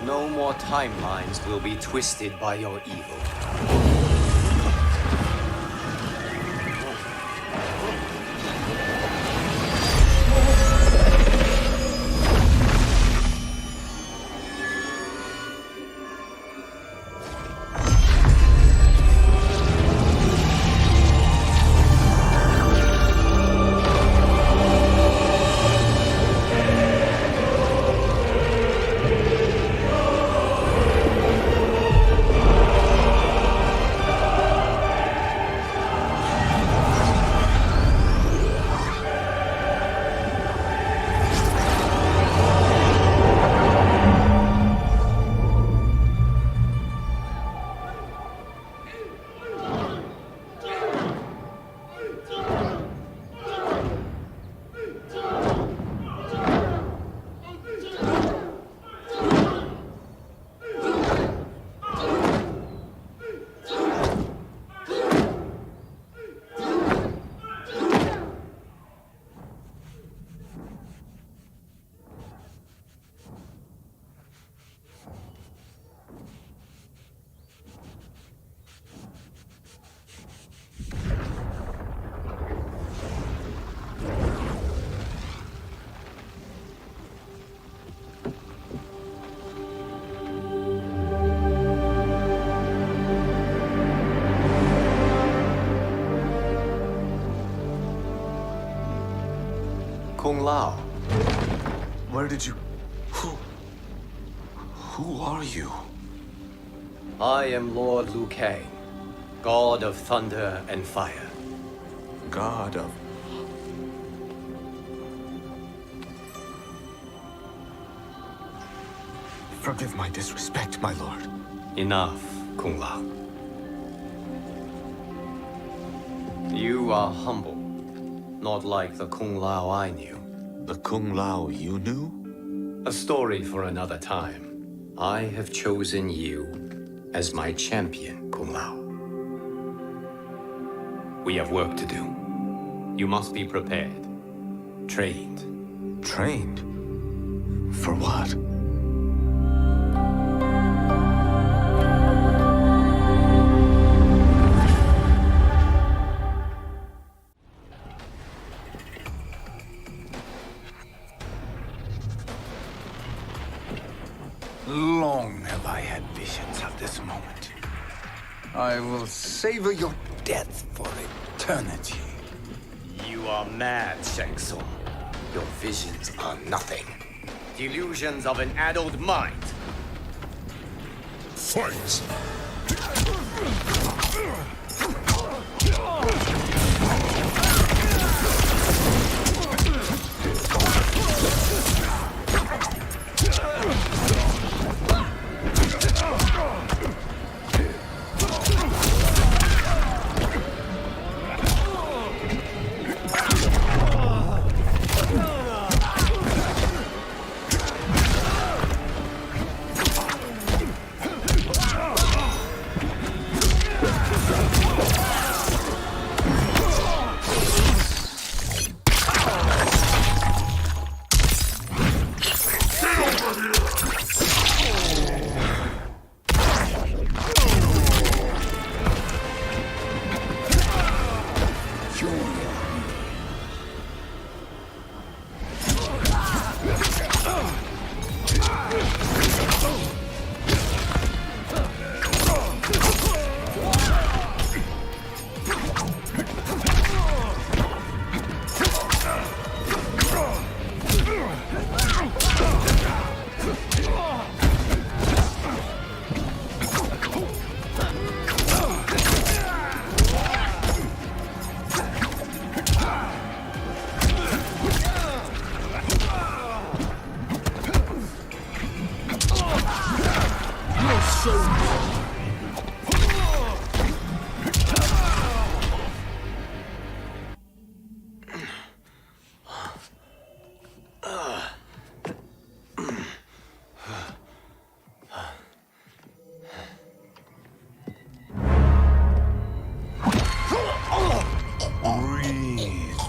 No more timelines will be twisted by your evil. Kung Lao. Where did you... Who are you? I am Lord Liu Kang, God of Thunder and Fire. God of... Forgive my disrespect, my lord. Enough, Kung Lao. You are humble, not like the Kung Lao I knew. The Kung Lao you knew? A story for another time. I have chosen you as my champion, Kung Lao. We have work to do. You must be prepared. Trained. Trained? For what? Long have I had visions of this moment. I will savor your death for eternity. You are mad, Shang Tsung. Your visions are nothing. Delusions of an addled mind. Fight!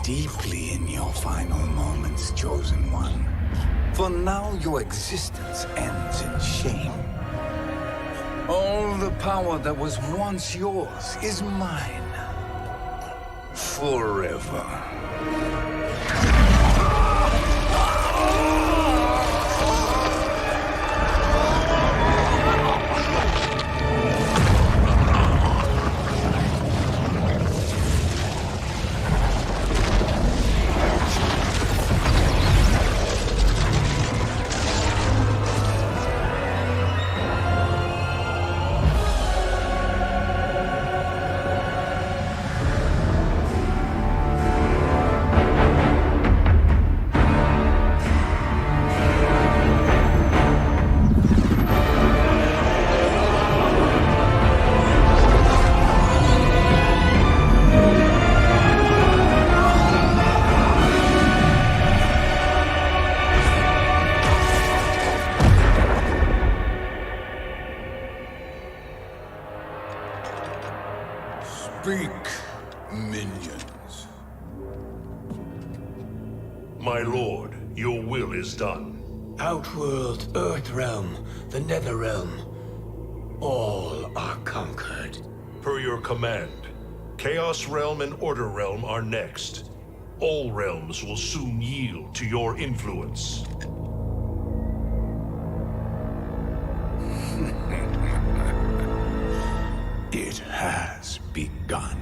Deeply in your final moments, Chosen One. For now, your existence ends in shame. All the power that was once yours is mine. Forever. Speak, minions. My lord, your will is done. Outworld, Earthrealm, the Netherrealm. All are conquered. Per your command, Chaos Realm and Order Realm are next. All realms will soon yield to your influence. It has begun.